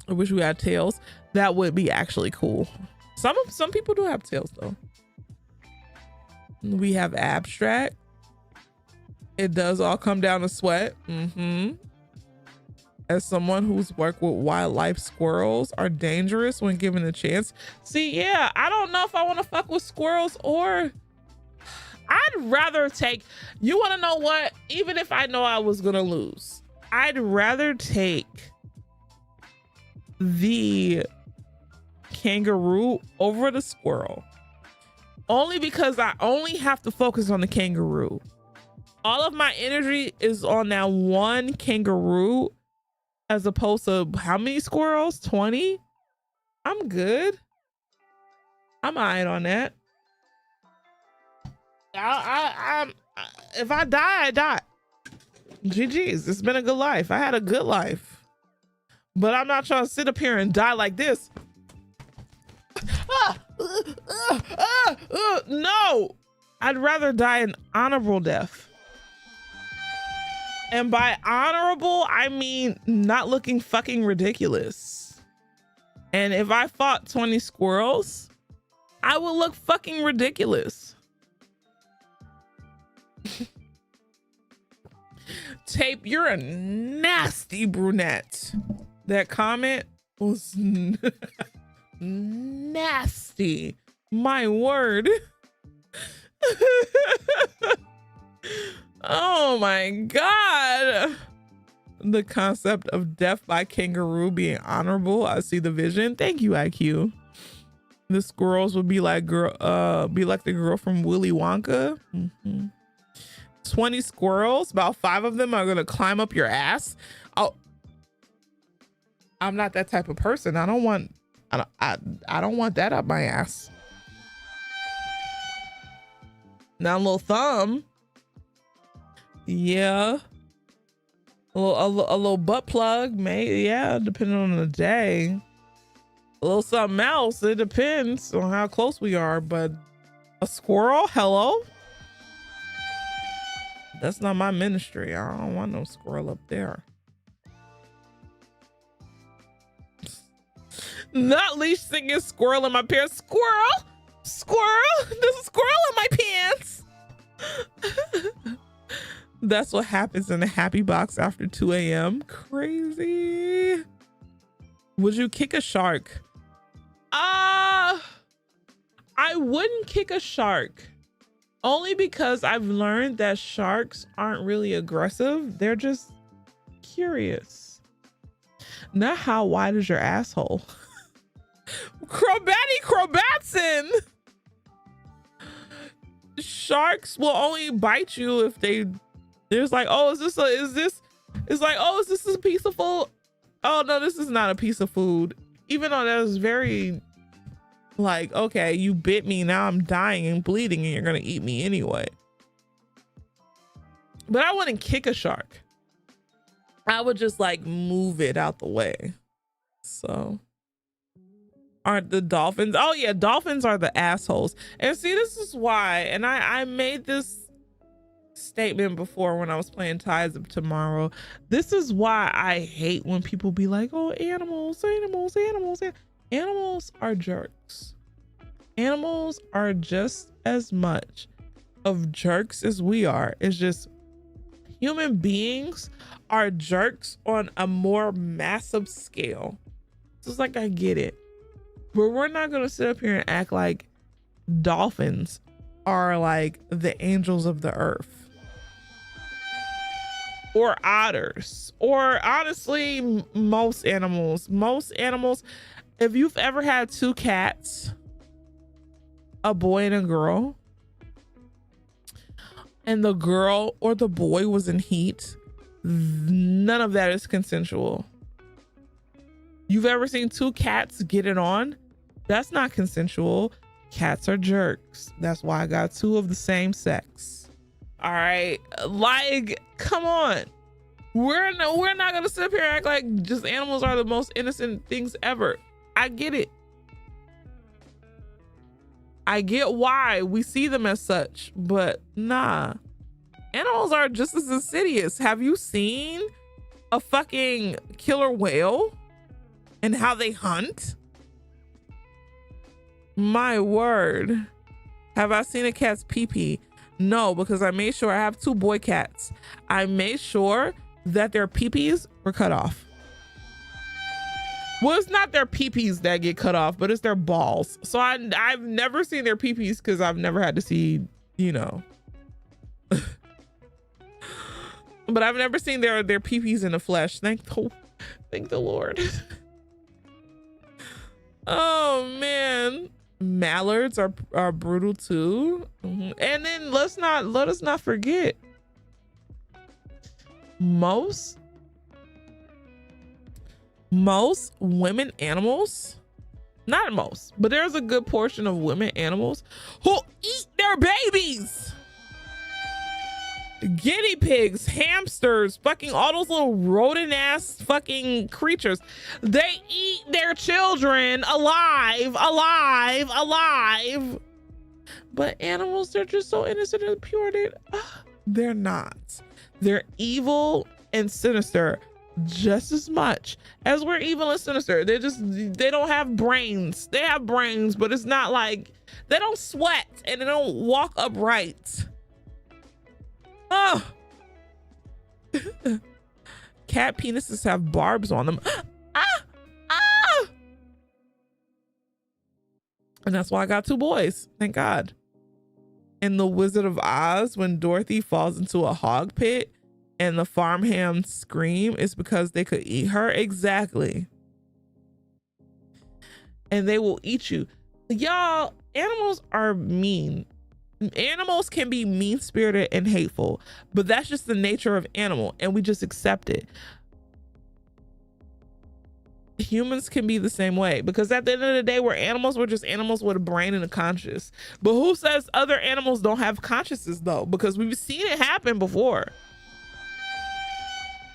I wish we had tails. That would be actually cool. Some people do have tails though. We have abstract. It does all come down to sweat. As someone who's worked with wildlife, squirrels are dangerous when given a chance. See, yeah, I don't know if I want to fuck with squirrels, or I'd rather take, you want to know what? Even if I know I was going to lose, I'd rather take the kangaroo over the squirrel. Only because I only have to focus on the kangaroo. All of my energy is on that one kangaroo, as opposed to how many squirrels? 20? I'm good. I'm alright on that. If I die, I die. GG's. It's been a good life. I had a good life. But I'm not trying to sit up here and die like this. No. I'd rather die an honorable death. And by honorable, I mean not looking fucking ridiculous. And if I fought 20 squirrels, I would look fucking ridiculous. Tape, you're a nasty brunette. That comment was nasty. My word. Oh my God. The concept of death by kangaroo being honorable. I see the vision. Thank you, IQ. The squirrels would be like the girl from Willy Wonka. 20 squirrels, about 5 of them are gonna climb up your ass. I'm not that type of person. I don't want that up my ass. Now, a little thumb. Yeah, a little butt plug, maybe. Yeah, depending on the day. A little something else. It depends on how close we are. But a squirrel, hello. That's not my ministry. I don't want no squirrel up there. Not leash singing squirrel in my pants. Squirrel, squirrel. There's a squirrel in my pants. That's what happens in a happy box after 2 a.m. Crazy. Would you kick a shark? I wouldn't kick a shark. Only because I've learned that sharks aren't really aggressive. They're just curious. Not how wide is your asshole? Crobatson. Sharks will only bite you if there's like, oh, is this a piece of food? Oh no, this is not a piece of food. Even though that was very like, okay, you bit me, now I'm dying and bleeding and you're gonna eat me anyway. But I wouldn't kick a shark. I would just like move it out the way. So aren't the dolphins? Oh yeah, dolphins are the assholes. And see, this is why, and I made this statement before when I was playing Tides of Tomorrow. This is why I hate when people be like, oh, animals are jerks. Animals are just as much of jerks as we are. It's just human beings are jerks on a more massive scale. So it's like, I get it, but we're not gonna sit up here and act like dolphins are like the angels of the earth, or otters, or honestly most animals. If you've ever had 2 cats a boy and a girl, and the girl or the boy was in heat, none of that is consensual. You've ever seen two cats get it on? That's not consensual. Cats are jerks. That's why I got two of the same sex. All right, like, come on. We're not gonna sit up here and act like just animals are the most innocent things ever. I get it. I get why we see them as such, but nah. Animals are just as insidious. Have you seen a fucking killer whale and how they hunt? My word. Have I seen a cat's pee-pee? No, because I made sure I have two boy cats. I made sure that their pee-pees were cut off. Well, it's not their pee-pees that get cut off, but it's their balls. So I've never seen their pee-pees because I've never had to see, you know. But I've never seen their pee-pees in the flesh. Thank the Lord. Oh man. Mallards are brutal too. And then let us not forget, most women animals, not most, but there's a good portion of women animals who eat their babies. Guinea pigs, hamsters, fucking all those little rodent ass fucking creatures. They eat their children alive. But animals, they're just so innocent and pure. They're not. They're evil and sinister just as much as we're evil and sinister. They don't have brains. They have brains, but it's not like they don't sweat and they don't walk upright. Oh, cat penises have barbs on them. And that's why I got two boys. Thank God. In The Wizard of Oz, when Dorothy falls into a hog pit and the farmhands scream, it's because they could eat her. Exactly. And they will eat you. Y'all, animals are mean. Animals can be mean-spirited and hateful, but that's just the nature of animal, and we just accept it. Humans can be the same way, because at the end of the day, we're animals. We're just animals with a brain and a conscience. But who says other animals don't have consciences though? Because we've seen it happen before.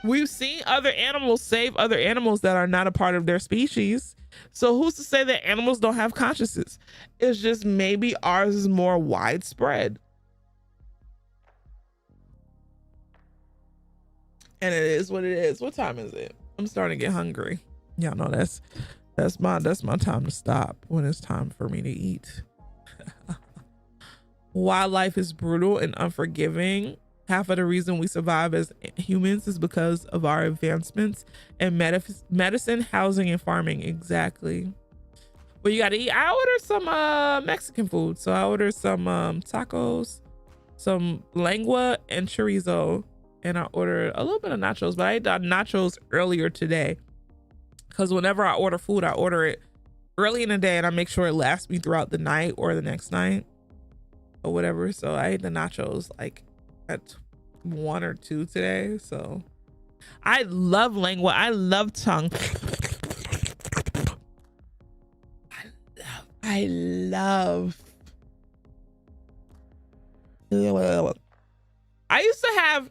We've seen other animals save other animals that are not a part of their species. So who's to say that animals don't have consciences? It's just maybe ours is more widespread. And it is what it is. What time is it? I'm starting to get hungry. Y'all know that's my time to stop when it's time for me to eat. Wildlife is brutal and unforgiving. Half of the reason we survive as humans is because of our advancements in medicine, housing, and farming. Exactly. But you gotta eat. I ordered some Mexican food. So I ordered some tacos, some lengua, and chorizo. And I ordered a little bit of nachos, but I ate the nachos earlier today. Because whenever I order food, I order it early in the day and I make sure it lasts me throughout the night or the next night or whatever. So I ate the nachos like at 1 or 2 today. So I love lengua. I love tongue. I love. I used to have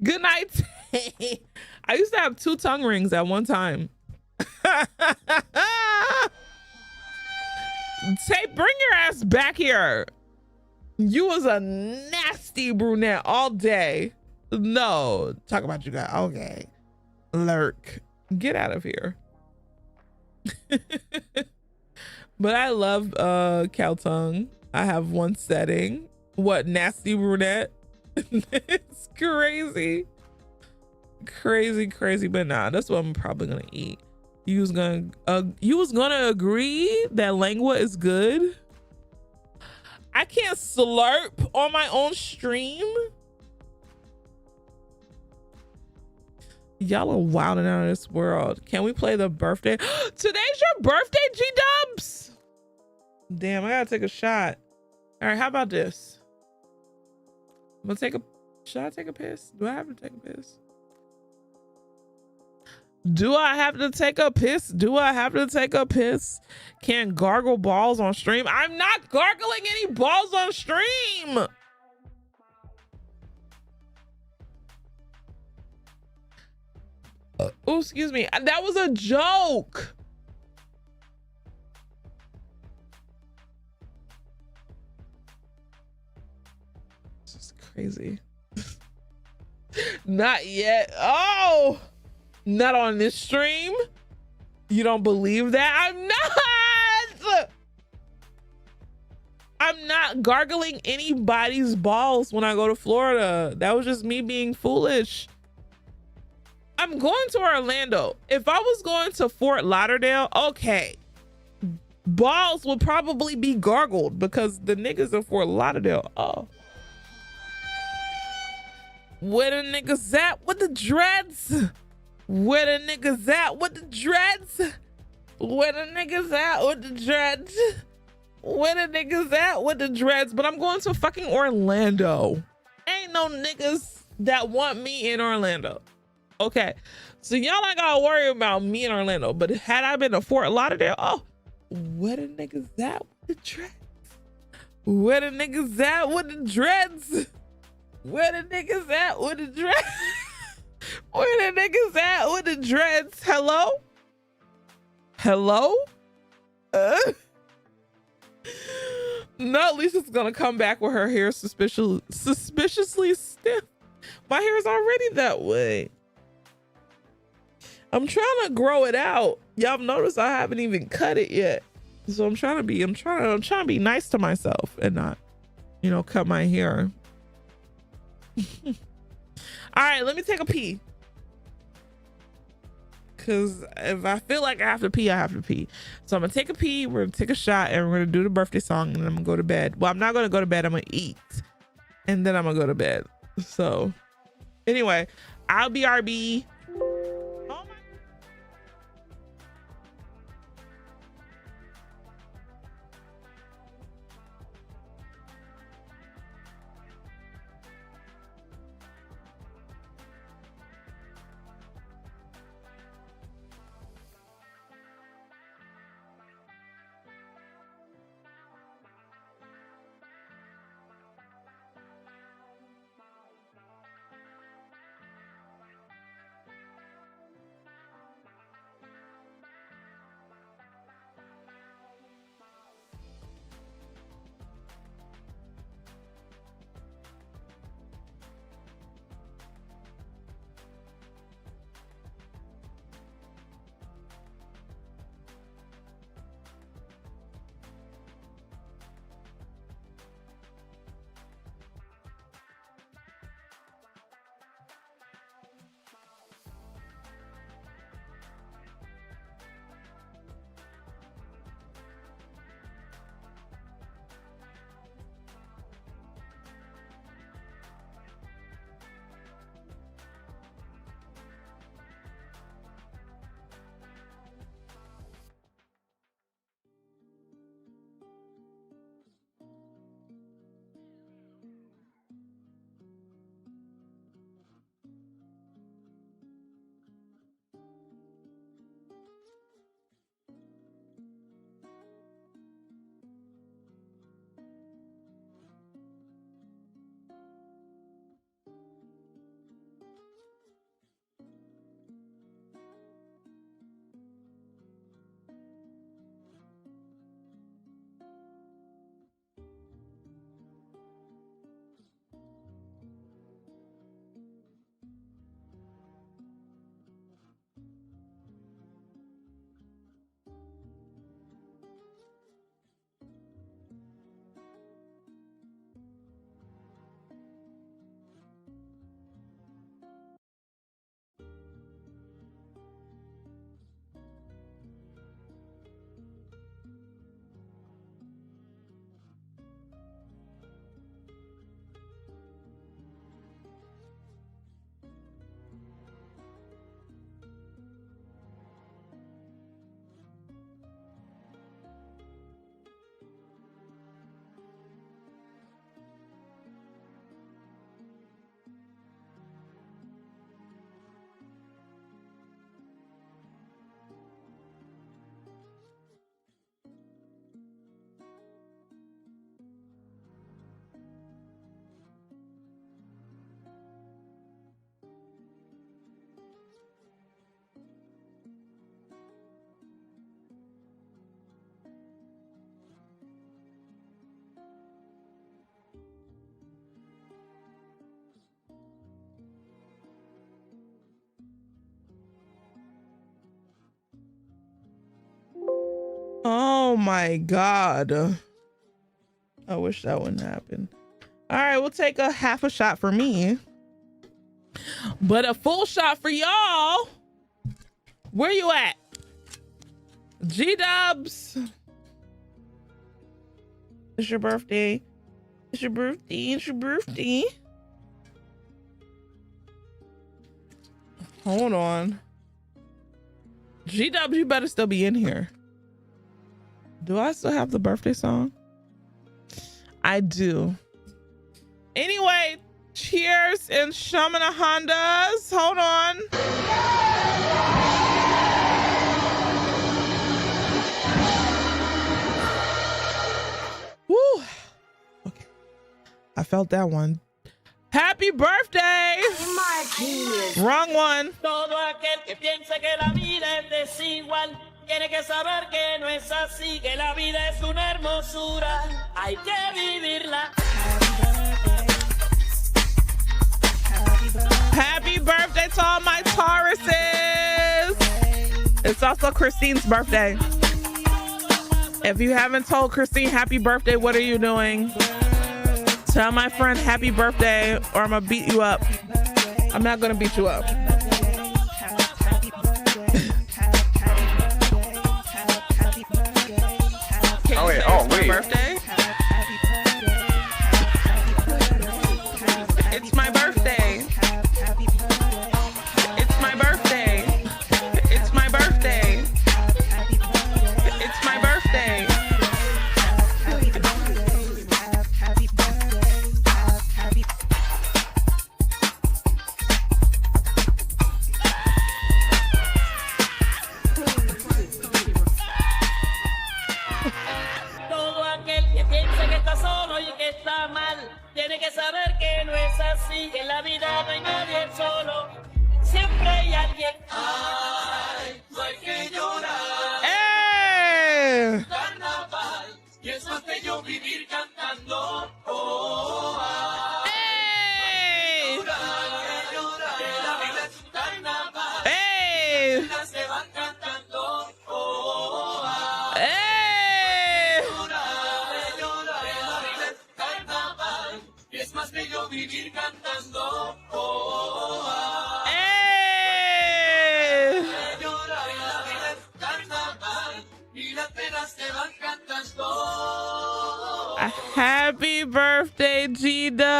good night. I used to have 2 tongue rings at one time. Tay, bring your ass back here. You was a nasty brunette all day. No, talk about you guys. Okay. Lurk. Get out of here. But I love cow tongue. I have one setting. What, nasty brunette? It's crazy. Crazy, but nah, that's what I'm probably gonna eat. You was gonna agree that lengua is good? I can't slurp on my own stream. Y'all are wilding out of this world. Can we play the birthday? Today's your birthday, G-Dubs. Damn, I gotta take a shot. All right, how about this? I'm gonna take a, should I take a piss? Do I have to take a piss? Do I have to take a piss? Do I have to take a piss? Can't gargle balls on stream. I'm not gargling any balls on stream. Oh, excuse me. That was a joke. This is crazy. Not yet. Oh, not on this stream. You don't believe that? I'm not gargling anybody's balls when I go to Florida. That was just me being foolish. I'm going to Orlando. If I was going to Fort Lauderdale, okay, balls would probably be gargled because the niggas in Fort Lauderdale, oh. Where the niggas at with the dreads? Where the niggas at with the dreads? Where the niggas at with the dreads? Where the niggas at with the dreads? But I'm going to fucking Orlando. Ain't no niggas that want me in Orlando. Okay, so y'all ain't gotta worry about me in Orlando. But had I been to Fort Lauderdale, oh, where the niggas at with the dreads? Where the niggas at with the dreads? Where the niggas at with the dreads? Where the niggas at with the dreads? Hello? Hello? No, Lisa's gonna come back with her hair suspiciously stiff. My hair is already that way. I'm trying to grow it out. Y'all notice I haven't even cut it yet. So I'm trying to be nice to myself and not, you know, cut my hair. All right, let me take a pee. Cause if I feel like I have to pee, I have to pee. So I'm gonna take a pee, we're gonna take a shot, and we're gonna do the birthday song, and then I'm gonna go to bed. Well, I'm not gonna go to bed, I'm gonna eat, and then I'm gonna go to bed. So anyway, I'll be RB. Oh my God. I wish that wouldn't happen. All right, we'll take a half a shot for me, but a full shot for y'all. Where you at? G-Dubs. It's your birthday. It's your birthday. It's your birthday. Hold on. G-Dubs, you better still be in here. Do I still have the birthday song? I do. Anyway, cheers and Shamana Hondas. Hold on. Woo. Okay. I felt that one. Happy birthday. Wrong one. Todo aquel que piensa que la vida es desigual tiene que saber que no es así, que la vida es una hermosura, hay que vivirla. Happy birthday to all my Tauruses. It's also Christine's birthday. If you haven't told Christine happy birthday, what are you doing? Tell my friend happy birthday or I'm gonna beat you up. I'm not gonna beat you up. Oh wait, oh wait. Birthday? It's my birthday. It's my birthday. It's my birthday. It's my birthday. Todo aquel que piensa que está solo y que está mal tiene que saber que no es así, que en la vida no hay nadie solo, siempre hay alguien. Ay, no hay que llorar. ¡Eh! Carnaval, y es más que yo vivir cantando. Oh, ay. ¡Eh! Llorar, que la vida es un carnaval. ¡Eh! Las se van cantando. Oh, ay. ¡Eh! Llorar, que la vida es un carnaval. Y es más que yo vivir cantando. Oh, ay. ¡Eh! Llorar, que la vida es un carnaval. Y las penas se van cantando. Happy birthday, G-Dubs.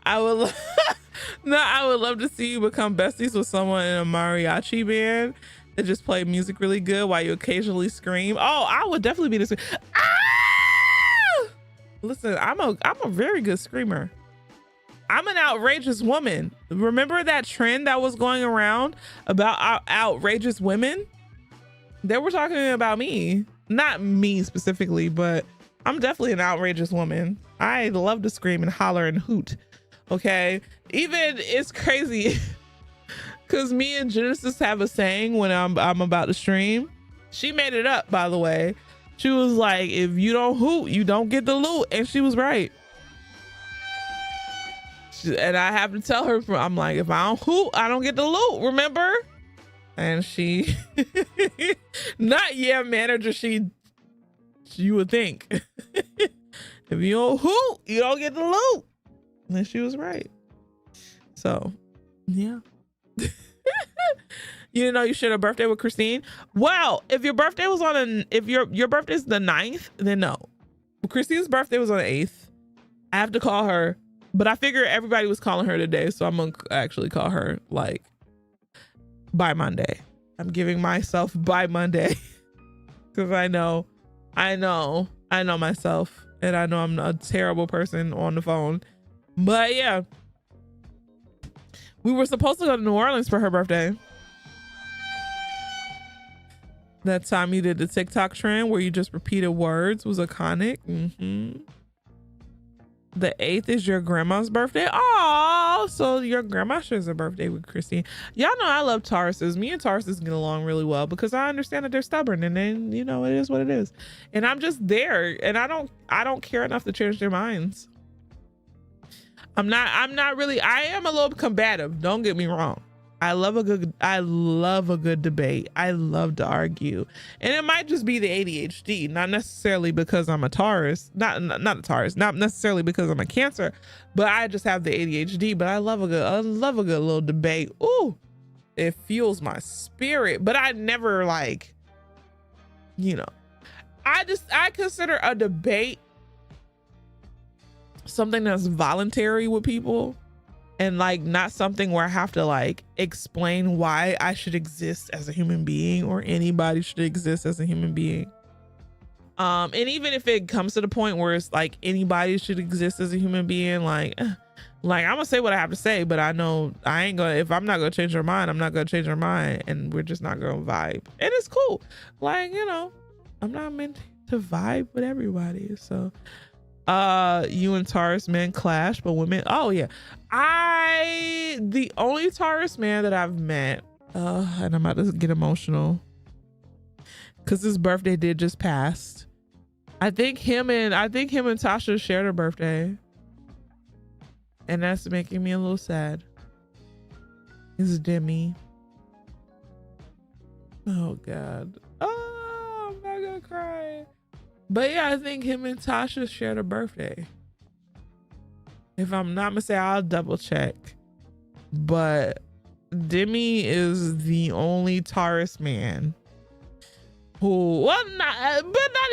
I would I would love to see you become besties with someone in a mariachi band that just play music really good while you occasionally scream. Oh, I would definitely be this. Ah! Listen, I'm a very good screamer. I'm an outrageous woman. Remember that trend that was going around about outrageous women? They were talking about me. Not me specifically, but I'm definitely an outrageous woman. I love to scream and holler and hoot. Okay? Even it's crazy because me and Genesis have a saying when I'm about to stream. She made it up, by the way. She was like, if you don't hoot, you don't get the loot. And she was right. And I have to tell her, I'm like, if I don't hoot, I don't get the loot, remember? And she, not manager, you would think. If you don't hoot, you don't get the loot. And she was right. So, yeah. You didn't know you shared a birthday with Christine? Well, if your birthday was if your birthday's the 9th, then no. Christine's birthday was on the 8th. I have to call her. But I figure everybody was calling her today, so I'm gonna actually call her like by Monday. I'm giving myself by Monday because I know myself, and I know I'm a terrible person on the phone. But yeah, we were supposed to go to New Orleans for her birthday. That time you did the TikTok trend where you just repeated words was iconic. The 8th is your grandma's birthday. Oh, so your grandma shares a birthday with Christine. Y'all know I love Tauruses. Me and Tauruses get along really well because I understand that they're stubborn, and then it is what it is. And I'm just there, and I don't care enough to change their minds. I'm not really, I am a little combative. Don't get me wrong. I love a good debate. I love to argue. And it might just be the ADHD, not necessarily because I'm a Taurus, not a Taurus, not necessarily because I'm a Cancer, but I just have the ADHD. But I love a good little debate. Ooh, it fuels my spirit. But I never like, you know, I consider a debate something that's voluntary with people, and like not something where I have to like explain why I should exist as a human being or anybody should exist as a human being. And even if it comes to the point where it's like anybody should exist as a human being, like I'm gonna say what I have to say, but I know I ain't gonna, if I'm not gonna change their mind, I'm not gonna change their mind, and we're just not gonna vibe. And it's cool. Like, you know, I'm not meant to vibe with everybody. So you and Taurus men clash, but women, oh yeah. The only Taurus man that I've met, and I'm about to get emotional because his birthday did just pass. I think him and Tasha shared a birthday, and that's making me a little sad. Is Demi. Oh God. Oh, I'm not gonna cry. But yeah, I think him and Tasha shared a birthday. If I'm not mistaken, I'll double check. But Demi is the only Taurus man who, well, not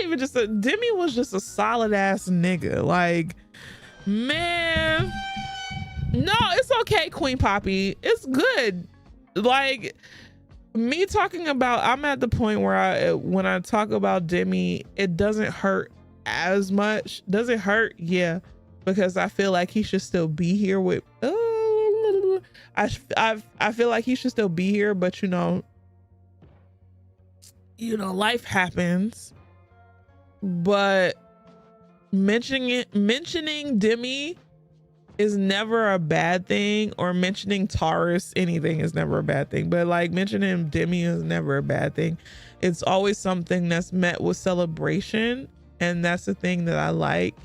even just Demi was just a solid ass nigga. Like, man, no, it's okay, Queen Poppy. It's good. Like, me talking about, I'm at the point where when I talk about Demi, it doesn't hurt as much. Does it hurt? Yeah, because I feel like he should still be here with, I feel like he should still be here, but you know, life happens. But mentioning Demi is never a bad thing, or mentioning Taurus anything is never a bad thing, but like mentioning Demi is never a bad thing. It's always something that's met with celebration, and that's the thing that I like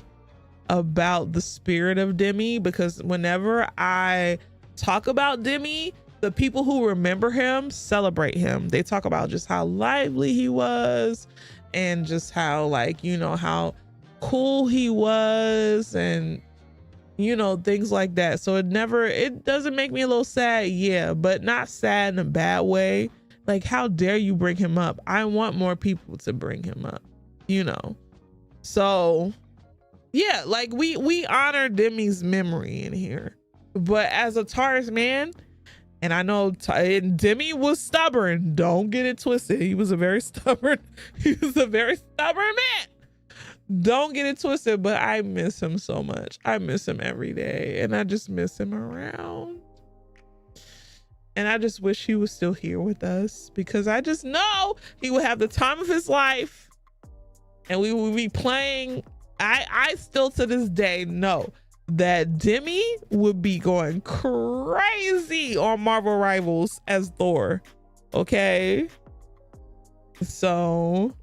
about the spirit of Demi, because whenever I talk about Demi, the people who remember him celebrate him. They talk about just how lively he was, and just how, like, how cool he was, and things like that. So it doesn't make me a little sad, yeah, but not sad in a bad way. Like, how dare you bring him up? I want more people to bring him up, So yeah, like we honor Demi's memory in here. But as a Taurus man, and I know Demi was stubborn, don't get it twisted. He was a very stubborn man. Don't get it twisted, but I miss him so much. I miss him every day, and I just miss him around. And I just wish he was still here with us, because I just know he would have the time of his life, and we would be playing. I still to this day know that Demi would be going crazy on Marvel Rivals as Thor. Okay. So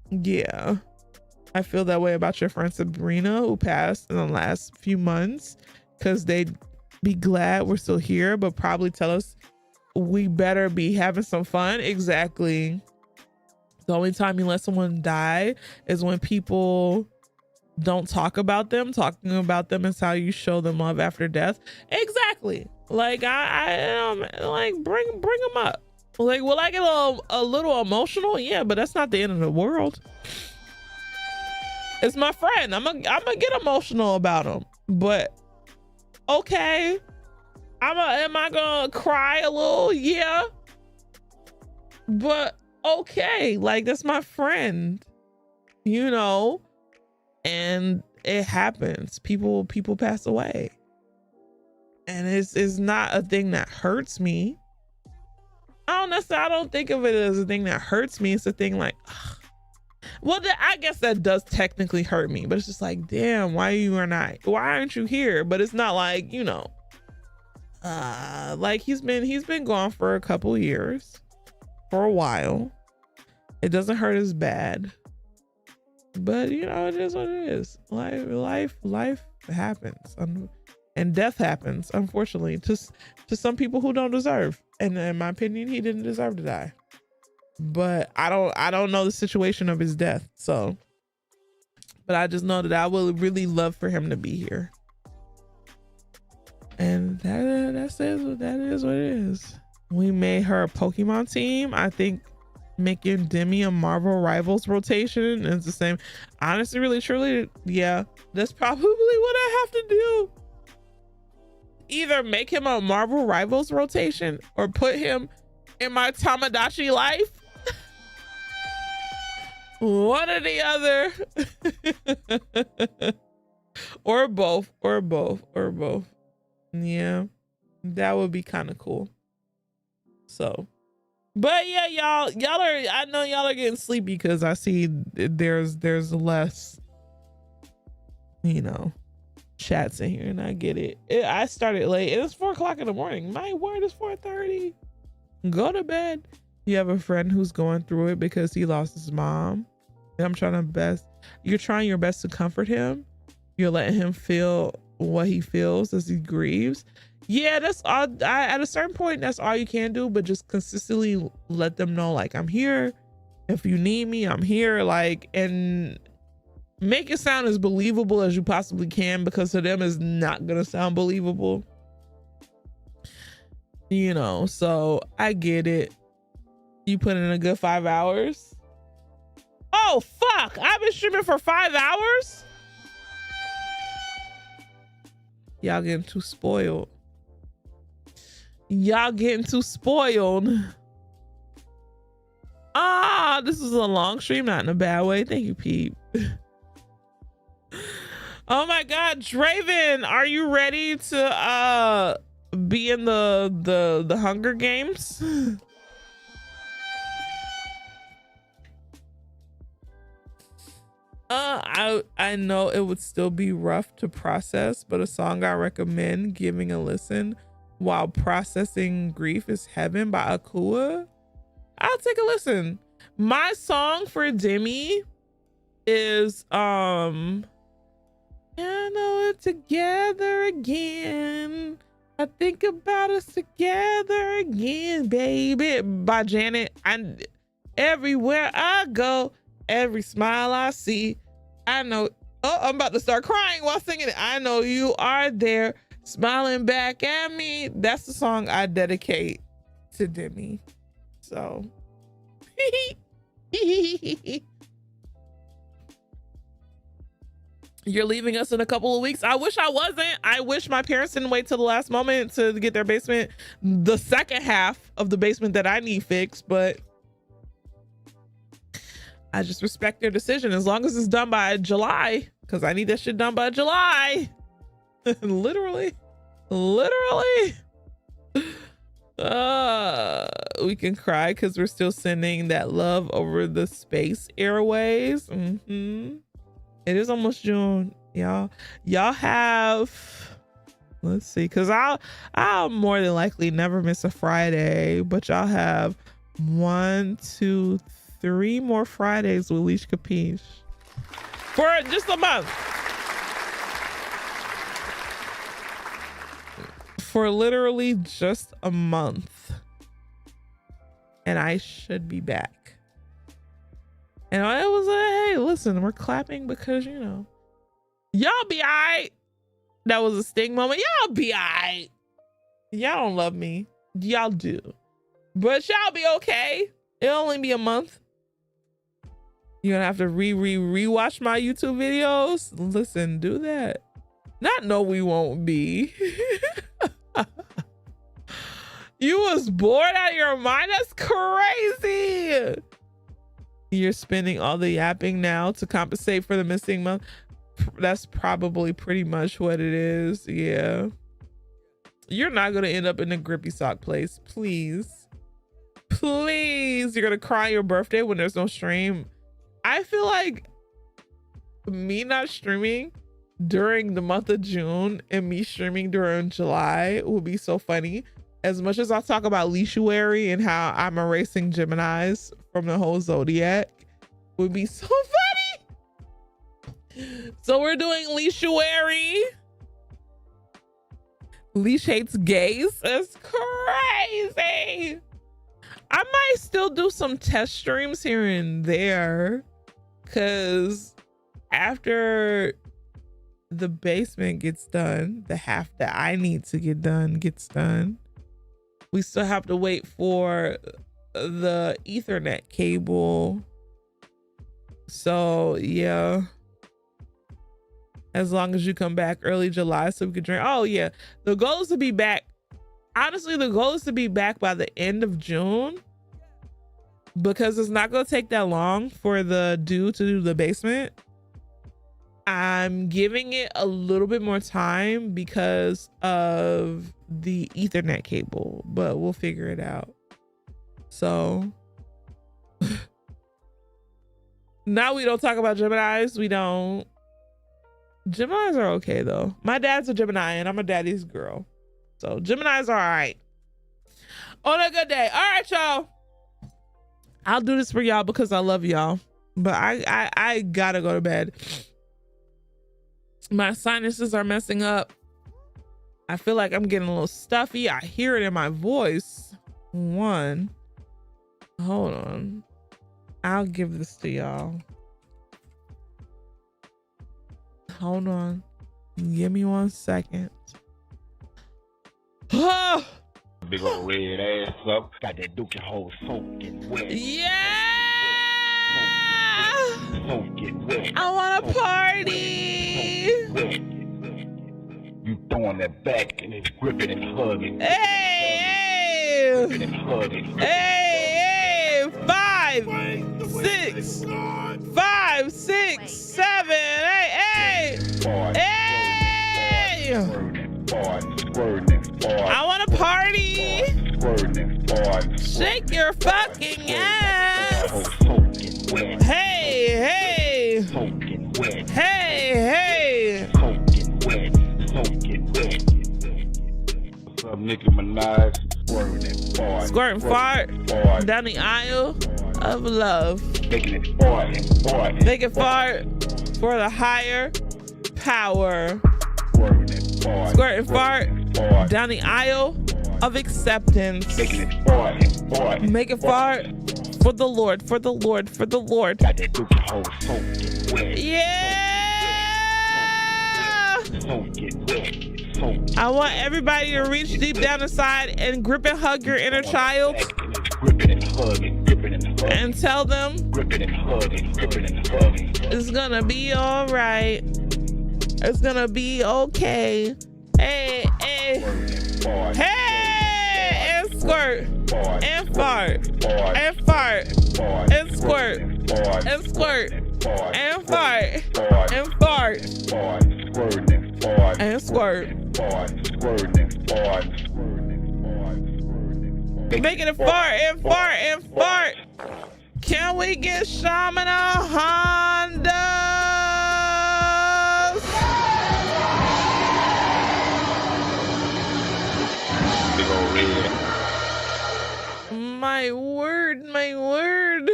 yeah. I feel that way about your friend Sabrina, who passed in the last few months, because they'd be glad we're still here, but probably tell us we better be having some fun. Exactly. The only time you let someone die is when people don't talk about them. Talking about them is how you show them love after death. Exactly. Like, I like bring them up. Like, will I get a little emotional? Yeah, but that's not the end of the world. It's my friend. I'm gonna get emotional about him, but okay. Am I gonna cry a little? Yeah, but okay. Like, that's my friend, and it happens. People pass away, and it's not a thing that hurts me. I don't think of it as a thing that hurts me. It's a thing like, ugh. Well, I guess that does technically hurt me, but it's just like, damn, why aren't you here? But it's not like, like he's been gone for a couple years, for a while. It doesn't hurt as bad, but it is what it is. Life happens, and and death happens, unfortunately, to some people who don't deserve. And in my opinion, he didn't deserve to die. But I don't know the situation of his death. So, but I just know that I would really love for him to be here. And that is what it is. We made her a Pokemon team. I think making Demi a Marvel Rivals rotation is the same. Honestly, really, truly, yeah, that's probably what I have to do. Either make him a Marvel Rivals rotation or put him in my Tamagotchi life. One or the other. Or both. Yeah, that would be kind of cool. So, but yeah, y'all are, I know y'all are getting sleepy because I see there's less, you know, chats in here, and I get it. I started late. It's 4 o'clock in the morning. My word, is 4:30. Go to bed. You have a friend who's going through it because he lost his mom. And you're trying your best to comfort him. You're letting him feel what he feels as he grieves. Yeah, that's all. At a certain point, that's all you can do, but just consistently let them know, like, I'm here. If you need me, I'm here. Like, and make it sound as believable as you possibly can, because to them it's not gonna sound believable. You know, so I get it. You put in a good 5 hours. Oh, fuck. I've been streaming for 5 hours. Y'all getting too spoiled. Y'all getting too spoiled. Ah, this is a long stream, not in a bad way. Thank you, Pete. Oh my God, Draven, are you ready to be in the Hunger Games? I know it would still be rough to process, but a song I recommend giving a listen while processing grief is Heaven by Akua. I'll take a listen. My song for Demi is I know it together again. I think about us together again, baby, by Janet. And everywhere I go, every smile I see, I know. Oh, I'm about to start crying while singing it. I know you are there, smiling back at me. That's the song I dedicate to Demi. So, you're leaving us in a couple of weeks. I wish I wasn't. I wish my parents didn't wait till the last moment to get their basement, the second half of the basement that I need fixed, but I just respect their decision as long as it's done by July, because I need that shit done by July. literally. We can cry because we're still sending that love over the space airways. It is almost June, y'all have, let's see, because I'll more than likely never miss a Friday, but y'all have 1, 2, 3 more Fridays with Leash Capiche for just a month. For literally just a month. And I should be back. And I was like, hey, listen, we're clapping because, you know, y'all be all right. That was a sting moment. Y'all be all right. Y'all don't love me. Y'all do. But y'all be okay. It'll only be a month. You're gonna have to rewatch my YouTube videos. Listen, do that. Not no, we won't be. You was bored out of your mind? That's crazy. You're spending all the yapping now to compensate for the missing month. That's probably pretty much what it is. Yeah. You're not gonna end up in a grippy sock place. Please. Please. You're gonna cry your birthday when there's no stream. I feel like me not streaming during the month of June and me streaming during July will be so funny. As much as I talk about Leishuary and how I'm erasing Geminis from the whole zodiac, would be so funny. So we're doing Leishuary. Leash hates gays. It's crazy. I might still do some test streams here and there, because after the basement gets done, the half that I need to get done gets done. We still have to wait for the Ethernet cable. So yeah, as long as you come back early July so we can drink. Oh yeah, the goal is to be back. Honestly, the goal is to be back by the end of June, because it's not going to take that long for the dude to do the basement. I'm giving it a little bit more time because of the Ethernet cable, but we'll figure it out. So now we don't talk about Geminis. We don't. Geminis are okay though. My dad's a Gemini and I'm a daddy's girl. So Geminis are all right. On a good day. All right, y'all. I'll do this for y'all because I love y'all. But I gotta go to bed. My sinuses are messing up. I feel like I'm getting a little stuffy. I hear it in my voice. Hold on. I'll give this to y'all. Hold on. Give me 1 second. Oh! Big old red ass up. Got that dookie hole soaking wet. Yeah! Soaking wet. I want to party! You throwing that back and it's gripping and hugging. Hey! Gripping and hugging. Hey! 5, 6, 5, 6, 7, 8, 8! Hey! I want to party! Shake your fucking ass! Hey, hey! Hey, hey! What's up, Nicki Minaj? Squirting fart down the aisle of love. Making it fart. Make it fart for the higher power. Squirting fart down the aisle of acceptance. Making it fart. Make it fart for the Lord, for the Lord, for the Lord. Got that dookie hole soaking wet. Yeah! Soaking wet. I want everybody to reach deep down inside and grip and hug your inner child Gripping and hugging. Gripping and hugging. and tell them Gripping and hugging. Gripping and hugging. it's gonna be all right. It's gonna be okay. Hey, hey, hey, and squirt, and fart, and fart, and squirt, and squirt, and fart, and fart, and squirt. Making it fart and fart and fart. Can we get Shaman a Honda? Big old red. My word, my word.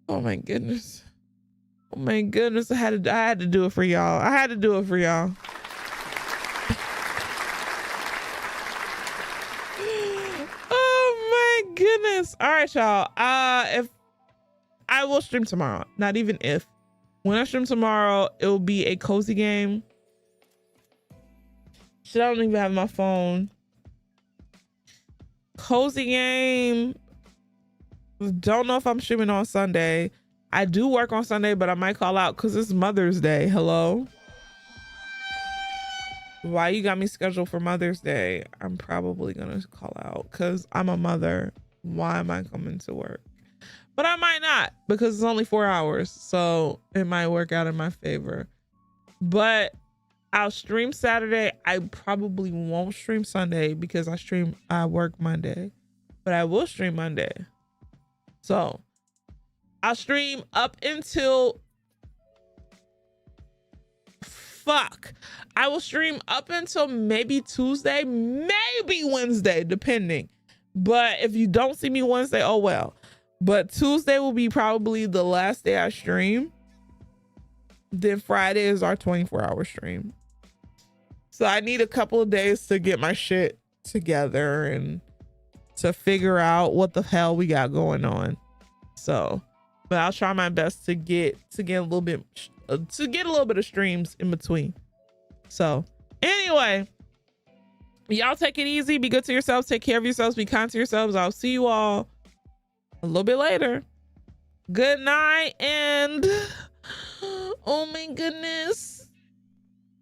Oh my goodness. Oh my goodness. I had to do it for y'all. I had to do it for y'all. Oh my goodness. All right, y'all. If I will stream tomorrow, not even if. When I stream tomorrow, it will be a cozy game. Shit, I don't even have my phone. Cozy game. Don't know if I'm streaming on Sunday. I do work on Sunday, but I might call out because it's Mother's Day. Hello? Why you got me scheduled for Mother's Day? I'm probably gonna call out because I'm a mother. Why am I coming to work? But I might not because it's only 4 hours. So it might work out in my favor. But I'll stream Saturday. I probably won't stream Sunday because I work Monday. But I will stream Monday. So I'll stream up until I will stream up until maybe Tuesday, maybe Wednesday, depending. But if you don't see me Wednesday, oh well. But Tuesday will be probably the last day I stream. Then Friday is our 24-hour stream. So I need a couple of days to get my shit together and to figure out what the hell we got going on. So, but I'll try my best to get a little bit of streams in between. So anyway, y'all take it easy, be good to yourselves, take care of yourselves, be kind to yourselves. I'll see you all a little bit later. Good night, and oh my goodness,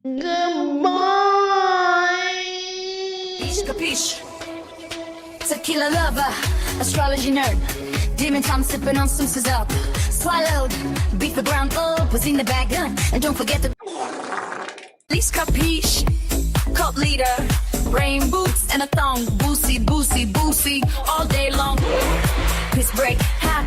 goodbye. Capiche? Tequila lover, astrology nerd. Demon time sipping on some scissor. Swallowed, beat the ground up, was in the bag, and don't forget the least capiche. Cult leader, rain boots and a thong, boosie, boosie, boosie, all day long. Piss break, ha.